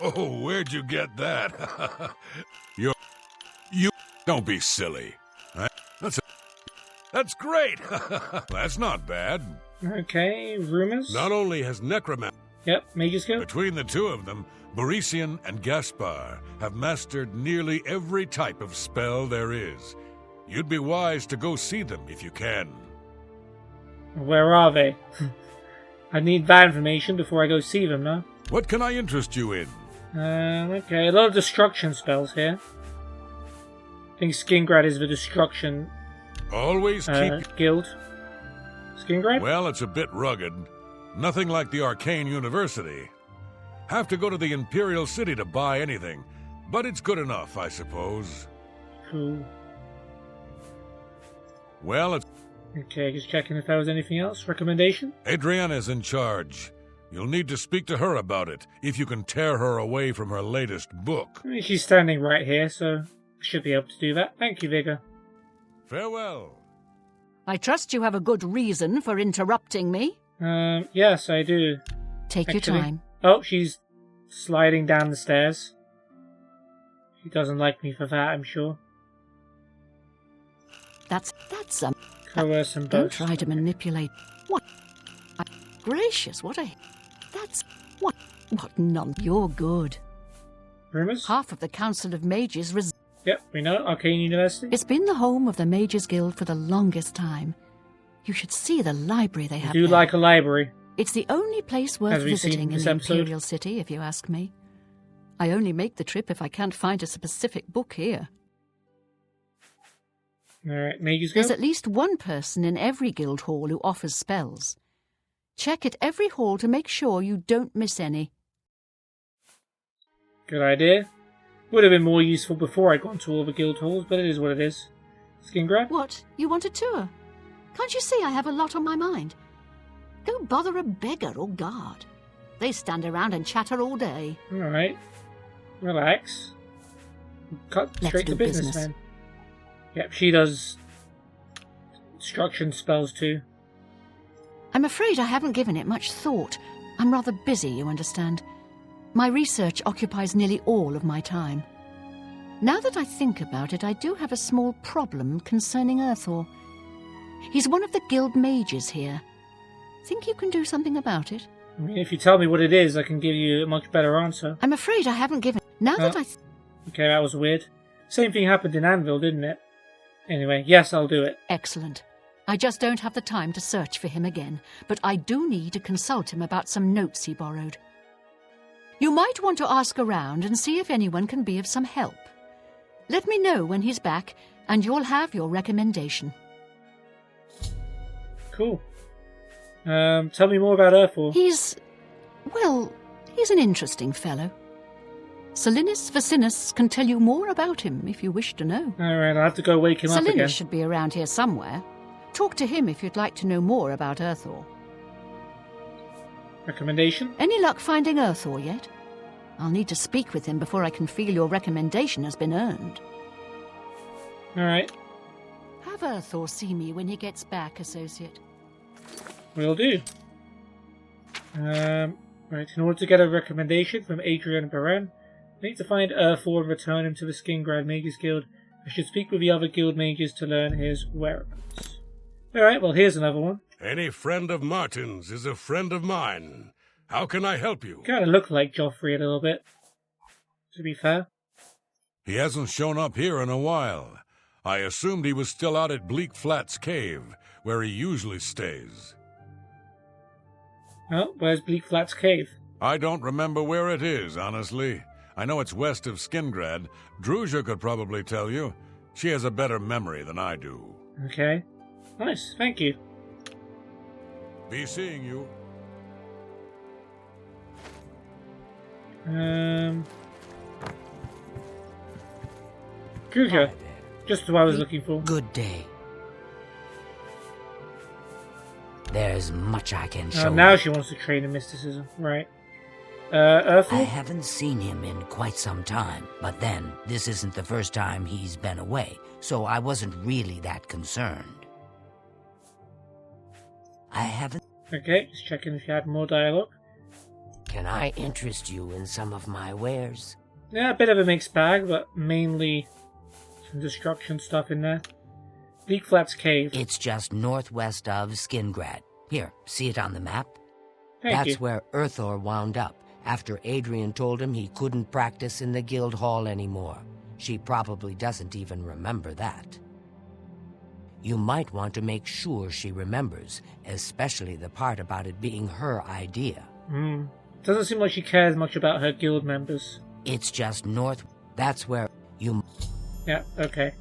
[SPEAKER 12] Where'd you get that? Don't be silly. That's great. That's not bad.
[SPEAKER 1] Okay, rumors?
[SPEAKER 12] Not only has Necromancer...
[SPEAKER 1] Yep, Mages Guild.
[SPEAKER 12] Between the two of them, Borisian and Gaspar have mastered nearly every type of spell there is. You'd be wise to go see them if you can.
[SPEAKER 1] Where are they? I need that information before I go see them, no?
[SPEAKER 12] What can I interest you in?
[SPEAKER 1] Okay, a lot of destruction spells here. I think Skingrad is the destruction
[SPEAKER 12] Always keep...
[SPEAKER 1] guild. Skingrad?
[SPEAKER 12] Well, it's a bit rugged. Nothing like the Arcane University. Have to go to the Imperial City to buy anything, but it's good enough, I suppose.
[SPEAKER 1] Cool.
[SPEAKER 12] Well, it's...
[SPEAKER 1] Okay, just checking if there was anything else. Recommendation?
[SPEAKER 12] Adriana's in charge. You'll need to speak to her about it, if you can tear her away from her latest book.
[SPEAKER 1] I mean, she's standing right here, so I should be able to do that. Thank you, Vigor.
[SPEAKER 12] Farewell.
[SPEAKER 9] I trust you have a good reason for interrupting me.
[SPEAKER 1] Yes, I do.
[SPEAKER 9] Take your time.
[SPEAKER 1] Oh, she's sliding down the stairs. She doesn't like me for that, I'm sure.
[SPEAKER 9] That's
[SPEAKER 1] Coerce and
[SPEAKER 9] Don't
[SPEAKER 1] boast.
[SPEAKER 9] try to manipulate. What? Gracious, what a... That's... What none. You're good.
[SPEAKER 1] Rumors?
[SPEAKER 9] Half of the Council of Mages
[SPEAKER 1] Yep, we know. Arcane University.
[SPEAKER 9] It's been the home of the Mages Guild for the longest time. You should see the library they have
[SPEAKER 1] I do
[SPEAKER 9] there.
[SPEAKER 1] like a library.
[SPEAKER 9] It's the only place worth
[SPEAKER 1] Have you seen
[SPEAKER 9] visiting in
[SPEAKER 1] this
[SPEAKER 9] the
[SPEAKER 1] episode?
[SPEAKER 9] Imperial City, if you ask me. I only make the trip if I can't find a specific book here.
[SPEAKER 1] Alright, Mages Guild.
[SPEAKER 9] There's at least one person in every guild hall who offers spells. Check at every hall to make sure you don't miss any.
[SPEAKER 1] Good idea. Would have been more useful before I'd gone to all the guild halls, but it is what it is. Skingrad?
[SPEAKER 9] What? You want a tour? Can't you see I have a lot on my mind? Go bother a beggar or guard. They stand around and chatter all day.
[SPEAKER 1] Alright. Relax. Cut straight to business then. Yep, she does destruction spells too.
[SPEAKER 9] I'm afraid I haven't given it much thought. I'm rather busy, you understand. My research occupies nearly all of my time. Now that I think about it, I do have a small problem concerning Earthor. He's one of the guild mages here. Think you can do something about it?
[SPEAKER 1] I mean, if you tell me what it is, I can give you a much better answer.
[SPEAKER 9] I'm afraid I haven't given... Now that I...
[SPEAKER 1] Okay, that was weird. Same thing happened in Anvil, didn't it? Anyway, yes, I'll do it.
[SPEAKER 9] Excellent. I just don't have the time to search for him again, but I do need to consult him about some notes he borrowed. You might want to ask around and see if anyone can be of some help. Let me know when he's back, and you'll have your recommendation.
[SPEAKER 1] Cool. Tell me more about Earthor.
[SPEAKER 9] He's an interesting fellow. Salinis Vacinus can tell you more about him if you wish to know.
[SPEAKER 1] Alright, I'll have to go wake him up again.
[SPEAKER 9] Salinis should be around here somewhere. Talk to him if you'd like to know more about Earthor.
[SPEAKER 1] Recommendation?
[SPEAKER 9] Any luck finding Earthor yet? I'll need to speak with him before I can feel your recommendation has been earned.
[SPEAKER 1] Alright.
[SPEAKER 9] Have Earthor see me when he gets back, Associate.
[SPEAKER 1] Will do. Right, in order to get a recommendation from Adrian Baran, I need to find Earthor and return him to the Skingrad Mages Guild. I should speak with the other guild mages to learn his whereabouts. Alright, well here's another one.
[SPEAKER 12] Any friend of Martin's is a friend of mine. How can I help you?
[SPEAKER 1] Kinda look like Joffrey a little bit, to be fair.
[SPEAKER 12] He hasn't shown up here in a while. I assumed he was still out at Bleak Flats Cave, where he usually stays.
[SPEAKER 1] Oh, where's Bleak Flats Cave?
[SPEAKER 12] I don't remember where it is, honestly. I know it's west of Skingrad. Druzia could probably tell you. She has a better memory than I do.
[SPEAKER 1] Okay. Nice, thank you.
[SPEAKER 12] Be seeing you.
[SPEAKER 1] Druzia. Just what I was looking for.
[SPEAKER 14] Good day. There's much I can show
[SPEAKER 1] now
[SPEAKER 14] you.
[SPEAKER 1] she wants to train in mysticism. Right. Earthor?
[SPEAKER 14] I haven't seen him in quite some time, but then, this isn't the first time he's been away, so I wasn't really that concerned. I haven't...
[SPEAKER 1] Okay, just checking if you had more dialogue.
[SPEAKER 14] Can I interest you in some of my wares?
[SPEAKER 1] Yeah, a bit of a mixed bag, but mainly some destruction stuff in there. Bleak Flats Cave.
[SPEAKER 14] It's just northwest of Skingrad. Here, see it on the map?
[SPEAKER 1] Thank you.
[SPEAKER 14] That's where Earthor wound up, after Adrian told him he couldn't practice in the guild hall anymore. She probably doesn't even remember that. You might want to make sure she remembers, especially the part about it being her idea.
[SPEAKER 1] Doesn't seem like she cares much about her guild members.
[SPEAKER 14] It's just north. That's where you...
[SPEAKER 1] Yeah, okay.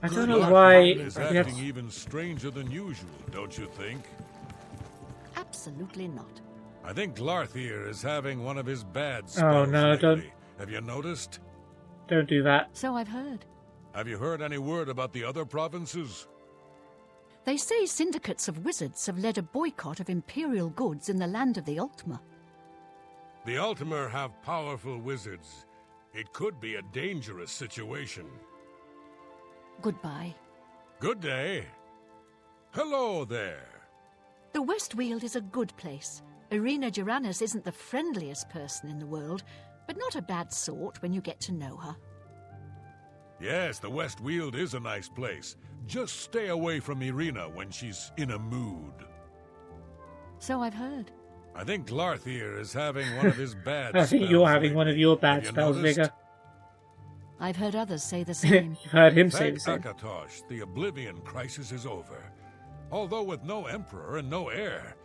[SPEAKER 1] I don't know
[SPEAKER 12] Lord
[SPEAKER 1] why...
[SPEAKER 12] Martin is acting even stranger than usual, don't you think?
[SPEAKER 9] Absolutely not.
[SPEAKER 12] I think Glarthier is having one of his bad spells
[SPEAKER 1] Oh no,
[SPEAKER 12] lately.
[SPEAKER 1] don't...
[SPEAKER 12] Have you noticed?
[SPEAKER 1] Don't do that.
[SPEAKER 9] So I've heard.
[SPEAKER 12] Have you heard any word about the other provinces?
[SPEAKER 9] They say syndicates of wizards have led a boycott of imperial goods in the land of the Ultima.
[SPEAKER 12] The Ultima have powerful wizards. It could be a dangerous situation.
[SPEAKER 9] Goodbye.
[SPEAKER 12] Good day. Hello there.
[SPEAKER 9] The Westweald is a good place. Irina Geranus isn't the friendliest person in the world, but not a bad sort when you get to know her.
[SPEAKER 12] Yes, the Westweald is a nice place. Just stay away from Irina when she's in a mood.
[SPEAKER 9] So I've heard.
[SPEAKER 12] I think Glarthier is having one of his bad
[SPEAKER 1] I think
[SPEAKER 12] spells
[SPEAKER 1] you're having
[SPEAKER 12] lately.
[SPEAKER 1] one of your bad
[SPEAKER 12] Have you
[SPEAKER 1] spells,
[SPEAKER 12] noticed?
[SPEAKER 1] Vigor.
[SPEAKER 9] I've heard others say the same.
[SPEAKER 1] You've heard him say
[SPEAKER 12] Thank
[SPEAKER 1] the same.
[SPEAKER 12] Akatosh, the Oblivion crisis is over. Although with no emperor and no heir,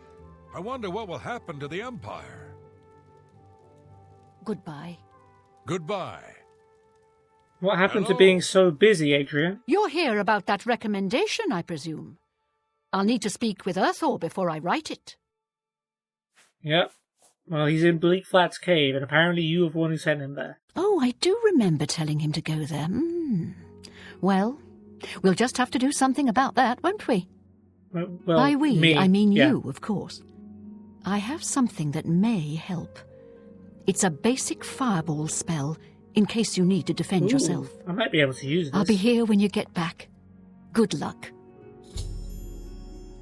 [SPEAKER 12] I wonder what will happen to the Empire.
[SPEAKER 9] Goodbye.
[SPEAKER 12] Goodbye.
[SPEAKER 1] What happened to
[SPEAKER 12] Hello?
[SPEAKER 1] being so busy, Adrian?
[SPEAKER 9] You're here about that recommendation, I presume. I'll need to speak with Earthor before I write it.
[SPEAKER 1] Yep. Well, he's in Bleak Flats Cave, and apparently you were the one who sent him there.
[SPEAKER 9] Oh, I do remember telling him to go there. Well, we'll just have to do something about that, won't we?
[SPEAKER 1] Well,
[SPEAKER 9] by we,
[SPEAKER 1] me.
[SPEAKER 9] I mean
[SPEAKER 1] yeah.
[SPEAKER 9] you, of course. I have something that may help. It's a basic fireball spell, in case you need to defend
[SPEAKER 1] Ooh,
[SPEAKER 9] yourself.
[SPEAKER 1] I might be able to use this.
[SPEAKER 9] I'll be here when you get back. Good luck.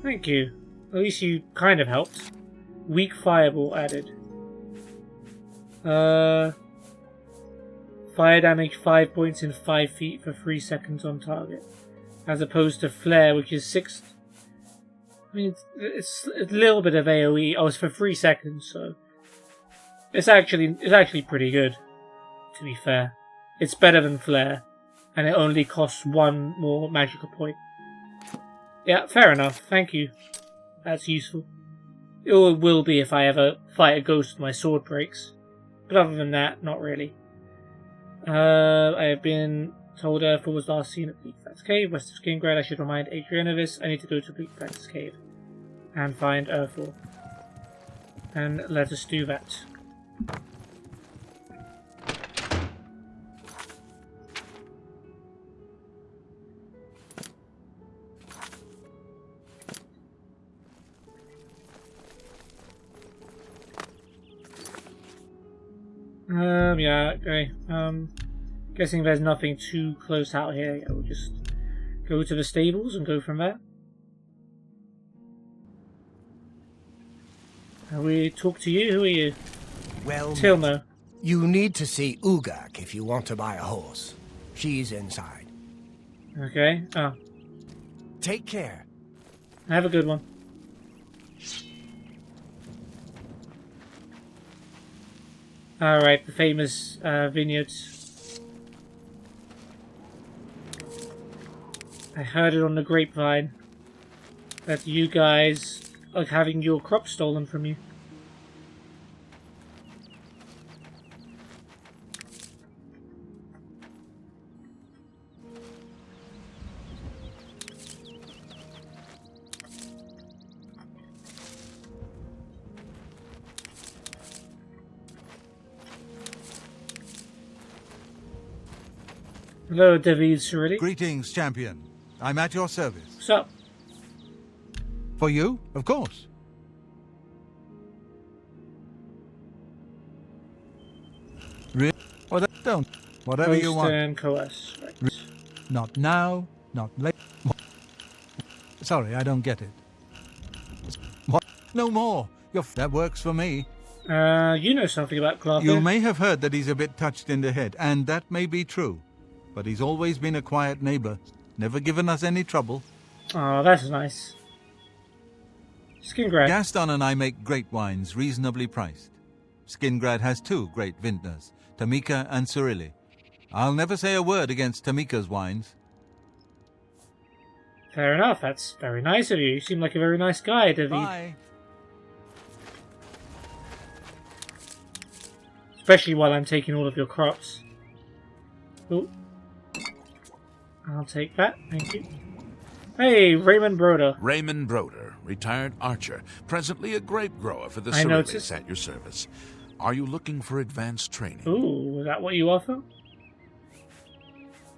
[SPEAKER 1] Thank you. At least you kind of helped. Weak fireball added. Fire damage 5 points in 5 feet for 3 seconds on target. As opposed to flare, which is 6... I mean, it's a little bit of AoE. Oh, it's for 3 seconds, so... It's actually pretty good, to be fair. It's better than flare, and it only costs 1 more magical point. Yeah, fair enough. Thank you. That's useful. It will be if I ever fight a ghost and my sword breaks. But other than that, not really. I have been told Earthfall was last seen at Bleak Flats Cave, west of Skingrad. I should remind Arcane University. I need to go to Bleak Flats Cave and find Earthfall. And let us do that. Yeah, okay. Guessing there's nothing too close out here. Yeah, we'll just go to the stables and go from there. We talk to you? Who are you?
[SPEAKER 3] Well,
[SPEAKER 1] Tilmo.
[SPEAKER 3] You need to see Ugak if you want to buy a horse. She's inside.
[SPEAKER 1] Okay. Oh.
[SPEAKER 3] Take care.
[SPEAKER 1] Have a good one. Alright, the famous vineyards. I heard it on the grapevine that you guys are having your crop stolen from you. Hello, David Surili.
[SPEAKER 4] Greetings, champion. I'm at your service.
[SPEAKER 1] What's up?
[SPEAKER 4] For you, of course. Really? Well, don't. Whatever you want.
[SPEAKER 1] And coerce. Right.
[SPEAKER 4] Not now, not later. Sorry, I don't get it. What? No more. That works for me.
[SPEAKER 1] You know something about Clark.
[SPEAKER 4] You may have heard that he's a bit touched in the head, and that may be true. But he's always been a quiet neighbor, never given us any trouble.
[SPEAKER 1] Oh, that's nice. Skingrad.
[SPEAKER 4] Gaston and I make great wines, reasonably priced. Skingrad has 2 great vintners, Tamika and Surili. I'll never say a word against Tamika's wines.
[SPEAKER 1] Fair enough, that's very nice of you. You seem like a very nice guy, David.
[SPEAKER 4] Bye.
[SPEAKER 1] Especially while I'm taking all of your crops. Oh. I'll take that, thank you. Hey, Raymond Broder.
[SPEAKER 15] Raymond Broder, retired archer, presently a grape grower for the
[SPEAKER 1] I
[SPEAKER 15] Cerilis
[SPEAKER 1] noticed.
[SPEAKER 15] at your service. Are you looking for advanced training?
[SPEAKER 1] Ooh, is that what you offer?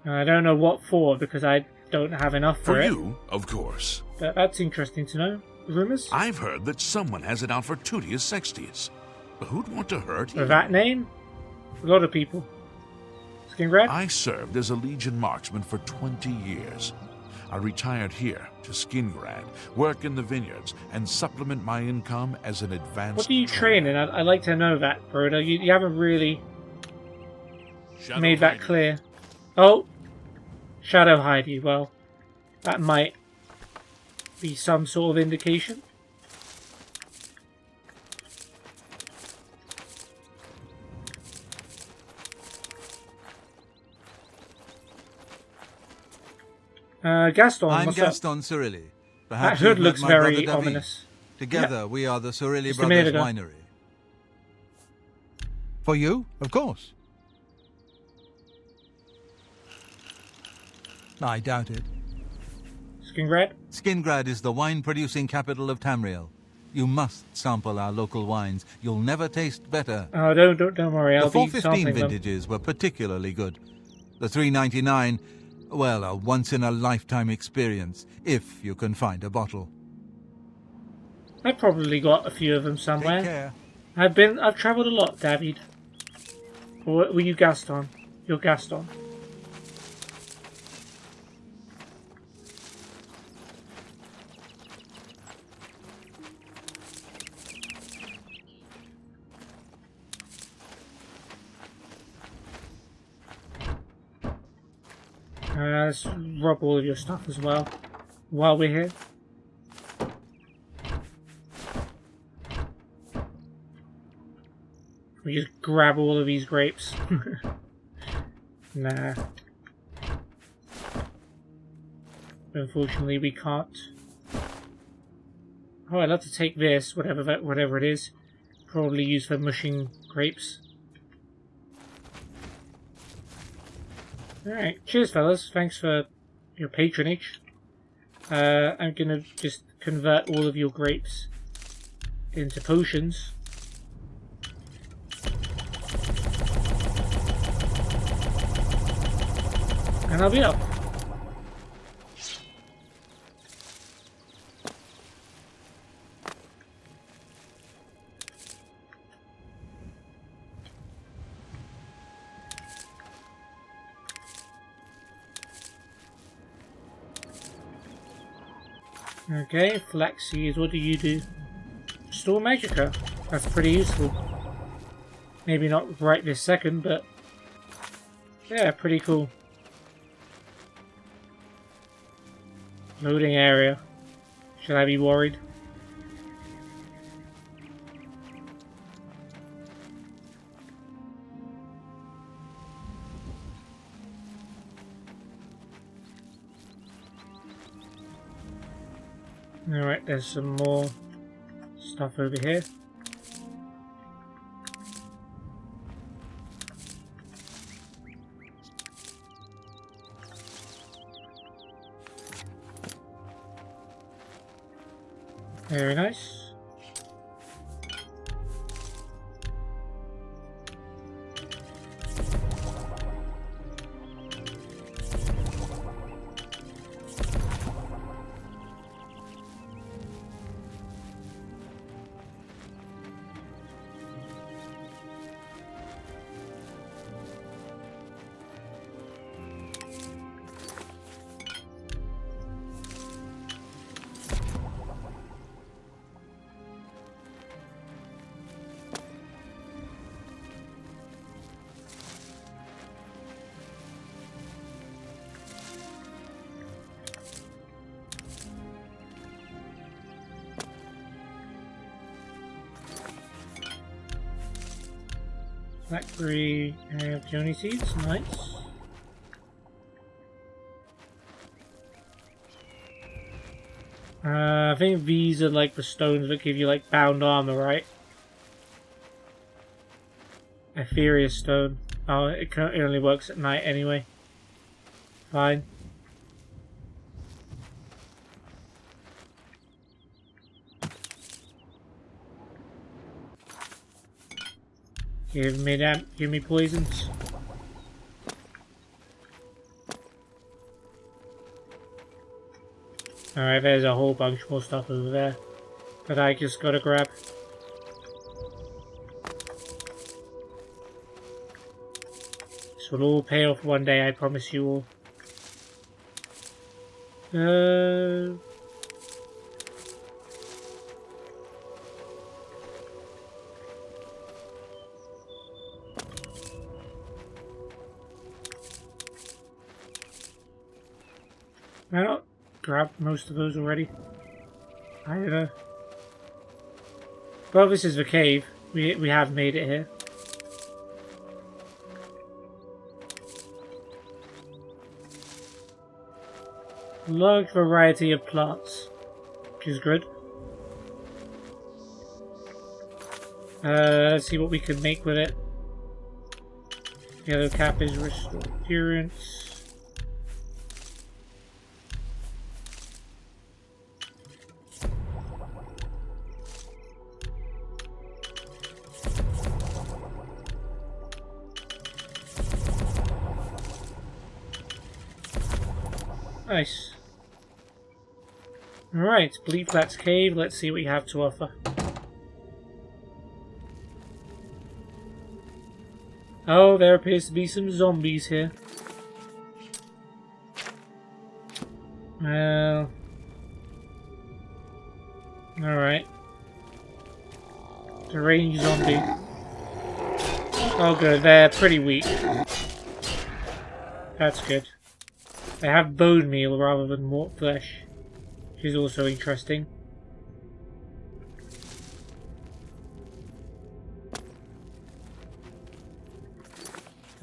[SPEAKER 1] I don't know what for, because I don't have enough for it.
[SPEAKER 15] For you, of course.
[SPEAKER 1] But that's interesting to know. Rumors?
[SPEAKER 15] I've heard that someone has it out for Tutius Sextius. But who'd want to hurt
[SPEAKER 1] For
[SPEAKER 15] you?
[SPEAKER 1] that name? A lot of people. Skingrad?
[SPEAKER 15] I served as a Legion marksman for 20 years. I retired here to Skingrad, work in the vineyards, and supplement my income as an advanced
[SPEAKER 1] What do you train in? I'd like to know that, Broder. You haven't really made that clear. Oh! Shadow Heidi. Well, that might be some sort of indication. Gaston.
[SPEAKER 4] I'm
[SPEAKER 1] what's up?
[SPEAKER 4] Gaston Surili.
[SPEAKER 1] That
[SPEAKER 4] Perhaps
[SPEAKER 1] hood
[SPEAKER 4] you've met
[SPEAKER 1] looks
[SPEAKER 4] my
[SPEAKER 1] very
[SPEAKER 4] brother David.
[SPEAKER 1] ominous.
[SPEAKER 4] Together, we are the Surili
[SPEAKER 1] Just a minute
[SPEAKER 4] Brothers
[SPEAKER 1] ago.
[SPEAKER 4] Winery. For you, of course. I doubt it.
[SPEAKER 1] Skingrad?
[SPEAKER 4] Skingrad is the wine-producing capital of Tamriel. You must sample our local wines. You'll never taste better.
[SPEAKER 1] Oh, don't worry. I'll
[SPEAKER 4] The
[SPEAKER 1] be
[SPEAKER 4] 415
[SPEAKER 1] sampling them.
[SPEAKER 4] vintages were particularly good. The 399, well, a once-in-a-lifetime experience, if you can find a bottle.
[SPEAKER 1] I've probably got a few of them somewhere.
[SPEAKER 4] Take care.
[SPEAKER 1] I've travelled a lot, David. Or were you Gaston? You're Gaston. Let's rob all of your stuff as well while we're here. We just grab all of these grapes. Nah. Unfortunately, we can't. Oh, I'd love to take this, whatever it is. Probably used for mushing grapes. Alright, cheers fellas, thanks for your patronage. I'm gonna just convert all of your grapes into potions. And I'll be up. Okay, Flaxseed, what do you do? Store Magica. That's pretty useful. Maybe not right this second, but yeah, pretty cool. Loading area. Should I be worried? Alright, there's some more stuff over here. Very nice. Blackberry and peony seeds, nice. I think these are like the stones that give you like bound armor, right? Ethereal stone. Oh, it only works at night anyway. Fine. Give me that. Give me poisons. Alright, there's a whole bunch more stuff over there that I just gotta grab. This will all pay off one day, I promise you all. I don't grab most of those already. I don't know. Well, this is the cave. We have made it here. Large variety of plants, which is good. Let's see what we can make with it. Yellow cap is restored endurance. Nice. Alright, Bleakflat's Cave. Let's see what you have to offer. Oh, there appears to be some zombies here. Well... Alright. The range zombie. Oh good, they're pretty weak. That's good. They have bone meal rather than mort flesh, which is also interesting.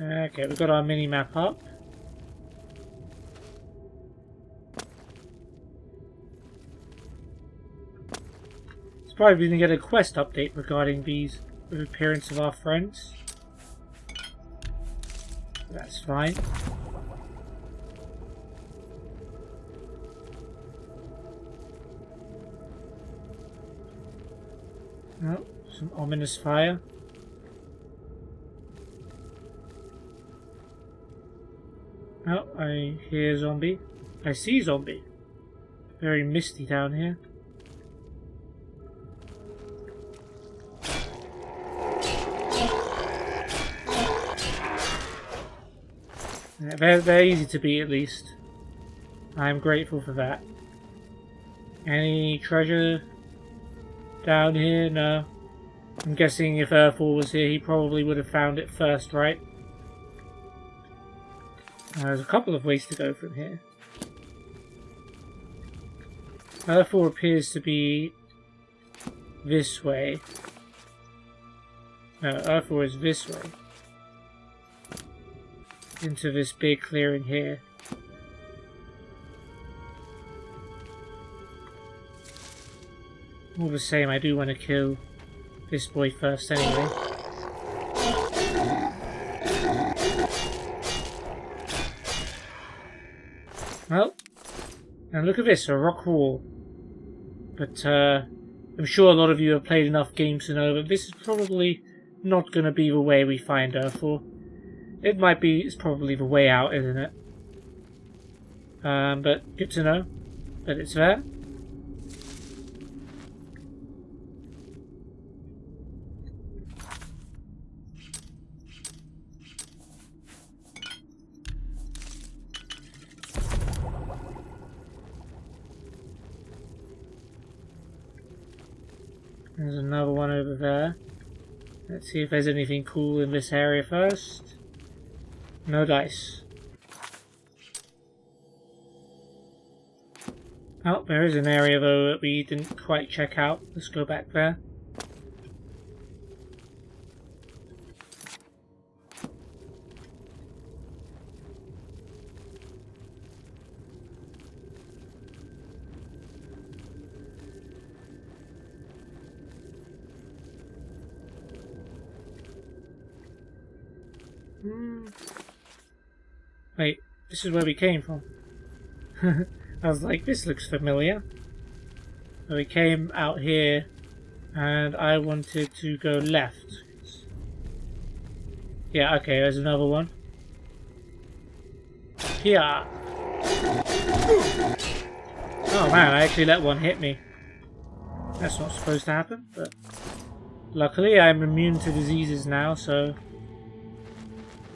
[SPEAKER 1] Okay, we've got our mini-map up. It's probably going to get a quest update regarding these, the appearance of our friends. That's fine. Oh, some ominous fire. Oh, I hear zombie. I see zombie. Very misty down here. Yeah, they're easy to beat at least. I'm grateful for that. Any treasure down here? No. I'm guessing if Earthall was here, he probably would have found it first, right? There's a couple of ways to go from here. Earthall appears to be this way. No, Earthall is this way. Into this big clearing here. All the same, I do want to kill this boy first anyway. Well, and look at this, a rock wall. But I'm sure a lot of you have played enough games to know that this is probably not going to be the way we find Earthall. It might be, it's probably the way out, isn't it? But good to know that it's there. There's another one over there. Let's see if there's anything cool in this area first. No dice. Oh, there is an area though that we didn't quite check out. Let's go back there. Wait, this is where we came from. I was like, this looks familiar. So we came out here, and I wanted to go left. Yeah, okay, there's another one. Here. Oh man, I actually let one hit me. That's not supposed to happen, but luckily I'm immune to diseases now, so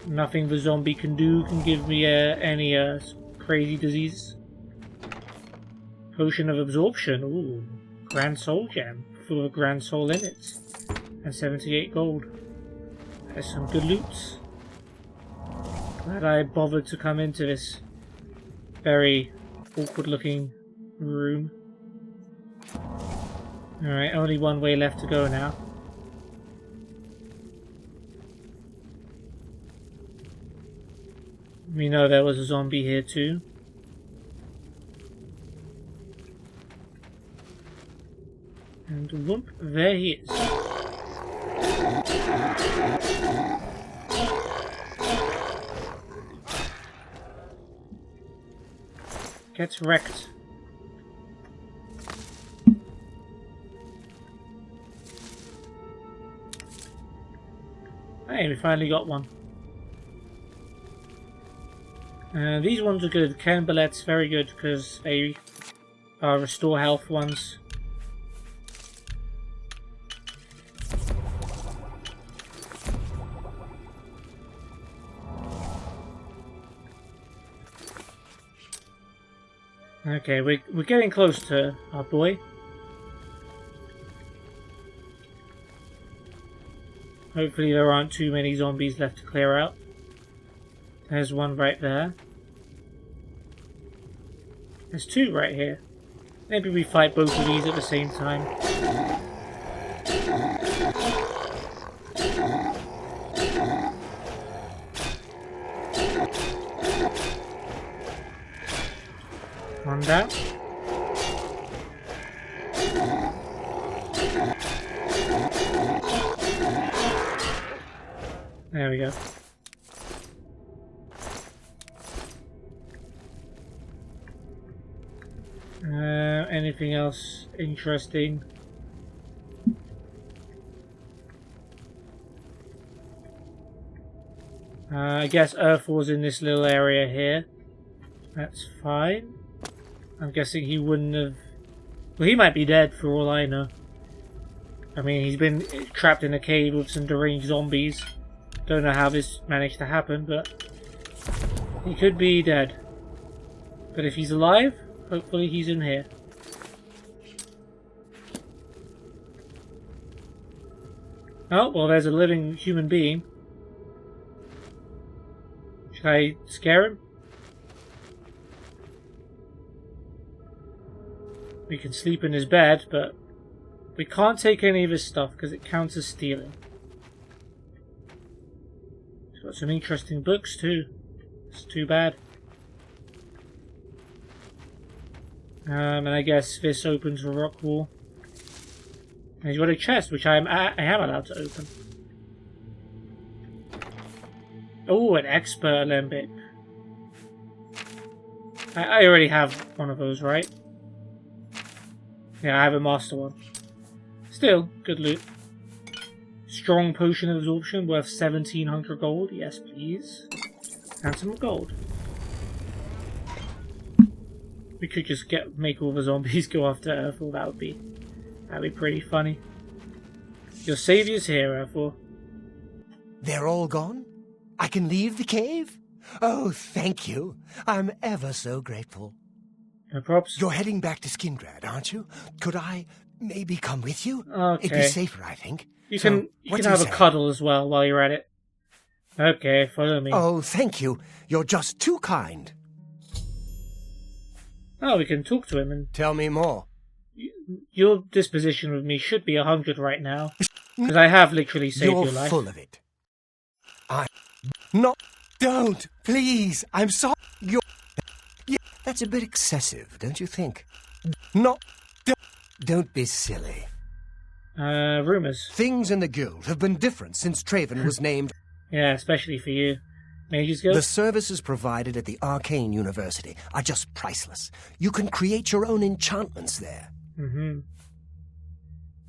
[SPEAKER 1] nothing the zombie can do can give me any crazy disease. Potion of Absorption. Ooh. Grand Soul Gem. Full of Grand Soul in it. And 78 gold. There's some good loot. Glad I bothered to come into this very awkward looking room. Alright, only one way left to go now. We know there was a zombie here too. And whoop, there he is. Gets wrecked. Hey, we finally got one. These ones are good. Ken Ballet's very good because they are restore health ones. Okay, we're getting close to our boy. Hopefully there aren't too many zombies left to clear out. There's one right there. There's two right here. Maybe we fight both of these at the same time. One down. There we go. Anything else interesting? I guess Earth was in this little area here. That's fine. I'm guessing he wouldn't have... Well, he might be dead for all I know. I mean, he's been trapped in a cave with some deranged zombies. Don't know how this managed to happen, but... he could be dead. But if he's alive, hopefully he's in here. Oh, well, there's a living human being. Should I scare him? We can sleep in his bed, but we can't take any of his stuff because it counts as stealing. He's got some interesting books too. It's too bad. And I guess this opens the rock wall. And he's got a chest, which I am allowed to open. Oh, an expert alembic. I already have one of those, right? Yeah, I have a master one. Still, good loot. Strong potion of absorption worth 1700 gold. Yes, please. And some gold. We could just make all the zombies go after Earthfall. That'd be pretty funny. Your saviour's here, Earthfall.
[SPEAKER 3] They're all gone? I can leave the cave? Oh, thank you. I'm ever so grateful.
[SPEAKER 1] No props.
[SPEAKER 3] You're heading back to Skingrad, aren't you? Could I maybe come with you?
[SPEAKER 1] Okay.
[SPEAKER 3] It'd be safer, I think.
[SPEAKER 1] You can have a cuddle as well while you're at it. Okay, follow me.
[SPEAKER 3] Oh, thank you. You're just too kind.
[SPEAKER 1] Oh, we can talk to him and...
[SPEAKER 3] Tell me more.
[SPEAKER 1] Your disposition with me should be 100 right now. Because I have literally saved your life.
[SPEAKER 3] You're full of it. Don't! Please! I'm sorry. Yeah, that's a bit excessive, don't you think? Don't be silly.
[SPEAKER 1] Rumours.
[SPEAKER 3] Things in the guild have been different since Traven was named.
[SPEAKER 1] Yeah, especially for you. Mages Guild?
[SPEAKER 3] The services provided at the Arcane University are just priceless. You can create your own enchantments there.
[SPEAKER 1] Mm-hmm.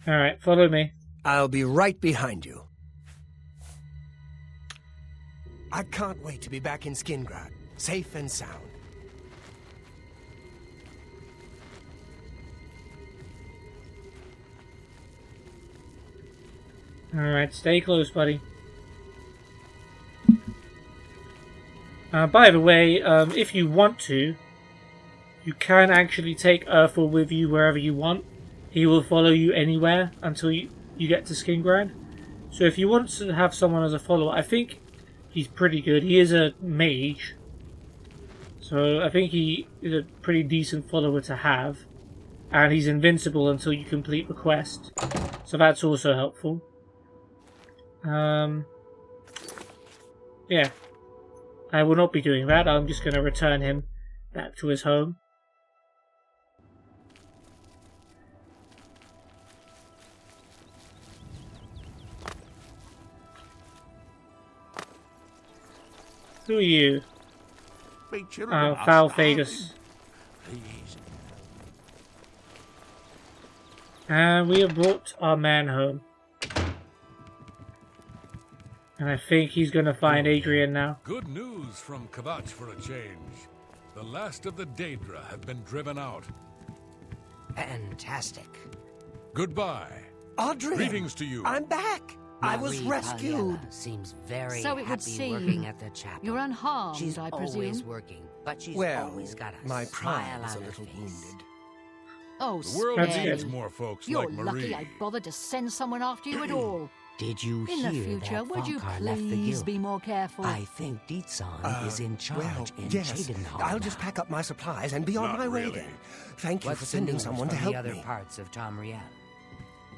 [SPEAKER 1] Alright, follow me.
[SPEAKER 3] I'll be right behind you. I can't wait to be back in Skingrad, safe and sound.
[SPEAKER 1] Alright, stay close, buddy. By the way, if you want to, you can actually take Earthfall with you wherever you want. He will follow you anywhere until you get to Skingrad. So if you want to have someone as a follower, I think he's pretty good. He is a mage. So I think he is a pretty decent follower to have. And he's invincible until you complete the quest. So that's also helpful. Yeah. I will not be doing that. I'm just going to return him back to his home. Who are you? Oh, Foul Fagus. And we have brought our man home. And I think he's going to find Adrian now.
[SPEAKER 12] Good news from Kvatch for a change. The last of the Daedra have been driven out.
[SPEAKER 14] Fantastic.
[SPEAKER 12] Goodbye.
[SPEAKER 3] Adrian!
[SPEAKER 12] Greetings to you.
[SPEAKER 3] I'm back! I was
[SPEAKER 14] Marie
[SPEAKER 3] rescued!
[SPEAKER 14] Pagliella seems very
[SPEAKER 9] So it would
[SPEAKER 14] happy working
[SPEAKER 9] seem.
[SPEAKER 14] at the chapel.
[SPEAKER 9] You're unharmed,
[SPEAKER 14] She's
[SPEAKER 9] I
[SPEAKER 14] always
[SPEAKER 9] presume.
[SPEAKER 14] working, but she's
[SPEAKER 3] Well,
[SPEAKER 14] always got a
[SPEAKER 3] my
[SPEAKER 14] smile
[SPEAKER 3] pride's
[SPEAKER 14] on
[SPEAKER 3] a
[SPEAKER 14] her
[SPEAKER 3] little
[SPEAKER 14] face.
[SPEAKER 3] wounded.
[SPEAKER 9] Oh,
[SPEAKER 12] The world
[SPEAKER 1] That's
[SPEAKER 9] Spenny.
[SPEAKER 12] needs
[SPEAKER 1] good.
[SPEAKER 12] more folks
[SPEAKER 9] You're
[SPEAKER 12] like Marie.
[SPEAKER 9] lucky I bothered to send someone after you at all.
[SPEAKER 14] Did you
[SPEAKER 9] In the
[SPEAKER 14] hear
[SPEAKER 9] future,
[SPEAKER 14] that
[SPEAKER 9] would you
[SPEAKER 14] Falkar left the
[SPEAKER 9] please
[SPEAKER 14] guild?
[SPEAKER 9] be more careful?
[SPEAKER 14] I think Dietsan is in charge
[SPEAKER 3] Well,
[SPEAKER 14] in
[SPEAKER 3] yes.
[SPEAKER 14] Chedenhall
[SPEAKER 3] I'll
[SPEAKER 14] now.
[SPEAKER 3] just pack up my supplies and be on
[SPEAKER 12] Not
[SPEAKER 3] my way
[SPEAKER 12] really.
[SPEAKER 3] then. Thank you
[SPEAKER 14] What's
[SPEAKER 3] for
[SPEAKER 14] the
[SPEAKER 3] sending
[SPEAKER 14] news
[SPEAKER 3] someone to
[SPEAKER 14] from
[SPEAKER 3] help
[SPEAKER 14] the other
[SPEAKER 3] me.
[SPEAKER 14] parts of Tamriel?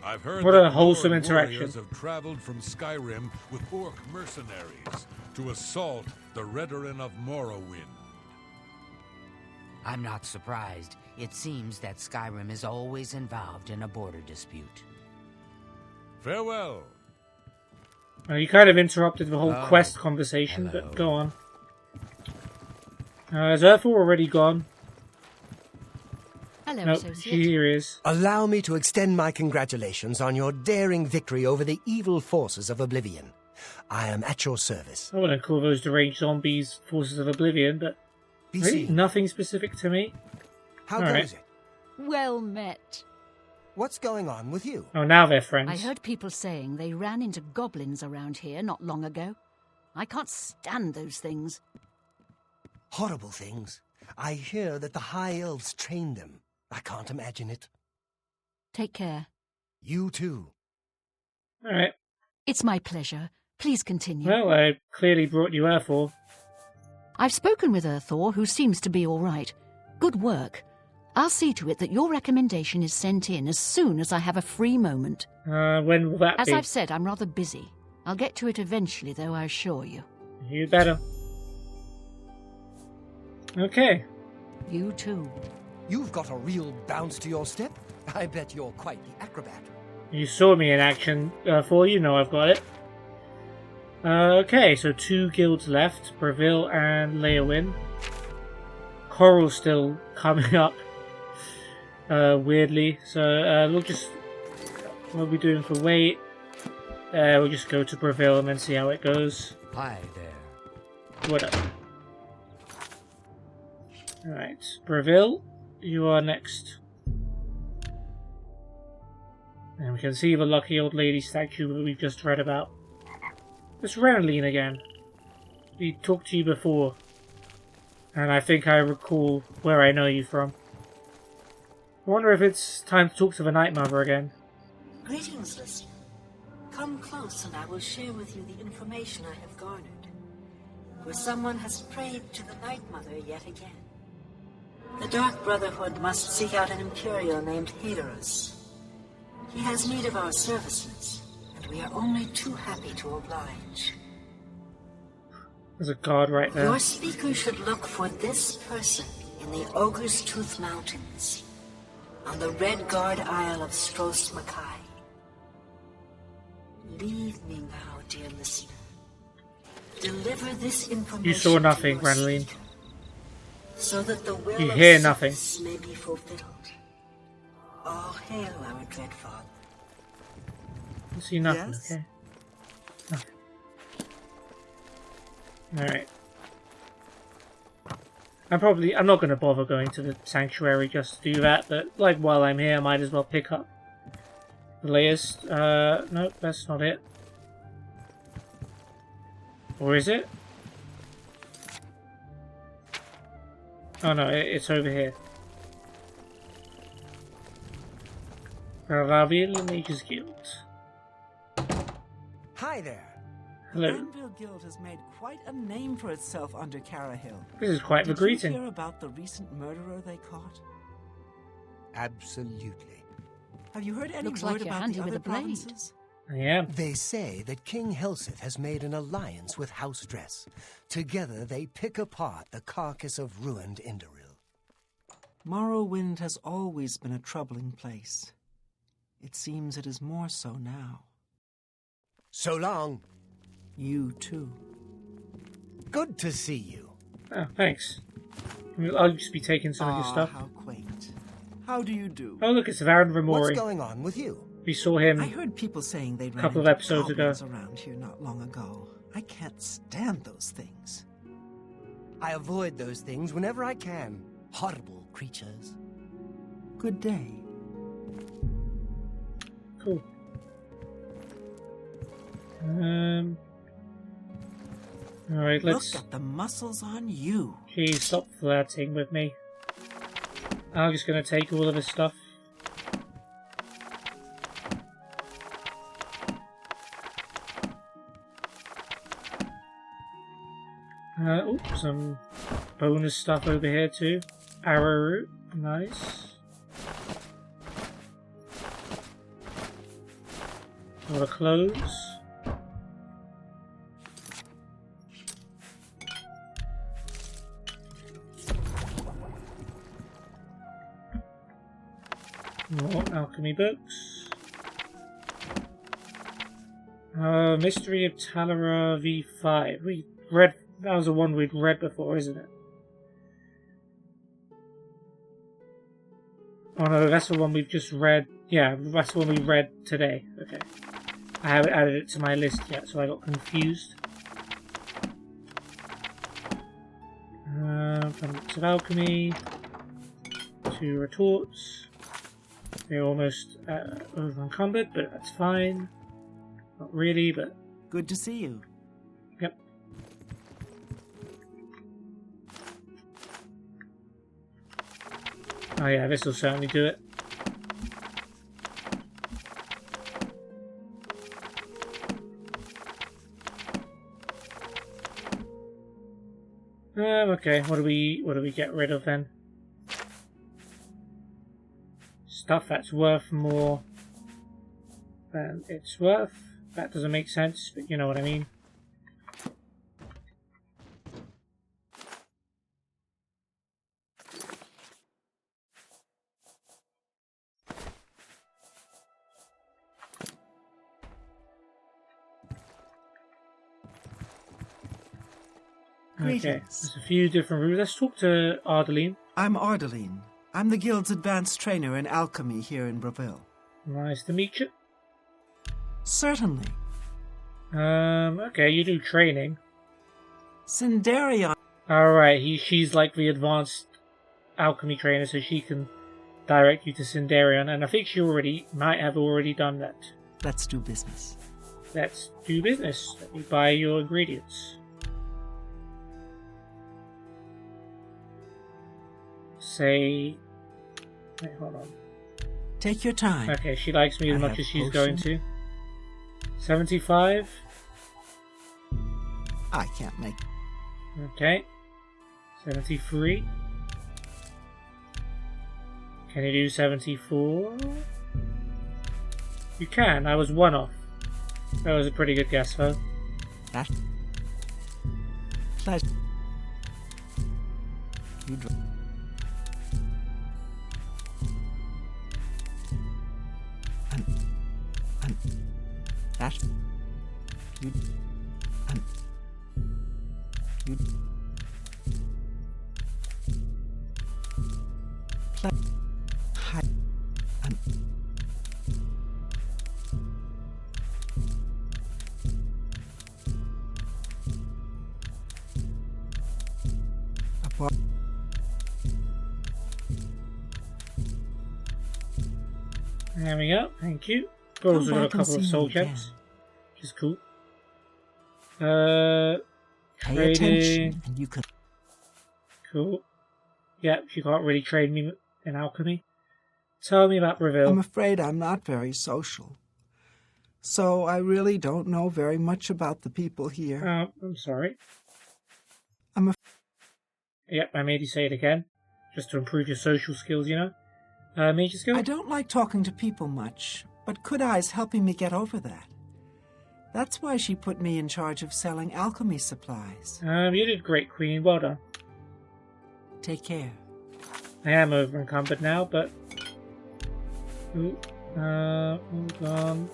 [SPEAKER 12] I've heard
[SPEAKER 1] What
[SPEAKER 12] that
[SPEAKER 1] a wholesome
[SPEAKER 12] Nord
[SPEAKER 1] interaction.
[SPEAKER 12] warriors have traveled from Skyrim with orc mercenaries to assault the Redoran of Morrowind.
[SPEAKER 14] I'm not surprised. It seems that Skyrim is always involved in a border dispute.
[SPEAKER 12] Farewell.
[SPEAKER 1] You kind of interrupted the whole
[SPEAKER 14] Oh,
[SPEAKER 1] quest conversation,
[SPEAKER 14] hello.
[SPEAKER 1] but go on. Is Urthel already gone?
[SPEAKER 9] Hello,
[SPEAKER 1] Nope,
[SPEAKER 9] associate.
[SPEAKER 1] here he is.
[SPEAKER 3] Allow me to extend my congratulations on your daring victory over the evil forces of Oblivion. I am at your service.
[SPEAKER 1] I wouldn't call those deranged zombies Forces of Oblivion, but
[SPEAKER 3] Be
[SPEAKER 1] really
[SPEAKER 3] seen.
[SPEAKER 1] nothing specific to me.
[SPEAKER 3] How
[SPEAKER 1] All
[SPEAKER 3] goes
[SPEAKER 1] right.
[SPEAKER 3] it?
[SPEAKER 9] Well met.
[SPEAKER 3] What's going on with you?
[SPEAKER 1] Oh, now they're friends.
[SPEAKER 9] I heard people saying they ran into goblins around here not long ago. I can't stand those things.
[SPEAKER 3] Horrible things. I hear that the High Elves trained them. I can't imagine it.
[SPEAKER 9] Take care.
[SPEAKER 3] You too.
[SPEAKER 1] All right.
[SPEAKER 9] It's my pleasure. Please continue.
[SPEAKER 1] Well, I clearly brought you Urthor.
[SPEAKER 9] I've spoken with Urthor, who seems to be all right. Good work. I'll see to it that your recommendation is sent in as soon as I have a free moment.
[SPEAKER 1] When will that
[SPEAKER 9] As
[SPEAKER 1] be?
[SPEAKER 9] I've said, I'm rather busy. I'll get to it eventually, though, I assure you.
[SPEAKER 1] You better. Okay.
[SPEAKER 9] You too.
[SPEAKER 3] You've got a real bounce to your step. I bet you're quite the acrobat.
[SPEAKER 1] You saw me in action, Urthor. You know I've got it. Okay, so 2 guilds left. Breville and Leowin. Coral's still coming up. Weirdly. So, what are we doing for weight? We'll just go to Breville and then see how it goes.
[SPEAKER 14] Hi there.
[SPEAKER 1] Whatever. Alright, Breville, you are next. And we can see the lucky old lady statue that we've just read about. It's Renalyn again. We talked to you before. And I think I recall where I know you from. I wonder if it's time to talk to the Night Mother again.
[SPEAKER 16] Greetings, listener. Come close and I will share with you the information I have garnered. Where someone has prayed to the Night Mother yet again. The Dark Brotherhood must seek out an Imperial named Haderus. He has need of our services, and we are only too happy to oblige.
[SPEAKER 1] There's a guard right there.
[SPEAKER 16] Your speaker should look for this person in the Ogre's Tooth Mountains, on the Red Guard Isle of Stros Makai. Leave me now, dear listener. Deliver this information.
[SPEAKER 1] You saw nothing, Renalyn.
[SPEAKER 16] So that the will
[SPEAKER 1] You
[SPEAKER 16] of
[SPEAKER 1] hear nothing.
[SPEAKER 16] Sithis may be fulfilled. All hail our dread father.
[SPEAKER 1] You see nothing,
[SPEAKER 5] Yes?
[SPEAKER 1] okay? Nothing. Alright. I'm not going to bother going to the sanctuary just to do that, but like while I'm here I might as well pick up the latest. Nope, that's not it. Or is it? Oh no, it's over here. Raviel Mage's Guild.
[SPEAKER 3] Hi there.
[SPEAKER 1] Hello.
[SPEAKER 5] The Anvil Guild has made quite a name for itself under Carahill.
[SPEAKER 1] This is quite the
[SPEAKER 5] Did
[SPEAKER 1] greeting.
[SPEAKER 5] you hear about the recent murderer they caught?
[SPEAKER 3] Absolutely.
[SPEAKER 5] Have you heard any
[SPEAKER 9] Looks
[SPEAKER 5] word
[SPEAKER 9] like you're
[SPEAKER 5] about
[SPEAKER 9] handy
[SPEAKER 5] the
[SPEAKER 9] with
[SPEAKER 5] other
[SPEAKER 9] a blade.
[SPEAKER 5] provinces?
[SPEAKER 1] I am.
[SPEAKER 3] They say that King Helseth has made an alliance with House Dress. Together they pick apart the carcass of ruined Indoril.
[SPEAKER 5] Morrowind has always been a troubling place. It seems it is more so now.
[SPEAKER 3] So long.
[SPEAKER 5] You too.
[SPEAKER 3] Good to see you.
[SPEAKER 1] Oh, thanks. I'll just be taking some of your stuff.
[SPEAKER 5] How quaint. How do you do?
[SPEAKER 1] Oh look, it's Varan
[SPEAKER 3] What's
[SPEAKER 1] Remori.
[SPEAKER 3] going on with you?
[SPEAKER 1] We saw him
[SPEAKER 5] I heard people saying they'd
[SPEAKER 1] a
[SPEAKER 5] run
[SPEAKER 1] couple of
[SPEAKER 5] into
[SPEAKER 1] episodes ago.
[SPEAKER 5] goblins around here not long ago. I can't stand those things.
[SPEAKER 3] I avoid those things whenever I can. Horrible creatures.
[SPEAKER 5] Good day.
[SPEAKER 1] Cool. Alright, let's...
[SPEAKER 5] Look at the muscles on you.
[SPEAKER 1] Geez, stop flirting with me. I'm just gonna take all of his stuff. Some bonus stuff over here too. Arrowroot, nice. A lot of clothes. More alchemy books. Mystery of Talara V5. We read, that was the one we'd read before, isn't it? Oh no, that's the one we've just read. Yeah, that's the one we read today. Okay. I haven't added it to my list yet, so I got confused. Books of alchemy. 2 retorts. They're almost over encumbered, but that's fine. Not really, but...
[SPEAKER 5] Good to see you.
[SPEAKER 1] Yep. Oh yeah, this will certainly do it. Okay, what do we get rid of then? Stuff that's worth more than it's worth. That doesn't make sense, but you know what I mean. Okay, there's a few different rooms. Let's talk to Ardeline.
[SPEAKER 5] I'm Ardeline. I'm the Guild's advanced trainer in alchemy here in Breville.
[SPEAKER 1] Nice to meet you.
[SPEAKER 5] Certainly.
[SPEAKER 1] Okay, you do training.
[SPEAKER 5] Sindarion.
[SPEAKER 1] Alright, she's like the advanced alchemy trainer, so she can direct you to Sindarion, and I think she might have already done that.
[SPEAKER 5] Let's do business.
[SPEAKER 1] Let's do business. Let me buy your ingredients. Say... Wait, hold on.
[SPEAKER 5] Take your time.
[SPEAKER 1] Okay, she likes me as much as she's going to. 75.
[SPEAKER 5] I can't make...
[SPEAKER 1] Okay. 73. Can you do 74? You can. I was 1 off. That was a pretty good guess, though.
[SPEAKER 5] That... Pleasure. You that you
[SPEAKER 1] there we go, thank you. We've also got a couple of soul gems, which is cool.
[SPEAKER 5] Pay
[SPEAKER 1] Trading.
[SPEAKER 5] attention and you can...
[SPEAKER 1] Cool. Yeah, you can't really trade me in alchemy. Tell me about Breville.
[SPEAKER 5] I'm afraid I'm not very social. So I really don't know very much about the people here.
[SPEAKER 1] I'm sorry.
[SPEAKER 5] I'm
[SPEAKER 1] Yep, I made you say it again. Just to improve your social skills, you know? Major skill?
[SPEAKER 5] I don't like talking to people much, but Kudai's helping me get over that. That's why she put me in charge of selling alchemy supplies.
[SPEAKER 1] You did great, Queen. Well done.
[SPEAKER 5] Take care.
[SPEAKER 1] I am over encumbered now, but... Ooh, hold on.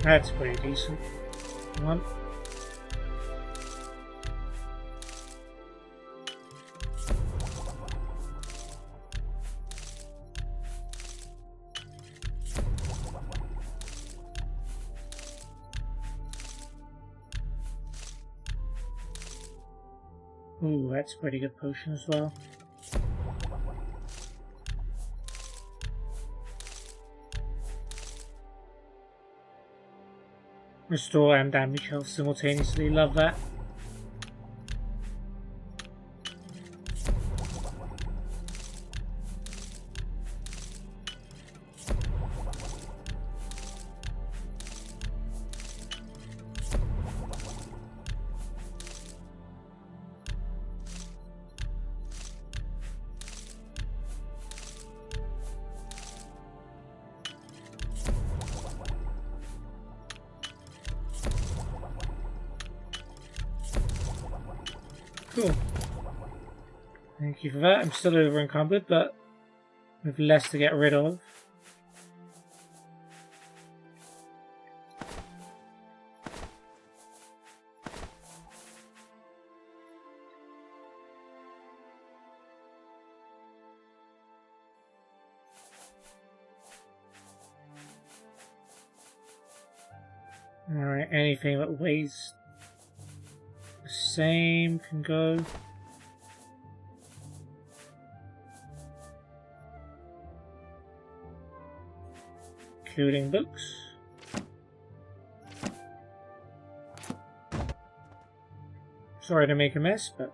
[SPEAKER 1] That's pretty decent. One. Ooh, that's a pretty good potion as well. Restore and damage health simultaneously, love that. Cool. Thank you for that. I'm still over encumbered, but with less to get rid of. Alright, anything that weighs the same can go. Including books. Sorry to make a mess, but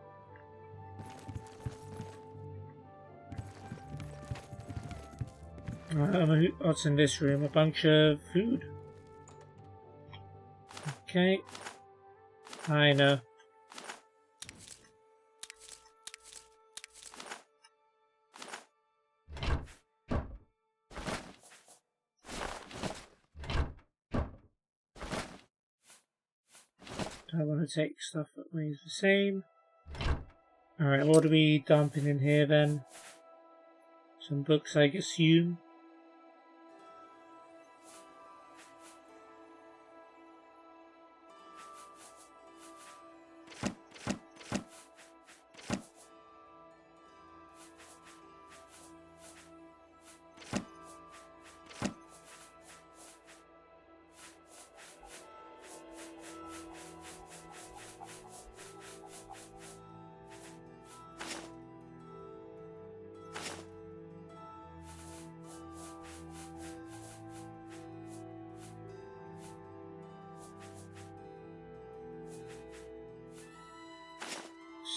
[SPEAKER 1] what's in this room? A bunch of food. Okay. I know. I want to take stuff that weighs the same. Alright, what are we dumping in here then? Some books, I assume.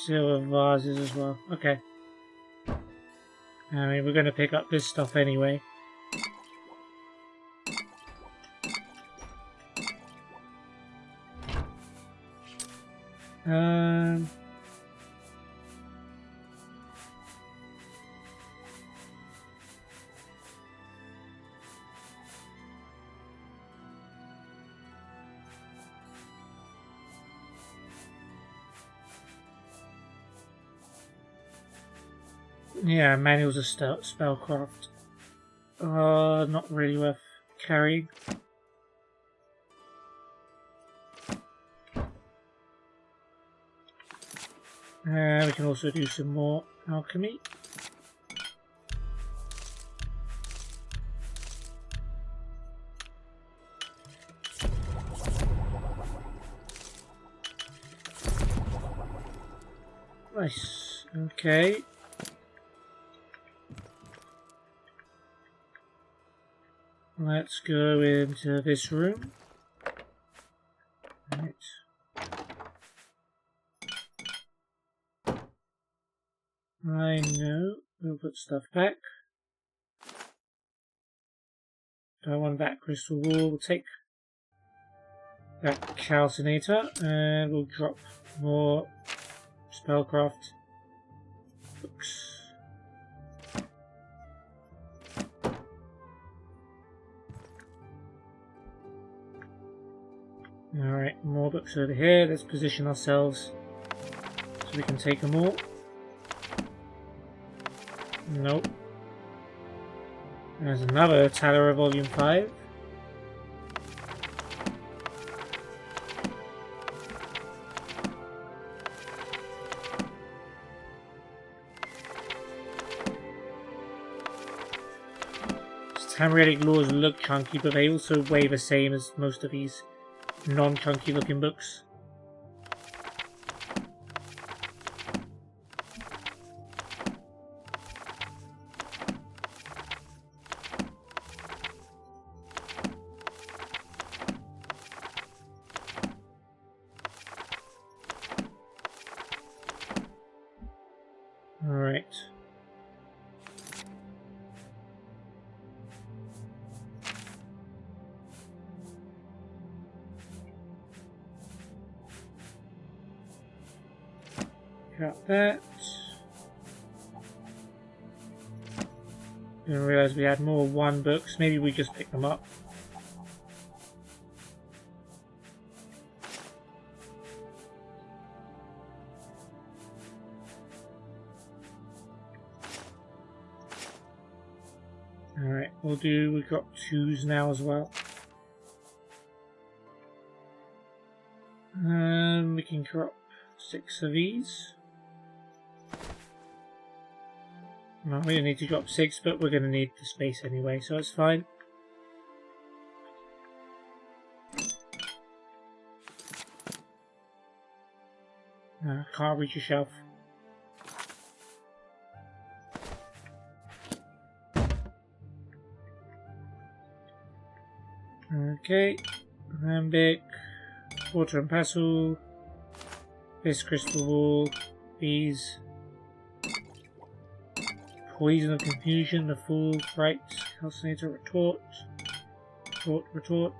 [SPEAKER 1] Silver vases as well. Okay. I mean, we're going to pick up this stuff anyway. Yeah, manuals of spellcraft. Not really worth carrying. We can also do some more alchemy. Nice. Okay. Let's go into this room. Right. I know. We'll put stuff back. Don't want that crystal wall. We'll take that calcinator and we'll drop more spellcraft books. Alright, more books over here. Let's position ourselves so we can take them all. Nope. There's another Talera Volume 5. Tamrielic laws look chunky, but they also weigh the same as most of these non-chunky looking books. Alright. Got that. Didn't realize we had more one books. Maybe we just picked them up. Alright, we've got 2s now as well. We can drop 6 of these. No, we don't need to drop 6, but we're going to need the space anyway, so it's fine. Can't reach a shelf. Okay, Lambic, Water and Pestle, this Crystal Ball, these, Poison of Confusion, the Fool, Fright, Calcinator, Retort, Retort.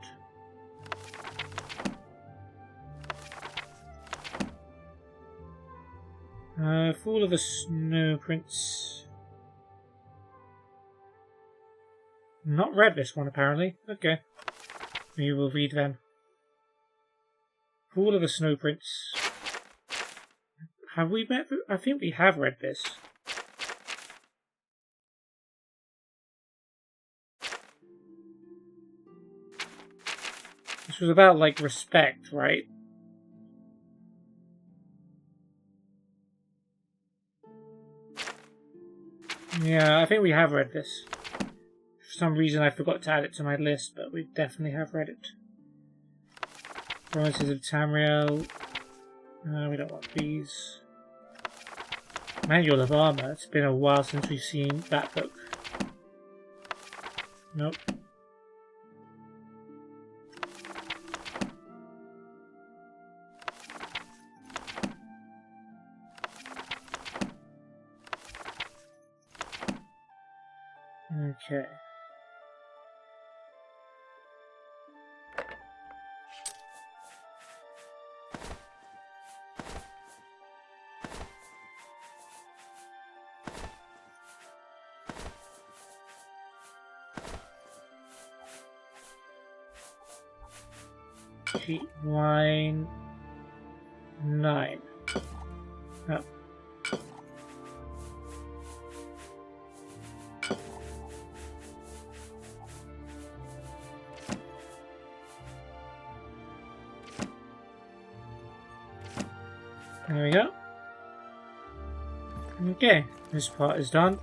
[SPEAKER 1] Fall of the Snow Prince. Not read this one apparently. Okay. We will read them. Fall of the Snow Prince. Have we met? I think we have read this. This was about, like, respect, right? Yeah, I think we have read this. For some reason I forgot to add it to my list, but we definitely have read it. Promises of Tamriel. We don't want these. Manual of Armor. It's been a while since we've seen that book. Nope. Okay. Sheet line 9. Oh. There we go. Okay, this part is done.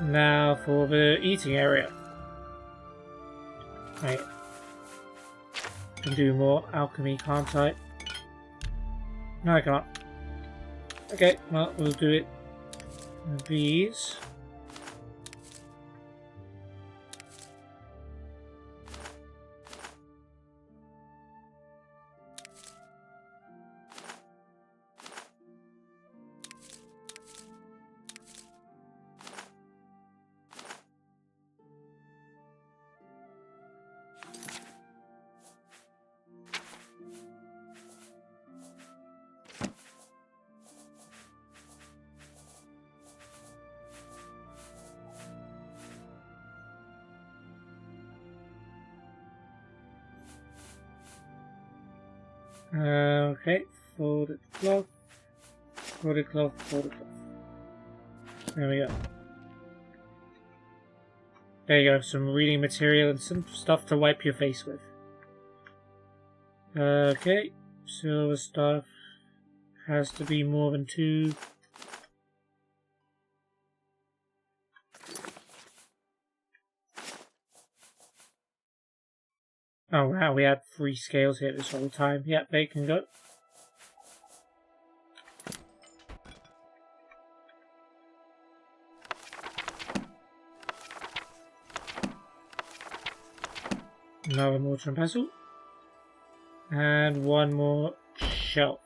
[SPEAKER 1] Now for the eating area. Right. Can do more alchemy, can't I? No, I can't. Okay, well, we'll do it with these. Okay, folded cloth, folded cloth, folded cloth. There we go. There you go, some reading material and some stuff to wipe your face with. Okay, silver stuff has to be more than 2. Oh wow, we had 3 scales here this whole time. Yep, they can go. Another mortar and pestle. And one more shelf.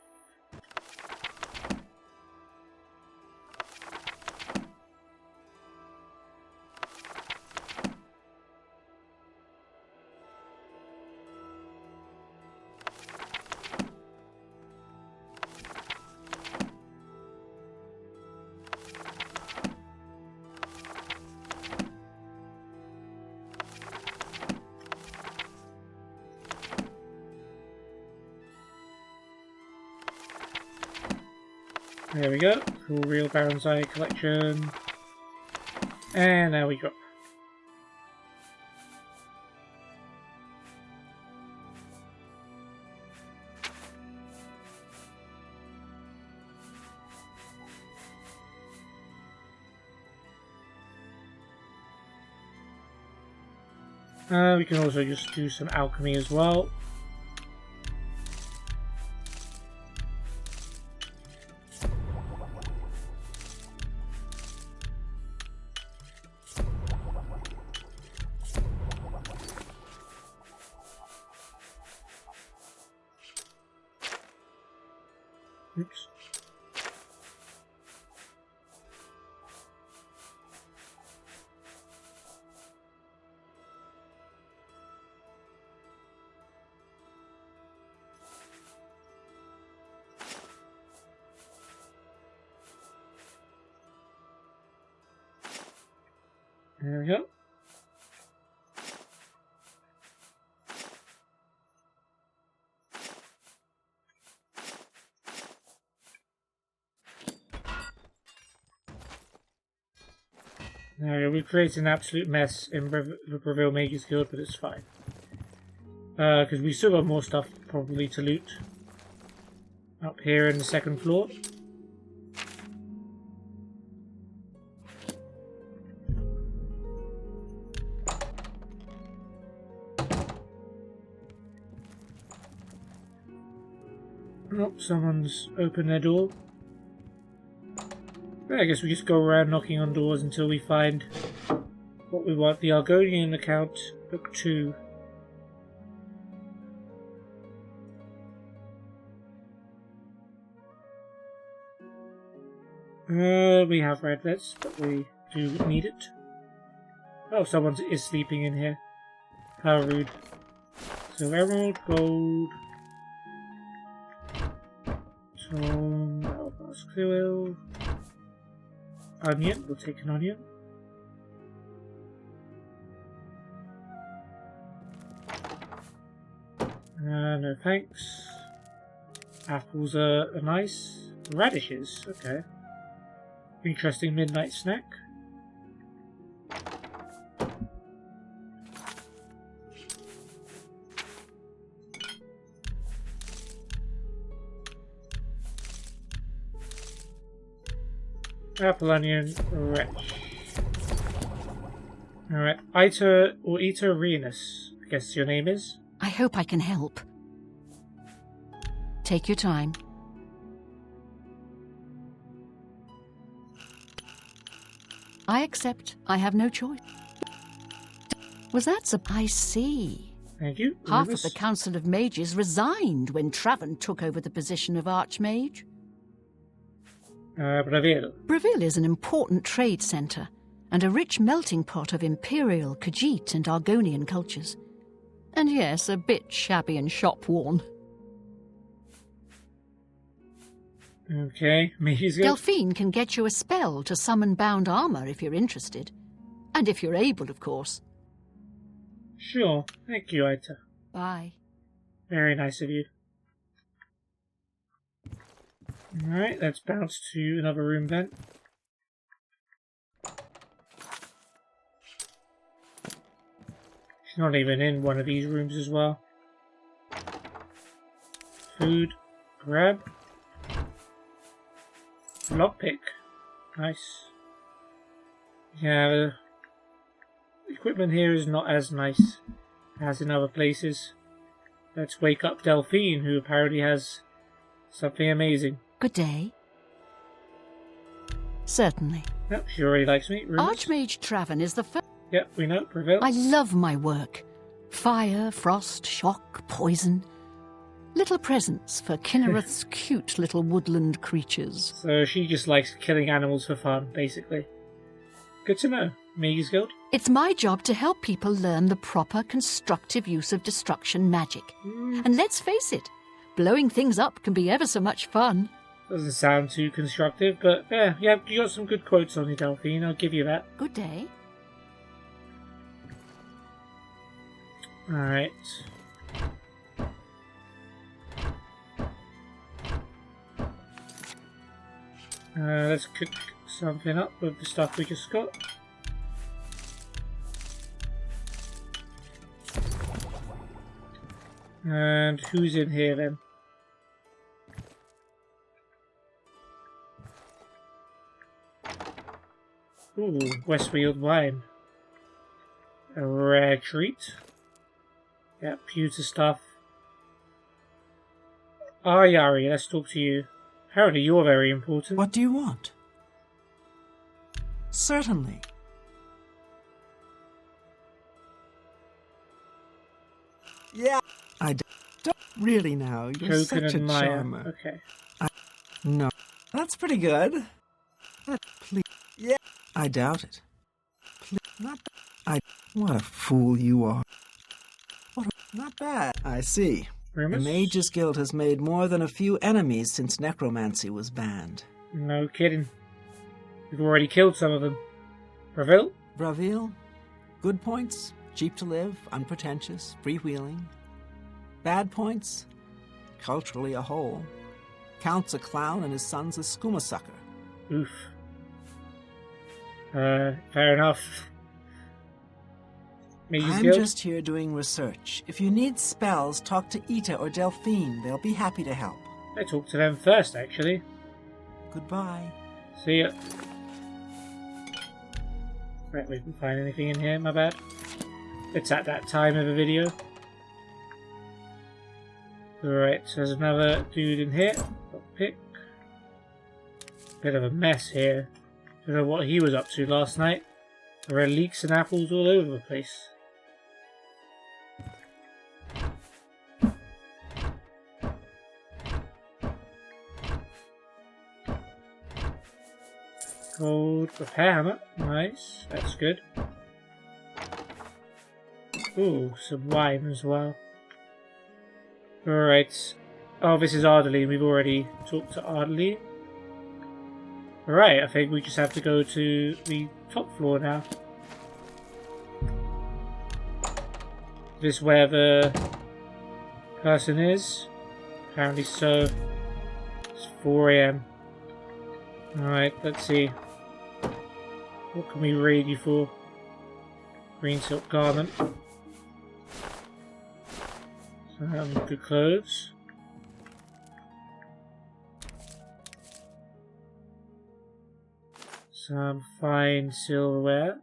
[SPEAKER 1] There we go. Cool real Baron's Eye collection. And there we go. We can also just do some alchemy as well. Oops. There we go. There we go. We've created an absolute mess in the Breville Mages Guild, but it's fine. Because we still got more stuff probably to loot up here in the second floor. Oh, someone's opened their door. I guess we just go around knocking on doors until we find what we want. The Argonian account, book 2. We have read this, but we do need it. Oh, someone is sleeping in here. How rude. So emerald, gold, tome, albatross quill. Onion, we'll take an onion. No thanks. Apples are nice. Radishes, okay. Interesting midnight snack. Apple, onion, wretch. Alright, Ita or Ita Renus, I guess your name is?
[SPEAKER 9] I hope I can help. Take your time. I accept. I have no choice. Was that I see.
[SPEAKER 1] Thank you.
[SPEAKER 9] Half of the Council of Mages resigned when Travon took over the position of Archmage.
[SPEAKER 1] Breville.
[SPEAKER 9] Breville is an important trade centre and a rich melting pot of Imperial, Khajiit and Argonian cultures. And yes, a bit shabby and shop-worn.
[SPEAKER 1] Okay, Mage's Guild.
[SPEAKER 9] Delphine can get you a spell to summon bound armour if you're interested. And if you're able, of course.
[SPEAKER 1] Sure. Thank you, Ita.
[SPEAKER 9] Bye.
[SPEAKER 1] Very nice of you. Alright, let's bounce to another room then. She's not even in one of these rooms as well. Food. Grab. Lockpick. Nice. Yeah, the equipment here is not as nice as in other places. Let's wake up Delphine, who apparently has something amazing.
[SPEAKER 9] Good day. Certainly.
[SPEAKER 1] Yep, she already likes me. Rumors?
[SPEAKER 9] Archmage Traven is the first.
[SPEAKER 1] Yep, we know. Prevail.
[SPEAKER 9] I love my work. Fire, frost, shock, poison. Little presents for Kinnereth's cute little woodland creatures.
[SPEAKER 1] So she just likes killing animals for fun, basically. Good to know. Mage's Guild?
[SPEAKER 9] It's my job to help people learn the proper constructive use of destruction magic. And let's face it, blowing things up can be ever so much fun.
[SPEAKER 1] Doesn't sound too constructive, but yeah, you got some good quotes on you, Delphine. I'll give you that.
[SPEAKER 9] Good day.
[SPEAKER 1] Alright. Let's cook something up with the stuff we just got. And who's in here then? Ooh, Westfield wine. A rare treat. Yeah, pewter stuff. Ah, Yari, let's talk to you. Apparently you're very important.
[SPEAKER 5] What do you want? Certainly. Yeah. Don't really now. You're such a charmer.
[SPEAKER 1] Okay.
[SPEAKER 5] No. That's pretty good. Please. Yeah. I doubt it. Please. Not what a fool you are. Not bad. I see.
[SPEAKER 1] Rumors?
[SPEAKER 5] The Mages Guild has made more than a few enemies since necromancy was banned.
[SPEAKER 1] No kidding. We've already killed some of them. Bravil?
[SPEAKER 5] Bravil? Good points. Cheap to live, unpretentious, freewheeling. Bad points? Culturally a hole. Count's a clown and his son's a skooma sucker.
[SPEAKER 1] Oof. Fair enough.
[SPEAKER 5] I'm
[SPEAKER 1] Guild?
[SPEAKER 5] just here doing research. If you need spells, talk to Ita or Delphine. They'll be happy to help.
[SPEAKER 1] I talked to them first, actually.
[SPEAKER 5] Goodbye.
[SPEAKER 1] See ya. Right, we didn't find anything in here, my bad. It's at that time of the video. Alright, so there's another dude in here. Pick. Bit of a mess here. Don't know what he was up to last night. There are leeks and apples all over the place. Gold repair hammer. Nice. That's good. Ooh, some wine as well. Alright. Oh, this is Ardeline. We've already talked to Ardeline. Alright, I think we just have to go to the top floor now. This where the person is? Apparently so. It's 4 AM. Alright, let's see. What can we raid you for? Green silk garment. Some good clothes. Some fine silverware.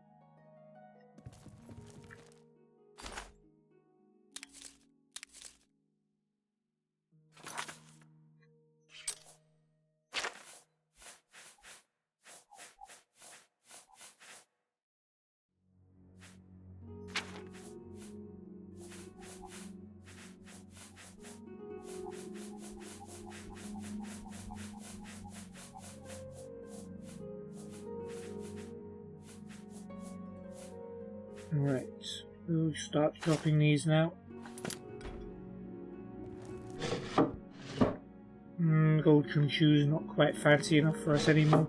[SPEAKER 1] Alright, we'll start dropping these now. Gold trim shoes not quite fancy enough for us anymore.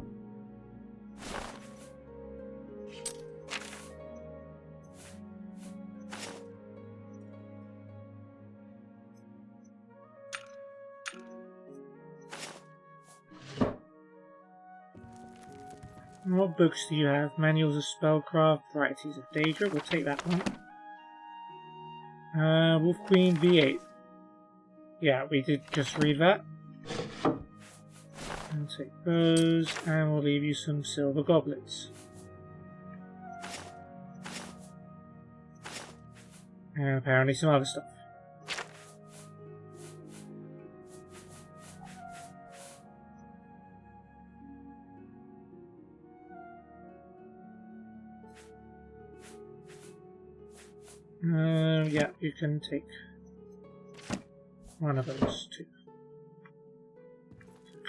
[SPEAKER 1] What books do you have? Manuals of Spellcraft, Varieties of Daedra. We'll take that one. Wolf Queen V8. Yeah, we did just read that. I'll take those, and we'll leave you some silver goblets. And apparently some other stuff. Yeah, you can take one of those two.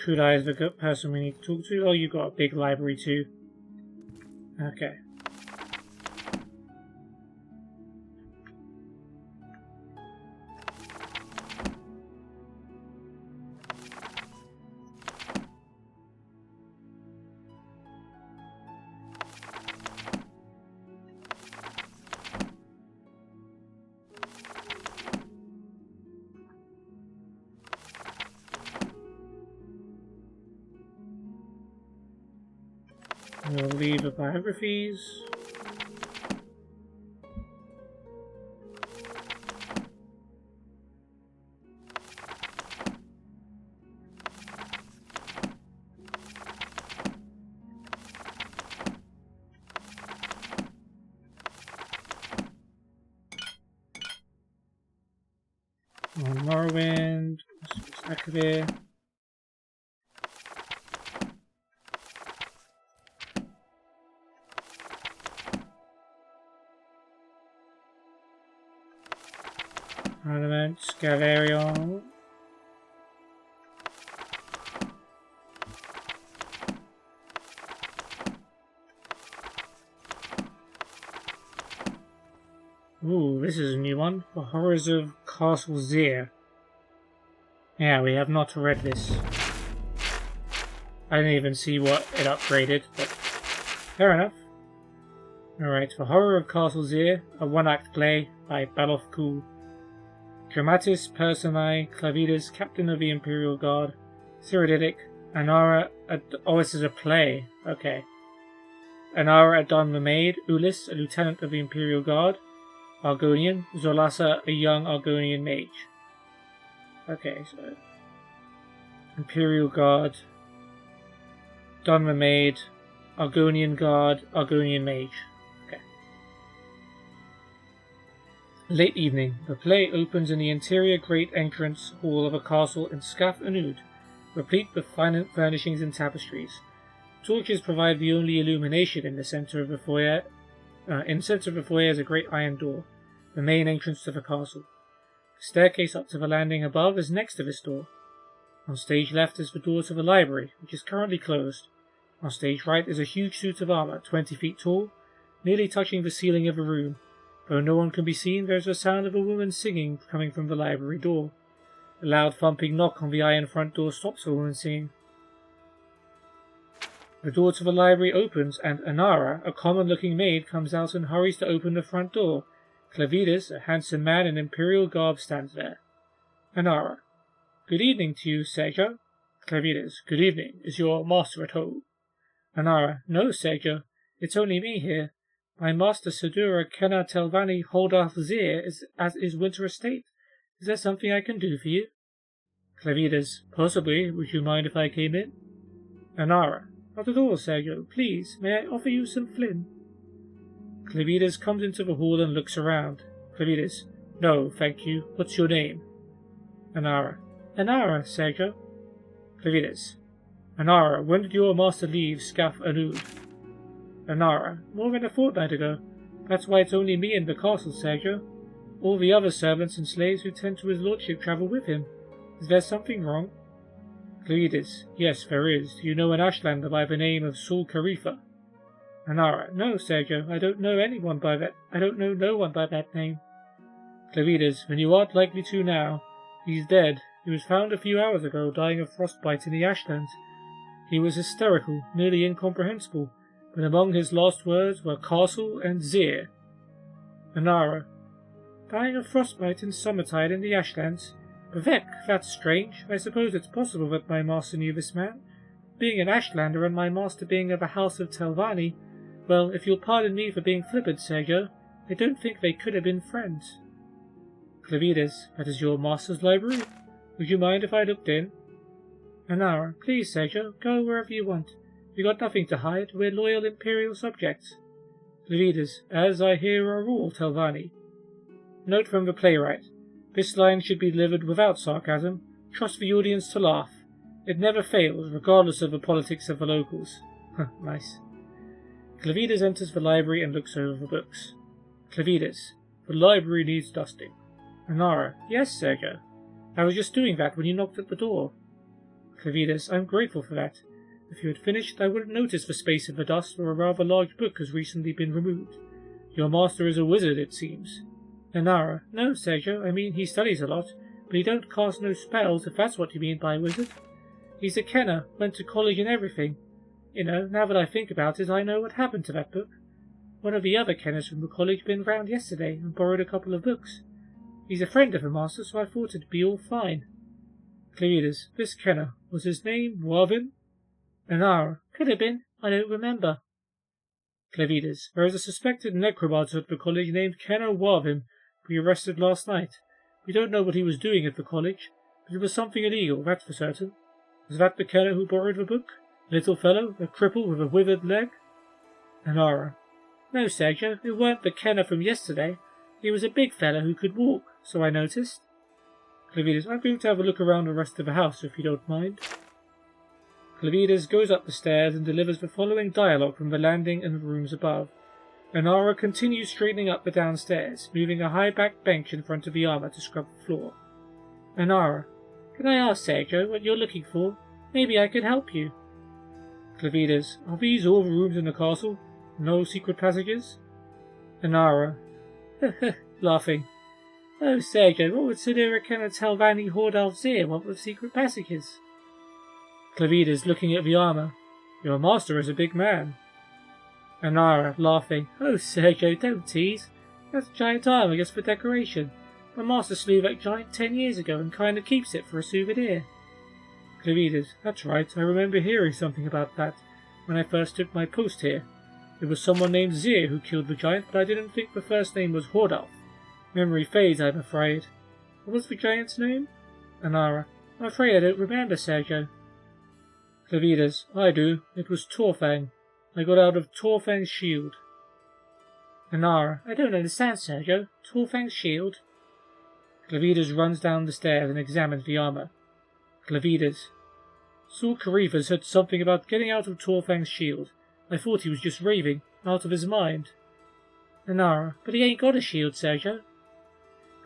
[SPEAKER 1] Kudai is the good person we need to talk to. Oh, you got a big library too. Okay. We'll leave the biographies. On Morrowind, Akavir. Ornament, Scalarion. Ooh, this is a new one. The Horrors of Castle Zir. Yeah, we have not read this. I didn't even see what it upgraded, but fair enough. Alright, The Horror of Castle Zir, a one-act play by Baloth Kul. Dramatis Personae Clavides, Captain of the Imperial Guard, Cyrodidic, Anara. Oh, this is a play. Okay. Anara Adon the Maid, Ulis, a lieutenant of the Imperial Guard, Argonian, Zolasa, a young Argonian mage. Okay, so Imperial Guard, Don the Maid, Argonian Guard, Argonian mage. Okay. Late evening. The play opens in the interior great entrance hall of a castle in Scaf Anud, replete with fine furnishings and tapestries. Torches provide the only illumination in the center of the foyer. In the center of the foyer is a great iron door, the main entrance to the castle. The staircase up to the landing above is next to this door. On stage left is the door to the library, which is currently closed. On stage right is a huge suit of armor, 20 feet tall, nearly touching the ceiling of the room. Though no one can be seen, there is the sound of a woman singing coming from the library door. A loud thumping knock on the iron front door stops the woman singing. The door to the library opens, and Anara, a common-looking maid, comes out and hurries to open the front door. Clavides, a handsome man in imperial garb, stands there. Anara. Good evening to you, Sergio. Clavides. Good evening. Is your master at home? Anara. No, Sergio. It's only me here. My master Sedura Kenna Telvani Holdarth Zir is at his winter estate. Is there something I can do for you? Clavides. Possibly. Would you mind if I came in? Anara. Not at all, Sergio. Please, may I offer you some flin? Clavides comes into the hall and looks around. Clavides. No, thank you. What's your name? Anara. Anara, Sergio. Clavides. Anara, when did your master leave Scaf Anud? Anara. More than a fortnight ago. That's why it's only me in the castle, Sergio. All the other servants and slaves who tend to his lordship travel with him. Is there something wrong? Clavides. Yes, there is. Do you know an Ashlander by the name of Sul Karifa? Anara. No, Sergio. I don't know anyone by that. I don't know no one by that name. Clavides. Then you aren't likely to now. He's dead. He was found a few hours ago, dying of frostbite in the Ashlands. He was hysterical, nearly incomprehensible, but among his last words were castle and Zir. Anara. Dying of frostbite in summertide in the Ashlands? Vivek, that's strange. I suppose it's possible that my master knew this man. Being an Ashlander and my master being of the house of Telvani, well, if you'll pardon me for being flippant, Sergio, I don't think they could have been friends. Clavides, that is your master's library? Would you mind if I looked in? Anara, please, Sergio, go wherever you want. We've got nothing to hide. We're loyal Imperial subjects. Clavides, as I hear are all Telvani. Note from the playwright. This line should be delivered without sarcasm. Trust the audience to laugh. It never fails, regardless of the politics of the locals. Nice. Clavides enters the library and looks over the books. Clavides, the library needs dusting. Anara, yes, Sergio. I was just doing that when you knocked at the door. Clavides, I'm grateful for that. If you had finished, I would have noticed the space of the dust where a rather large book has recently been removed. Your master is a wizard, it seems. Anara, no, Sergio, I mean he studies a lot, but he don't cast no spells, if that's what you mean by wizard. He's a kenner, went to college and everything. You know, now that I think about it, I know what happened to that book. One of the other kenners from the college been round yesterday and borrowed a couple of books. He's a friend of the master, so I thought it'd be all fine. Clavides, this kenner, was his name Warvin? Anara, could have been, I don't remember. Clavides, there is a suspected necromancer at the college named Kenner Warvin, who we arrested last night. We don't know what he was doing at the college, but it was something illegal, that's for certain. Was that the kenner who borrowed the book? A little fellow, a cripple with a withered leg? Anara, no, Sergio, it weren't the kenner from yesterday. He was a big fellow who could walk, so I noticed. Clavides, I'm going to have a look around the rest of the house, if you don't mind. Clavides goes up the stairs and delivers the following dialogue from the landing and the rooms above. Anara continues straightening up the downstairs, moving a high-backed bench in front of the armor to scrub the floor. Anara, can I ask, Sergio, what you're looking for? Maybe I could help you. Clavides, are these all the rooms in the castle? No secret passages? Anara, laughing. Oh, Sergio, what would Sidera Kenner tell Vanny Hordalfzir what with secret passages? Clavides, looking at the armor. Your master is a big man. Anara, laughing. Oh, Sergio, don't tease. That's a giant armor just for decoration. My master slew that giant 10 years ago and kinda keeps it for a souvenir. Clavides, that's right, I remember hearing something about that when I first took my post here. It was someone named Zir who killed the giant, but I didn't think the first name was Hordalf. Memory fades, I'm afraid. What was the giant's name? Anara, I'm afraid I don't remember, Sergio. Clavides, I do. It was Torfang. I got out of Torfang's shield. Anara, I don't understand, Sergio. Torfang's shield? Clavides runs down the stairs and examines the armor. Clavides, Saul Karifa said something about getting out of Torfang's shield. I thought he was just raving, out of his mind. Anara, but he ain't got a shield, Sergio.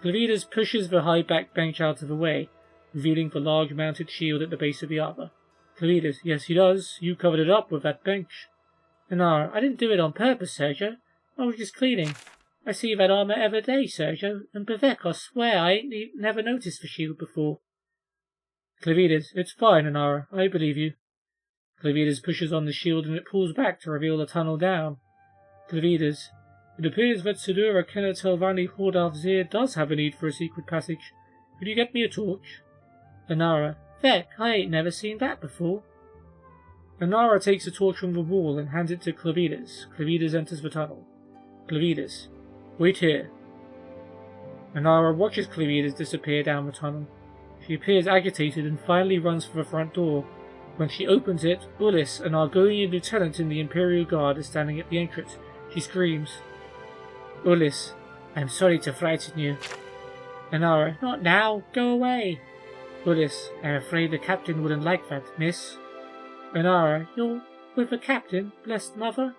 [SPEAKER 1] Clavides pushes the high-backed bench out of the way, revealing the large mounted shield at the base of the armor. Clavides, yes he does. You covered it up with that bench. Anara, I didn't do it on purpose, Sergio. I was just cleaning. I see that armor every day, Sergio, and Bevek, I swear I ain't never noticed the shield before. Clavides, it's fine, Anara. I believe you. Clavides pushes on the shield and it pulls back to reveal the tunnel down. Clavides, it appears that Sidura Kenner Telvanni Hordalfzir does have a need for a secret passage. Could you get me a torch? Anara, Vek, I ain't never seen that before. Anara takes a torch from the wall and hands it to Clavides. Clavides enters the tunnel. Clavides, wait here. Anara watches Clavides disappear down the tunnel. She appears agitated and finally runs for the front door. When she opens it, Ulis, an Argonian lieutenant in the Imperial Guard, is standing at the entrance. She screams, Ulis, I'm sorry to frighten you. Anara, not now, go away. Ulis, I'm afraid the captain wouldn't like that, miss. Anara, you're with the captain, blessed mother?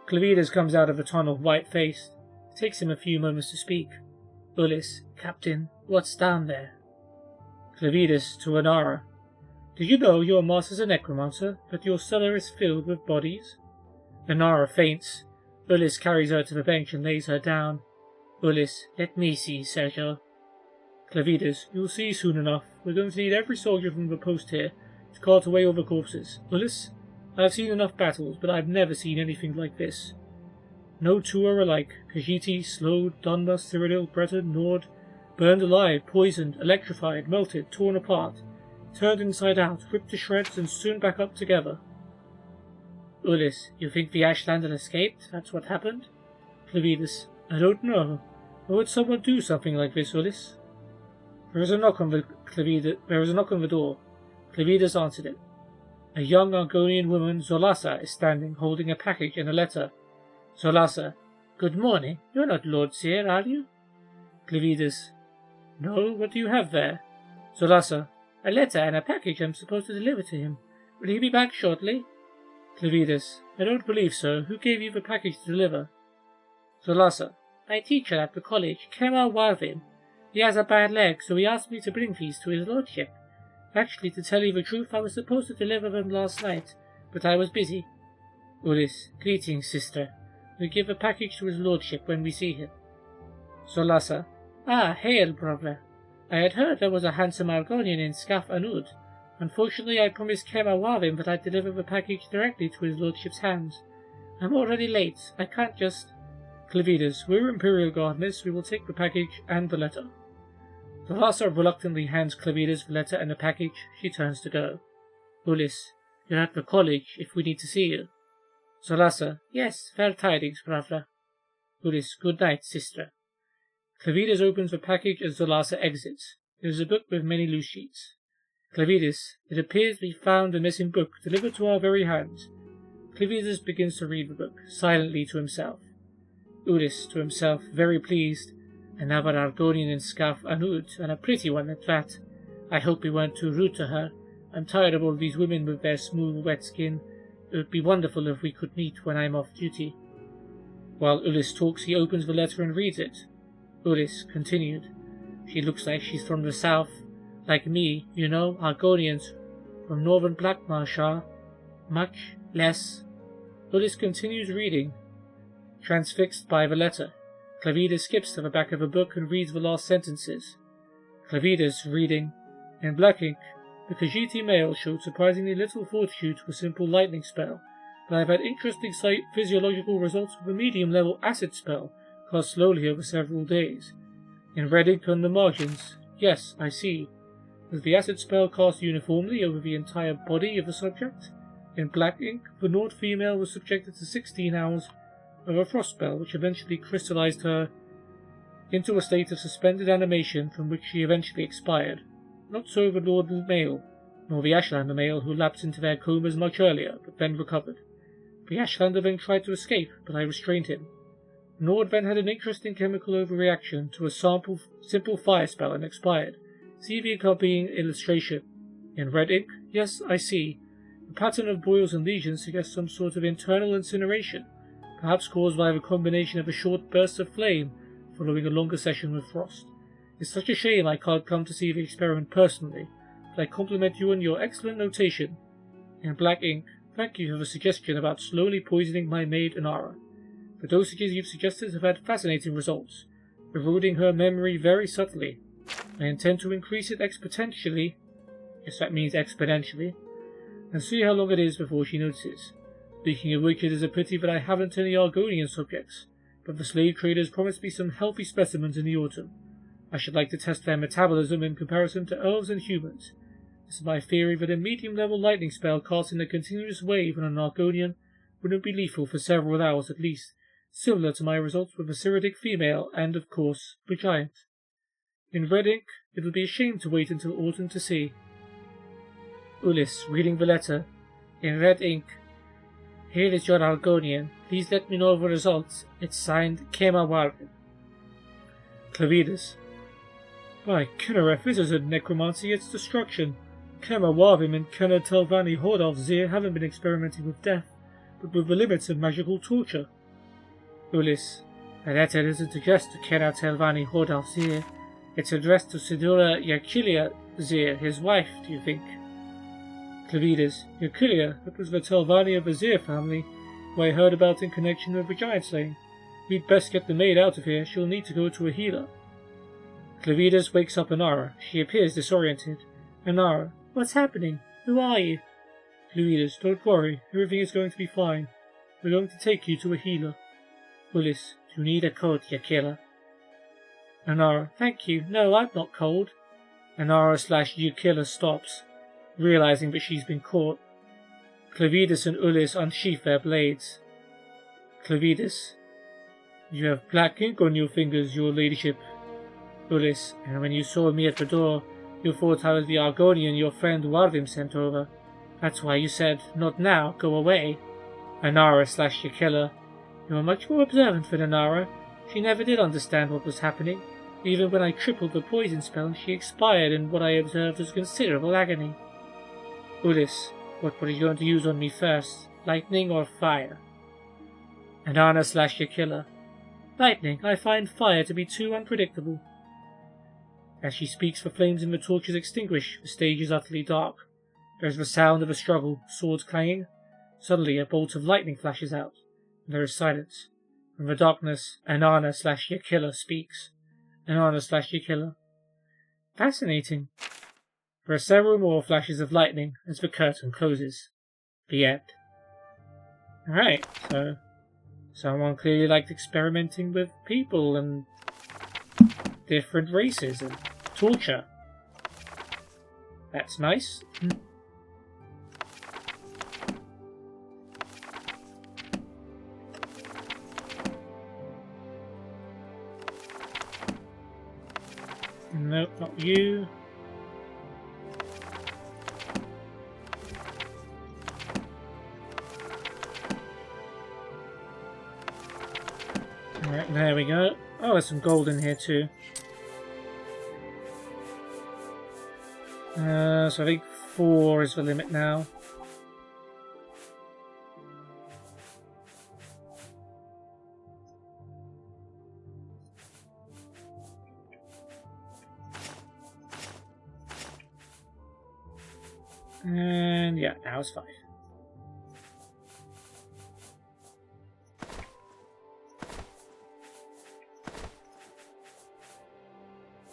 [SPEAKER 1] Clavides comes out of the tunnel, white-faced. It takes him a few moments to speak. Ulis, Captain, what's down there? Clavides to Anara. Do you know your master's a necromancer, that your cellar is filled with bodies? Anara faints. Ulis carries her to the bench and lays her down. Ulis, let me see, Sergio. Clavides, you'll see soon enough. We're going to need every soldier from the post here to cart away all the corpses. Ulis, I've seen enough battles, but I've never seen anything like this. No two are alike. Khajiit, Slode, Dundas, Cyrodiil, Breton, Nord, burned alive, poisoned, electrified, melted, torn apart, turned inside out, ripped to shreds, and soon back up together. Ulis, you think the Ashlander escaped? That's what happened? Clavides, I don't know. Why would someone do something like this, Ulis? There is a knock on the door. Clavides answered it. A young Argonian woman, Zolasa, is standing, holding a package and a letter. Zolasa, good morning. You're not Lord Seer, are you? Clevidas. No, what do you have there? Zolasa. A letter and a package I'm supposed to deliver to him. Will he be back shortly? Clevidas. I don't believe so. Who gave you the package to deliver? Zolasa. My teacher at the college, Kemal Warvin. He has a bad leg, so he asked me to bring these to his lordship. Actually, to tell you the truth, I was supposed to deliver them last night, but I was busy. Ulis. Greetings, sister. We'll give a package to his lordship when we see him. Zolasa. Ah, hail, brother. I had heard there was a handsome Argonian in Scaf Anud. Unfortunately, I promised Kemal Warvin that I'd deliver the package directly to his lordship's hands. I'm already late. I can't just... Clevidas. We're Imperial Gardeners. We will take the package and the letter. Zolasa reluctantly hands Clevidas the letter and the package. She turns to go. Ulis. You're at the college, if we need to see you. Zolasa. Yes, fair tidings, brother. Ulis. Good night, sister. Clevidas opens the package as Zolasa exits. There is a book with many loose sheets. Clevidas. It appears we found a missing book delivered to our very hands. Clevidas begins to read the book, silently to himself. Ulis, to himself, very pleased. Another Argonian in Scaf Anud, and a pretty one at that. I hope we weren't too rude to her. I'm tired of all these women with their smooth, wet skin. It would be wonderful if we could meet when I'm off duty. While Ulis talks, he opens the letter and reads it. Ulis continued. She looks like she's from the south. Like me, you know, Argonians from northern Blackmarsh are. Much less. Ulis continues reading. Transfixed by the letter, Clevidas skips to the back of the book and reads the last sentences. Clevidas, reading, in black ink, the Khajiiti male showed surprisingly little fortitude to a simple lightning spell, but I've had interesting physiological results with a medium-level acid spell, cast slowly over several days. In red ink on the margins, yes, I see. Was the acid spell cast uniformly over the entire body of the subject? In black ink, the Nord female was subjected to 16 hours of a frost spell, which eventually crystallized her into a state of suspended animation from which she eventually expired. Not so the Nord male, nor the Ashlander male, who lapsed into their comas much earlier, but then recovered. The Ashlander then tried to escape, but I restrained him. Nord then had an interesting chemical overreaction to a simple fire spell and expired. See the accompanying illustration. In red ink, yes, I see. The pattern of boils and lesions suggests some sort of internal incineration, perhaps caused by the combination of a short burst of flame following a longer session with frost. It's such a shame I can't come to see the experiment personally, but I compliment you on your excellent notation. In black ink, thank you for the suggestion about slowly poisoning my maid Inara. The dosages you've suggested have had fascinating results, eroding her memory very subtly. I intend to increase it exponentially, yes, that means exponentially, and see how long it is before she notices. Speaking of which, it is a pity that I haven't any Argonian subjects, but the slave traders promised me some healthy specimens in the autumn. I should like to test their metabolism in comparison to elves and humans. This is my theory that a medium-level lightning spell cast in a continuous wave on an Argonian wouldn't be lethal for several hours at least, similar to my results with a Cyridic female and, of course, the giant. In red ink, it would be a shame to wait until autumn to see. Ulis, reading the letter. In red ink. Here is your Argonian. Please let me know the results. It's signed Kemal Warvin. Clevidas. By Kinnereth, this isn't necromancy, it's destruction. Kemal Warvin and Kenner Telvanni Hordalf Zir haven't been experimenting with death, but with the limits of magical torture. Ulis. The letter isn't addressed to Kenner Telvanni Hordalf Zir. It's addressed to Sidora Yakilia Zir, his wife, do you think? Clevidas. Yakilia, that was the Telvanni of the Zir family, who I heard about in connection with the giant slaying. We'd best get the maid out of here, she'll need to go to a healer. Clevidas wakes up Inara. She appears disoriented. Inara. What's happening? Who are you? Clevidas. Don't worry, everything is going to be fine. We're going to take you to a healer. Ulis. You need a coat, Yakilia. Inara. Thank you. No, I'm not cold. Inara/Yakilia stops, realizing that she's been caught. Clevidas and Ulis unsheath their blades. Clevidas. You have black ink on your fingers, your ladyship. Ulis. And when you saw me at the door, you thought I was the Argonian your friend Warvin sent over. That's why you said, not now, go away. Inara/Yakilia. You are much more observant than Inara. She never did understand what was happening. Even when I tripled the poison spell, she expired in what I observed as considerable agony. Ulyss, what were you going to use on me first? Lightning or fire? Anana / Yakilla. Lightning. I find fire to be too unpredictable. As she speaks, the flames in the torches extinguish. The stage is utterly dark. There is the sound of a struggle, swords clanging. Suddenly a bolt of lightning flashes out, and there is silence. From the darkness, Anana / Yakilla speaks. Anana / Yakilla. Fascinating. There are several more flashes of lightning as the curtain closes. The end. Alright, so someone clearly liked experimenting with people and different races and torture. That's nice. Nope, not you. Alright, there we go. Oh, there's some gold in here too. So I think 4 is the limit now. And yeah, now it's 5.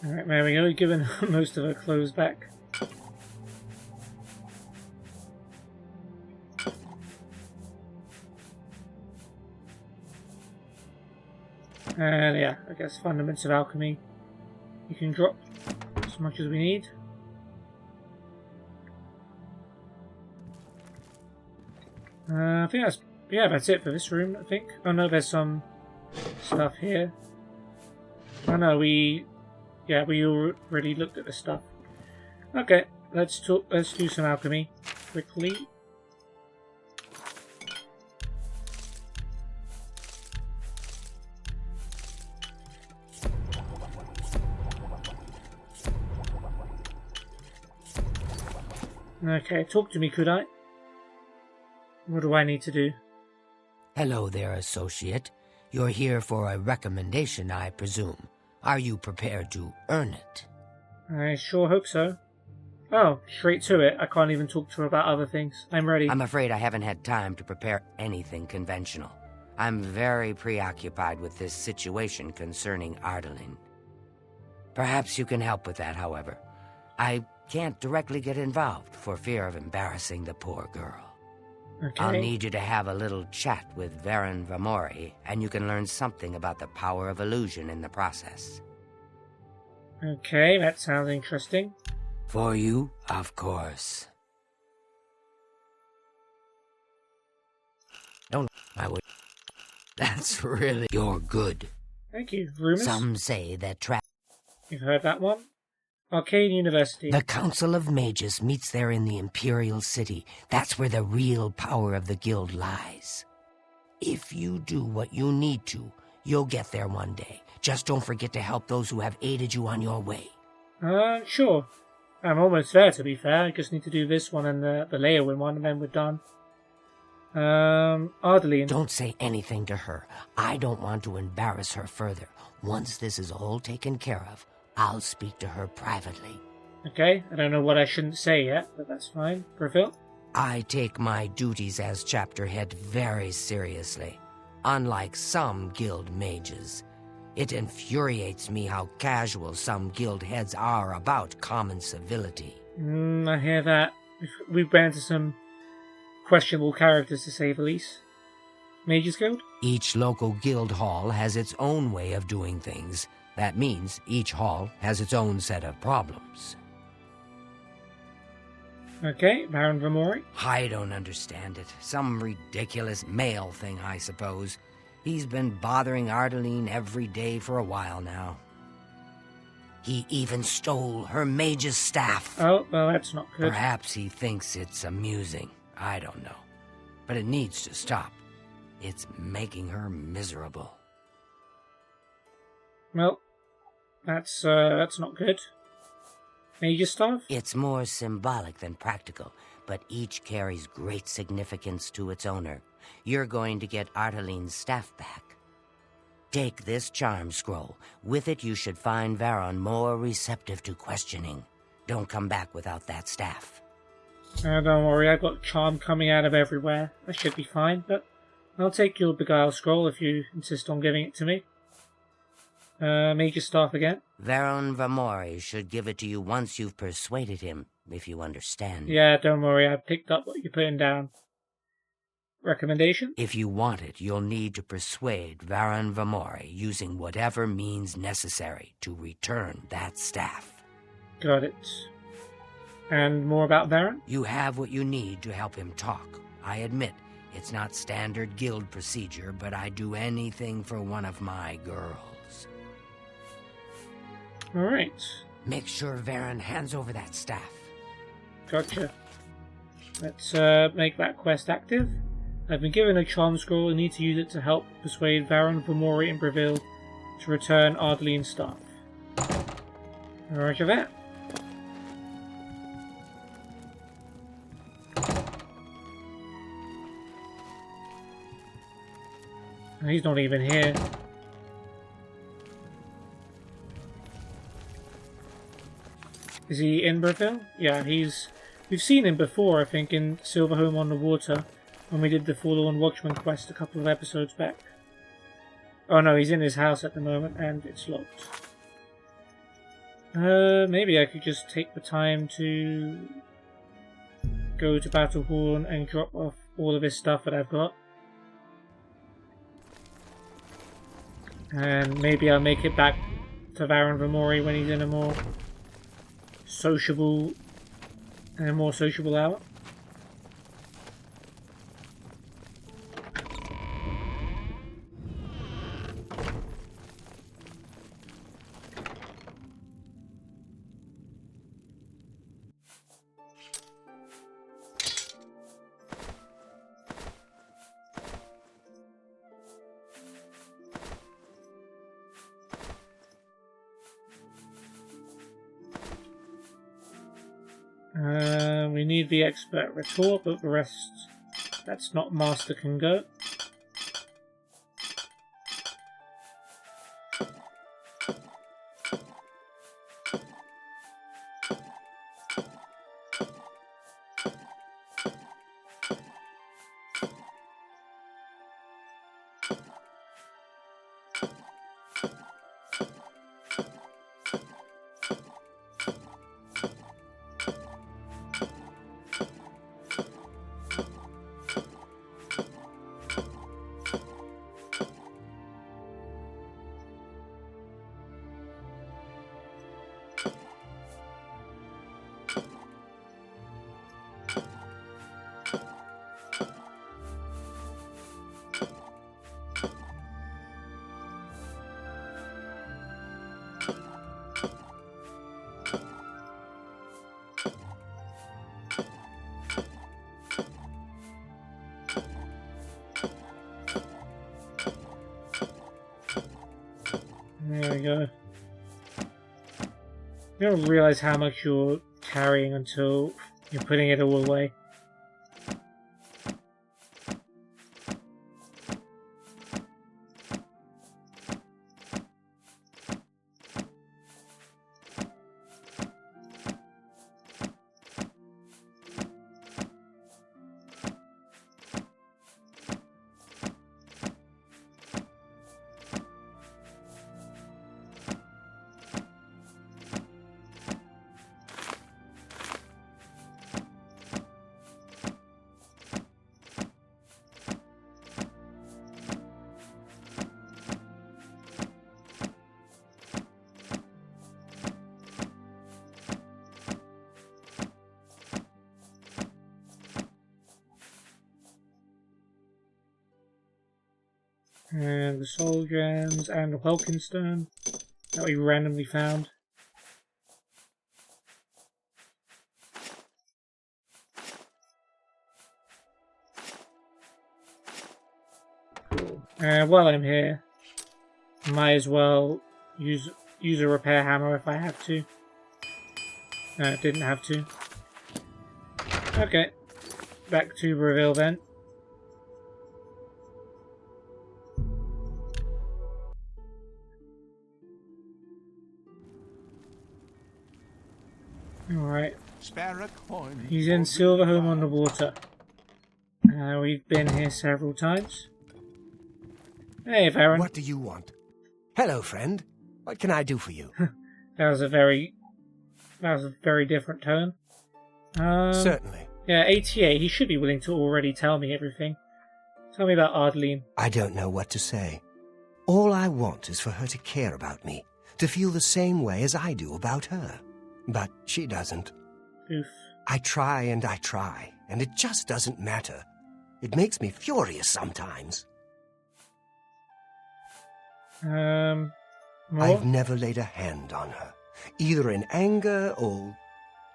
[SPEAKER 1] Alright, there we go, given most of her clothes back. And yeah, I guess fundamentals of alchemy. You can drop as much as we need. I think that's it for this room, I think. Oh no, there's some stuff here. Oh no, we already looked at this stuff. Okay, let's do some alchemy quickly. Okay, talk to me, could I? What do I need to do?
[SPEAKER 14] Hello there, associate. You're here for a recommendation, I presume. Are you prepared to earn it?
[SPEAKER 1] I sure hope so. Oh, straight to it. I can't even talk to her about other things. I'm ready.
[SPEAKER 14] I'm afraid I haven't had time to prepare anything conventional. I'm very preoccupied with this situation concerning Ardaline. Perhaps you can help with that, however. I can't directly get involved for fear of embarrassing the poor girl.
[SPEAKER 1] Okay.
[SPEAKER 14] I'll need you to have a little chat with Varen Vamori, and you can learn something about the power of illusion in the process.
[SPEAKER 1] Okay, that sounds interesting.
[SPEAKER 14] For you, of course. Don't I would. That's really. You're good.
[SPEAKER 1] Thank you. Rumors?
[SPEAKER 14] Some say that
[SPEAKER 1] You've heard that one? Arcane University.
[SPEAKER 14] The Council of Mages meets there in the Imperial City. That's where the real power of the guild lies. If you do what you need to, you'll get there one day. Just don't forget to help those who have aided you on your way.
[SPEAKER 1] Sure. I'm almost there, to be fair. I just need to do this one and the Leowin one, and then we're done. Ardaline.
[SPEAKER 14] Don't say anything to her. I don't want to embarrass her further. Once this is all taken care of, I'll speak to her privately.
[SPEAKER 1] Okay, I don't know what I shouldn't say yet, but that's fine. Profil?
[SPEAKER 14] I take my duties as chapter head very seriously. Unlike some guild mages, it infuriates me how casual some guild heads are about common civility.
[SPEAKER 1] I hear that. We've ran into some questionable characters, to say the least. Mages Guild?
[SPEAKER 14] Each local guild hall has its own way of doing things. That means each hall has its own set of problems.
[SPEAKER 1] Okay, Baron Vamori?
[SPEAKER 14] I don't understand it. Some ridiculous male thing, I suppose. He's been bothering Ardaline every day for a while now. He even stole her mage's staff.
[SPEAKER 1] Oh, well, that's not good.
[SPEAKER 14] Perhaps he thinks it's amusing. I don't know. But it needs to stop. It's making her miserable.
[SPEAKER 1] Well, That's not good. Major staff?
[SPEAKER 14] It's more symbolic than practical, but each carries great significance to its owner. You're going to get Arteline's staff back. Take this charm scroll. With it, you should find Varon more receptive to questioning. Don't come back without that staff.
[SPEAKER 1] Don't worry, I've got charm coming out of everywhere. I should be fine, but I'll take your Beguile scroll if you insist on giving it to me. Major staff again.
[SPEAKER 14] Varon Vamori should give it to you once you've persuaded him, if you understand.
[SPEAKER 1] Yeah, don't worry, I've picked up what you're putting down. Recommendation?
[SPEAKER 14] If you want it, you'll need to persuade Varon Vamori using whatever means necessary to return that staff.
[SPEAKER 1] Got it. And more about Varon?
[SPEAKER 14] You have what you need to help him talk. I admit, it's not standard guild procedure, but I'd do anything for one of my girls.
[SPEAKER 1] Alright.
[SPEAKER 14] Make sure Varon hands over that staff.
[SPEAKER 1] Gotcha. Let's make that quest active. I've been given a charm scroll and need to use it to help persuade Varon, Vamori, and Breville to return Ardeline's staff. Roger that. He's not even here. Is he in Breville? Yeah, we've seen him before, I think, in Silverhome on the Water, when we did the Forlorn Watchman quest a couple of episodes back. Oh no, he's in his house at the moment, and it's locked. Maybe I could just take the time to go to Battlehorn and drop off all of his stuff that I've got. And maybe I'll make it back to Varon Vamori when he's in a more sociable hour. We need the expert retort, but the rest, that's not Master can go. There we go. You don't realize how much you're carrying until you're putting it all away. And the soul gems and the Welkin stone that we randomly found. While I'm here, might as well use use a repair hammer if I have to. No, didn't have to. Okay. Back to Breville then. Alright. He's in Silverhome on the water. We've been here several times. Hey, Varen.
[SPEAKER 3] What do you want? Hello, friend. What can I do for you?
[SPEAKER 1] That was a very different tone.
[SPEAKER 3] Certainly.
[SPEAKER 1] Yeah, ATA, he should be willing to already tell me everything. Tell me about Ardeline.
[SPEAKER 3] I don't know what to say. All I want is for her to care about me, to feel the same way as I do about her. But she doesn't.
[SPEAKER 1] Oof.
[SPEAKER 3] I try, and it just doesn't matter. It makes me furious sometimes.
[SPEAKER 1] More?
[SPEAKER 3] I've never laid a hand on her, either in anger or...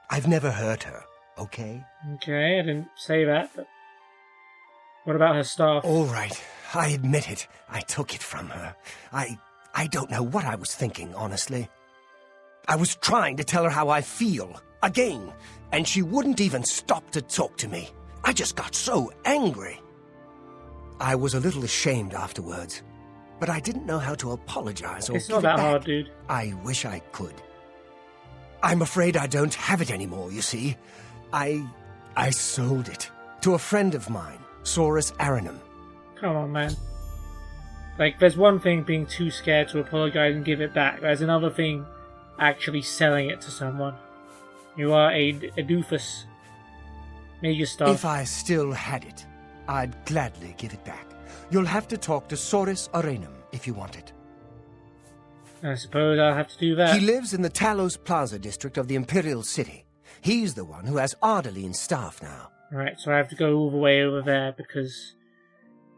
[SPEAKER 3] I've never hurt her, okay?
[SPEAKER 1] Okay, I didn't say that, but... What about her staff?
[SPEAKER 3] All right, I admit it. I took it from her. I don't know what I was thinking, honestly. I was trying to tell her how I feel, again, and she wouldn't even stop to talk to me. I just got so angry. I was a little ashamed afterwards, but I didn't know how to apologize or
[SPEAKER 1] It's
[SPEAKER 3] give
[SPEAKER 1] not
[SPEAKER 3] it
[SPEAKER 1] that
[SPEAKER 3] back.
[SPEAKER 1] hard, dude.
[SPEAKER 3] I wish I could. I'm afraid I don't have it anymore, you see. I sold it to a friend of mine, Saurus Aranum.
[SPEAKER 1] Come on, man. Like, there's one thing being too scared to apologize and give it back. There's another thing actually selling it to someone. You are a doofus. Make your stuff.
[SPEAKER 3] If I still had it, I'd gladly give it back. You'll have to talk to Saurus Aranum if you want it.
[SPEAKER 1] I suppose I'll have to do that.
[SPEAKER 3] He lives in the Talos Plaza district of the Imperial City. He's the one who has Ardaline's staff now.
[SPEAKER 1] Right, so I have to go all the way over there because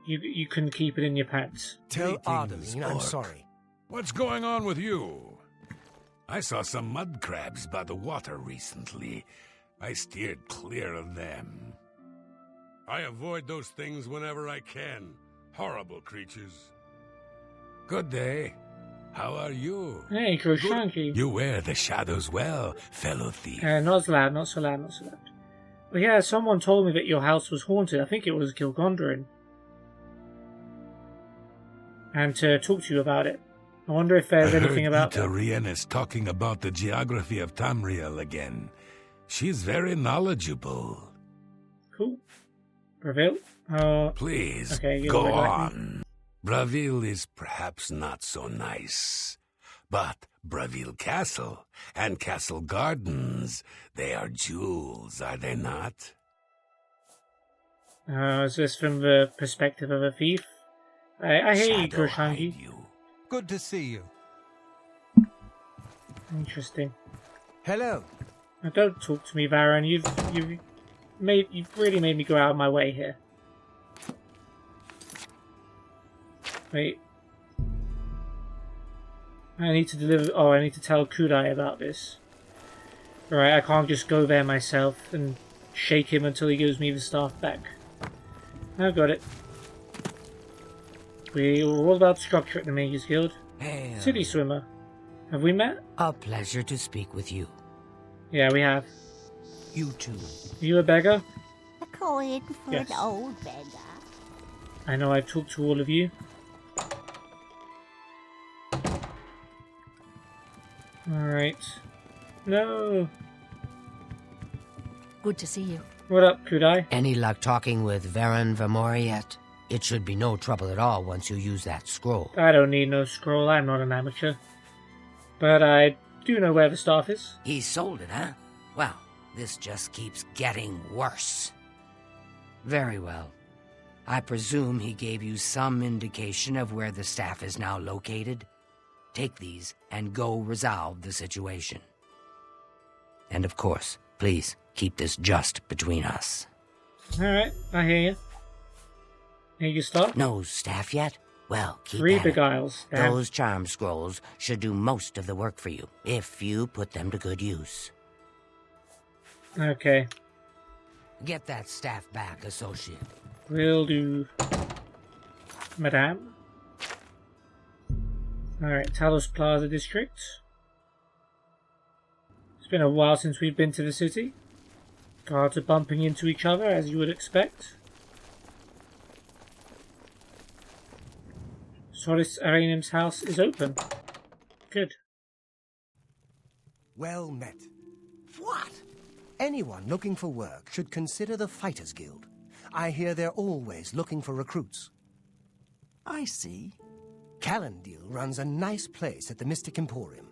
[SPEAKER 1] you couldn't keep it in your pants.
[SPEAKER 3] Tell
[SPEAKER 13] Greetings,
[SPEAKER 3] Ardaline I'm
[SPEAKER 13] Orc.
[SPEAKER 3] sorry.
[SPEAKER 12] What's going on with you?
[SPEAKER 13] I saw some mud crabs by the water recently. I steered clear of them.
[SPEAKER 12] I avoid those things whenever I can. Horrible creatures.
[SPEAKER 13] Good day. How are you?
[SPEAKER 1] Hey, Kroshanki.
[SPEAKER 13] You wear the shadows well, fellow thief.
[SPEAKER 1] Not so loud, not so loud, not so loud. But yeah, someone told me that your house was haunted. I think it was Gilgondrin. And to talk to you about it. I wonder if there's anything about that.
[SPEAKER 13] Rien is talking about the geography of Tamriel again. She's very knowledgeable.
[SPEAKER 1] Cool. Breville?
[SPEAKER 13] Please,
[SPEAKER 1] okay,
[SPEAKER 13] go on. Breville is perhaps not so nice. But Breville Castle and Castle Gardens, they are jewels, are they not?
[SPEAKER 1] Is this from the perspective of a thief? I hear you, Kroshanki.
[SPEAKER 4] Good to see you.
[SPEAKER 1] Interesting.
[SPEAKER 3] Hello.
[SPEAKER 1] Now don't talk to me, Varen. You've really made me go out of my way here. Wait. I need to deliver. Oh, I need to tell Kudai about this. Alright, I can't just go there myself and shake him until he gives me the staff back. I've got it. We're all about structure at the Mages Guild.
[SPEAKER 14] Hey,
[SPEAKER 1] City Swimmer. Have we met?
[SPEAKER 14] A pleasure to speak with you.
[SPEAKER 1] Yeah, we have.
[SPEAKER 14] You too.
[SPEAKER 1] Are you a beggar?
[SPEAKER 8] A coin for
[SPEAKER 1] Yes.
[SPEAKER 8] an old beggar.
[SPEAKER 1] I know I've talked to all of you. Alright. No.
[SPEAKER 9] Good to see you.
[SPEAKER 1] What up, Kudai?
[SPEAKER 14] Any luck talking with Varen Vermori yet? It should be no trouble at all once you use that scroll.
[SPEAKER 1] I don't need no scroll, I'm not an amateur. But I do know where the staff is.
[SPEAKER 14] He sold it, huh? Well, this just keeps getting worse. Very well. I presume he gave you some indication of where the staff is now located? Take these and go resolve the situation. And of course, please keep this just between us.
[SPEAKER 1] Alright, I hear you. Here you start.
[SPEAKER 14] No staff yet? Well, keep
[SPEAKER 1] 3
[SPEAKER 14] at it.
[SPEAKER 1] beguiles. Damn.
[SPEAKER 14] Those charm scrolls should do most of the work for you, if you put them to good use.
[SPEAKER 1] Okay.
[SPEAKER 14] Get that staff back, associate.
[SPEAKER 1] Will do. Madame? Alright, Talos Plaza District. It's been a while since we've been to the city. Guards are bumping into each other, as you would expect. Solis Arenim's house is open. Good.
[SPEAKER 3] Well met. What? Anyone looking for work should consider the Fighters Guild. I hear they're always looking for recruits.
[SPEAKER 5] I see.
[SPEAKER 3] Calendil runs a nice place at the Mystic Emporium.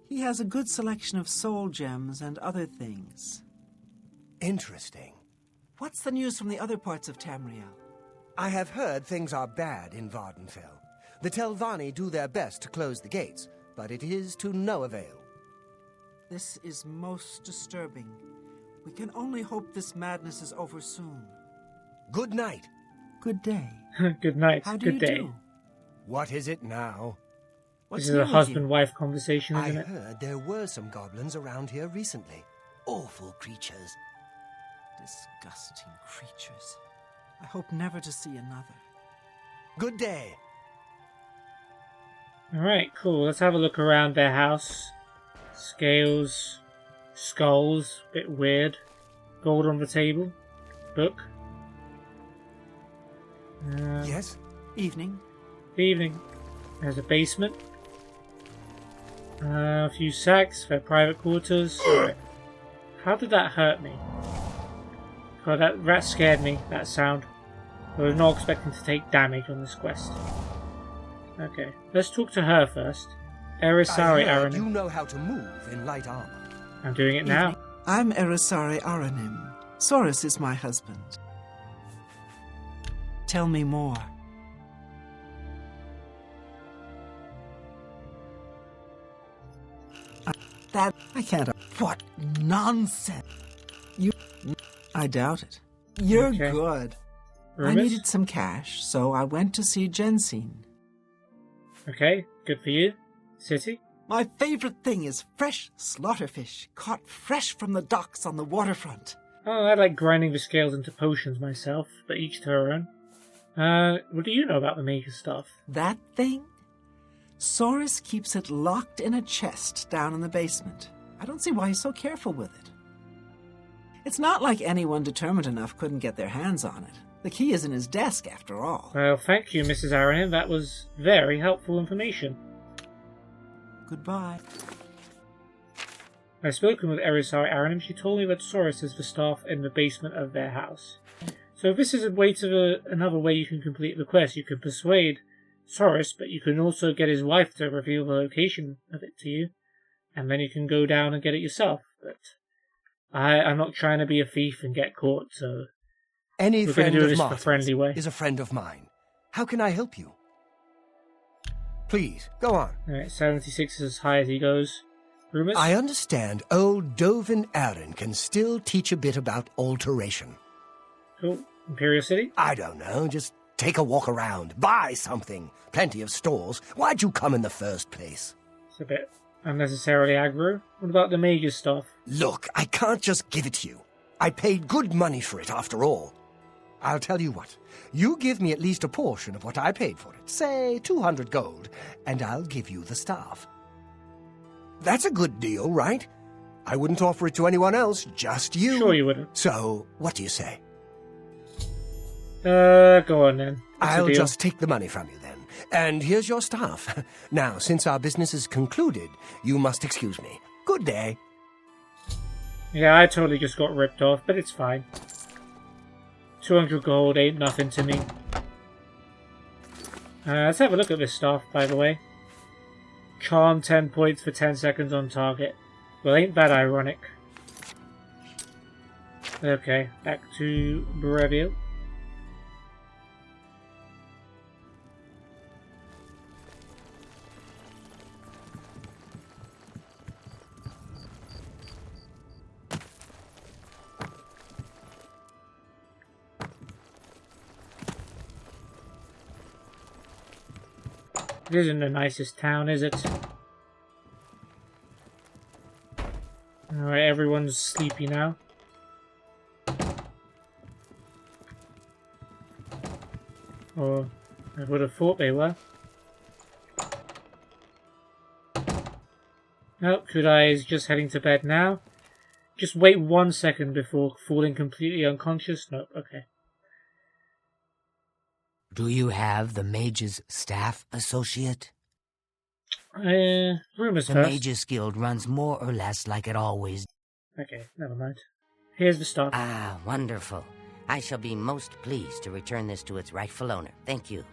[SPEAKER 5] He has a good selection of soul gems and other things.
[SPEAKER 3] Interesting.
[SPEAKER 5] What's the news from the other parts of Tamriel?
[SPEAKER 3] I have heard things are bad in Vardenfell. The Telvanni do their best to close the gates, but it is to no avail.
[SPEAKER 5] This is most disturbing. We can only hope this madness is over soon.
[SPEAKER 3] Good night.
[SPEAKER 5] Good day.
[SPEAKER 1] Good night.
[SPEAKER 5] How do
[SPEAKER 1] Good
[SPEAKER 5] you
[SPEAKER 1] day.
[SPEAKER 5] do?
[SPEAKER 3] What is it now?
[SPEAKER 5] What's
[SPEAKER 1] This is
[SPEAKER 5] new
[SPEAKER 1] a
[SPEAKER 5] with
[SPEAKER 1] husband-wife conversation,
[SPEAKER 3] I
[SPEAKER 1] isn't it?
[SPEAKER 3] heard there were some goblins around here recently. Awful creatures.
[SPEAKER 5] you? Disgusting creatures. I hope never to see another.
[SPEAKER 3] Good day.
[SPEAKER 1] Alright, cool. Let's have a look around their house. Scales. Skulls. Bit weird. Gold on the table. Book.
[SPEAKER 3] Yes?
[SPEAKER 5] Evening.
[SPEAKER 1] Evening. There's a basement. A few sacks for private quarters. Right. How did that hurt me? God, that scared me, that sound. I was not expecting to take damage on this quest. Okay, let's talk to her first. Erisari Aranim.
[SPEAKER 3] You know how to move in light armor.
[SPEAKER 1] I'm doing it now.
[SPEAKER 5] I'm Erisari Aranim. Soris is my husband. Tell me more. I can't. What nonsense! I doubt it. You're
[SPEAKER 1] Okay.
[SPEAKER 5] good.
[SPEAKER 1] Rumors?
[SPEAKER 5] I needed some cash, so I went to see Jensine.
[SPEAKER 1] Okay, good for you. City?
[SPEAKER 5] My favorite thing is fresh slaughterfish, caught fresh from the docks on the waterfront.
[SPEAKER 1] Oh, I like grinding the scales into potions myself, but each to her own. What do you know about the major stuff?
[SPEAKER 5] That thing? Soris keeps it locked in a chest down in the basement. I don't see why he's so careful with it. It's not like anyone determined enough couldn't get their hands on it. The key is in his desk, after all.
[SPEAKER 1] Well, thank you, Mrs. Aranim. That was very helpful information.
[SPEAKER 5] Goodbye.
[SPEAKER 1] I've spoken with Erisari Aranim. She told me that Soris is the staff in the basement of their house. So if this is a way to another way you can complete the quest, you can persuade Soris, but you can also get his wife to reveal the location of it to you, and then you can go down and get it yourself. But I'm not trying to be a thief and get caught, so
[SPEAKER 3] Any
[SPEAKER 1] we're going
[SPEAKER 3] friend
[SPEAKER 1] to do
[SPEAKER 3] of
[SPEAKER 1] this the
[SPEAKER 3] Martin's
[SPEAKER 1] friendly way.
[SPEAKER 3] is a friend of mine. How can I help you? Please, go on.
[SPEAKER 1] Alright, 76 is as high as he goes. Rumors?
[SPEAKER 3] I understand old Dovin Aaron can still teach a bit about alteration.
[SPEAKER 1] Cool. Imperial City?
[SPEAKER 3] I don't know, just take a walk around, buy something. Plenty of stores. Why'd you come in the first place?
[SPEAKER 1] It's a bit unnecessarily aggro. What about the major stuff?
[SPEAKER 3] Look, I can't just give it to you. I paid good money for it after all. I'll tell you what. You give me at least a portion of what I paid for it, say 200 gold, and I'll give you the staff. That's a good deal, right? I wouldn't offer it to anyone else, just you.
[SPEAKER 1] Sure you wouldn't.
[SPEAKER 3] So, what do you say?
[SPEAKER 1] Go on then. What's the
[SPEAKER 3] I'll
[SPEAKER 1] deal?
[SPEAKER 3] just take the money from you then. And here's your staff. Now, since our business is concluded, you must excuse me. Good day.
[SPEAKER 1] Yeah, I totally just got ripped off, but it's fine. 200 gold ain't nothing to me. Let's have a look at this stuff, by the way. Charm 10 points for 10 seconds on target. Well, ain't that ironic. Okay, back to Breville. It isn't the nicest town, is it? Alright, everyone's sleepy now. Or I would have thought they were. Nope, Kudai is just heading to bed now. Just wait 1 second before falling completely unconscious. Nope, okay.
[SPEAKER 14] Do you have the Mage's Staff Associate?
[SPEAKER 1] Rumors
[SPEAKER 14] The
[SPEAKER 1] first.
[SPEAKER 14] Mage's Guild runs more or less like it always.
[SPEAKER 1] Okay, never mind. Here's the stuff.
[SPEAKER 14] Ah, wonderful. I shall be most pleased to return this to its rightful owner. Thank you.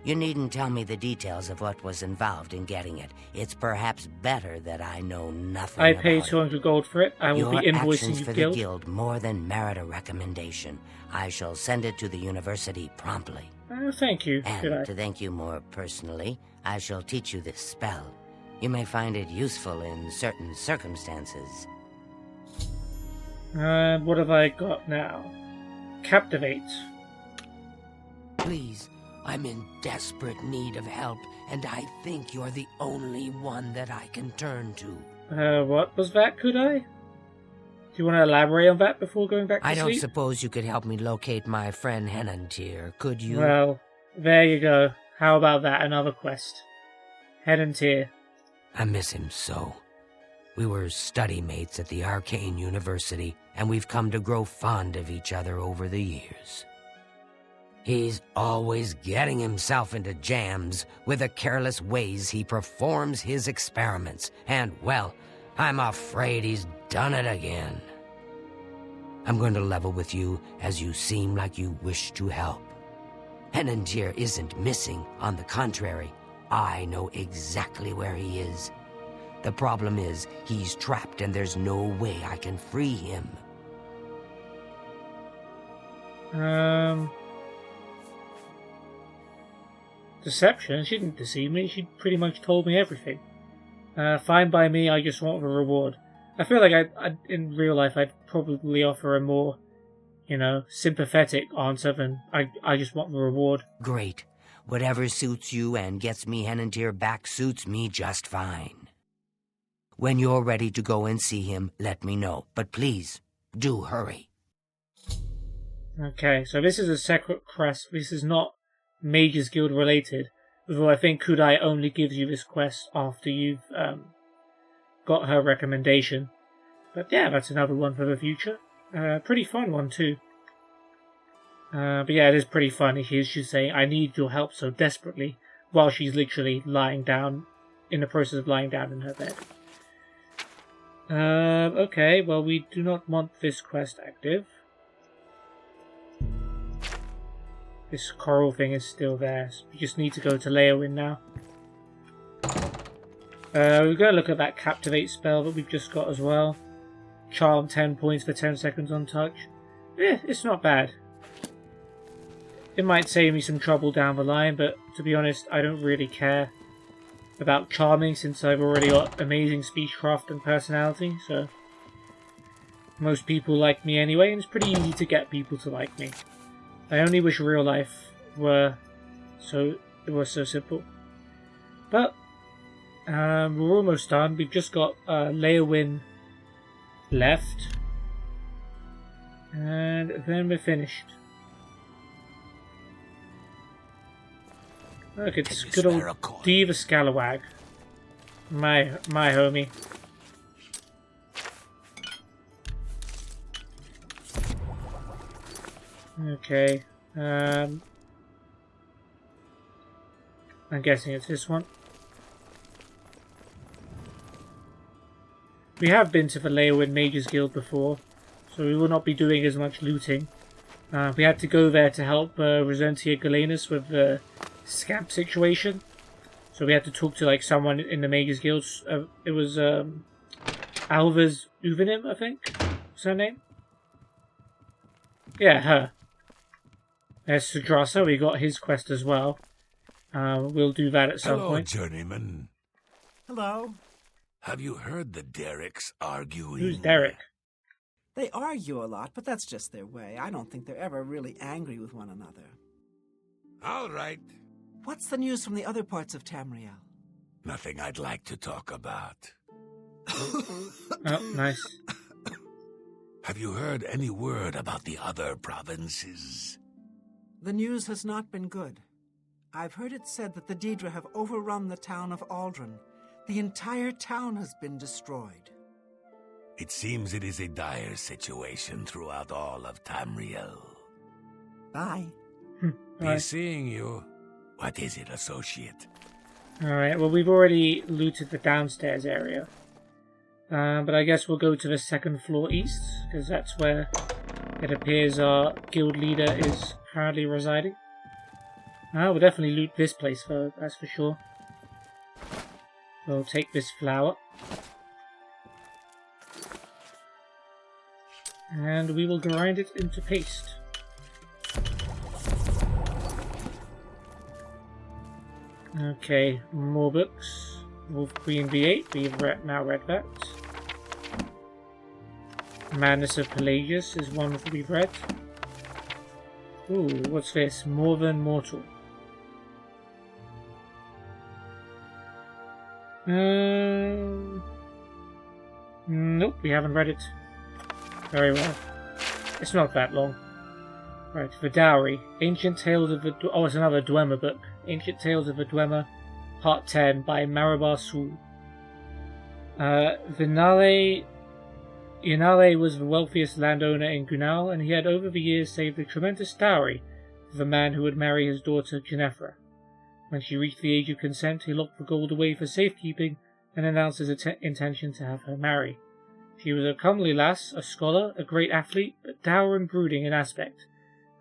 [SPEAKER 14] You needn't tell me the details of what was involved in getting it. It's perhaps better that I know nothing
[SPEAKER 1] I
[SPEAKER 14] about
[SPEAKER 1] paid
[SPEAKER 14] it.
[SPEAKER 1] 200 gold for it. I will
[SPEAKER 14] Your
[SPEAKER 1] be invoicing
[SPEAKER 14] actions
[SPEAKER 1] you,
[SPEAKER 14] for
[SPEAKER 1] Guild.
[SPEAKER 14] the guild more than merit a recommendation. I shall send it to the university promptly.
[SPEAKER 1] Thank you,
[SPEAKER 14] And
[SPEAKER 1] Kudai.
[SPEAKER 14] to thank you more personally, I shall teach you this spell. You may find it useful in certain circumstances.
[SPEAKER 1] What have I got now? Captivate.
[SPEAKER 14] Please, I'm in desperate need of help, and I think you're the only one that I can turn to.
[SPEAKER 1] What was that, Kudai? Do you want to elaborate on that before going back to
[SPEAKER 14] I don't
[SPEAKER 1] sleep?
[SPEAKER 14] suppose you could help me locate my friend Henantier, could you?
[SPEAKER 1] Well, there you go. How about that? Another quest. Head and tear.
[SPEAKER 14] I miss him so. We were study mates at the Arcane University, and we've come to grow fond of each other over the years. He's always getting himself into jams with the careless ways he performs his experiments, and, well, I'm afraid he's done it again. I'm going to level with you as you seem like you wish to help. Henantier isn't missing, on the contrary. I know exactly where he is. The problem is, he's trapped and there's no way I can free him.
[SPEAKER 1] Deception? She didn't deceive me. She pretty much told me everything. Fine by me, I just want the reward. I feel like in real life I'd probably offer a more, sympathetic answer than I just want the reward.
[SPEAKER 14] Great. Whatever suits you and gets me Henantier back suits me just fine. When you're ready to go and see him, let me know. But please, do hurry.
[SPEAKER 1] Okay, so this is a separate quest. This is not Mages Guild related. Although I think Kudai only gives you this quest after you've got her recommendation. But yeah, that's another one for the future. Pretty fun one too. But yeah, it is pretty funny. She's saying, I need your help so desperately, while she's literally lying down, in the process of lying down in her bed. Okay, well, we do not want this quest active. This coral thing is still there, so we just need to go to Leowin now. We're going to look at that Captivate spell that we've just got as well. Charm 10 points for 10 seconds on touch. Yeah, it's not bad. It might save me some trouble down the line, but to be honest, I don't really care about charming since I've already got amazing speechcraft and personality, so most people like me anyway, and it's pretty easy to get people to like me. I only wish real life were so simple. But we're almost done. We've just got Leowin left, and then we're finished. Look, it's good old Diva Scalawag. My homie. Okay. I'm guessing it's this one. We have been to the Leowin Mages Guild before, so we will not be doing as much looting. We had to go there to help Resentia Galenus with the scamp situation. So we had to talk to someone in the Mages Guild. It was Alva's Uvenim, I think. What's her name? Yeah, her. There's Sudrasa, we got his quest as well. We'll do that at some point.
[SPEAKER 13] Hello, journeyman.
[SPEAKER 5] Hello.
[SPEAKER 13] Have you heard the Derricks arguing?
[SPEAKER 1] Who's Derek?
[SPEAKER 5] They argue a lot, but that's just their way. I don't think they're ever really angry with one another.
[SPEAKER 13] All right.
[SPEAKER 5] What's the news from the other parts of Tamriel?
[SPEAKER 13] Nothing I'd like to talk about.
[SPEAKER 1] Oh, nice.
[SPEAKER 13] Have you heard any word about the other provinces?
[SPEAKER 5] The news has not been good. I've heard it said that the Daedra have overrun the town of Aldrin. The entire town has been destroyed.
[SPEAKER 13] It seems it is a dire situation throughout all of Tamriel.
[SPEAKER 5] Bye.
[SPEAKER 13] Be seeing you. What is it, associate?
[SPEAKER 1] Alright, well, we've already looted the downstairs area. But I guess we'll go to the second floor east, because that's where it appears our guild leader is currently residing. We'll definitely loot this place, though, that's for sure. We'll take this flower. And we will grind it into paste. Okay, more books. Wolf Queen V8, we've now read that. Madness of Pelagius is one that we've read. Ooh, what's this? More Than Mortal. Nope, we haven't read it. Very well. It's not that long. Right, The Dowry. Ancient Tales of the... Oh, it's another Dwemer book. Ancient Tales of the Dwemer, Part 10 by Marabar Sul. Yanale was the wealthiest landowner in Gunal, and he had over the years saved a tremendous dowry for the man who would marry his daughter Genethra. When she reached the age of consent, he locked the gold away for safekeeping and announced his intention to have her marry. She was a comely lass, a scholar, a great athlete, but dour and brooding in aspect.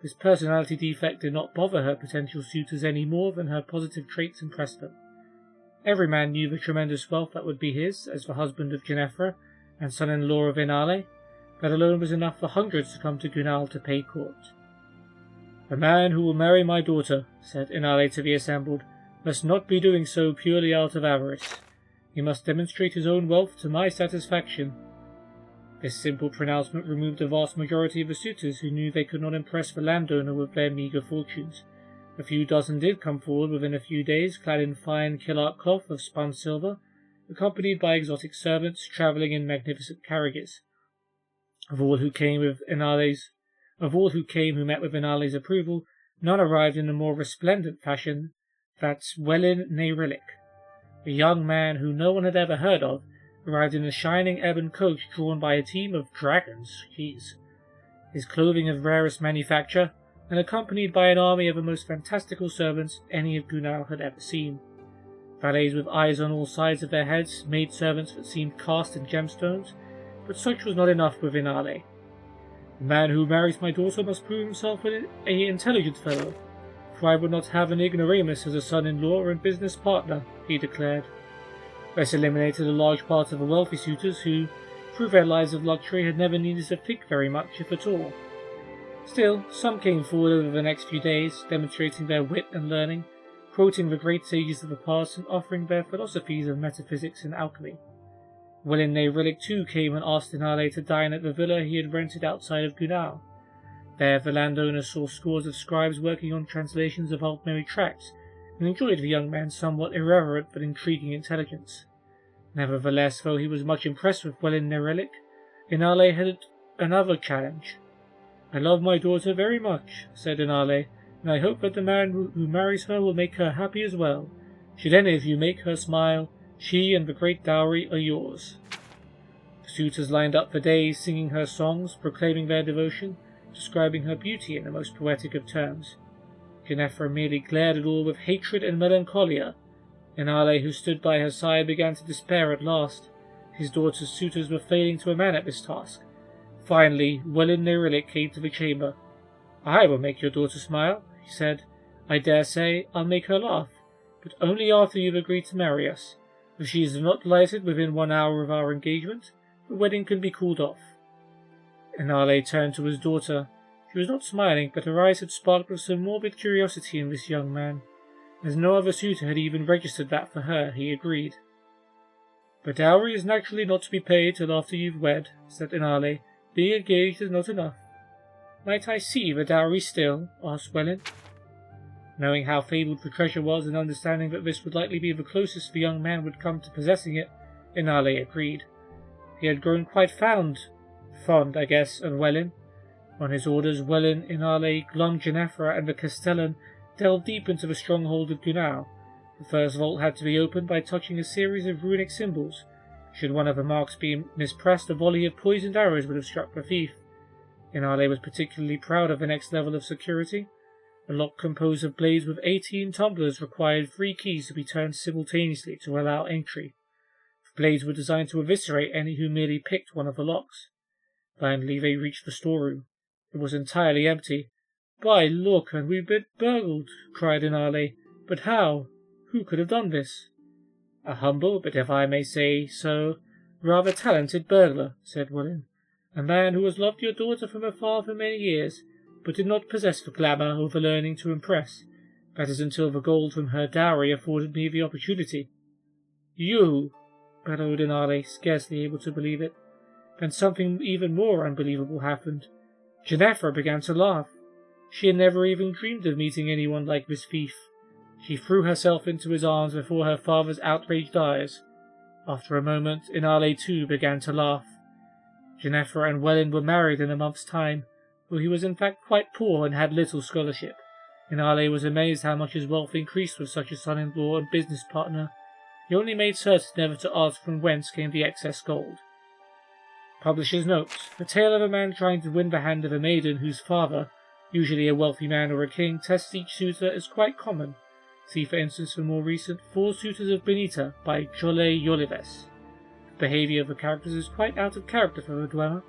[SPEAKER 1] This personality defect did not bother her potential suitors any more than her positive traits impressed them. Every man knew the tremendous wealth that would be his as the husband of Genethra and son-in-law of Inale. That alone was enough for hundreds to come to Gunal to pay court. "The man who will marry my daughter," said Inale to the assembled, "must not be doing so purely out of avarice. He must demonstrate his own wealth to my satisfaction." This simple pronouncement removed the vast majority of the suitors who knew they could not impress the landowner with their meagre fortunes. A few dozen did come forward within a few days, clad in fine Killark cloth of spun silver, accompanied by exotic servants travelling in magnificent carriages. Of all who came who met with Inale's approval, none arrived in a more resplendent fashion than Wellin Neyrillic. A young man who no one had ever heard of arrived in a shining ebon coach drawn by a team of dragons. His clothing of rarest manufacture, and accompanied by an army of the most fantastical servants any of Gunal had ever seen. Valets with eyes on all sides of their heads, maidservants that seemed cast in gemstones, but such was not enough with Inale. "The man who marries my daughter must prove himself an intelligent fellow, for I would not have an ignoramus as a son-in-law and business partner," he declared. This eliminated a large part of the wealthy suitors who, through their lives of luxury, had never needed to think very much, if at all. Still, some came forward over the next few days, demonstrating their wit and learning, quoting the great sages of the past and offering their philosophies of metaphysics and alchemy. Wellin Neyrillic too came and asked Inale to dine at the villa he had rented outside of Gunal. There the landowner saw scores of scribes working on translations of Altmerry tracts, and enjoyed the young man's somewhat irreverent but intriguing intelligence. Nevertheless, though he was much impressed with Wellin Neyrillic, Inale had another challenge. "I love my daughter very much," said Inale, "and I hope that the man who marries her will make her happy as well. Should any of you make her smile, she and the great dowry are yours." The suitors lined up for days, singing her songs, proclaiming their devotion, describing her beauty in the most poetic of terms. Genethra merely glared at all with hatred and melancholia. Inale, who stood by her side, began to despair at last. His daughter's suitors were failing to a man at this task. Finally, Wellin Neyrillic came to the chamber. "I will make your daughter smile," he said. "I dare say I'll make her laugh, but only after you've agreed to marry us. If she is not delighted within 1 hour of our engagement, the wedding can be called off." Inale turned to his daughter. She was not smiling, but her eyes had sparkled with some morbid curiosity in this young man. As no other suitor had even registered that for her, he agreed. "The dowry is naturally not to be paid till after you've wed," said Inale. "Being engaged is not enough." "Might I see the dowry still?" asked Wellin. Knowing how fabled the treasure was, and understanding that this would likely be the closest the young man would come to possessing it, Inale agreed. He had grown quite fond, of Wellin. On his orders, Wellin, Inale, Glum Genethra, and the Castellan delved deep into the stronghold of Gunal, The first vault had to be opened by touching a series of runic symbols. Should one of the marks be mispressed, a volley of poisoned arrows would have struck the thief. Inale was particularly proud of the next level of security. A lock composed of blades with 18 tumblers required 3 keys to be turned simultaneously to allow entry. The blades were designed to eviscerate any who merely picked one of the locks. Finally they reached the storeroom. It was entirely empty. "By look, and we've been burgled!" cried Inale. "But how? Who could have done this?" "A humble, but if I may say so, rather talented burglar," said Willem. "A man who has loved your daughter from afar for many years, but did not possess the glamour or the learning to impress. That is until the gold from her dowry afforded me the opportunity." "You!" bellowed Inale, scarcely able to believe it. Then something even more unbelievable happened. Ginevra began to laugh. She had never even dreamed of meeting anyone like this thief. She threw herself into his arms before her father's outraged eyes. After a moment, Inale too began to laugh. Ginevra and Welyn were married in a month's time, though he was in fact quite poor and had little scholarship. Inale was amazed how much his wealth increased with such a son-in-law and business partner. He only made certain never to ask from whence came the excess gold. Publisher's note: the tale of a man trying to win the hand of a maiden whose father, usually a wealthy man or a king, tests each suitor is quite common. See for instance the more recent 4 Suitors of Benita by Jole Yolives. The behaviour of the characters is quite out of character for the dweller.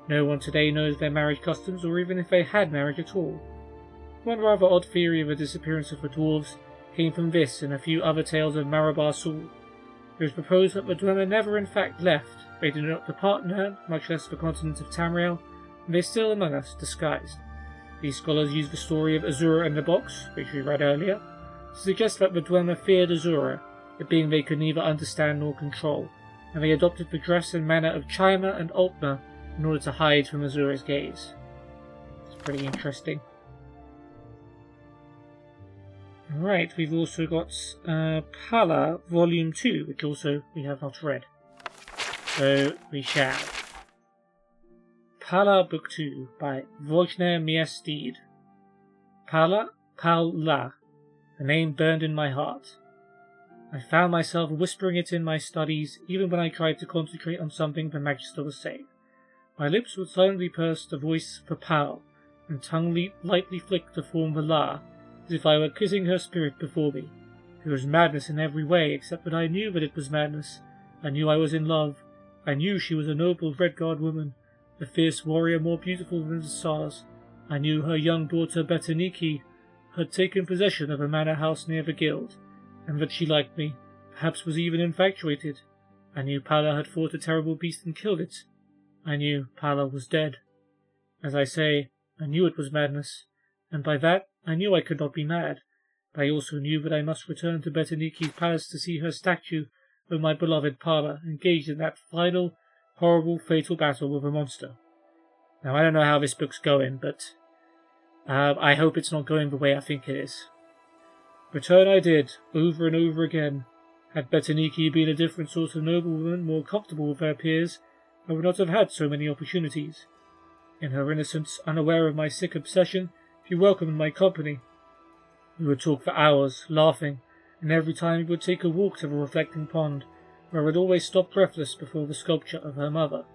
[SPEAKER 1] No one today knows their marriage customs, or even if they had marriage at all. One rather odd theory of the disappearance of the dwarves came from this and a few other tales of Marabar Sul. It was proposed that the dweller never in fact left. They did not depart Nern, much less the continent of Tamriel, and they are still among us, disguised. These scholars use the story of Azura and the box, which we read earlier, to suggest that the Dwemer feared Azura, a being they could neither understand nor control, and they adopted the dress and manner of Chima and Altmer in order to hide from Azura's gaze. It's pretty interesting. Right, we've also got Pala Volume 2, which also we have not read. So we shall. Pala Book 2 by Wojner Miestid. Pala, Pal-la. The name burned in my heart. I found myself whispering it in my studies, even when I tried to concentrate on something the Magister was saying. My lips would silently purse the voice for Pal, and tongue lightly flick to form the La, as if I were kissing her spirit before me. It was madness in every way, except that I knew that it was madness. I knew I was in love. I knew she was a noble Redguard woman, a fierce warrior more beautiful than the stars. I knew her young daughter Betaniki had taken possession of a manor house near the guild, and that she liked me, perhaps was even infatuated. I knew Pala had fought a terrible beast and killed it. I knew Pala was dead. As I say, I knew it was madness, and by that I knew I could not be mad, but I also knew that I must return to Betaniki's palace to see her statue of my beloved Pala engaged in that final, horrible, fatal battle with a monster. Now I don't know how this book's going, but I hope it's not going the way I think it is. Return I did, over and over again. Had Betaniki been a different sort of noblewoman, more comfortable with her peers, I would not have had so many opportunities. In her innocence, unaware of my sick obsession, she welcomed my company. We would talk for hours, laughing, and every time we would take a walk to the reflecting pond, where I would always stop breathless before the sculpture of her mother.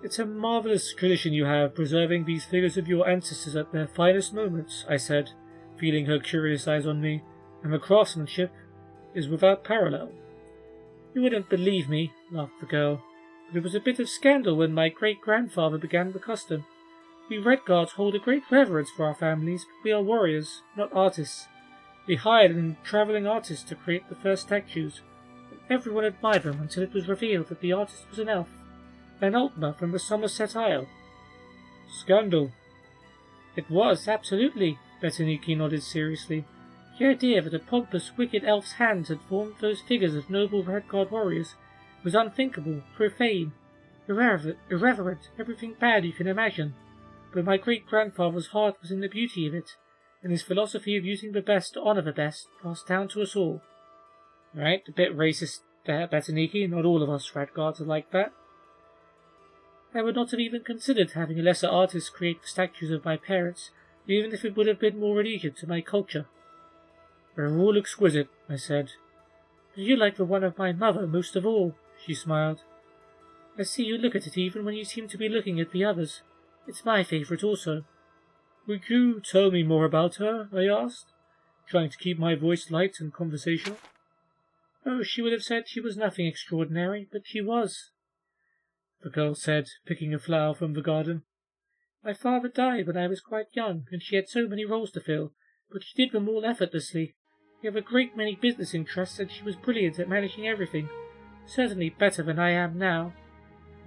[SPEAKER 1] It's a marvellous tradition you have, preserving these figures of your ancestors at their finest moments, I said, feeling her curious eyes on me, and the craftsmanship is without parallel. You wouldn't believe me, laughed the girl, but it was a bit of scandal when my great-grandfather began the custom. We Redguards hold a great reverence for our families, but we are warriors, not artists. We hired a travelling artist to create the first statues, and everyone admired them until it was revealed that the artist was an elf, an Altmer from the Somerset Isle. Scandal. It was, absolutely, Betaniki nodded seriously. The idea that a pompous, wicked elf's hands had formed those figures of noble Redguard warriors was unthinkable, profane, irreverent, everything bad you can imagine. But my great-grandfather's heart was in the beauty of it, and his philosophy of using the best to honour the best passed down to us all. Right, a bit racist there, Betaniki. Not all of us Redguards are like that. I would not have even considered having a lesser artist create the statues of my parents, even if it would have been more allegiant to my culture. They're all exquisite, I said. But you like the one of my mother most of all, she smiled. I see you look at it even when you seem to be looking at the others. It's my favourite also. Would you tell me more about her? I asked, trying to keep my voice light and conversational. Oh, she would have said she was nothing extraordinary, but she was, the girl said, picking a flower from the garden. My father died when I was quite young, and she had so many roles to fill, but she did them all effortlessly. We have a great many business interests, and she was brilliant at managing everything, certainly better than I am now.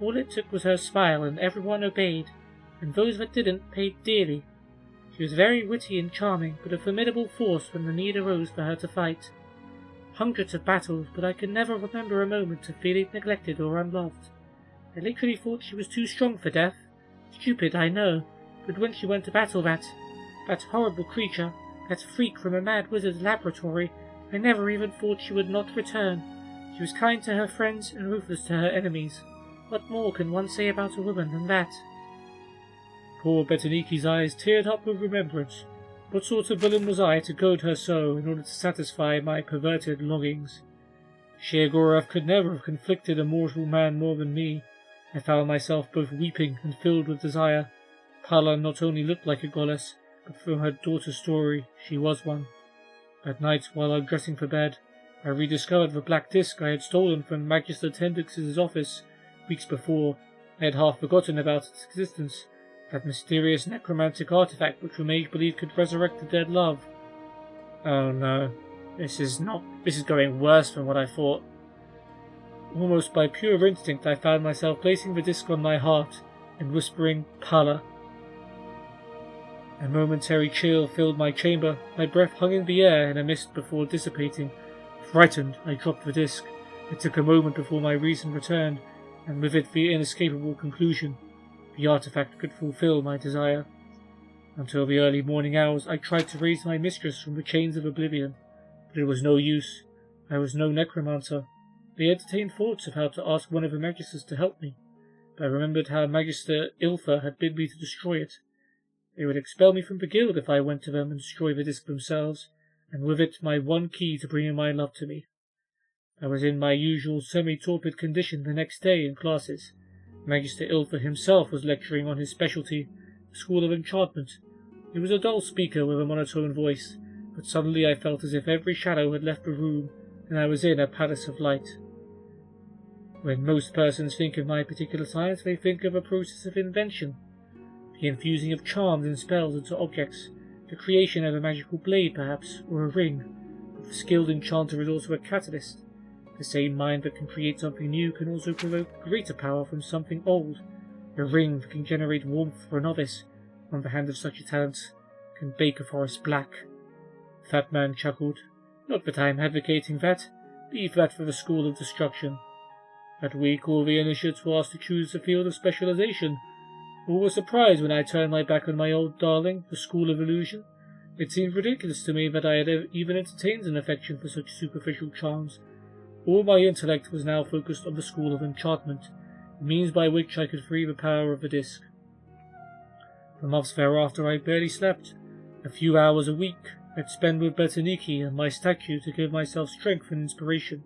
[SPEAKER 1] All it took was her smile, and everyone obeyed, and those that didn't paid dearly. She was very witty and charming, but a formidable force when the need arose for her to fight. Hundreds of battles, but I can never remember a moment of feeling neglected or unloved. I literally thought she was too strong for death. Stupid, I know, but when she went to battle that horrible creature, that freak from a mad wizard's laboratory, I never even thought she would not return. She was kind to her friends and ruthless to her enemies. What more can one say about a woman than that? Poor Betaniki's eyes teared up with remembrance. What sort of villain was I to goad her so in order to satisfy my perverted longings? Sheogorath could never have conflicted a mortal man more than me. I found myself both weeping and filled with desire. Pala not only looked like a goddess, but from her daughter's story, she was one. At night, while I was dressing for bed, I rediscovered the black disc I had stolen from Magister Tendix's office weeks before. I had half forgotten about its existence, that mysterious necromantic artifact which the mage believed could resurrect the dead love. Oh no, this is going worse than what I thought. Almost by pure instinct, I found myself placing the disc on my heart and whispering Pala. A momentary chill filled my chamber, my breath hung in the air in a mist before dissipating. Frightened, I dropped the disc. It took a moment before my reason returned, and with it the inescapable conclusion. The artifact could fulfill my desire. Until the early morning hours, I tried to raise my mistress from the chains of oblivion, but it was no use. I was no necromancer. I entertained thoughts of how to ask one of the magisters to help me, but I remembered how Magister Ilfa had bid me to destroy it. They would expel me from the guild if I went to them and destroyed the disc themselves, and with it my one key to bringing my love to me. I was in my usual semi-torpid condition the next day in classes. Magister Ilfa himself was lecturing on his specialty, the School of Enchantment. He was a dull speaker with a monotone voice, but suddenly I felt as if every shadow had left the room, and I was in a palace of light. When most persons think of my particular science, they think of a process of invention, the infusing of charms and spells into objects, the creation of a magical blade perhaps, or a ring. But the skilled enchanter is also a catalyst. The same mind that can create something new can also provoke greater power from something old. A ring that can generate warmth for a novice, on the hand of such a talent, can bake a forest black. The fat man chuckled. Not that I am advocating that. Leave that for the School of Destruction. That week all the initiates were asked to choose a field of specialization. All were surprised when I turned my back on my old darling, the School of Illusion. It seemed ridiculous to me that I had even entertained an affection for such superficial charms. All my intellect was now focused on the School of Enchantment, the means by which I could free the power of the disc. For months thereafter I barely slept. A few hours a week I'd spend with Betaniki and my statue to give myself strength and inspiration.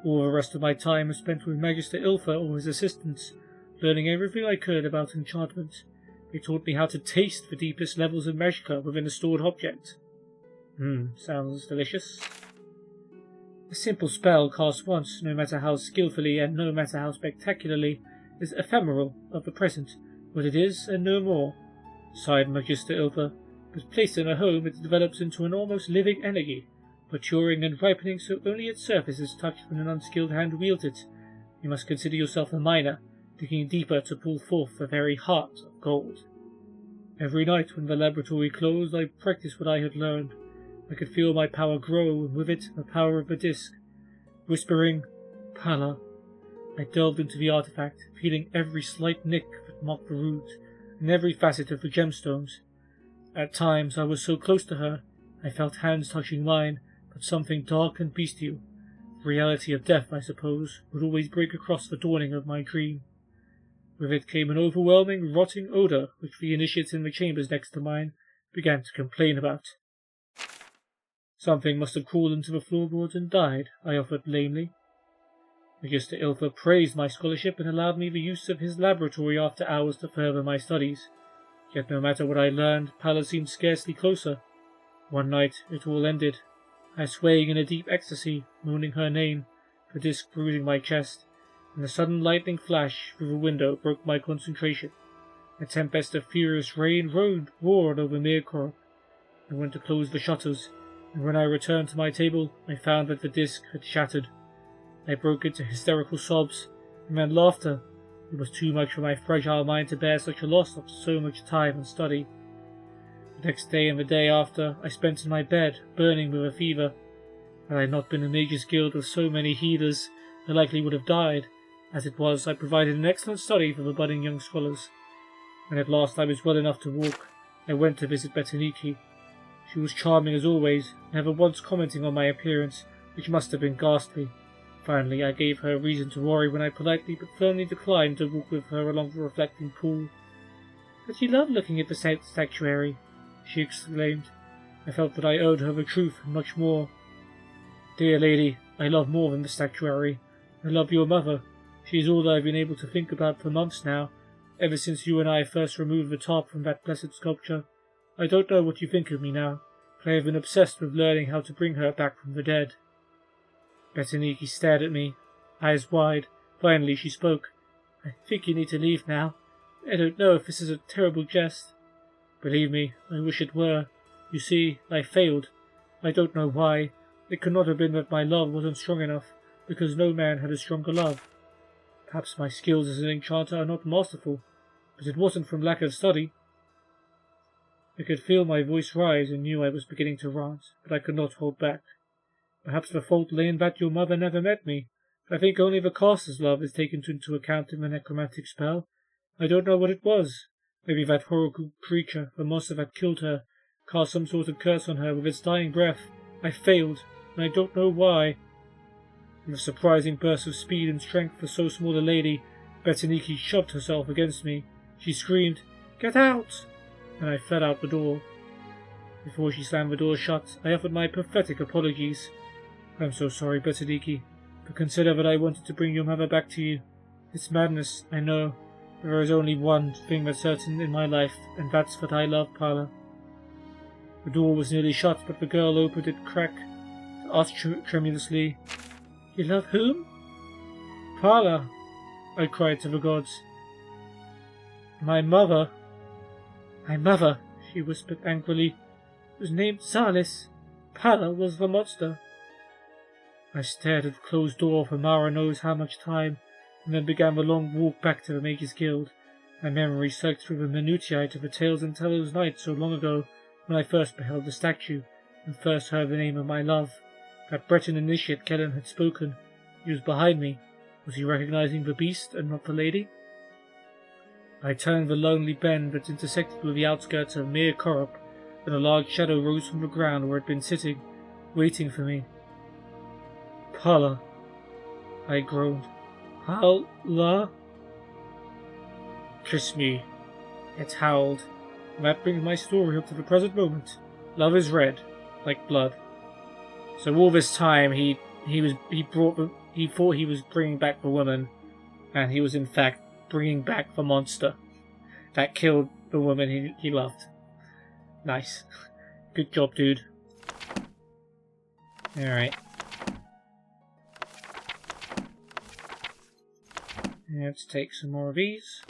[SPEAKER 1] All the rest of my time was spent with Magister Ilfa or his assistants, learning everything I could about enchantment. They taught me how to taste the deepest levels of magicka within a stored object. Sounds delicious. A simple spell cast once, no matter how skillfully and no matter how spectacularly, is ephemeral of the present, what it is and no more, sighed Magister Ilfa, but placed in a home it develops into an almost living energy, maturing and ripening so only its surface is touched when an unskilled hand wields it. You must consider yourself a miner, digging deeper to pull forth the very heart of gold. Every night when the laboratory closed I practiced what I had learned. I could feel my power grow, and with it the power of the disc. Whispering, Pala, I delved into the artifact, feeling every slight nick that marked the root, and every facet of the gemstones. At times I was so close to her, I felt hands touching mine, but something dark and bestial, the reality of death, I suppose, would always break across the dawning of my dream. With it came an overwhelming, rotting odour, which the initiates in the chambers next to mine began to complain about. Something must have crawled into the floorboards and died, I offered lamely. Magister Ilfa praised my scholarship and allowed me the use of his laboratory after hours to further my studies. Yet no matter what I learned, Pala seemed scarcely closer. One night it all ended. I swaying in a deep ecstasy, moaning her name, the disc bruising my chest, and a sudden lightning flash through the window broke my concentration. A tempest of furious rain roared over Mircorp. I went to close the shutters, and when I returned to my table, I found that the disc had shattered. I broke into hysterical sobs, and then laughter. It was too much for my fragile mind to bear such a loss after so much time and study. The next day and the day after, I spent in my bed, burning with a fever. Had I not been a Mage's Guild with so many healers, I likely would have died. As it was, I provided an excellent study for the budding young scholars. When at last I was well enough to walk, I went to visit Betaniki. She was charming as always, never once commenting on my appearance, which must have been ghastly. Finally, I gave her reason to worry when I politely but firmly declined to walk with her along the reflecting pool. "But she loved looking at the statuary," she exclaimed. I felt that I owed her the truth and much more. "Dear lady, I love more than the statuary. I love your mother. She is all that I've been able to think about for months now, ever since you and I first removed the top from that blessed sculpture. I don't know what you think of me now, but I have been obsessed with learning how to bring her back from the dead." Betaniki stared at me, eyes wide. Finally she spoke. "I think you need to leave now. I don't know if this is a terrible jest." "Believe me, I wish it were. You see, I failed. I don't know why. It could not have been that my love wasn't strong enough, because no man had a stronger love. Perhaps my skills as an enchanter are not masterful, but it wasn't from lack of study." I could feel my voice rise and knew I was beginning to rant, but I could not hold back. "Perhaps the fault lay in that your mother never met me. I think only the caster's love is taken into account in the necromantic spell. I don't know what it was. Maybe that horrible creature, the monster that killed her, cast some sort of curse on her with its dying breath. I failed, and I don't know why." With a surprising burst of speed and strength for so small a lady, Betaniki shoved herself against me. She screamed, "Get out!" and I fled out the door. Before she slammed the door shut, I offered my pathetic apologies. "I'm so sorry, Betaniki, but consider that I wanted to bring your mother back to you. It's madness, I know, but there is only one thing that's certain in my life, and that's that I love Pala." The door was nearly shut, but the girl opened it crack to ask tremulously, "You love whom?" "Pala," I cried to the gods. My mother, she whispered angrily, "was named Salis. Pala was the monster." I stared at the closed door for Mara knows how much time, and then began the long walk back to the Mage's Guild. My memory sucked through the minutiae to the tales and teller's night so long ago, when I first beheld the statue, and first heard the name of my love. That Breton initiate Kellen had spoken. He was behind me. Was he recognizing the beast and not the lady? I turned the lonely bend that intersected with the outskirts of Mir Korup, and a large shadow rose from the ground where it had been sitting, waiting for me. "Pala," I groaned. "Pala?" "Kiss me," it howled. And that brings my story up to the present moment. Love is red, like blood. So all this time he thought he was bringing back the woman, and he was in fact bringing back the monster that killed the woman he loved. Nice. Good job, dude. Alright. Let's take some more of these.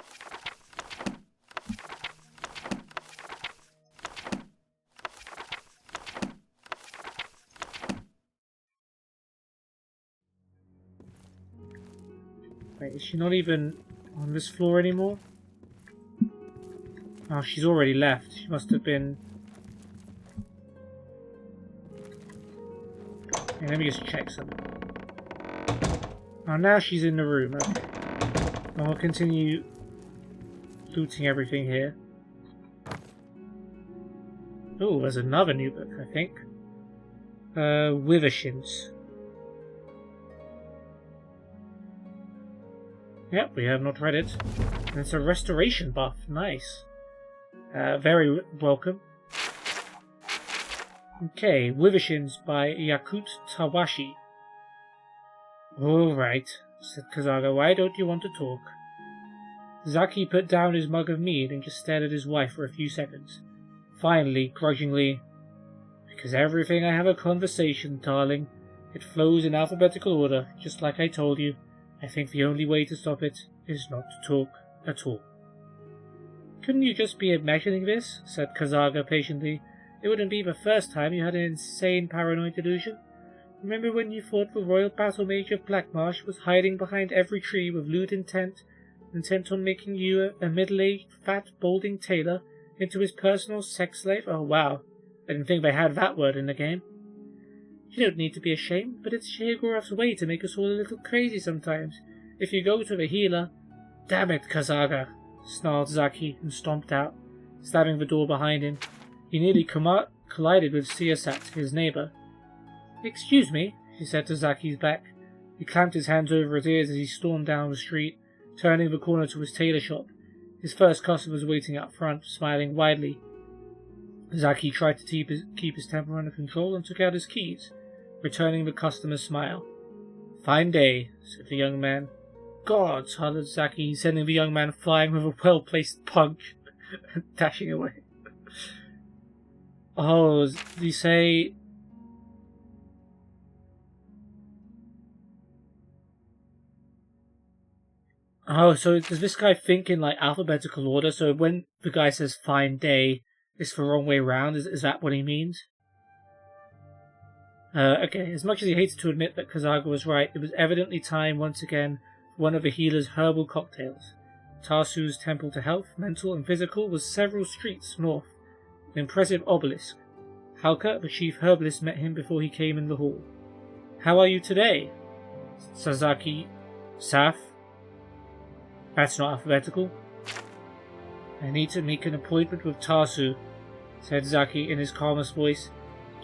[SPEAKER 1] Wait, is she not even on this floor anymore? Oh, she's already left. She must have been... Okay, let me just check something. Oh, now she's in the room. Okay. And we'll continue looting everything here. Oh, there's another new book, I think. Withershins. Yep, we have not read it. And it's a restoration buff. Nice. Very welcome. Okay, Withershins by Yakut Tawashi. Alright, said Kazaga, why don't you want to talk? Zaki put down his mug of mead and just stared at his wife for a few seconds. Finally, grudgingly, because everything I have a conversation, darling. It flows in alphabetical order, just like I told you. I think the only way to stop it is not to talk at all. Couldn't you just be imagining this? Said Kazaga patiently. It wouldn't be the first time you had an insane paranoid delusion. Remember when you thought the royal battle mage of Blackmarsh was hiding behind every tree with lewd intent on making you a middle-aged, fat, balding tailor into his personal sex slave? Oh wow, I didn't think they had that word in the game. You don't need to be ashamed, but it's Sheogorov's way to make us all a little crazy sometimes. If you go to the healer... Damn it, Kazaga, snarled Zaki and stomped out, slamming the door behind him. He nearly collided with Siasat, his neighbour. Excuse me, he said to Zaki's back. He clamped his hands over his ears as he stormed down the street, turning the corner to his tailor shop. His first customer was waiting out front, smiling widely. Zaki tried to keep his temper under control and took out his keys, returning the customer's smile. Fine day, said the young man. God, hollered Zaki, sending the young man flying with a well-placed punch and dashing away. Oh, did he say... Oh, so does this guy think in, like, alphabetical order? So when the guy says fine day, it's the wrong way round? Is that what he means? Okay, as much as he hated to admit that Kazaga was right, it was evidently time once again for one of the healer's herbal cocktails. Tarsu's temple to health, mental and physical, was several streets north, an impressive obelisk. Halka, the chief herbalist, met him before he came in the hall. How are you today? Sasaki... Saf? That's not alphabetical. I need to make an appointment with Tarsu, said Zaki in his calmest voice.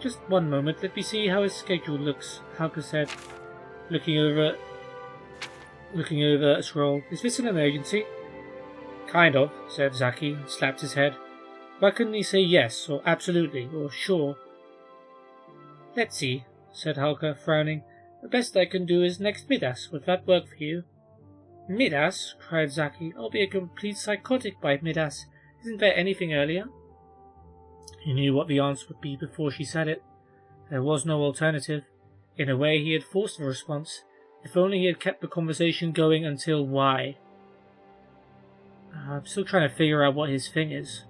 [SPEAKER 1] Just one moment, let me see how his schedule looks, Halka said, looking over a scroll. Is this an emergency? Kind of, said Zaki, and slapped his head. Why couldn't he say yes, or absolutely, or sure? Let's see, said Halka, frowning. The best I can do is next Midas. Would that work for you? Midas? Cried Zaki. I'll be a complete psychotic by Midas. Isn't there anything earlier? He knew what the answer would be before she said it. There was no alternative. In a way, he had forced the response. If only he had kept the conversation going until why. I'm still trying to figure out what his thing is.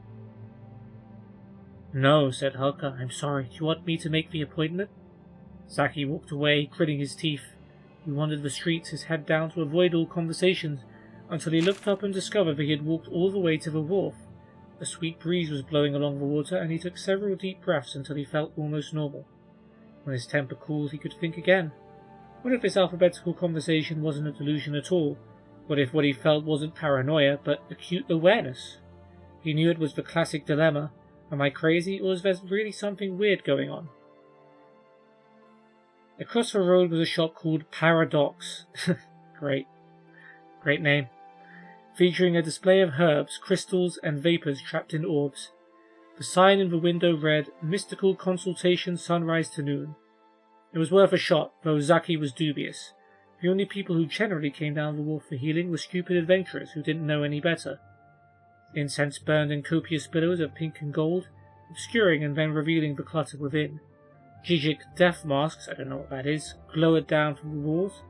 [SPEAKER 1] No, said Halka. I'm sorry. Do you want me to make the appointment? Zaki walked away, gritting his teeth. He wandered the streets, his head down to avoid all conversations, until he looked up and discovered that he had walked all the way to the wharf. A sweet breeze was blowing along the water, and he took several deep breaths until he felt almost normal. When his temper cooled, he could think again. What if this alphabetical conversation wasn't a delusion at all? What if what he felt wasn't paranoia, but acute awareness? He knew it was the classic dilemma. Am I crazy, or is there really something weird going on? Across the road was a shop called Paradox. Great name. Featuring a display of herbs, crystals, and vapors trapped in orbs. The sign in the window read, Mystical Consultation Sunrise to Noon. It was worth a shot, though Zaki was dubious. The only people who generally came down the wharf for healing were stupid adventurers who didn't know any better. Incense burned in copious billows of pink and gold, obscuring and then revealing the clutter within. Gigic death masks, I don't know what that is, glowered down from the walls.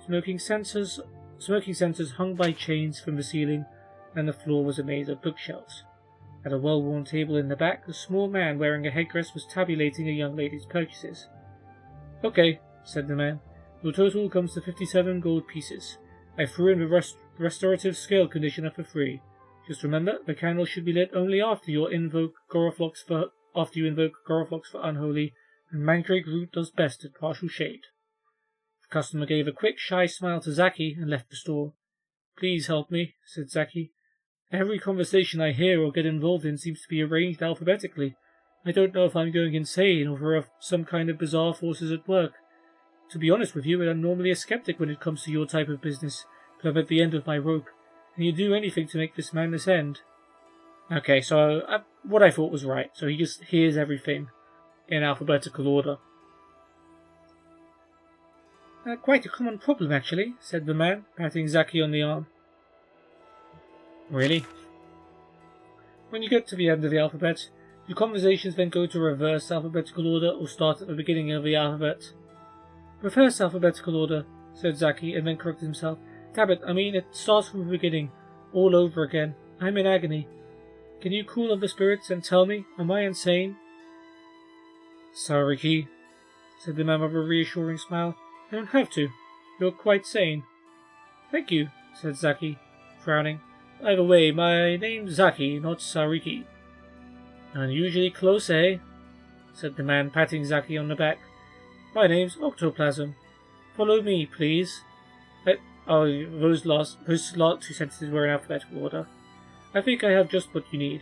[SPEAKER 1] Smoking sensors hung by chains from the ceiling, and the floor was a maze of bookshelves. At a well-worn table in the back, a small man wearing a headdress was tabulating a young lady's purchases. Okay, said the man. Your total comes to 57 gold pieces. I threw in the restorative scale conditioner for free. Just remember, the candle should be lit only after you invoke Goroflox for unholy, and mandrake root does best at partial shade. The customer gave a quick, shy smile to Zaki and left the store. Please help me, said Zaki. Every conversation I hear or get involved in seems to be arranged alphabetically. I don't know if I'm going insane or if there are some kind of bizarre forces at work. To be honest with you, I'm normally a skeptic when it comes to your type of business, but I'm at the end of my rope, and you'd do anything to make this madness end. Okay, so what I thought was right. So he just hears everything. in alphabetical order. Quite a common problem, actually, said the man, patting Zaki on the arm. Really? When you get to the end of the alphabet, do conversations then go to reverse alphabetical order or start at the beginning of the alphabet? Reverse alphabetical order, said Zaki, and then corrected himself. Damn it, I mean, it starts from the beginning, all over again. I'm in agony. Can you call on the spirits and tell me, am I insane? Sariki, said the man with a reassuring smile. You don't have to. You're quite sane. Thank you, said Zaki, frowning. By the way, my name's Zaki, not Sariki. Unusually close, eh? Said the man, patting Zaki on the back. My name's Octoplasm. Follow me, please. Those last two sentences were in alphabetical order. I think I have just what you need.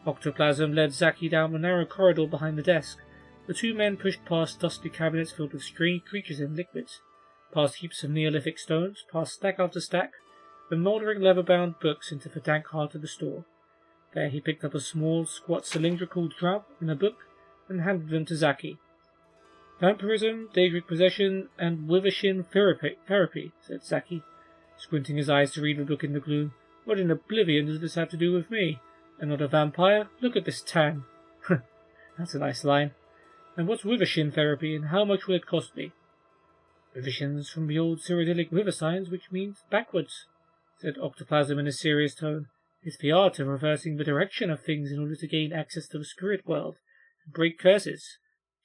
[SPEAKER 1] Octoplasm led Zaki down the narrow corridor behind the desk. The two men pushed past dusty cabinets filled with strange creatures and liquids, past heaps of Neolithic stones, past stack after stack, the mouldering leather-bound books into the dank heart of the store. There he picked up a small, squat cylindrical drum and a book and handed them to Zaki. Vampirism, Daedric possession, and Withershin therapy, said Zaki, squinting his eyes to read the book in the gloom. What in Oblivion does this have to do with me? I'm not a vampire. Look at this tan. That's a nice line. And what's Withershin therapy, and how much will it cost me? Withershin's from the old Cyrodiilic river signs, which means backwards, said Octoplasm in a serious tone. It's the art of reversing the direction of things in order to gain access to the spirit world, and break curses,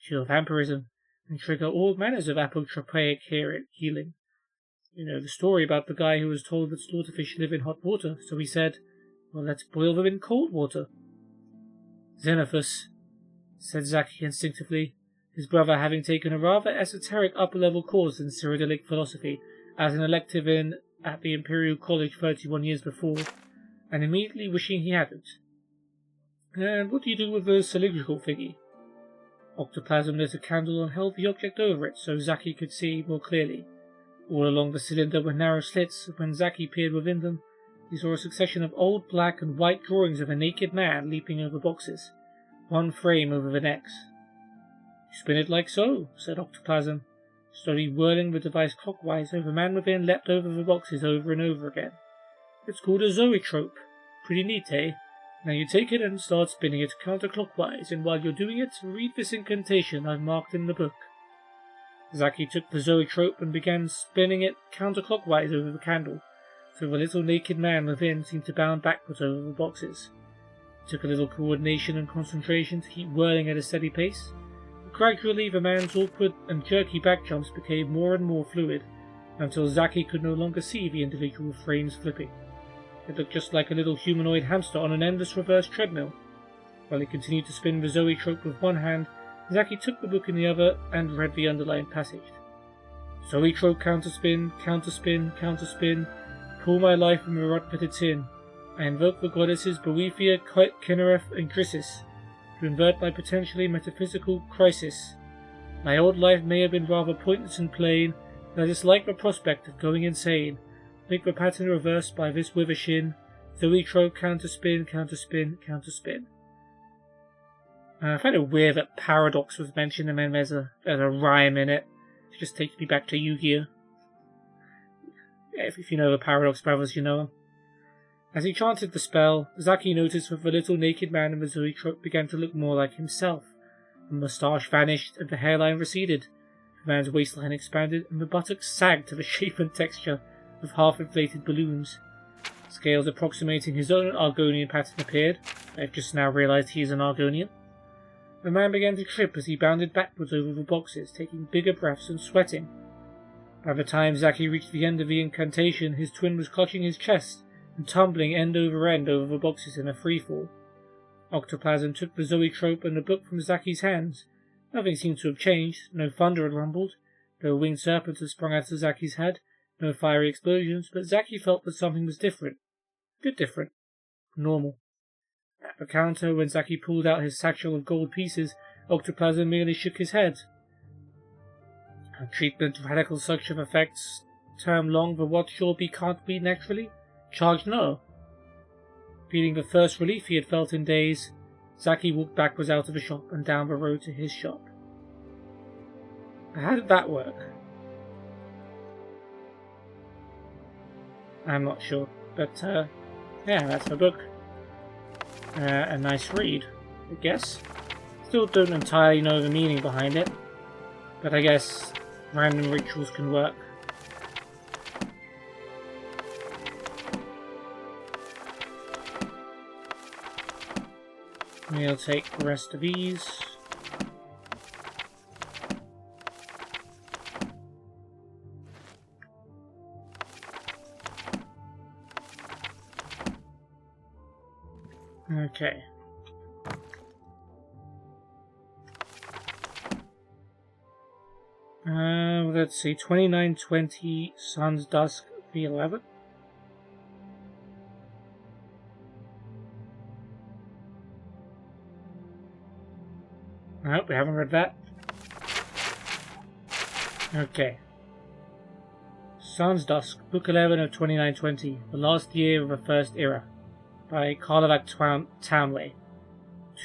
[SPEAKER 1] cure vampirism, and trigger all manners of apotropaic healing. You know the story about the guy who was told that slaughterfish live in hot water, so he said, well, let's boil them in cold water. Xenophus, said Zaki instinctively, his brother having taken a rather esoteric upper-level course in Cyrodiilic philosophy as an elective at the Imperial College 31 years before, and immediately wishing he hadn't. And what do you do with the cylindrical thingy? Octoplasm lit a candle and held the object over it so Zaki could see more clearly. All along the cylinder were narrow slits, and when Zaki peered within them, he saw a succession of old black and white drawings of a naked man leaping over boxes, one frame over the next. You spin it like so, said Octoplasm, slowly whirling the device clockwise so the man within leapt over the boxes over and over again. It's called a zoetrope. Pretty neat, eh? Now you take it and start spinning it counterclockwise, and while you're doing it, read this incantation I've marked in the book. Zaki took the zoetrope and began spinning it counterclockwise over the candle, so the little naked man within seemed to bound backwards over the boxes. It took a little coordination and concentration to keep whirling at a steady pace, but gradually the man's awkward and jerky back jumps became more and more fluid, until Zaki could no longer see the individual frames flipping. It looked just like a little humanoid hamster on an endless reverse treadmill. While he continued to spin the zoetrope with one hand, Zaki took the book in the other and read the underlined passage. Zoetrope counterspin, counterspin, counterspin, pull my life from the rut that it's in. I invoke the goddesses Boethia, Kinnereth, and Chrysis to invert my potentially metaphysical crisis. My old life may have been rather pointless and plain, but I dislike the prospect of going insane. Make the pattern reverse by this Withershin. Zoetrope counterspin, counterspin, counterspin. I find it weird that Paradox was mentioned and then there's a rhyme in it. It just takes me back to Yu-Gi-Oh! If you know the Paradox Brothers, you know them. As he chanted the spell, Zaki noticed that the little naked man in the zoetrope began to look more like himself. The moustache vanished and the hairline receded. The man's waistline expanded and the buttocks sagged to the shape and texture of half-inflated balloons. Scales approximating his own Argonian pattern appeared. I've just now realized he is an Argonian. The man began to trip as he bounded backwards over the boxes, taking bigger breaths and sweating. By the time Zaki reached the end of the incantation, his twin was clutching his chest and tumbling end over the boxes in a freefall. Octoplasm took the zoetrope and the book from Zaki's hands. Nothing seemed to have changed. No thunder had rumbled. No winged serpent had sprung out of Zaki's head. No fiery explosions, but Zaki felt that something was different. A bit different. Normal. At the counter, when Zaki pulled out his satchel of gold pieces, Octoplasm merely shook his head. A treatment, radical suction effects, term long, but what sure be can't be naturally? Charge no. Feeling the first relief he had felt in days, Zaki walked backwards out of the shop and down the road to his shop. How did that work? I'm not sure, but yeah, that's the book. A nice read, I guess. Still don't entirely know the meaning behind it, but I guess random rituals can work. We'll take the rest of these. Okay. Let's see, 2920 Sun's Dusk V11. Nope, we haven't read that. Okay. Sun's Dusk, Book 11 of 2920, The Last Year of the First Era, by Karlovac Townway.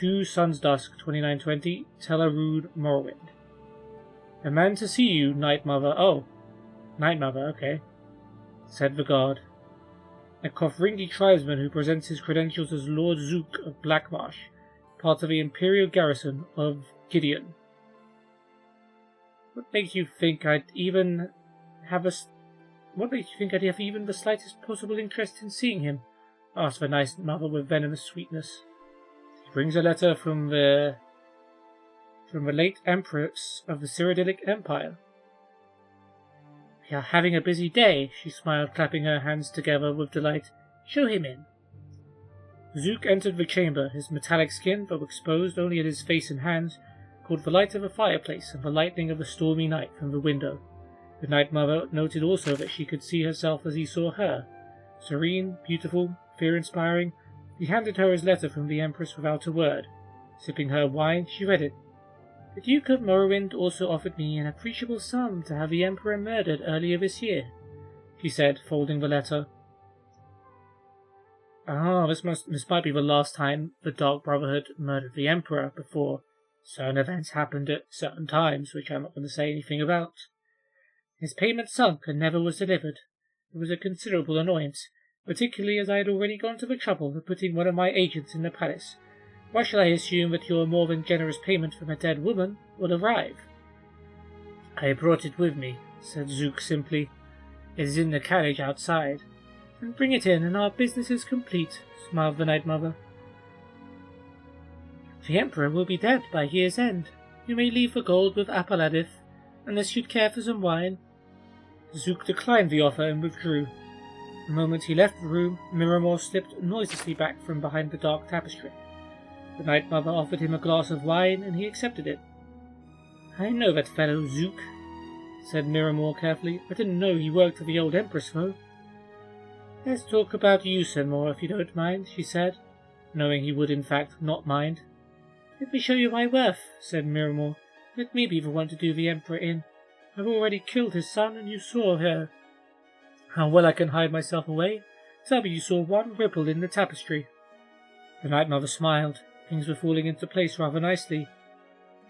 [SPEAKER 1] 2 Sun's Dusk, 2920, Tellarud Morrowind. A man to see you, Night Mother. Oh, Night Mother, okay, said the guard. A Kofringi tribesman who presents his credentials as Lord Zook of Blackmarsh, part of the Imperial garrison of Gideon. What makes you think I'd have even the slightest possible interest in seeing him? Asked the Night Mother with venomous sweetness. He brings a letter from the late Empress of the Cyrodiilic Empire. We are having a busy day, she smiled, clapping her hands together with delight. Show him in. Zook entered the chamber, his metallic skin, though exposed only at his face and hands, caught the light of the fireplace and the lightning of the stormy night from the window. The Night Mother noted also that she could see herself as he saw her. Serene, beautiful, fear-inspiring, he handed her his letter from the Empress without a word. Sipping her wine, she read it. The Duke of Morrowind also offered me an appreciable sum to have the Emperor murdered earlier this year, she said, folding the letter. This might be the last time the Dark Brotherhood murdered the Emperor before certain events happened at certain times, which I'm not going to say anything about. His payment sunk and never was delivered. It was a considerable annoyance, particularly as I had already gone to the trouble of putting one of my agents in the palace. Why should I assume that your more than generous payment from a dead woman will arrive? I brought it with me, said Zook simply. It is in the carriage outside. Then bring it in, and our business is complete, smiled the Night Mother. The Emperor will be dead by year's end. You may leave the gold with Appaladith, unless you'd care for some wine. Zook declined the offer and withdrew. The moment he left the room, Miramor slipped noiselessly back from behind the dark tapestry. The Night Mother offered him a glass of wine, and he accepted it. I know that fellow Zook, said Miramor carefully. I didn't know he worked for the old Empress, though. Let's talk about you some more, if you don't mind, she said, knowing he would in fact not mind. Let me show you my worth, said Miramor. Let me be the one to do the Emperor in. I've already killed his son, and you saw her. How well I can hide myself away. Tell me you saw one ripple in the tapestry. The Night Mother smiled. Things were falling into place rather nicely.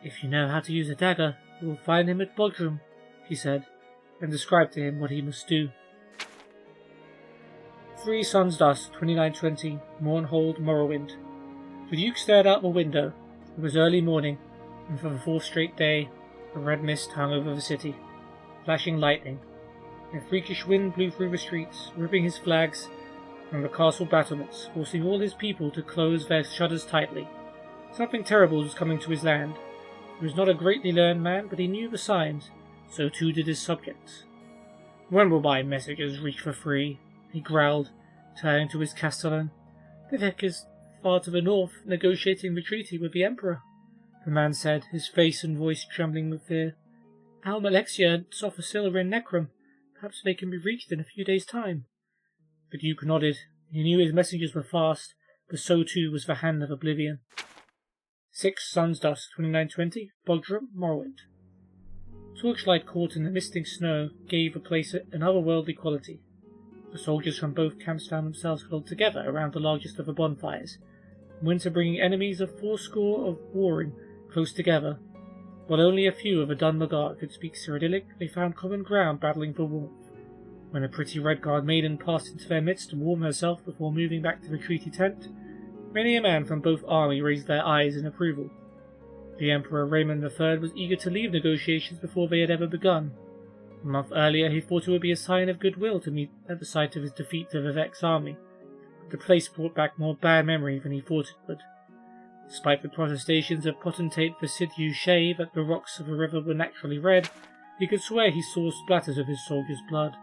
[SPEAKER 1] If you know how to use a dagger, you will find him at Bodrum, she said, and described to him what he must do. 3 Sun's Dusk, 2920, Mournhold, Morrowind. The Duke stared out the window. It was early morning, and for the 4th straight day, a red mist hung over the city, flashing lightning. A freakish wind blew through the streets, ripping his flags from the castle battlements, forcing all his people to close their shutters tightly. Something terrible was coming to his land. He was not a greatly learned man, but he knew the signs. So too did his subjects. When will my messages reach for free? He growled, turning to his castellan. Vivek is far to the north, negotiating the treaty with the Emperor, the man said, his face and voice trembling with fear. Alm Alexia and Sophocilla in Necrom. Perhaps they can be reached in a few days' time. The Duke nodded. He knew his messengers were fast, but so too was the hand of Oblivion. 6 Sun's Dusk, 2920, Bodrum, Morrowind. Torchlight caught in the misting snow gave the place an otherworldly quality. The soldiers from both camps found themselves huddled together around the largest of the bonfires, winter bringing enemies of fourscore of warring close together. While only a few of a Dunmagard could speak Cyrodiilic, they found common ground battling for warmth. When a pretty red-guard maiden passed into their midst to warm herself before moving back to the treaty tent, many a man from both armies raised their eyes in approval. The Emperor Raymond III was eager to leave negotiations before they had ever begun. A month earlier he thought it would be a sign of goodwill to meet at the sight of his defeat to Vivek's army, but the place brought back more bad memory than he thought it would. Despite the protestations of potentate Vasidyu Shea that the rocks of the river were naturally red, he could swear he saw splatters of his soldiers' blood.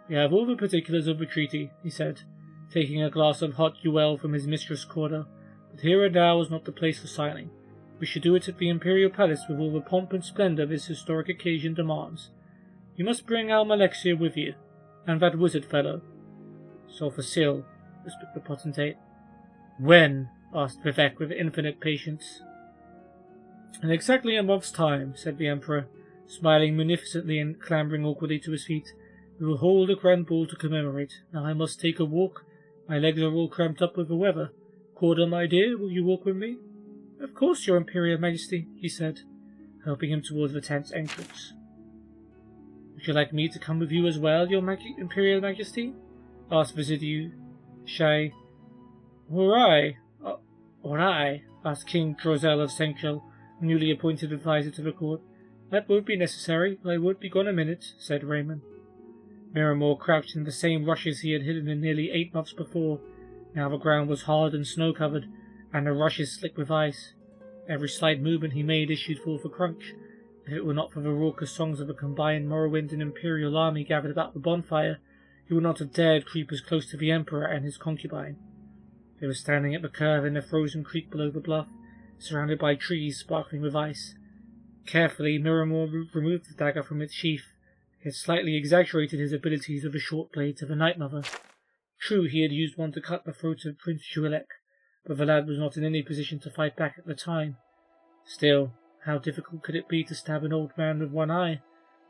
[SPEAKER 1] "We have all the particulars of the treaty," he said, taking a glass of hot Uel from his mistress' quarter, "but here and now is not the place for signing. We should do it at the Imperial Palace with all the pomp and splendour this historic occasion demands. You must bring Almalexia with you, and that wizard fellow." "Sulphur Sil," whispered the potentate. "When?" asked Vivek with infinite patience. "In exactly a month's time," said the Emperor, smiling munificently and clambering awkwardly to his feet. "We will hold a grand ball to commemorate. Now I must take a walk. My legs are all cramped up with the weather. Corda, my dear, will you walk with me?" "Of course, Your Imperial Majesty," he said, helping him towards the tent's entrance. "Would you like me to come with you as well, Your Imperial Majesty?" asked Vasidyu Shea. "Or I?" asked King Drozel of Senchel, newly appointed advisor to the court. "That won't be necessary. I won't be gone a minute," said Raymond. Miramor crouched in the same rushes he had hidden in nearly 8 months before. Now the ground was hard and snow-covered, and the rushes slick with ice. Every slight movement he made issued forth a crunch. If it were not for the raucous songs of a combined Morrowind and Imperial army gathered about the bonfire, he would not have dared creep as close to the Emperor and his concubine. They were standing at the curve in the frozen creek below the bluff, surrounded by trees sparkling with ice. Carefully, Miramor removed the dagger from its sheath. He had slightly exaggerated his abilities with the short blades of the Night Mother. True, he had used one to cut the throat of Prince Juilek, but the lad was not in any position to fight back at the time. Still, how difficult could it be to stab an old man with one eye?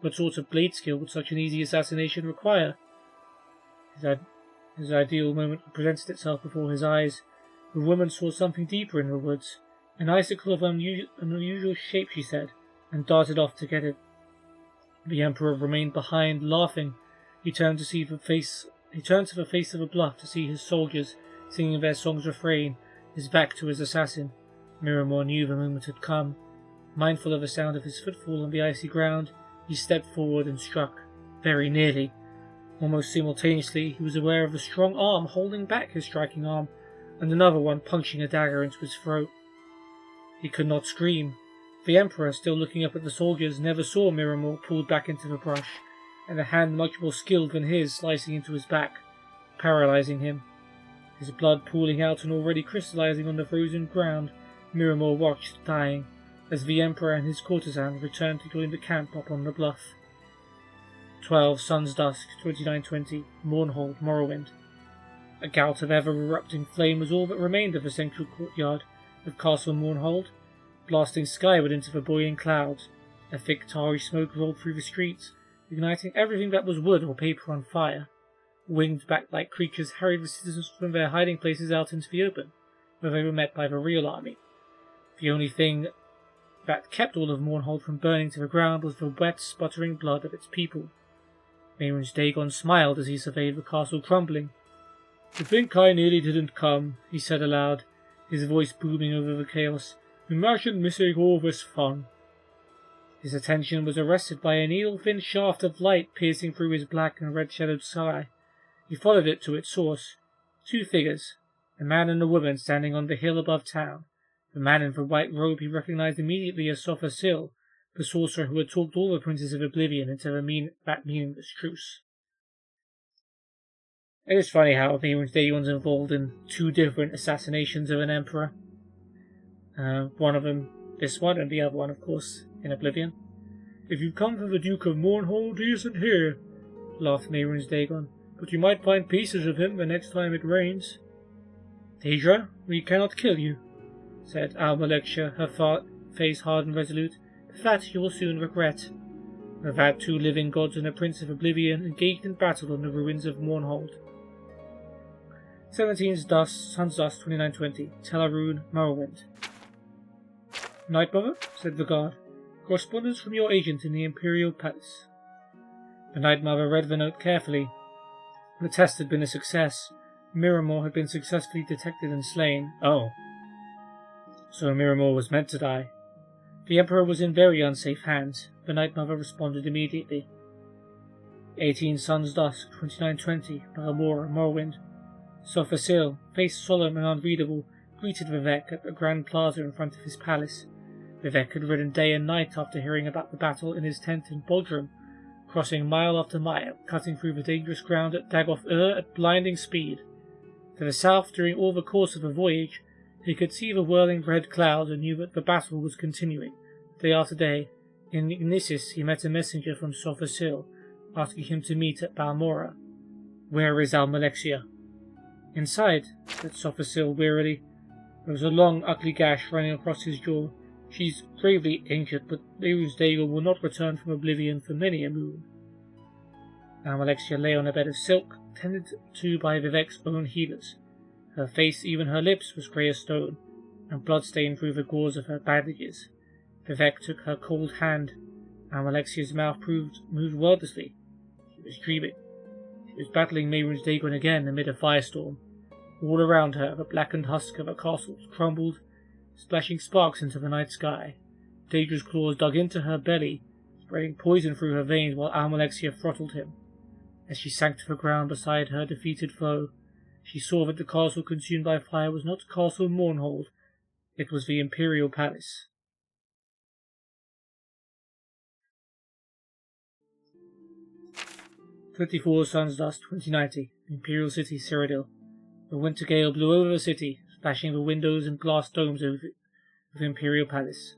[SPEAKER 1] What sort of blade skill would such an easy assassination require? His ideal moment presented itself before his eyes. The woman saw something deeper in the woods. "An icicle of an unusual shape," she said, and darted off to get it. The Emperor remained behind, laughing. He turned to the face of the bluff to see his soldiers singing their song's refrain, his back to his assassin. Miramor knew the moment had come. Mindful of the sound of his footfall on the icy ground, he stepped forward and struck, very nearly. Almost simultaneously, he was aware of a strong arm holding back his striking arm, and another one punching a dagger into his throat. He could not scream. The Emperor, still looking up at the soldiers, never saw Miramor pulled back into the brush, and a hand much more skilled than his slicing into his back, paralyzing him. His blood pooling out and already crystallizing on the frozen ground, Miramor watched, dying, as the Emperor and his courtesan returned to join the camp up on the bluff. 12 Sun's Dusk, 2920, Mournhold, Morrowind. A gout of ever-erupting flame was all that remained of the central courtyard of Castle Mournhold, blasting skyward into the boiling clouds. A thick tarry smoke rolled through the streets, igniting everything that was wood or paper on fire. Winged bat-like creatures harried the citizens from their hiding places out into the open, where they were met by the real army. The only thing that kept all of Mournhold from burning to the ground was the wet, sputtering blood of its people. Mayrun's Dagon smiled as he surveyed the castle crumbling. "To think I nearly didn't come," he said aloud, his voice booming over the chaos. "Imagine missing all this fun." His attention was arrested by a needle-thin shaft of light piercing through his black and red-shadowed sky. He followed it to its source. 2 figures, a man and a woman standing on the hill above town. The man in the white robe he recognized immediately as Sulphur Sil, the sorcerer who had talked all the princes of Oblivion into that meaningless truce. It is funny how Mayrun's Dagon's involved in 2 different assassinations of an emperor. One of them, this one, and the other one, of course, in Oblivion. "If you come for the Duke of Mournhold, he isn't here," laughed Mayrun's Dagon, "but you might find pieces of him the next time it rains." "Daedra, we cannot kill you," said Almalexia, her face hard and resolute. "That you will soon regret." With that, 2 living gods and a prince of Oblivion engaged in battle on the ruins of Mournhold. Sun's Dust 2920, Telarune, Morrowind. Night Mother, said the guard. Correspondence from your agent in the Imperial Palace. The Night Mother read the note carefully. The test had been a success. Miramore had been successfully detected and slain. Oh. So Miramore was meant to die. The Emperor was in very unsafe hands. The Night Mother responded immediately. 18 Sun's Dusk, 2920, Balmora, Morrowind. Sophasil, face solemn and unreadable, greeted Vivek at the Grand Plaza in front of his palace. Vivek had ridden day and night after hearing about the battle in his tent in Bodrum, crossing mile after mile, cutting through the dangerous ground at Dagoth at blinding speed. To the south, during all the course of the voyage, he could see the whirling red clouds and knew that the battle was continuing. Day after day, in Ignisis he met a messenger from Sophasil, asking him to meet at Balmora. Where is Almalexia? Inside, said Sophasil wearily. There was a long, ugly gash running across his jaw. She's gravely injured, but Neru's Dagon will not return from Oblivion for many a moon. Almalexia lay on a bed of silk, tended to by Vivek's own healers. Her face, even her lips, was grey as stone, and blood stained through the gauze of her bandages. Vivek took her cold hand. Almalexia's mouth moved wordlessly. She was dreaming. She was battling Mehrunes Dagon again amid a firestorm. All around her, the blackened husk of her castle crumbled, splashing sparks into the night sky. Daedra's claws dug into her belly, spraying poison through her veins while Almalexia throttled him. As she sank to the ground beside her defeated foe, she saw that the castle consumed by fire was not Castle Mournhold, it was the Imperial Palace. "24 Sun's Dust, 2090, Imperial City, Cyrodiil. The winter gale blew over the city, splashing the windows and glass domes of the Imperial Palace.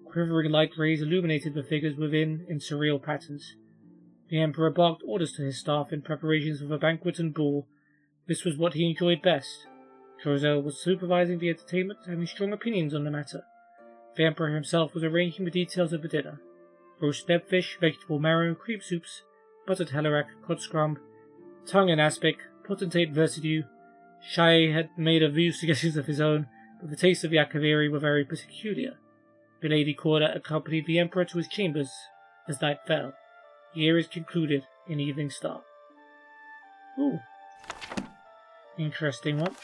[SPEAKER 1] Quivering light rays illuminated the figures within in surreal patterns. The Emperor barked orders to his staff in preparations for the banquet and ball. This was what he enjoyed best. Trozel was supervising the entertainment, having strong opinions on the matter. The Emperor himself was arranging the details of the dinner. Roast snapfish, vegetable marrow, cream soups, buttered helarak, cod scrumb, tongue and aspic, potentate residue. Shai had made a few suggestions of his own, but the taste of the akaviri were very peculiar. The Lady Corda accompanied the Emperor to his chambers as night fell. The year is concluded in Evening Star. Ooh. Interesting one.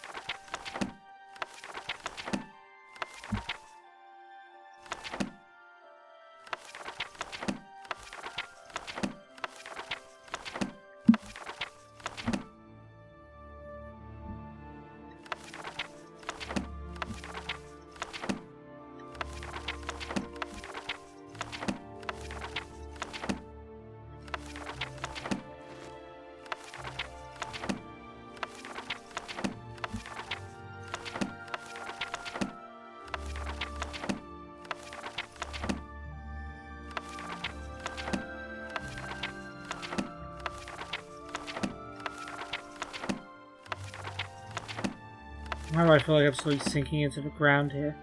[SPEAKER 1] Why do I feel like I'm slowly sinking into the ground here?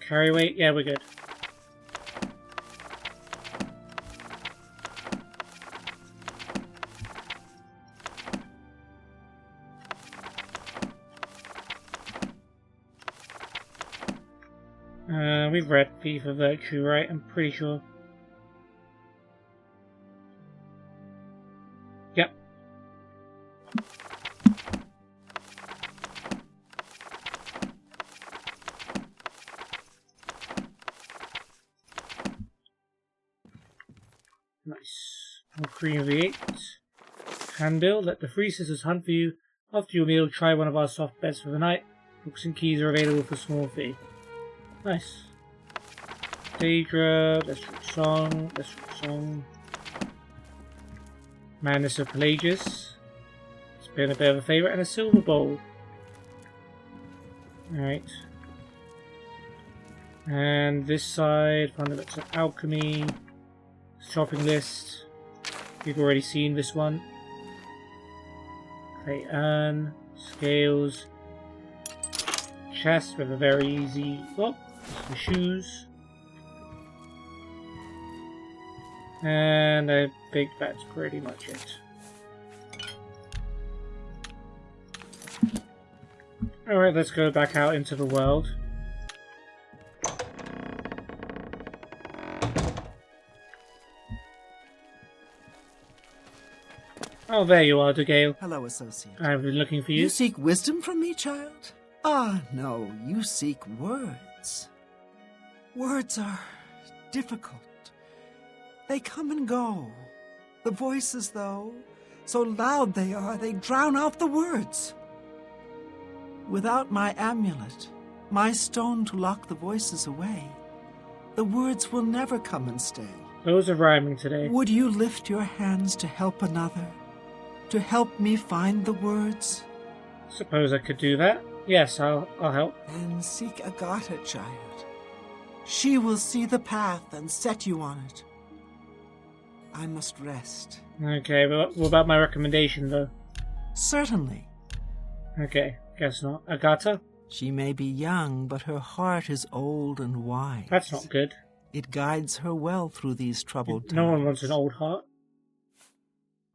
[SPEAKER 1] Carry weight? Yeah, we're good. We've read V for Virtue, right? I'm pretty sure. Yep. Nice. Green V8. Handbill, let the Free Sisters hunt for you. After your meal, try one of our soft beds for the night. Books and keys are available for small fee. Nice. Daedra, let's read song. Madness of Pelagius. been a bit of a favourite, and a silver bowl. Alright. And this side, fundamental of alchemy, shopping list. We've already seen this one. Okay, urn, scales, chest with a very easy, well, some shoes. And I think that's pretty much it. Alright, let's go back out into the world. Oh, there you are, DeGale.
[SPEAKER 5] Hello, associate.
[SPEAKER 1] I've been looking for you.
[SPEAKER 5] You seek wisdom from me, child? Ah, no, you seek words. Words are difficult. They come and go. The voices, though, so loud they are, they drown out the words. Without my amulet, my stone to lock the voices away, the words will never come and stay.
[SPEAKER 1] Those are rhyming today.
[SPEAKER 5] Would you lift your hands to help another? To help me find the words?
[SPEAKER 1] Suppose I could do that. Yes, I'll help.
[SPEAKER 5] Then seek Agatha, child. She will see the path and set you on it. I must rest.
[SPEAKER 1] Okay, but what about my recommendation, though?
[SPEAKER 5] Certainly.
[SPEAKER 1] Okay, guess not. Agatha?
[SPEAKER 5] She may be young, but her heart is old and wise.
[SPEAKER 1] That's not good.
[SPEAKER 5] It guides her well through these troubled times.
[SPEAKER 1] No one wants an old heart.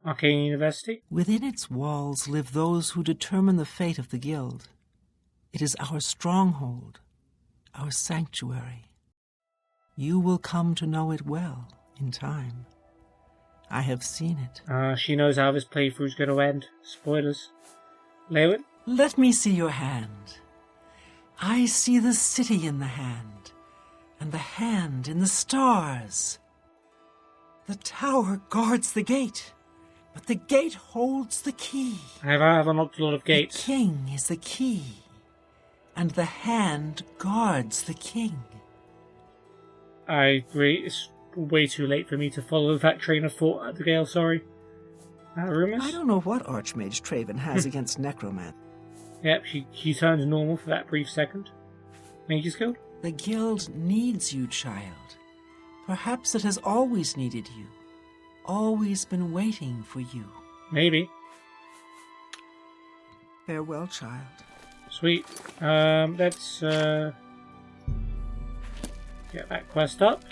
[SPEAKER 1] Arcane University?
[SPEAKER 5] Within its walls live those who determine the fate of the guild. It is our stronghold, our sanctuary. You will come to know it well in time. I have seen it.
[SPEAKER 1] She knows how this playthrough's going to end. Spoilers. Lewin?
[SPEAKER 5] Let me see your hand. I see the city in the hand, and the hand in the stars. The tower guards the gate, but the gate holds the key.
[SPEAKER 1] I have unlocked a lot of gates.
[SPEAKER 5] The king is the key, and the hand guards the king.
[SPEAKER 1] I agree. It's way too late for me to follow that train of thought at the Gale, sorry. Rumours?
[SPEAKER 5] I don't know what Archmage Traven has against necromancy.
[SPEAKER 1] Yep, she turned normal for that brief second. Mage's Guild?
[SPEAKER 5] The guild needs you, child. Perhaps it has always needed you. Always been waiting for you.
[SPEAKER 1] Maybe.
[SPEAKER 5] Farewell, child.
[SPEAKER 1] Sweet. Let's get that quest up.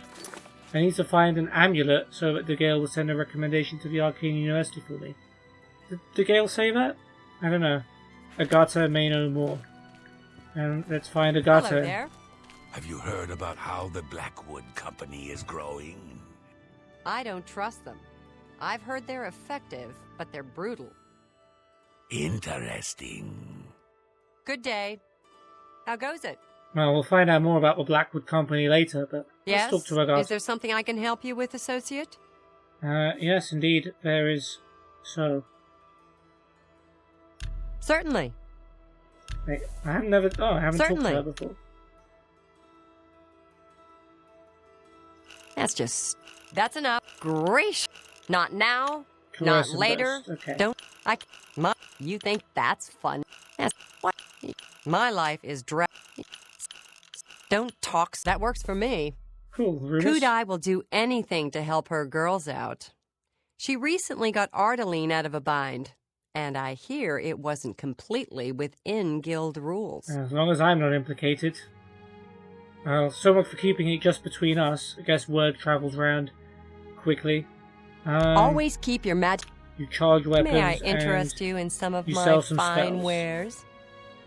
[SPEAKER 1] I need to find an amulet so that the Gale will send a recommendation to the Arcane University for me. Did the Gale say that? I don't know. Agatha may know more. And let's find Agatha.
[SPEAKER 7] Hello there.
[SPEAKER 13] Have you heard about how the Blackwood Company is growing?
[SPEAKER 7] I don't trust them. I've heard they're effective, but they're brutal.
[SPEAKER 13] Interesting.
[SPEAKER 7] Good day. How goes it?
[SPEAKER 1] Well, we'll find out more about the Blackwood Company later, but
[SPEAKER 7] Yes?
[SPEAKER 1] let's talk to Agatha.
[SPEAKER 7] Is there something I can help you with, associate?
[SPEAKER 1] Yes, indeed, there is. So.
[SPEAKER 7] Certainly.
[SPEAKER 1] Wait, I haven't talked to her before.
[SPEAKER 7] That's enough. Gracious. Not now.
[SPEAKER 1] Caress
[SPEAKER 7] not
[SPEAKER 1] and
[SPEAKER 7] later.
[SPEAKER 1] burst. Okay.
[SPEAKER 7] Don't. You think that's fun? That's what. My life is Don't talk. That works for me.
[SPEAKER 1] Cool.
[SPEAKER 7] Kudai will do anything to help her girls out. She recently got Ardaline out of a bind, and I hear it wasn't completely within guild rules.
[SPEAKER 1] As long as I'm not implicated. Well, so much for keeping it just between us. I guess word travels around quickly.
[SPEAKER 7] Always keep your magic.
[SPEAKER 1] You charge weapons.
[SPEAKER 7] May I interest you in some of my
[SPEAKER 1] sell some
[SPEAKER 7] fine
[SPEAKER 1] spells.
[SPEAKER 7] wares?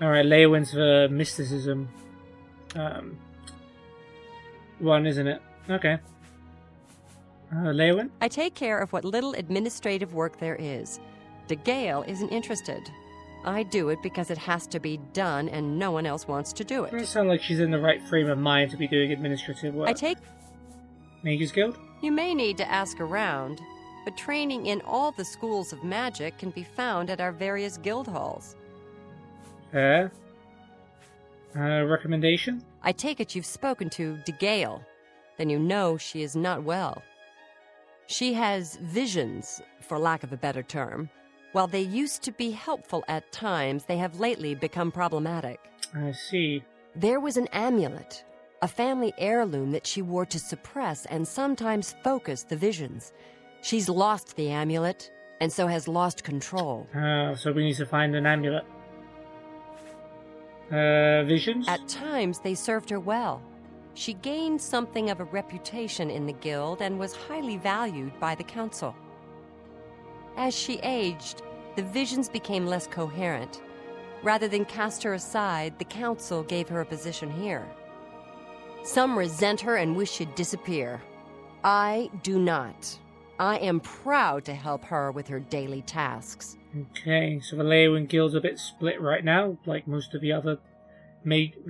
[SPEAKER 1] Alright, Leowin's the mysticism one, isn't it? Okay. Leowin?
[SPEAKER 7] I take care of what little administrative work there is. De Gale isn't interested. I do it because it has to be done and no one else wants to do it.
[SPEAKER 1] Doesn't sound like she's in the right frame of mind to be doing administrative work.
[SPEAKER 7] I take...
[SPEAKER 1] Mage's Guild?
[SPEAKER 7] You may need to ask around, but training in all the schools of magic can be found at our various guild halls.
[SPEAKER 1] Fair. Recommendation?
[SPEAKER 7] I take it you've spoken to De Gale. Then you know she is not well. She has visions, for lack of a better term, While they used to be helpful at times, they have lately become problematic.
[SPEAKER 1] I see.
[SPEAKER 7] There was an amulet, a family heirloom that she wore to suppress and sometimes focus the visions. She's lost the amulet, and so has lost control.
[SPEAKER 1] So we need to find an amulet. Visions?
[SPEAKER 7] At times, they served her well. She gained something of a reputation in the guild and was highly valued by the council. As she aged, the visions became less coherent. Rather than cast her aside, the council gave her a position here. Some resent her and wish she'd disappear. I do not. I am proud to help her with her daily tasks.
[SPEAKER 1] Okay, so the Leowyn Guild's a bit split right now, like most of the other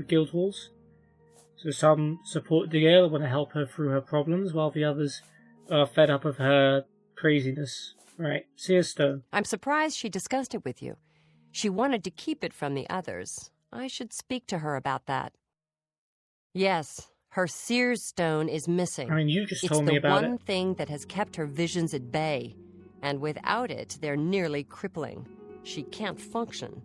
[SPEAKER 1] guild halls. So some support Degale and want to help her through her problems, while the others are fed up of her craziness. Right, Seer Stone.
[SPEAKER 7] I'm surprised she discussed it with you. She wanted to keep it from the others. I should speak to her about that. Yes, her Seer's Stone is missing.
[SPEAKER 1] I mean, you just told me about it.
[SPEAKER 7] It's the one thing that has kept her visions at bay. And without it, they're nearly crippling. She can't function.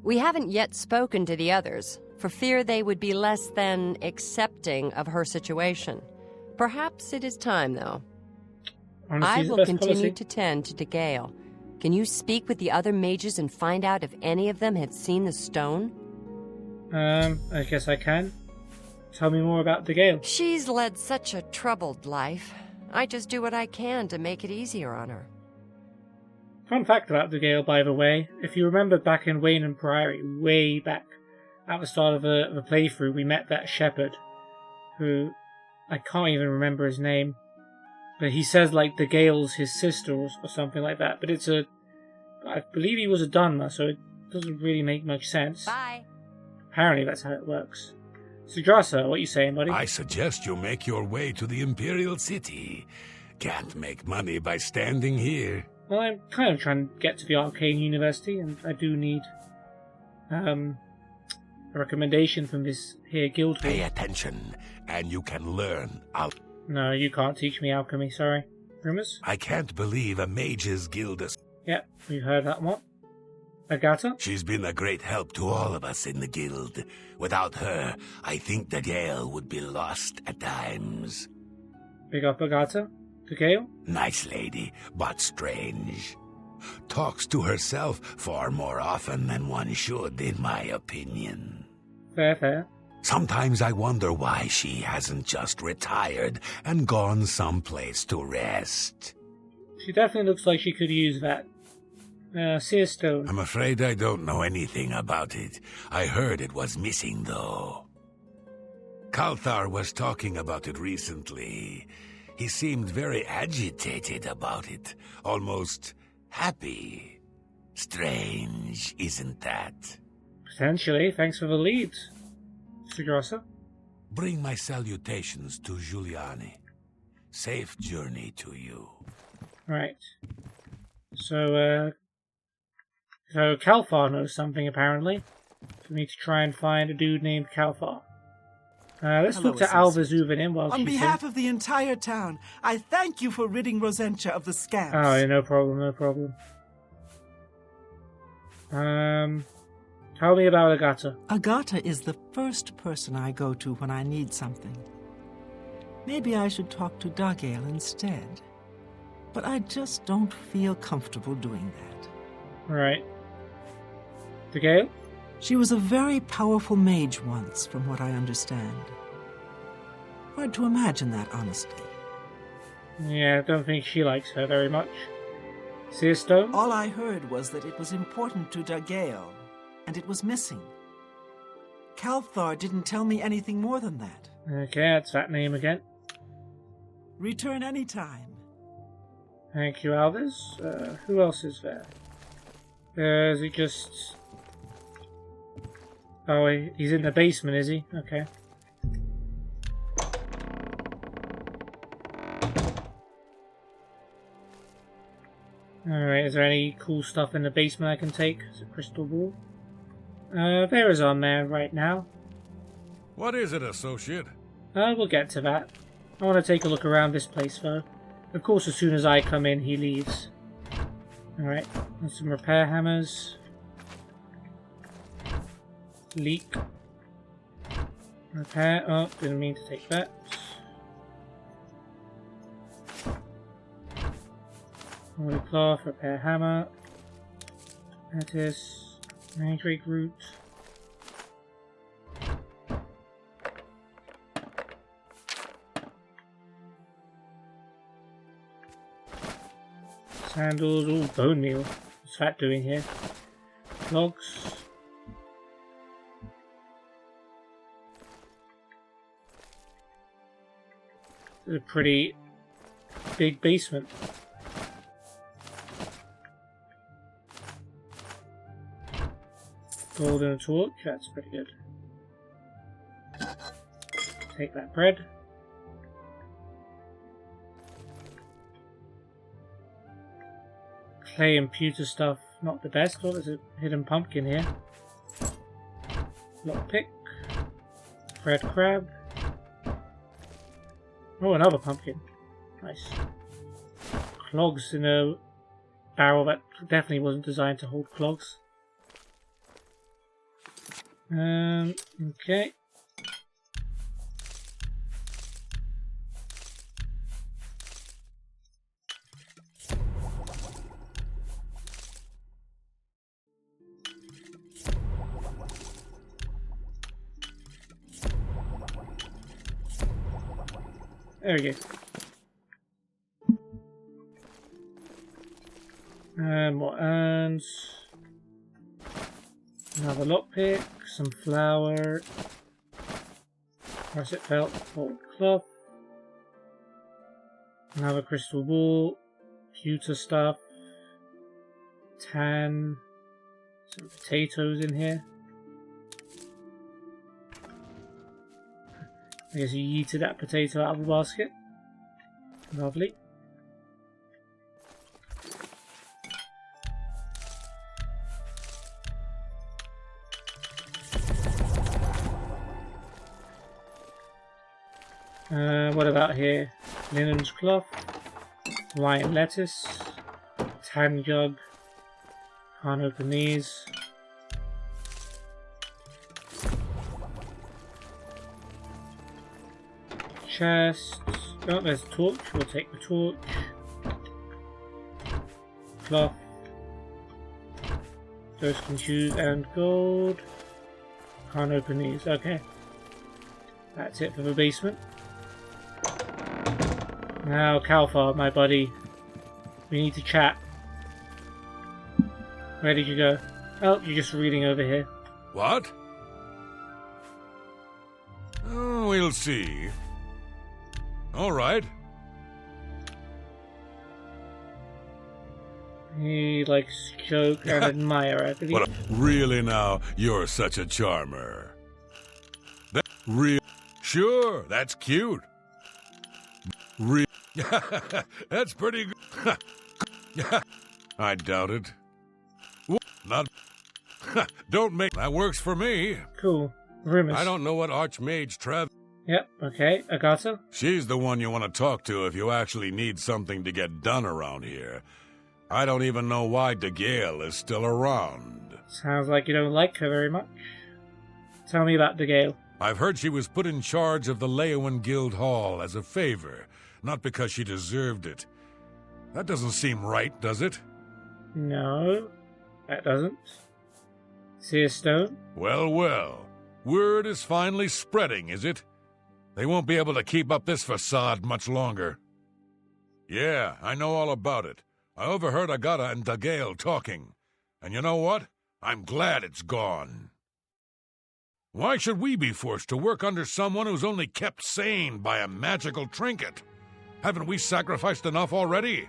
[SPEAKER 7] We haven't yet spoken to the others, for fear they would be less than accepting of her situation. Perhaps it is time, though. I will continue to tend to Degale. Can you speak with the other mages and find out if any of them have seen the stone?
[SPEAKER 1] I guess I can. Tell me more about Degale.
[SPEAKER 7] She's led such a troubled life. I just do what I can to make it easier on her.
[SPEAKER 1] Fun fact about Degale, by the way. If you remember back in Wayne and Priory, way back, at the start of the playthrough, we met that shepherd, who, I can't even remember his name, but he says like Degale's his sister or something like that, but I believe he was a Dunmer, so it doesn't really make much sense.
[SPEAKER 7] Bye.
[SPEAKER 1] Apparently that's how it works. Sudrasa, what you saying, buddy?
[SPEAKER 13] I suggest you make your way to the Imperial City. Can't make money by standing here.
[SPEAKER 1] Well, I'm kind of trying to get to the Arcane University, and I do need a recommendation from this here guild.
[SPEAKER 13] Pay attention, and you can learn.
[SPEAKER 1] No, you can't teach me alchemy, sorry. Rumors?
[SPEAKER 13] I can't believe a mage's guild is...
[SPEAKER 1] Yep, we've heard that one. Agatha?
[SPEAKER 13] She's been a great help to all of us in the guild. Without her, I think Degale would be lost at times.
[SPEAKER 1] Big up Agatha. Degale?
[SPEAKER 13] Nice lady, but strange. Talks to herself far more often than one should, in my opinion.
[SPEAKER 1] Fair, fair.
[SPEAKER 13] Sometimes I wonder why she hasn't just retired and gone someplace to rest.
[SPEAKER 1] She definitely looks like she could use that. Seer Stone.
[SPEAKER 13] I'm afraid I don't know anything about it. I heard it was missing, though. Kalthar was talking about it recently. He seemed very agitated about it, almost happy. Strange, isn't that?
[SPEAKER 1] Potentially. Thanks for the lead, Sudrasa.
[SPEAKER 13] Bring my salutations to Giuliani. Safe journey to you.
[SPEAKER 1] Right. So Kalthar knows something, apparently. For me to try and find a dude named Kalthar. Let's talk to Alva Zuvanin while she's
[SPEAKER 5] on behalf of the entire town, I thank you for ridding Rosentia of the scams.
[SPEAKER 1] Oh, yeah, no problem, no problem. Tell me about Agatha.
[SPEAKER 5] Agatha is the first person I go to when I need something. Maybe I should talk to Degale instead. But I just don't feel comfortable doing that.
[SPEAKER 1] Right. Degale?
[SPEAKER 5] She was a very powerful mage once, from what I understand. Hard to imagine that, honestly.
[SPEAKER 1] Yeah, I don't think she likes her very much. Seer Stone?
[SPEAKER 5] All I heard was that it was important to Degale, and it was missing. Kalthar didn't tell me anything more than that.
[SPEAKER 1] Okay, that's that name again.
[SPEAKER 5] Return anytime.
[SPEAKER 1] Thank you, Alvis. Who else is there? Is he just... Oh, he's in the basement, is he? Okay. Alright, is there any cool stuff in the basement I can take? Is it crystal ball? There is our man right now.
[SPEAKER 12] What is it, associate?
[SPEAKER 1] We'll get to that. I want to take a look around this place, though. Of course, as soon as I come in, he leaves. Alright, and some repair hammers. Leak. Repair. Oh, didn't mean to take that. Woolly cloth, repair hammer. Lettuce. Mandrake root. Sandals, all bone meal. What's that doing here? Logs. This is a pretty big basement. Golden torch, that's pretty good. Take that bread. Clay and pewter stuff, not the best. Oh, there's a hidden pumpkin here. Lockpick. Red crab. Oh, another pumpkin. Nice. Clogs in a barrel that definitely wasn't designed to hold clogs. Okay. There we go. More urns. Another lockpick, some flour. Russet felt, old cloth. Another crystal ball. Pewter stuff. Tan. Some potatoes in here. I guess you yeeted that potato out of the basket. Lovely. What about here? Linen's cloth, Hawaiian lettuce, tan jug, can't open these. Chest. Oh, there's a torch. We'll take the torch. Cloth. Those can choose and gold. Can't open these. Okay. That's it for the basement. Now, Kalfar, my buddy. We need to chat. Where did you go? Oh, you're just reading over here.
[SPEAKER 12] What? Oh, we'll see. All right.
[SPEAKER 1] He likes to joke and admire, I believe.
[SPEAKER 12] What really now? You're such a charmer. That real? Sure, that's cute. Real? That's pretty good. I doubt it. Not. Don't make that works for me.
[SPEAKER 1] Cool. Rumors.
[SPEAKER 12] I don't know what Archmage Trev.
[SPEAKER 1] Yep. Okay. Agatha.
[SPEAKER 12] She's the one you want to talk to if you actually need something to get done around here. I don't even know why DeGale is still around.
[SPEAKER 1] Sounds like you don't like her very much. Tell me about DeGale.
[SPEAKER 12] I've heard she was put in charge of the Leowan Guild Hall as a favor, not because she deserved it. That doesn't seem right, does it?
[SPEAKER 1] No, that doesn't. See a stone?
[SPEAKER 12] Well, well. Word is finally spreading, is it? They won't be able to keep up this facade much longer. Yeah, I know all about it. I overheard Agata and DeGale talking. And you know what? I'm glad it's gone. Why should we be forced to work under someone who's only kept sane by a magical trinket? Haven't we sacrificed enough already?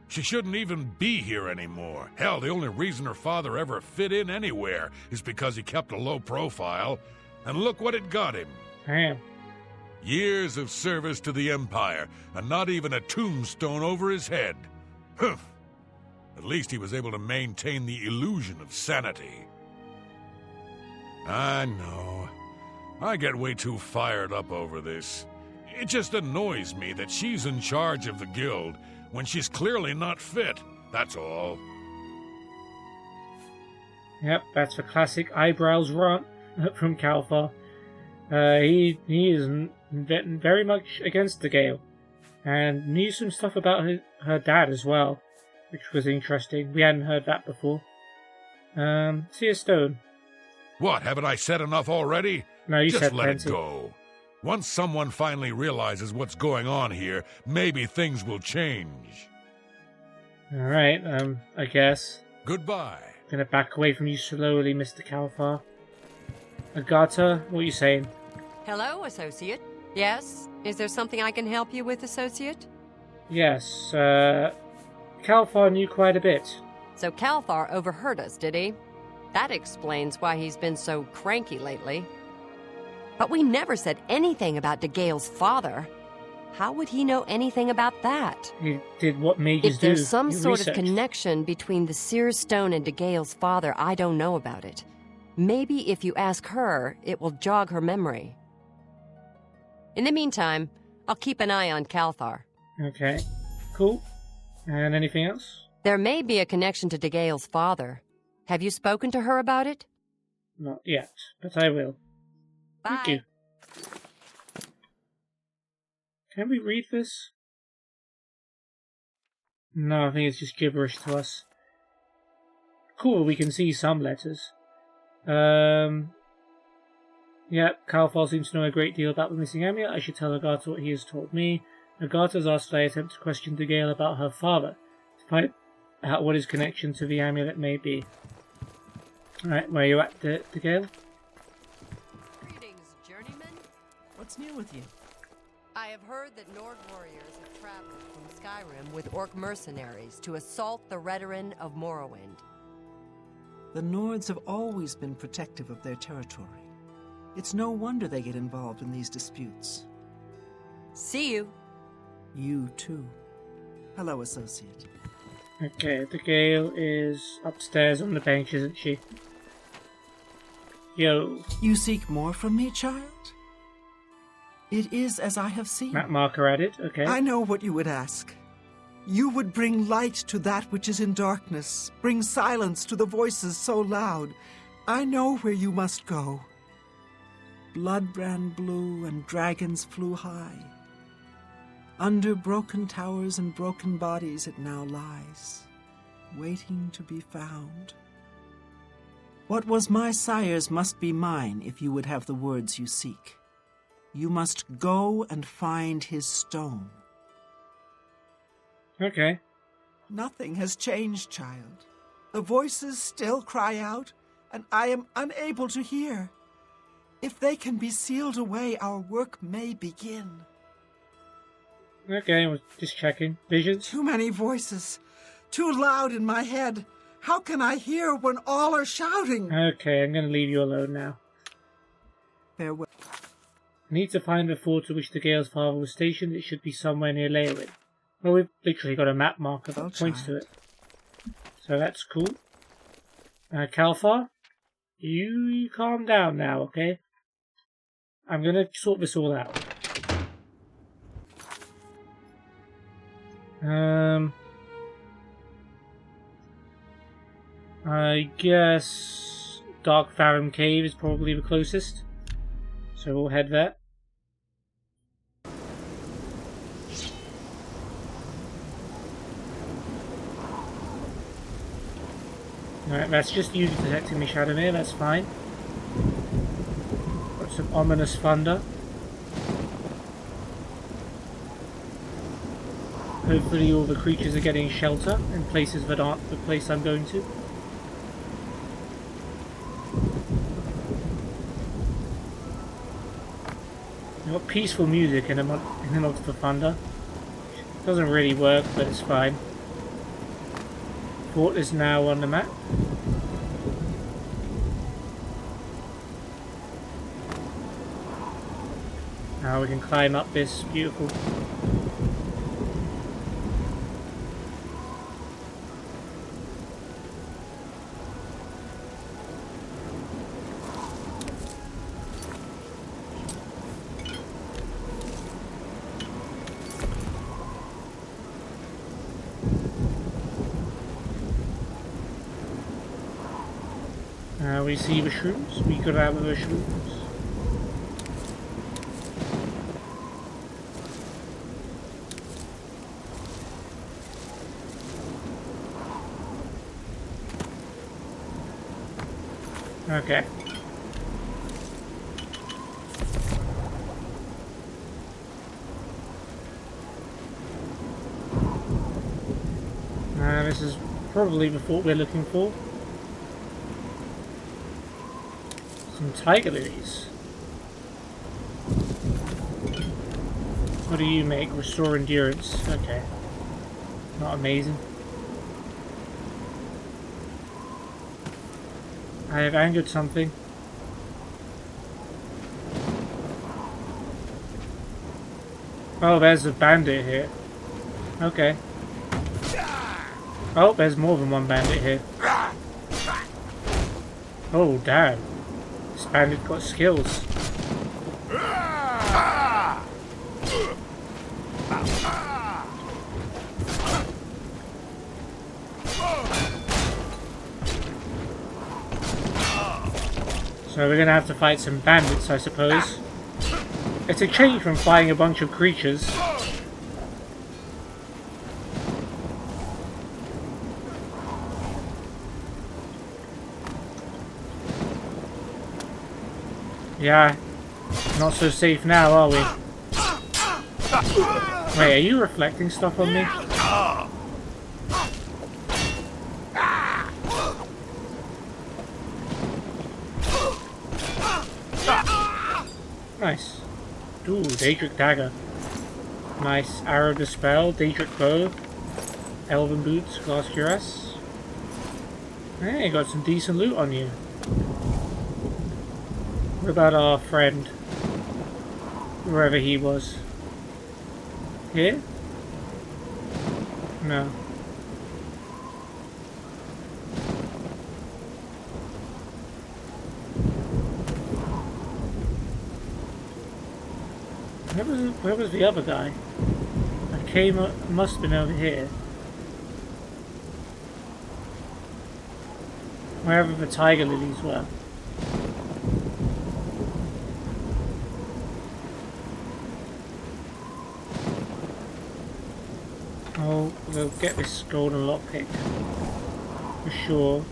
[SPEAKER 12] She shouldn't even be here anymore. Hell, the only reason her father ever fit in anywhere is because he kept a low profile. And look what it got him.
[SPEAKER 1] Damn.
[SPEAKER 12] Years of service to the Empire, and not even a tombstone over his head. Humph. At least he was able to maintain the illusion of sanity. I know. I get way too fired up over this. It just annoys me that she's in charge of the guild when she's clearly not fit, That's all.
[SPEAKER 1] Yep, that's the classic eyebrows rant from Calfar. He is very much against the Gale, and knew some stuff about her dad as well, which was interesting. We hadn't heard that before. See a stone.
[SPEAKER 12] What, haven't I said enough already?
[SPEAKER 1] No, you
[SPEAKER 12] Just
[SPEAKER 1] said
[SPEAKER 12] let
[SPEAKER 1] plenty.
[SPEAKER 12] it go. Once someone finally realizes what's going on here, maybe things will change.
[SPEAKER 1] Alright, I guess.
[SPEAKER 12] Goodbye.
[SPEAKER 1] Gonna back away from you slowly, Mr. Calfar. Agatha, what are you saying?
[SPEAKER 7] Hello, Associate. Yes? Is there something I can help you with, Associate?
[SPEAKER 1] Yes, Calfar knew quite a bit.
[SPEAKER 7] So Calfar overheard us, did he? That explains why he's been so cranky lately. But we never said anything about DeGale's father. How would he know anything about that?
[SPEAKER 1] He did what mages do.
[SPEAKER 7] If there's some sort
[SPEAKER 1] researched.
[SPEAKER 7] of connection between the Seer's Stone and DeGale's father, I don't know about it. Maybe if you ask her, it will jog her memory. In the meantime, I'll keep an eye on Calthar.
[SPEAKER 1] Okay, cool. And anything else?
[SPEAKER 7] There may be a connection to DeGale's father. Have you spoken to her about it?
[SPEAKER 1] Not yet, but I will.
[SPEAKER 7] Bye.
[SPEAKER 1] Thank you. Can we read this? No, I think it's just gibberish to us. Cool, we can see some letters. Yeah, Calfar seems to know a great deal about the missing amulet. I should tell Agatha what he has told me. Agatha's asked that I attempt to question DeGale about her father, to find out what his connection to the amulet may be. Alright, where are you at, DeGale?
[SPEAKER 7] Greetings, journeyman.
[SPEAKER 5] What's new with you?
[SPEAKER 7] I have heard that Nord warriors have traveled from Skyrim with orc mercenaries to assault the Redoran of Morrowind.
[SPEAKER 5] The Nords have always been protective of their territory. It's no wonder they get involved in these disputes.
[SPEAKER 7] See you.
[SPEAKER 5] You too. Hello, Associate.
[SPEAKER 1] Okay, DeGale is upstairs on the bench, isn't she? Yo.
[SPEAKER 5] You seek more from me, child? It is as I have seen.
[SPEAKER 1] Map marker added, okay.
[SPEAKER 5] I know what you would ask. You would bring light to that which is in darkness, bring silence to the voices so loud. I know where you must go. Blood ran blue and dragons flew high. Under broken towers and broken bodies it now lies, waiting to be found. What was my sire's must be mine if you would have the words you seek. You must go and find his stone.
[SPEAKER 1] Okay.
[SPEAKER 5] Nothing has changed, child. The voices still cry out, and I am unable to hear. If they can be sealed away, our work may begin.
[SPEAKER 1] Okay, I was just checking. Visions?
[SPEAKER 5] Too many voices. Too loud in my head. How can I hear when all are shouting?
[SPEAKER 1] Okay, I'm going to leave you alone now.
[SPEAKER 5] Farewell.
[SPEAKER 1] I need to find the fort to which DeGale's father was stationed. It should be somewhere near Leowin. Well, we've literally got a map marker that points to it. So that's cool. Calfar, you calm down now, okay? I'm going to sort this all out. I guess Dark Farum Cave is probably the closest. So we'll head there. Alright, that's just you detecting me, Shadowmere, that's fine. Got some ominous thunder. Hopefully all the creatures are getting shelter in places that aren't the place I'm going to. You've got peaceful music in amongst the thunder. Doesn't really work, but it's fine. Fort is now on the map. Now we can climb up this beautiful... we see the shrooms? We could have the shrooms. Okay. This is probably the thought we're looking for. Some tiger lilies. What do you make? Restore endurance. Okay. Not amazing. I have angered something. Oh, there's a bandit here. Okay. Oh, there's more than one bandit here. Oh, damn. This bandit got skills. So we're gonna have to fight some bandits, I suppose. It's a change from fighting a bunch of creatures. Yeah, not so safe now, are we? Wait, are you reflecting stuff on me? Nice. Ooh, Daedric Dagger. Nice. Arrow Dispel, Daedric Bow, Elven Boots, Glass Cuirass. Hey, got some decent loot on you. What about our friend? Wherever he was. Here? No. Where was the other guy? I came up, must have been over here. Wherever the tiger lilies were. Oh, we'll get this golden lockpick. For sure.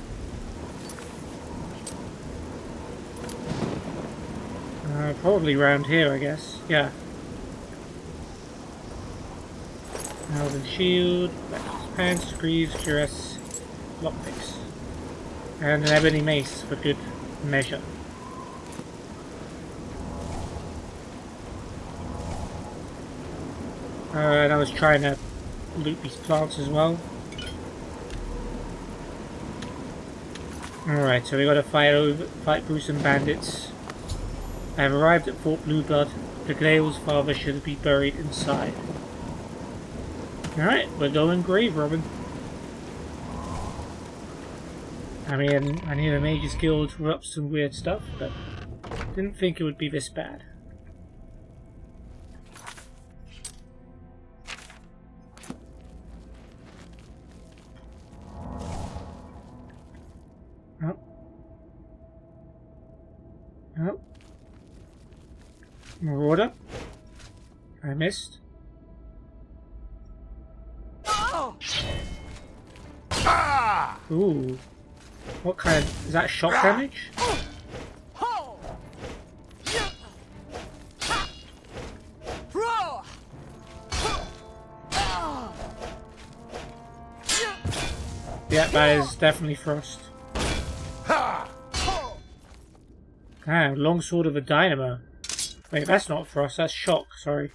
[SPEAKER 1] Probably around here, I guess. Yeah. Elven Shield, Pants, Greaves, Cuirass, Lockpicks. And an Ebony Mace for good measure. And I was trying to loot these plants as well. Alright, so we gotta fight through some bandits. I have arrived at Fort Blueblood. The Gale's father should be buried inside. Alright, we're going grave robbing. I mean, I need a mage's guild to up some weird stuff, but didn't think it would be this bad. Oh. Oh. Marauder. I missed. Ooh. What kind of... is that shock damage? Yeah, that is definitely frost. Ah, longsword of a dynamo. Wait, that's not frost, that's shock, sorry.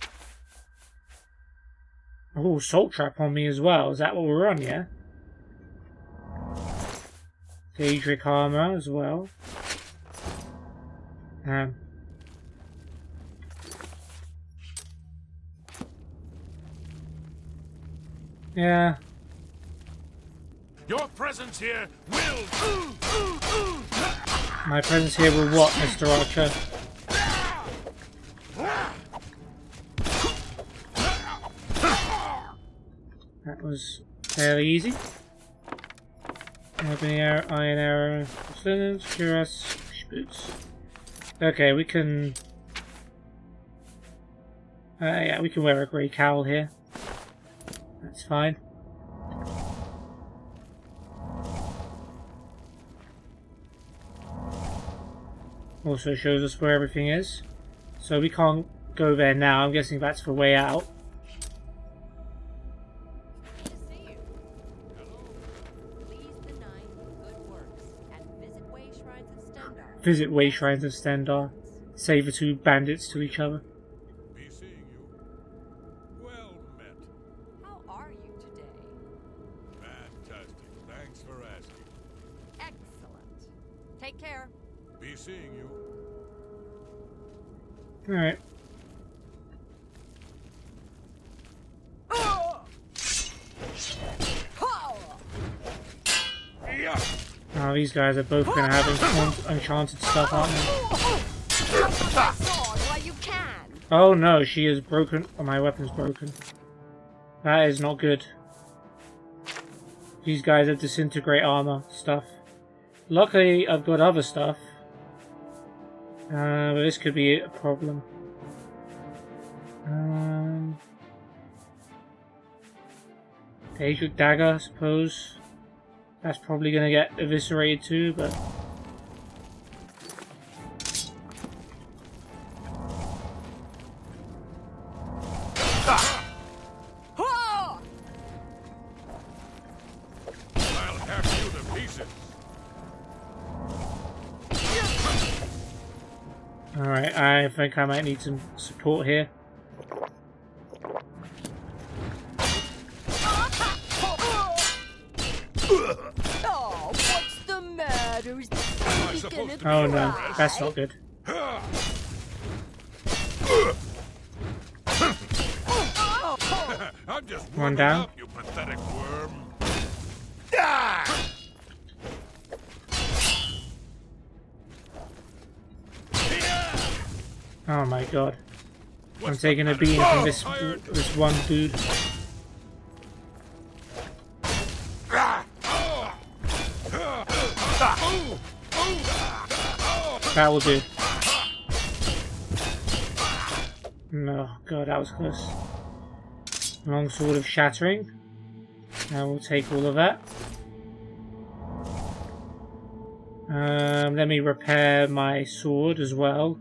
[SPEAKER 1] Oh, salt trap on me as well. Is that what we're on, yeah? Daedric armor as well. Yeah.
[SPEAKER 15] Your presence here will...
[SPEAKER 1] My presence here will what, Mr. Archer? That was fairly easy. Ebony arrow, iron arrow, resistance, cuirass, boots. Okay, we can... yeah, we can wear a grey cowl here. That's fine. Also shows us where everything is. So we can't go there now. I'm guessing that's the way out. Visit Way Shrines of Stendar. Say the two bandits to each other.
[SPEAKER 12] Be seeing you. Well met.
[SPEAKER 7] How are you today?
[SPEAKER 12] Fantastic. Thanks for asking.
[SPEAKER 7] Excellent. Take care.
[SPEAKER 12] Be seeing you.
[SPEAKER 1] Alright. Oh, these guys are both going to have enchanted stuff, aren't they? Oh no, she is broken. Oh, my weapon's broken. That is not good. These guys have disintegrate armor stuff. Luckily, I've got other stuff. But this could be a problem. Daedric dagger, I suppose. That's probably going to get eviscerated too, but...
[SPEAKER 12] I'll hack you to pieces.
[SPEAKER 1] Alright, I think I might need some support here. Oh no, that's not good.
[SPEAKER 12] I'm just
[SPEAKER 1] One down.
[SPEAKER 12] up, you pathetic worm.
[SPEAKER 1] Oh my god. I'm taking a beating from this one dude. That will do. No, god, that was close. Long sword of shattering. Now we'll take all of that. Let me repair my sword as well.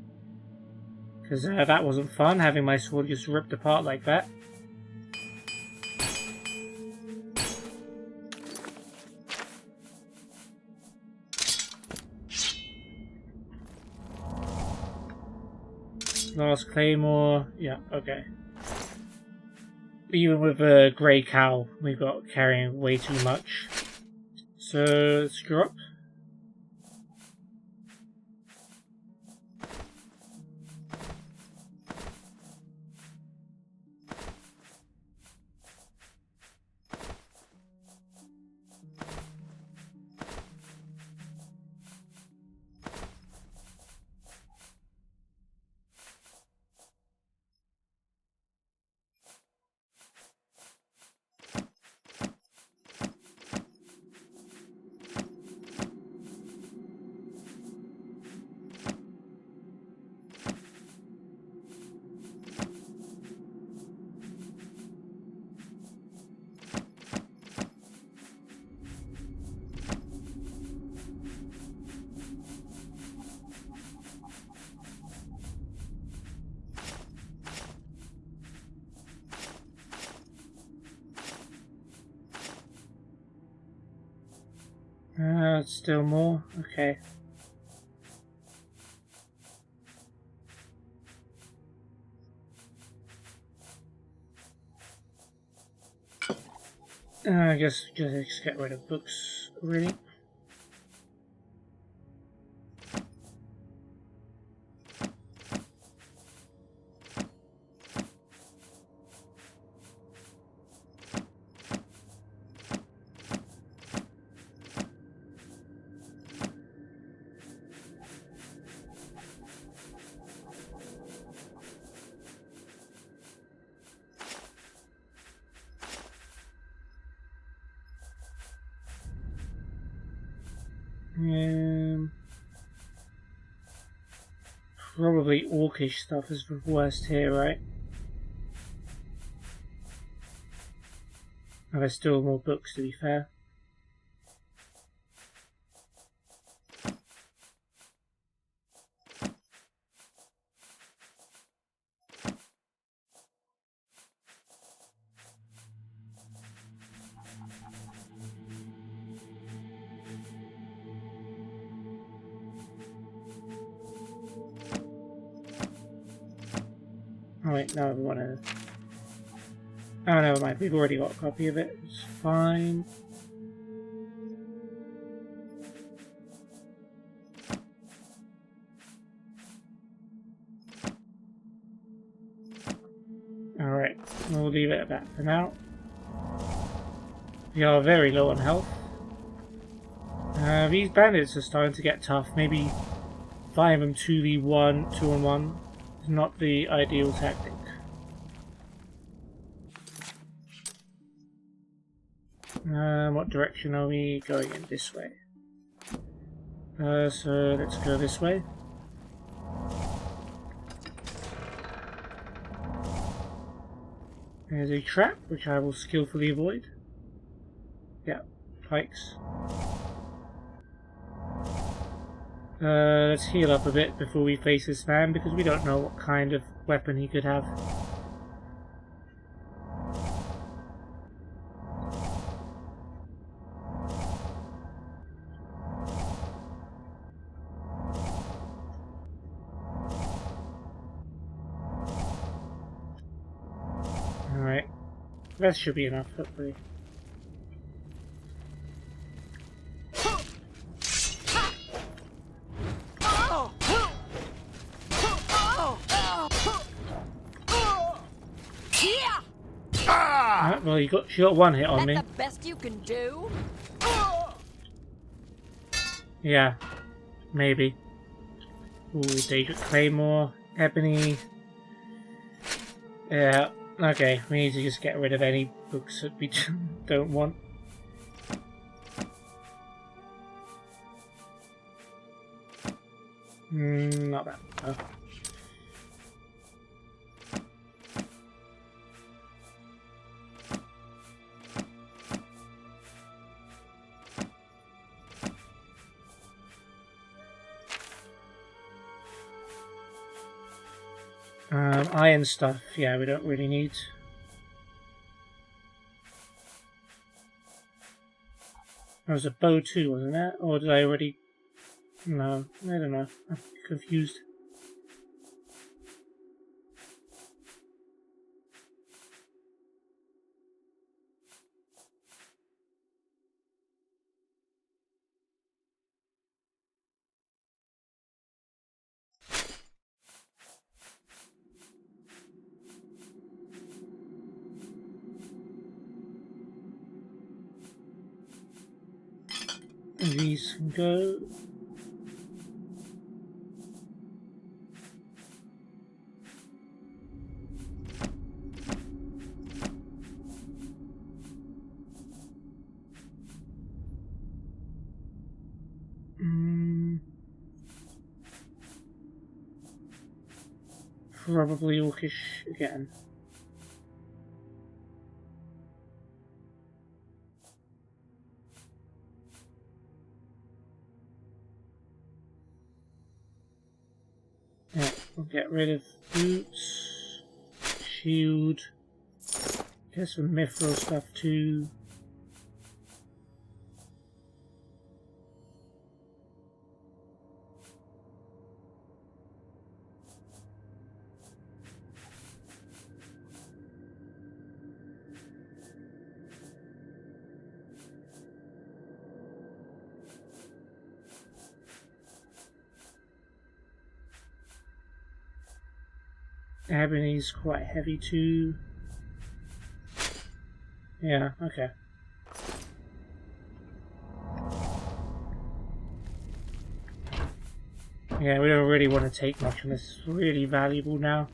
[SPEAKER 1] Because that wasn't fun, having my sword just ripped apart like that. Last claymore, yeah, okay. Even with a grey cow, we got carrying way too much. So let's drop. Still more? Okay. I guess just get rid of books, really. Probably orcish stuff is the worst here, right? Oh, there's still more books, to be fair. Alright, now we want to... Oh, never mind. We've already got a copy of it. It's fine. Alright, we'll leave it at that for now. We are very low on health. These bandits are starting to get tough. Maybe fighting them 2v1, 2-on-1 is not the ideal tactic. What direction are we going in? This way. So let's go this way. There's a trap, which I will skillfully avoid. Yeah, pikes. Let's heal up a bit before we face this man, because we don't know what kind of weapon he could have. Alright, that should be enough, hopefully. Well, she got one hit on me.
[SPEAKER 7] That's the best you can do?
[SPEAKER 1] Yeah, maybe. Ooh, Daedric Claymore, Ebony. Yeah, okay, we need to just get rid of any books that we don't want. Not bad. Oh. Iron stuff, yeah, we don't really need. There was a bow too, wasn't there? Or did I already... No, I don't know. I'm confused. These can go. Probably orcish again. Yeah, we'll get rid of boots, shield, get some mithril stuff too. Ebony's quite heavy too. Yeah, okay. Yeah, we don't really want to take much on this. It's really valuable now.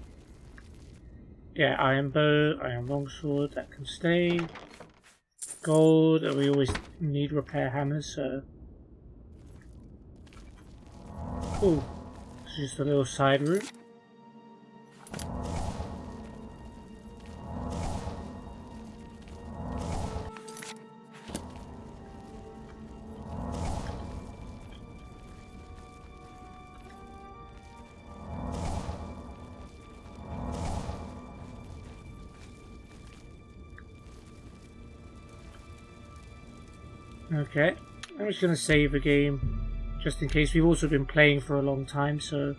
[SPEAKER 1] Yeah, iron bow, iron longsword, that can stay. Gold, we always need repair hammers, so Cool. It's just a little side route. Okay, I'm just going to save the game, just in case. We've also been playing for a long time, so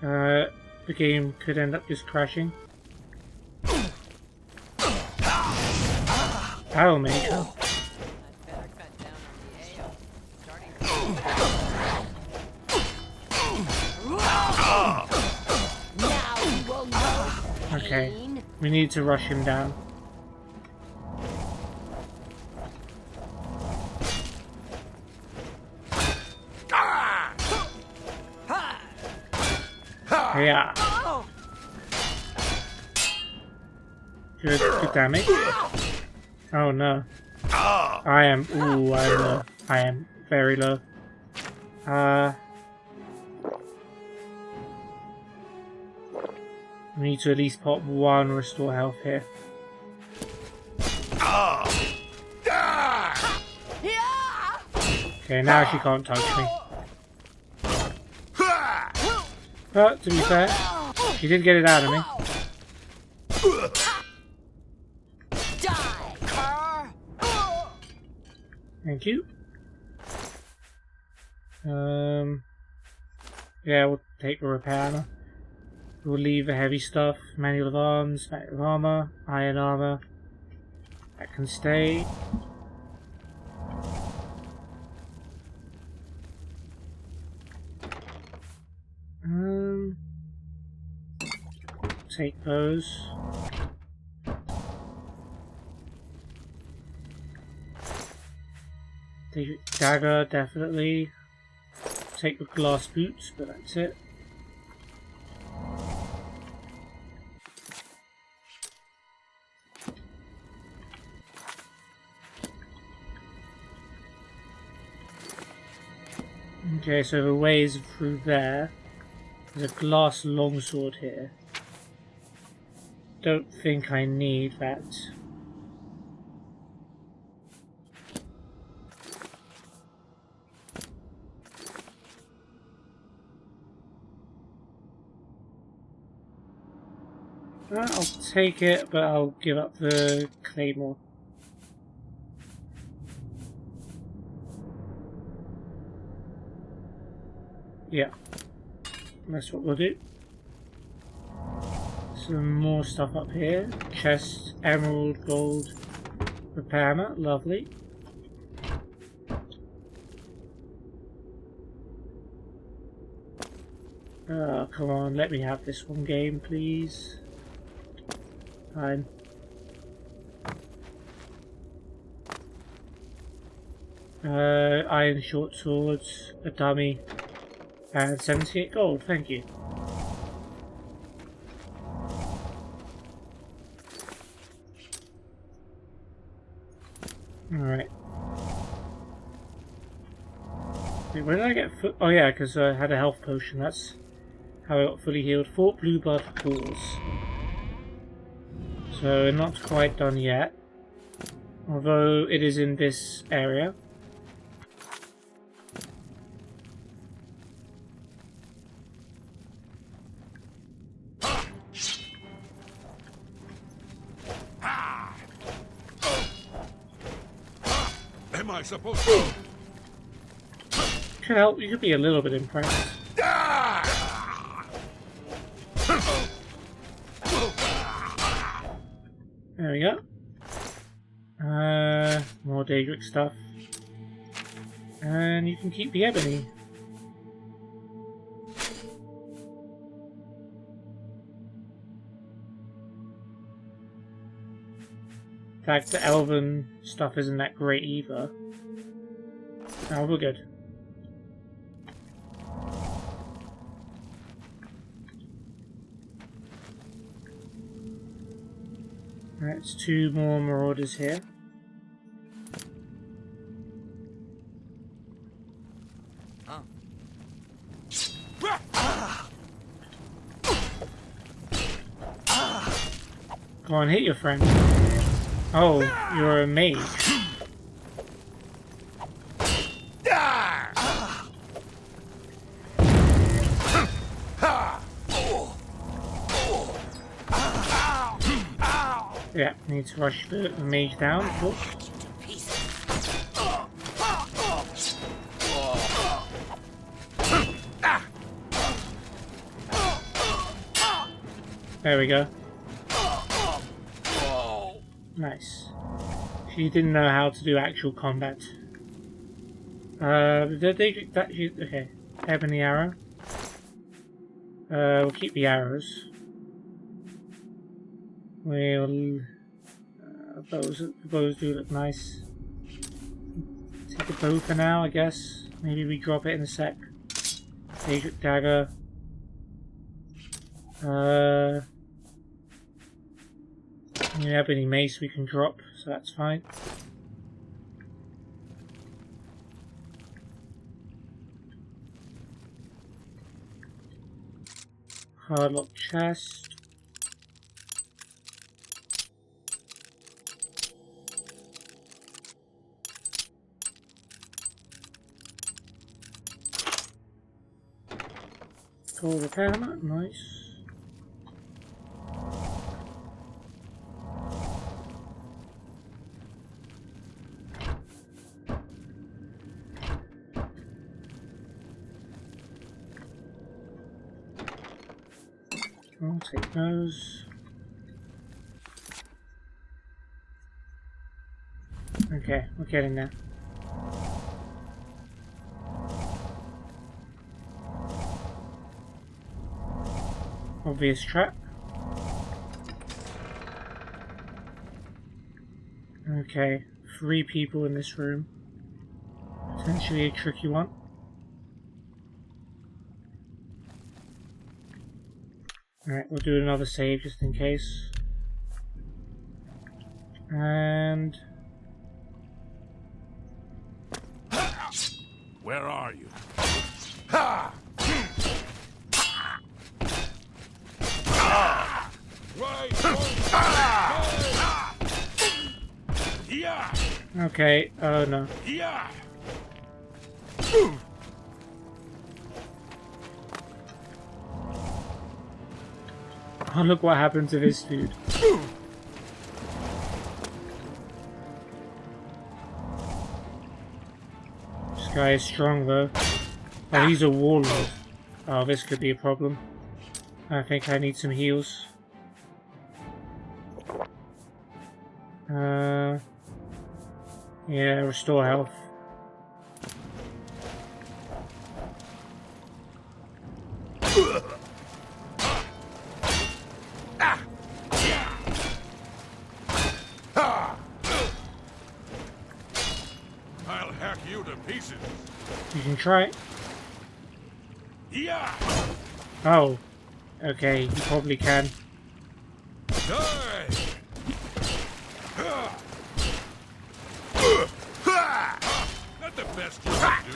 [SPEAKER 1] the game could end up just crashing. That'll make it. Okay, we need to rush him down. Yeah. Good damage. Oh no. I am. Ooh, I'm low. I am very low. We need to at least pop one restore health here. Okay, now she can't touch me. But, to be fair, she did get it out of me. Thank you. Yeah, we'll take the repair. We'll leave the heavy stuff. Manual of arms, manual of armor, iron armor. That can stay. Take those. The dagger, definitely. Take the glass boots, but that's it. Okay, so the way is through there. There's a glass longsword here. Don't think I need that. I'll take it, but I'll give up the claymore. Yeah, that's what we'll do. Some more stuff up here. Chest, emerald, gold, repairment, lovely. Oh, come on, let me have this one game, please. Fine. Iron short swords, a dummy, and 78 gold, thank you. Alright. Wait, where did I get oh yeah, because I had a health potion, that's how I got fully healed. Fort Blueblood Halls. So we're not quite done yet. Although it is in this area.
[SPEAKER 12] Am I supposed to?
[SPEAKER 1] Could help, you could be a little bit impressed. There we go. More Daedric stuff. And you can keep the ebony. In fact, the elven stuff isn't that great either. Oh, we're good. That's two more marauders here. Go on, hit your friend. Oh, you're a mage. Yeah, need to rush the mage down. Whoop. There we go. Nice. She didn't know how to do actual combat. Okay. Ebony arrow. We'll keep the arrows. We'll... the bows do look nice. Take the bow for now, I guess. Maybe we drop it in a sec. Daedric dagger. We have any mace we can drop, so that's fine. Hardlock chest. Gold repair mat, nice. I'll take those. Okay, we're getting there. Obvious trap. Okay, 3 people in this room. Potentially a tricky one. Alright, we'll do another save just in case. And...
[SPEAKER 15] Where are you?
[SPEAKER 1] Okay, oh no. Oh, look what happened to this dude. This guy is strong though. Oh, he's a warlord. Oh, this could be a problem. I think I need some heals. Yeah, restore health.
[SPEAKER 12] I'll hack you to pieces.
[SPEAKER 1] You can try it.
[SPEAKER 12] Yeah.
[SPEAKER 1] Oh. Okay, you probably can.
[SPEAKER 12] Die. Not the best you can do.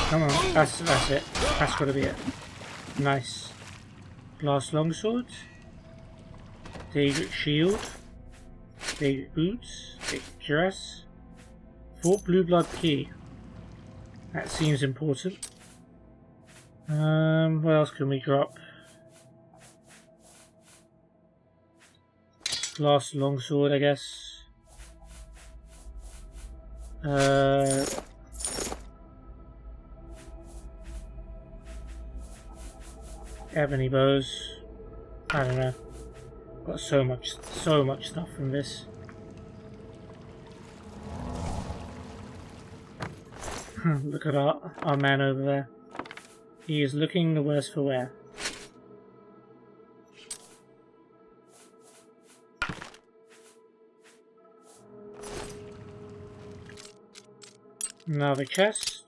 [SPEAKER 1] Come on, that's it. That's gotta be it. Nice. Glass longsword. Daedric shield. Daedric boots. Daedric dress. Fort Blue Blood key. That seems important. What else can we drop? Glass longsword, I guess. Ebony bows. I don't know. Got so much stuff from this. Look at our man over there. He is looking the worse for wear. Another chest.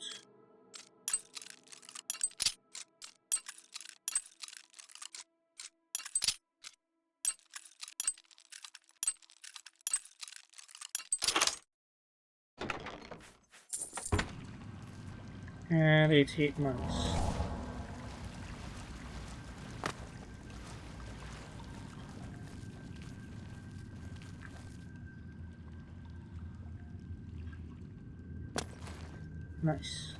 [SPEAKER 1] And 88 months. Nice.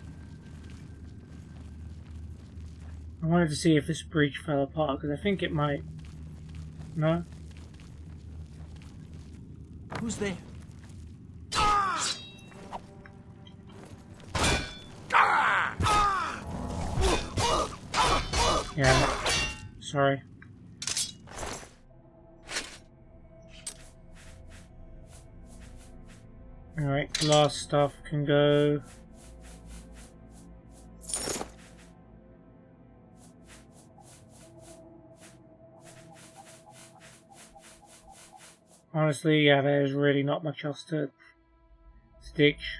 [SPEAKER 1] I wanted to see if this breach fell apart, because I think it might. No?
[SPEAKER 5] Who's there?
[SPEAKER 1] Yeah. Sorry. Alright, glass stuff can go. Honestly, yeah, there's really not much else to stitch.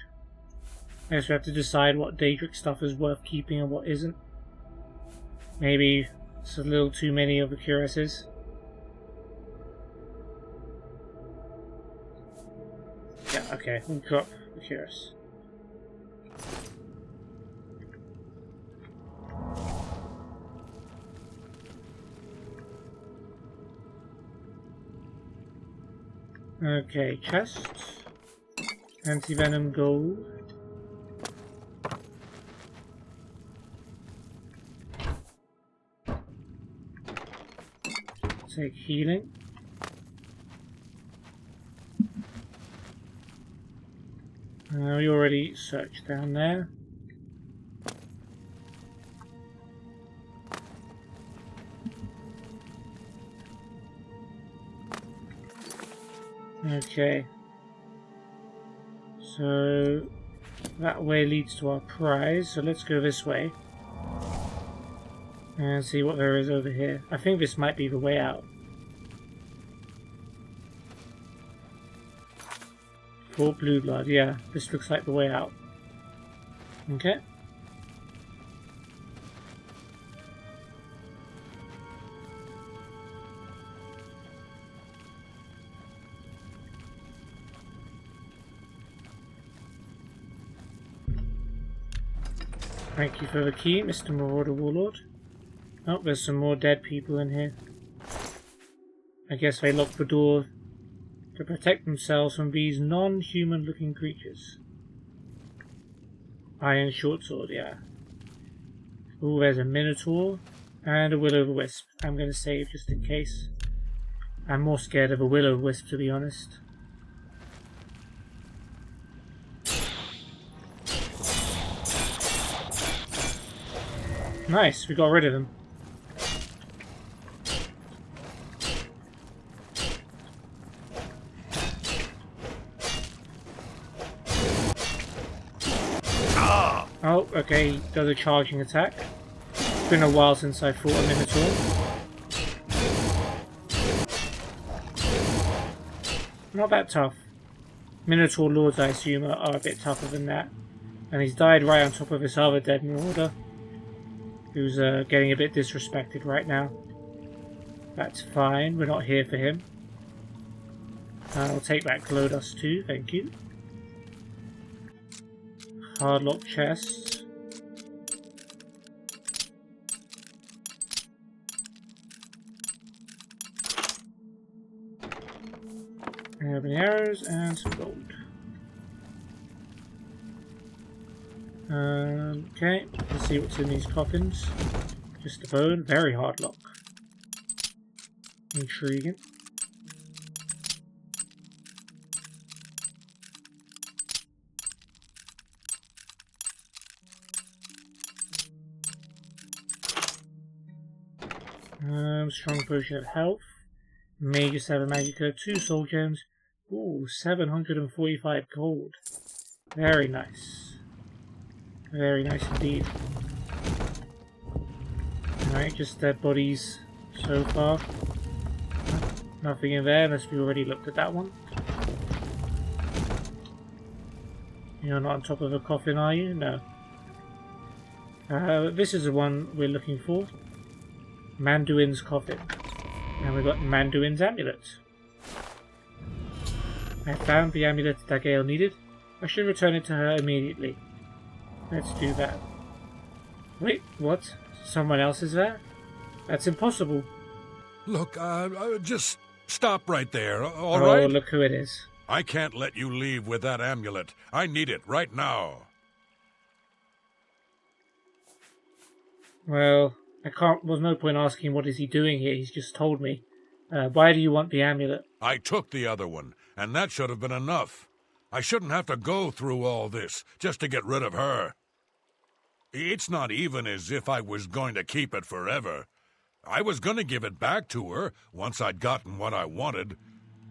[SPEAKER 1] I guess we have to decide what Daedric stuff is worth keeping and what isn't. Maybe it's a little too many of the cuirasses. Yeah, okay, we'll drop the cuirass. Okay, chest. Anti-venom gold. Take healing. We already searched down there. Okay. So that way leads to our prize, so let's go this way. And see what there is over here. I think this might be the way out. Fort Blue Blood, yeah. This looks like the way out. Okay. Thank you for the key, Mr. Marauder Warlord. Oh, there's some more dead people in here. I guess they locked the door to protect themselves from these non-human looking creatures. Iron shortsword, yeah. Oh, there's a Minotaur and a Will-O-the-Wisp. I'm going to save just in case. I'm more scared of a Will-O-the-Wisp, to be honest. Nice, we got rid of them. Oh, okay, he does a charging attack. It's been a while since I fought a Minotaur. Not that tough. Minotaur Lords, I assume, are a bit tougher than that. And he's died right on top of this other dead Marauder, who's getting a bit disrespected right now. That's fine, we're not here for him. I'll take that glow dust too, thank you. Hardlock chest. Ebony arrows and some gold. Okay, let's see what's in these coffins. Just a bone, very hard lock. Intriguing. Strong potion of health. Major 7 Magica, 2 soul gems. Ooh, 745 gold. Very nice. Very nice indeed. Alright, just dead bodies so far. Nothing in there unless we already looked at that one. You're not on top of a coffin, are you? No. This is the one we're looking for. Manduin's coffin. And we've got Manduin's amulet. I found the amulet that Gale needed. I should return it to her immediately. Let's do that. Wait, what? Someone else is there? That's impossible.
[SPEAKER 12] Look, just stop right there, all
[SPEAKER 1] oh,
[SPEAKER 12] right?
[SPEAKER 1] Look who it is.
[SPEAKER 12] I can't let you leave with that amulet. I need it right now.
[SPEAKER 1] Well, there's no point asking what is he doing here. He's just told me. Why do you want the amulet?
[SPEAKER 12] I took the other one, and that should have been enough. I shouldn't have to go through all this just to get rid of her. It's not even as if I was going to keep it forever. I was going to give it back to her once I'd gotten what I wanted.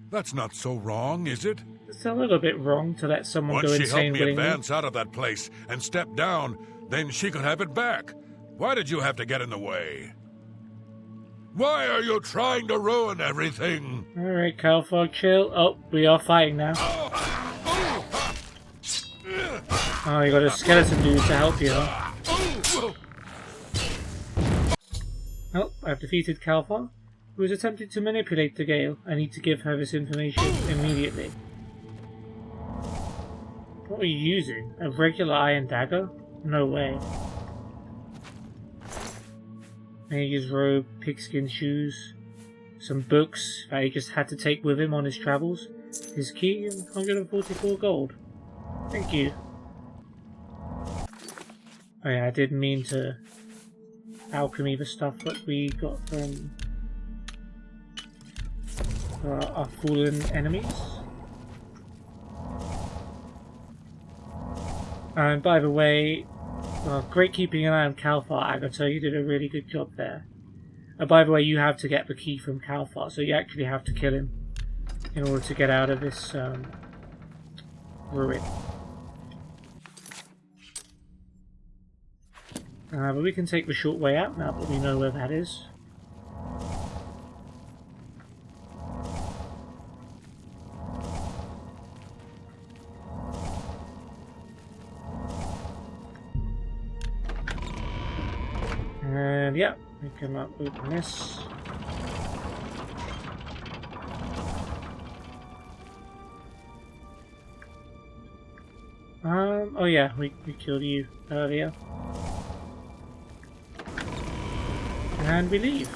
[SPEAKER 12] That's not so wrong, is it?
[SPEAKER 1] It's a little bit wrong to let someone
[SPEAKER 12] Once
[SPEAKER 1] go
[SPEAKER 12] she
[SPEAKER 1] insane
[SPEAKER 12] helped me
[SPEAKER 1] willingly.
[SPEAKER 12] advance out of that place and step down, then she could have it back. Why did you have to get in the way? Why are you trying to ruin everything?
[SPEAKER 1] Alright, Calfog, chill. Oh, we are fighting now. Oh, you got a skeleton dude to help you, huh? Oh, I've defeated Calfog, who has attempted to manipulate the Gale. I need to give her this information immediately. What are you using? A regular iron dagger? No way. Mage's robe, pigskin shoes, some books that he just had to take with him on his travels, his key, and 144 gold. Thank you. Oh yeah, I didn't mean to alchemy the stuff that we got from our fallen enemies. And by the way, great keeping an eye on Kalfar, Agatha. You did a really good job there. By the way, you have to get the key from Kalfar, so you actually have to kill him in order to get out of this ruin. But we can take the short way out now that we know where that is. And yeah, we can open this. Oh yeah, we killed you earlier. And we leave.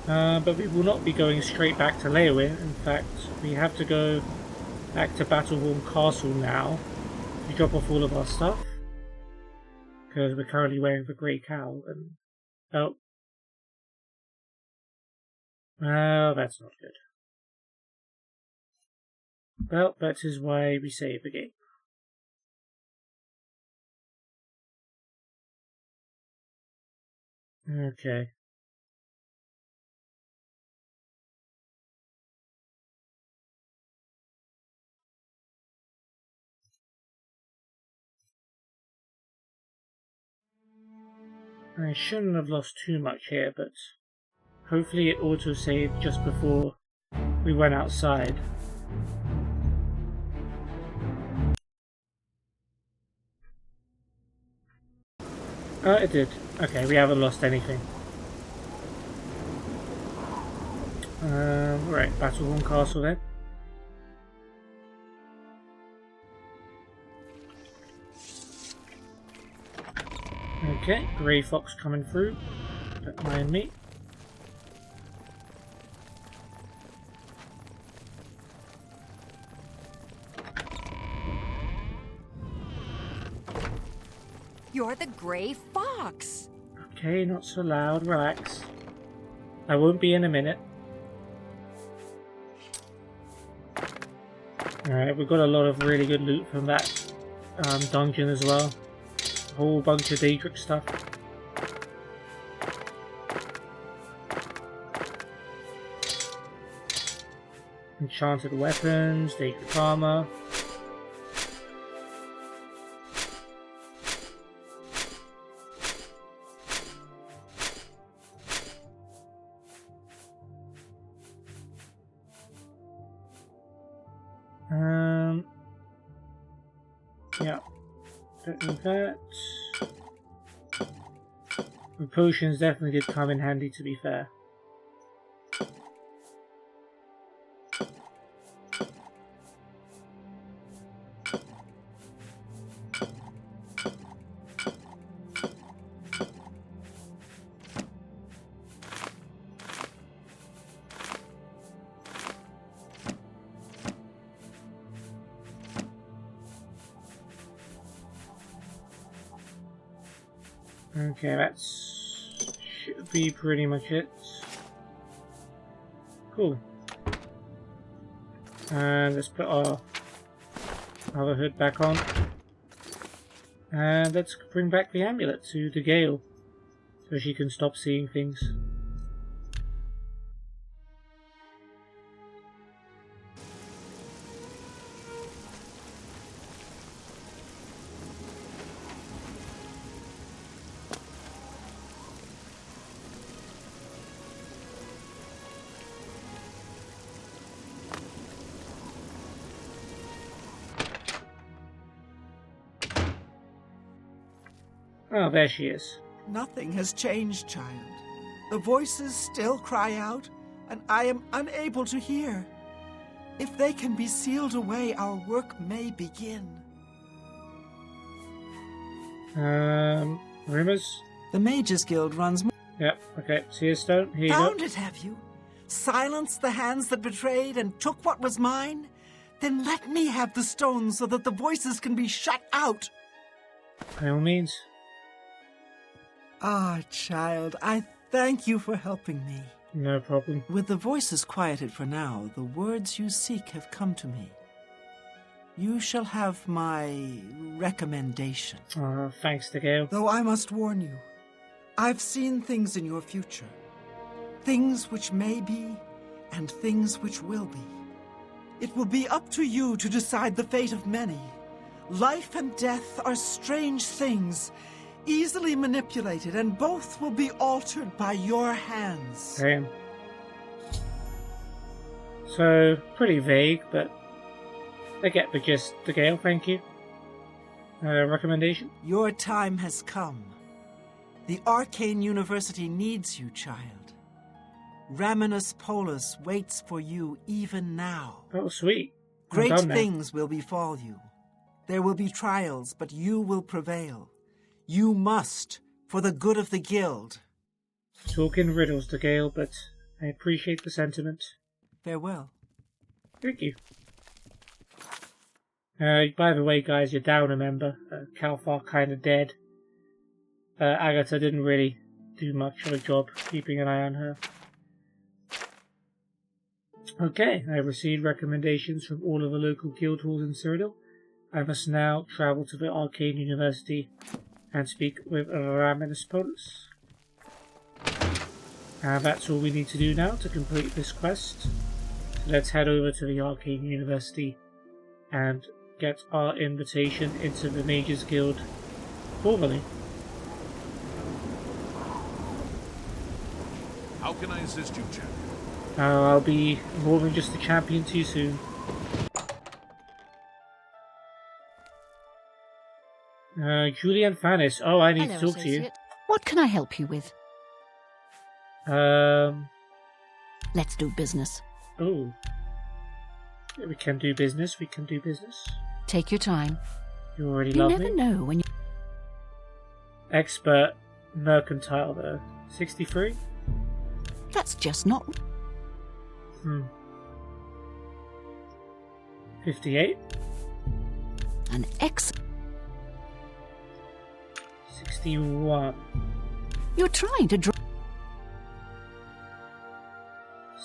[SPEAKER 1] But we will not be going straight back to Leowin. In fact, we have to go back to Battlehorn Castle now to drop off all of our stuff. Because we're currently wearing the Grey Cowl and... oh. Well, that's not good. Well, that is why we save the game. Okay. I shouldn't have lost too much here, but hopefully it auto-saved just before we went outside. It did. Okay, we haven't lost anything. Right, Battlehorn Castle then. Okay, Grey Fox coming through. Don't mind me.
[SPEAKER 7] You're the Grey Fox!
[SPEAKER 1] Okay, not so loud, relax. I won't be in a minute. Alright, we've got a lot of really good loot from that dungeon as well. A whole bunch of Daedric stuff. Enchanted weapons, Daedric armor. Yeah, don't need that. The potions definitely did come in handy, to be fair. Okay, that's should be pretty much it. Cool. And let's put our other hood back on. And let's bring back the amulet to the Gale so she can stop seeing things. Oh, there she is.
[SPEAKER 11] Nothing has changed, child. The voices still cry out, and I am unable to hear. If they can be sealed away, our work may begin.
[SPEAKER 1] Rumors?
[SPEAKER 5] The Mages Guild runs...
[SPEAKER 1] Yep, okay. See a stone? Here you go.
[SPEAKER 11] Found it, have you? Silenced the hands that betrayed and took what was mine? Then let me have the stones so that the voices can be shut out.
[SPEAKER 1] By all means.
[SPEAKER 11] Ah, child, I thank you for helping me.
[SPEAKER 1] No problem.
[SPEAKER 5] With the voices quieted for now, the words you seek have come to me. You shall have my recommendation.
[SPEAKER 1] Oh, thanks to Gale.
[SPEAKER 11] Though I must warn you, I've seen things in your future. Things which may be, and things which will be. It will be up to you to decide the fate of many. Life and death are strange things, easily manipulated, and both will be altered by your hands.
[SPEAKER 1] Damn. So, pretty vague, but I get the gist, the Gale, thank you. Recommendation?
[SPEAKER 5] Your time has come. The Arcane University needs you, child. Raminus Polus waits for you even now.
[SPEAKER 1] Oh, sweet.
[SPEAKER 5] Great things will befall you. There will be trials, but you will prevail. You must, for the good of the guild.
[SPEAKER 1] Talking riddles to Gale, but I appreciate the sentiment.
[SPEAKER 5] Farewell.
[SPEAKER 1] Thank you. By the way, guys, you're down a member. Kalfar kinda dead. Agatha didn't really do much of a job keeping an eye on her. Okay, I received recommendations from all of the local guild halls in Cyrodiil. I must now travel to the Arcane University and speak with Raminus Polus. And that's all we need to do now to complete this quest. So let's head over to the Arcane University and get our invitation into the Mages Guild formally.
[SPEAKER 15] How can I assist you, champion?
[SPEAKER 1] I'll be more than just a champion to you soon. Julian Fannis. Oh, I need
[SPEAKER 9] Hello,
[SPEAKER 1] to talk to you.
[SPEAKER 9] associate. What can I help you with? Let's do business.
[SPEAKER 1] Oh. Yeah, we can do business, we can do business.
[SPEAKER 9] Take your time.
[SPEAKER 1] You already
[SPEAKER 9] You
[SPEAKER 1] love
[SPEAKER 9] never
[SPEAKER 1] me.
[SPEAKER 9] know when you...
[SPEAKER 1] Expert mercantile though. 63?
[SPEAKER 9] That's just not...
[SPEAKER 1] 58?
[SPEAKER 9] An ex...
[SPEAKER 1] 61.
[SPEAKER 9] You're trying to draw...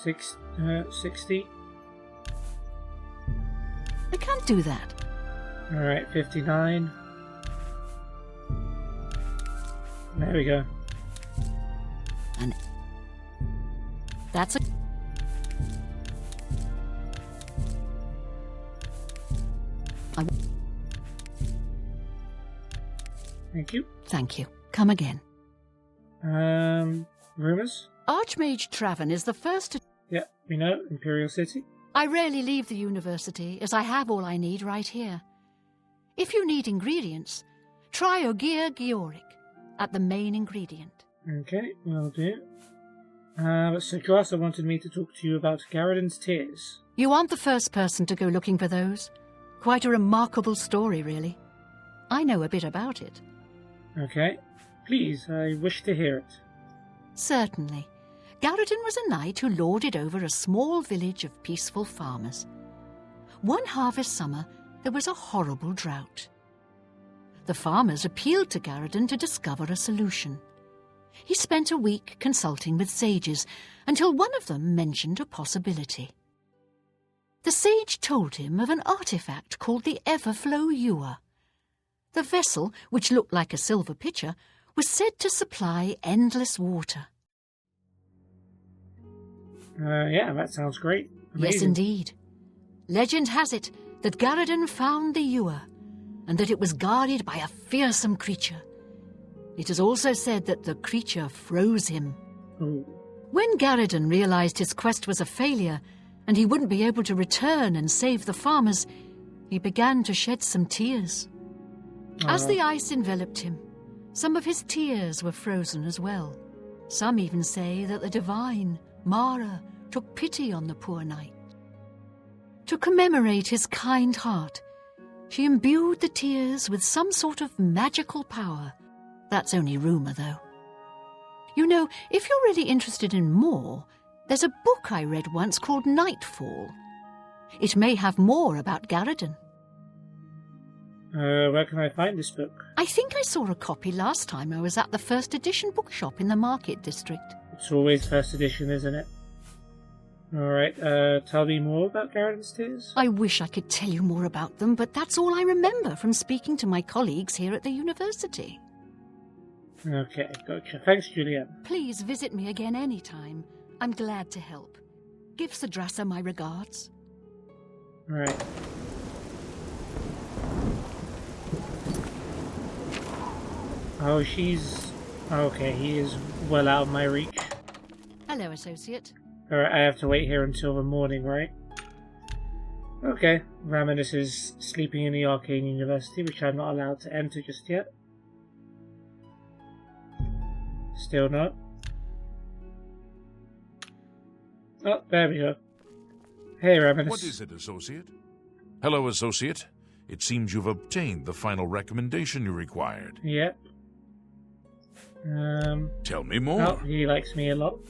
[SPEAKER 1] 60?
[SPEAKER 9] I can't do that.
[SPEAKER 1] Alright, 59. There we go.
[SPEAKER 9] And... That's a...
[SPEAKER 1] Thank you.
[SPEAKER 9] Thank you. Come again.
[SPEAKER 1] Rumors?
[SPEAKER 9] Archmage Traven is the first to...
[SPEAKER 1] Yeah, we know. Imperial City.
[SPEAKER 9] I rarely leave the university, as I have all I need right here. If you need ingredients, try Ogier Georic at the main ingredient.
[SPEAKER 1] Okay, will do. But Sigrasa wanted me to talk to you about Garridan's Tears.
[SPEAKER 9] You aren't the first person to go looking for those. Quite a remarkable story, really. I know a bit about it.
[SPEAKER 1] Okay. Please, I wish to hear it.
[SPEAKER 9] Certainly. Garridan was a knight who lorded over a small village of peaceful farmers. One harvest summer, there was a horrible drought. The farmers appealed to Garridan to discover a solution. He spent a week consulting with sages until one of them mentioned a possibility. The sage told him of an artifact called the Everflow Ewer. The vessel, which looked like a silver pitcher, was said to supply endless water.
[SPEAKER 1] Yeah, that sounds great. Amazing.
[SPEAKER 9] Yes, indeed. Legend has it that Garridan found the ewer, and that it was guarded by a fearsome creature. It is also said that the creature froze him.
[SPEAKER 1] Ooh.
[SPEAKER 9] When Garridan realized his quest was a failure, and he wouldn't be able to return and save the farmers, he began to shed some tears. As the ice enveloped him, some of his tears were frozen as well. Some even say that the divine, Mara, took pity on the poor knight. To commemorate his kind heart, she imbued the tears with some sort of magical power. That's only rumour, though. You know, if you're really interested in more, there's a book I read once called Nightfall. It may have more about Garridan.
[SPEAKER 1] Where can I find this book?
[SPEAKER 9] I think I saw a copy last time I was at the first edition bookshop in the Market District.
[SPEAKER 1] It's always first edition, isn't it? Alright, tell me more about Garridan's Tears?
[SPEAKER 9] I wish I could tell you more about them, but that's all I remember from speaking to my colleagues here at the university.
[SPEAKER 1] Okay, gotcha. Thanks, Julianne.
[SPEAKER 9] Please visit me again anytime. I'm glad to help. Give Sadrasa my regards.
[SPEAKER 1] Alright. Oh, she's... Okay, he is well out of my reach.
[SPEAKER 9] Hello, Associate.
[SPEAKER 1] Alright, I have to wait here until the morning, right? Okay, Raminus is sleeping in the Arcane University, which I'm not allowed to enter just yet. Still not. Oh, there we go. Hey, Raminus.
[SPEAKER 15] What is it, Associate? Hello, Associate. It seems you've obtained the final recommendation you required.
[SPEAKER 1] Yep.
[SPEAKER 15] Tell me more.
[SPEAKER 1] Oh, he likes me a lot.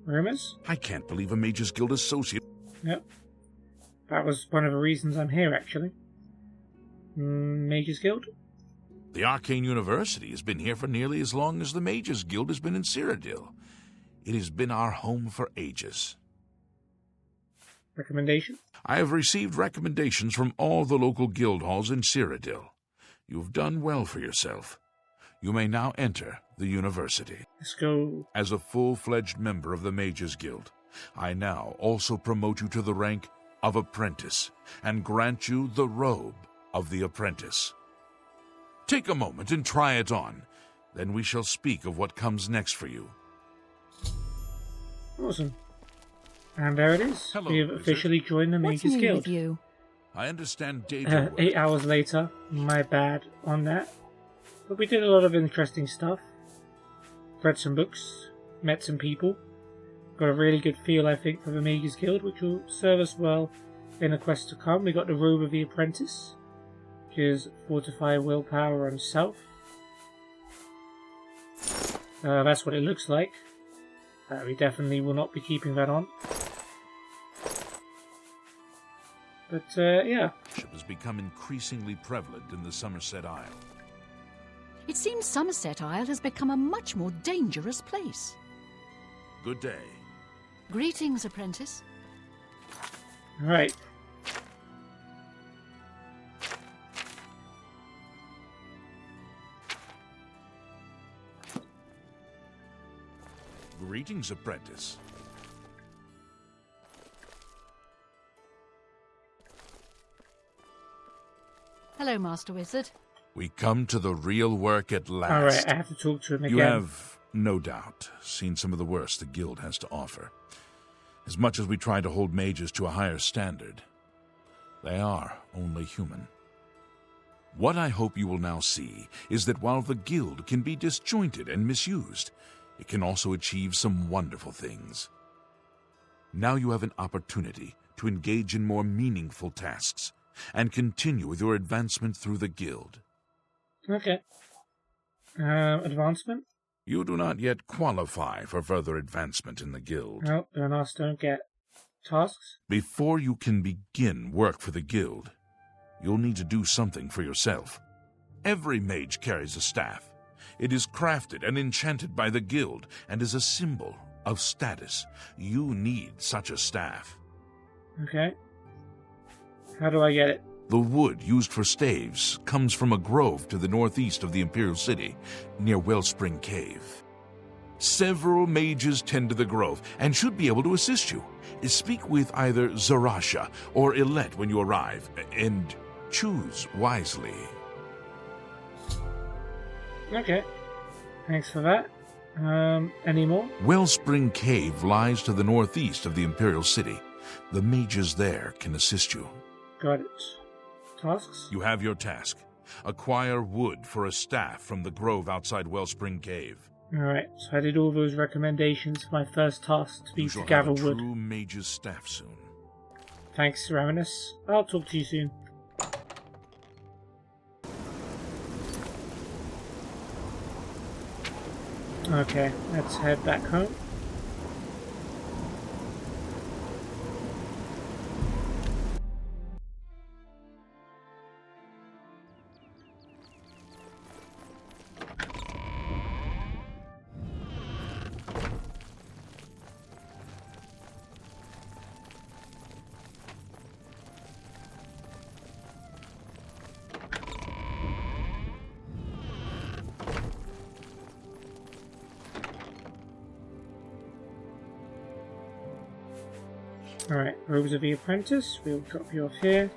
[SPEAKER 1] Rumors?
[SPEAKER 15] I can't believe a Mages Guild associate.
[SPEAKER 1] Yep. That was one of the reasons I'm here, actually. Mages Guild?
[SPEAKER 15] The Arcane University has been here for nearly as long as the Mages Guild has been in Cyrodiil. It has been our home for ages.
[SPEAKER 1] Recommendation?
[SPEAKER 15] I have received recommendations from all the local guild halls in Cyrodiil. You've done well for yourself. You may now enter the university.
[SPEAKER 1] Let's go.
[SPEAKER 15] As a full-fledged member of the Mages Guild, I now also promote you to the rank of apprentice and grant you the robe of the apprentice. Take a moment and try it on. Then we shall speak of what comes next for you.
[SPEAKER 1] Awesome. And there it is.
[SPEAKER 15] Hello,
[SPEAKER 1] we have officially joined the Mages
[SPEAKER 9] What's new
[SPEAKER 1] Guild.
[SPEAKER 9] with you?
[SPEAKER 15] I understand data.
[SPEAKER 1] 8 hours later. My bad on that. But we did a lot of interesting stuff. Read some books. Met some people. Got a really good feel, I think, for the Mages Guild, which will serve us well in the quest to come. We got the Robe of the Apprentice, which is Fortify Willpower and Self. That's what it looks like. We definitely will not be keeping that on. But, yeah.
[SPEAKER 15] Has become increasingly prevalent in the Somerset Isle.
[SPEAKER 9] It seems Somerset Isle has become a much more dangerous place.
[SPEAKER 15] Good day.
[SPEAKER 9] Greetings, apprentice.
[SPEAKER 1] Alright.
[SPEAKER 15] Greetings, apprentice.
[SPEAKER 9] Hello, Master Wizard.
[SPEAKER 15] We come to the real work at last.
[SPEAKER 1] Alright, I have to talk to him again.
[SPEAKER 15] You have, no doubt, seen some of the worst the Guild has to offer. As much as we try to hold mages to a higher standard, they are only human. What I hope you will now see is that while the Guild can be disjointed and misused, it can also achieve some wonderful things. Now you have an opportunity to engage in more meaningful tasks and continue with your advancement through the Guild.
[SPEAKER 1] Okay. Advancement?
[SPEAKER 15] You do not yet qualify for further advancement in the Guild.
[SPEAKER 1] No, then us don't get tasks.
[SPEAKER 15] Before you can begin work for the Guild, you'll need to do something for yourself. Every mage carries a staff. It is crafted and enchanted by the guild and is a symbol of status. You need such a staff.
[SPEAKER 1] Okay. How do I get it?
[SPEAKER 15] The wood used for staves comes from a grove to the northeast of the Imperial City, near Wellspring Cave. Several mages tend to the grove and should be able to assist you. Speak with either Zarasha or Ilette when you arrive, and choose wisely.
[SPEAKER 1] Okay. Thanks for that. Any more?
[SPEAKER 15] Wellspring Cave lies to the northeast of the Imperial City. The mages there can assist you.
[SPEAKER 1] Got it. Tasks?
[SPEAKER 15] You have your task. Acquire wood for a staff from the grove outside Wellspring Cave.
[SPEAKER 1] Alright, so I did all those recommendations. My first task to be
[SPEAKER 15] You
[SPEAKER 1] to
[SPEAKER 15] shall
[SPEAKER 1] gather
[SPEAKER 15] have a
[SPEAKER 1] wood.
[SPEAKER 15] true mage's staff soon.
[SPEAKER 1] Thanks, Ravenous. I'll talk to you soon. Okay, let's head back home. Alright, Robes of the Apprentice, we'll drop you off here.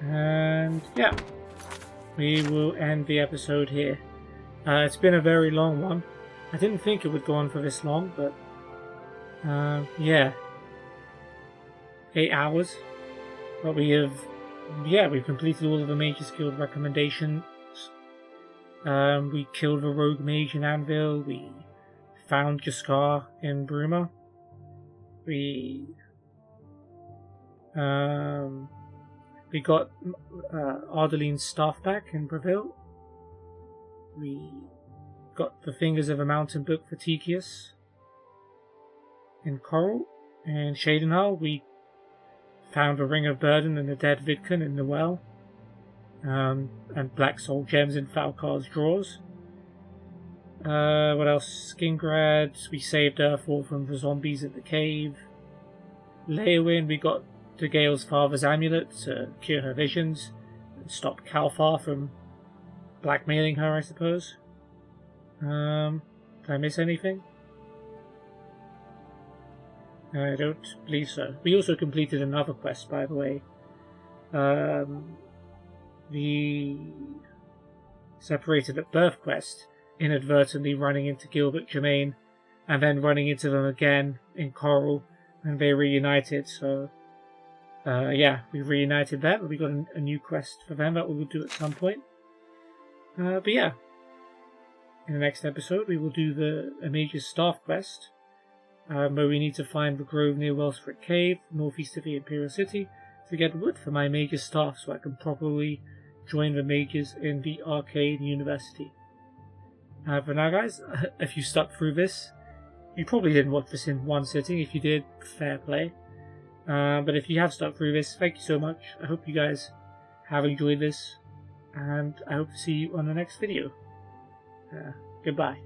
[SPEAKER 1] And yeah, we will end the episode here. It's been a very long one. I didn't think it would go on for this long, but yeah. 8 hours. But we've completed all of the Mages Guild recommendations. We killed the rogue mage in Anvil, we found Jaskar in Bruma. We got Ardeline's staff back in Breville. We got the Fingers of a Mountain book for Tikius in Coral. And Shadenhal, we found the Ring of Burden and the dead Vidkun in the well. And Black Soul Gems in Falcar's drawers. What else? Skingrad, we saved Earthwall from the zombies in the cave. Leowyn, we got Degale's father's amulet to cure her visions and stop Kalfar from blackmailing her, I suppose. Did I miss anything? I don't believe so. We also completed another quest, by the way. The Separated at Birth quest, inadvertently running into Gilbert Germain and then running into them again in Coral, and they reunited. So yeah, we reunited that, but we got a new quest for them that we will do at some point. But yeah, in the next episode we will do the Mage's Staff quest, where we need to find the grove near Wellspring Cave, northeast of the Imperial City, to get wood for my Mage's Staff so I can properly join the mages in the Arcane University. For now, guys, if you stuck through this, you probably didn't watch this in one sitting. If you did, fair play. But if you have stuck through this, thank you so much. I hope you guys have enjoyed this, and I hope to see you on the next video. Goodbye.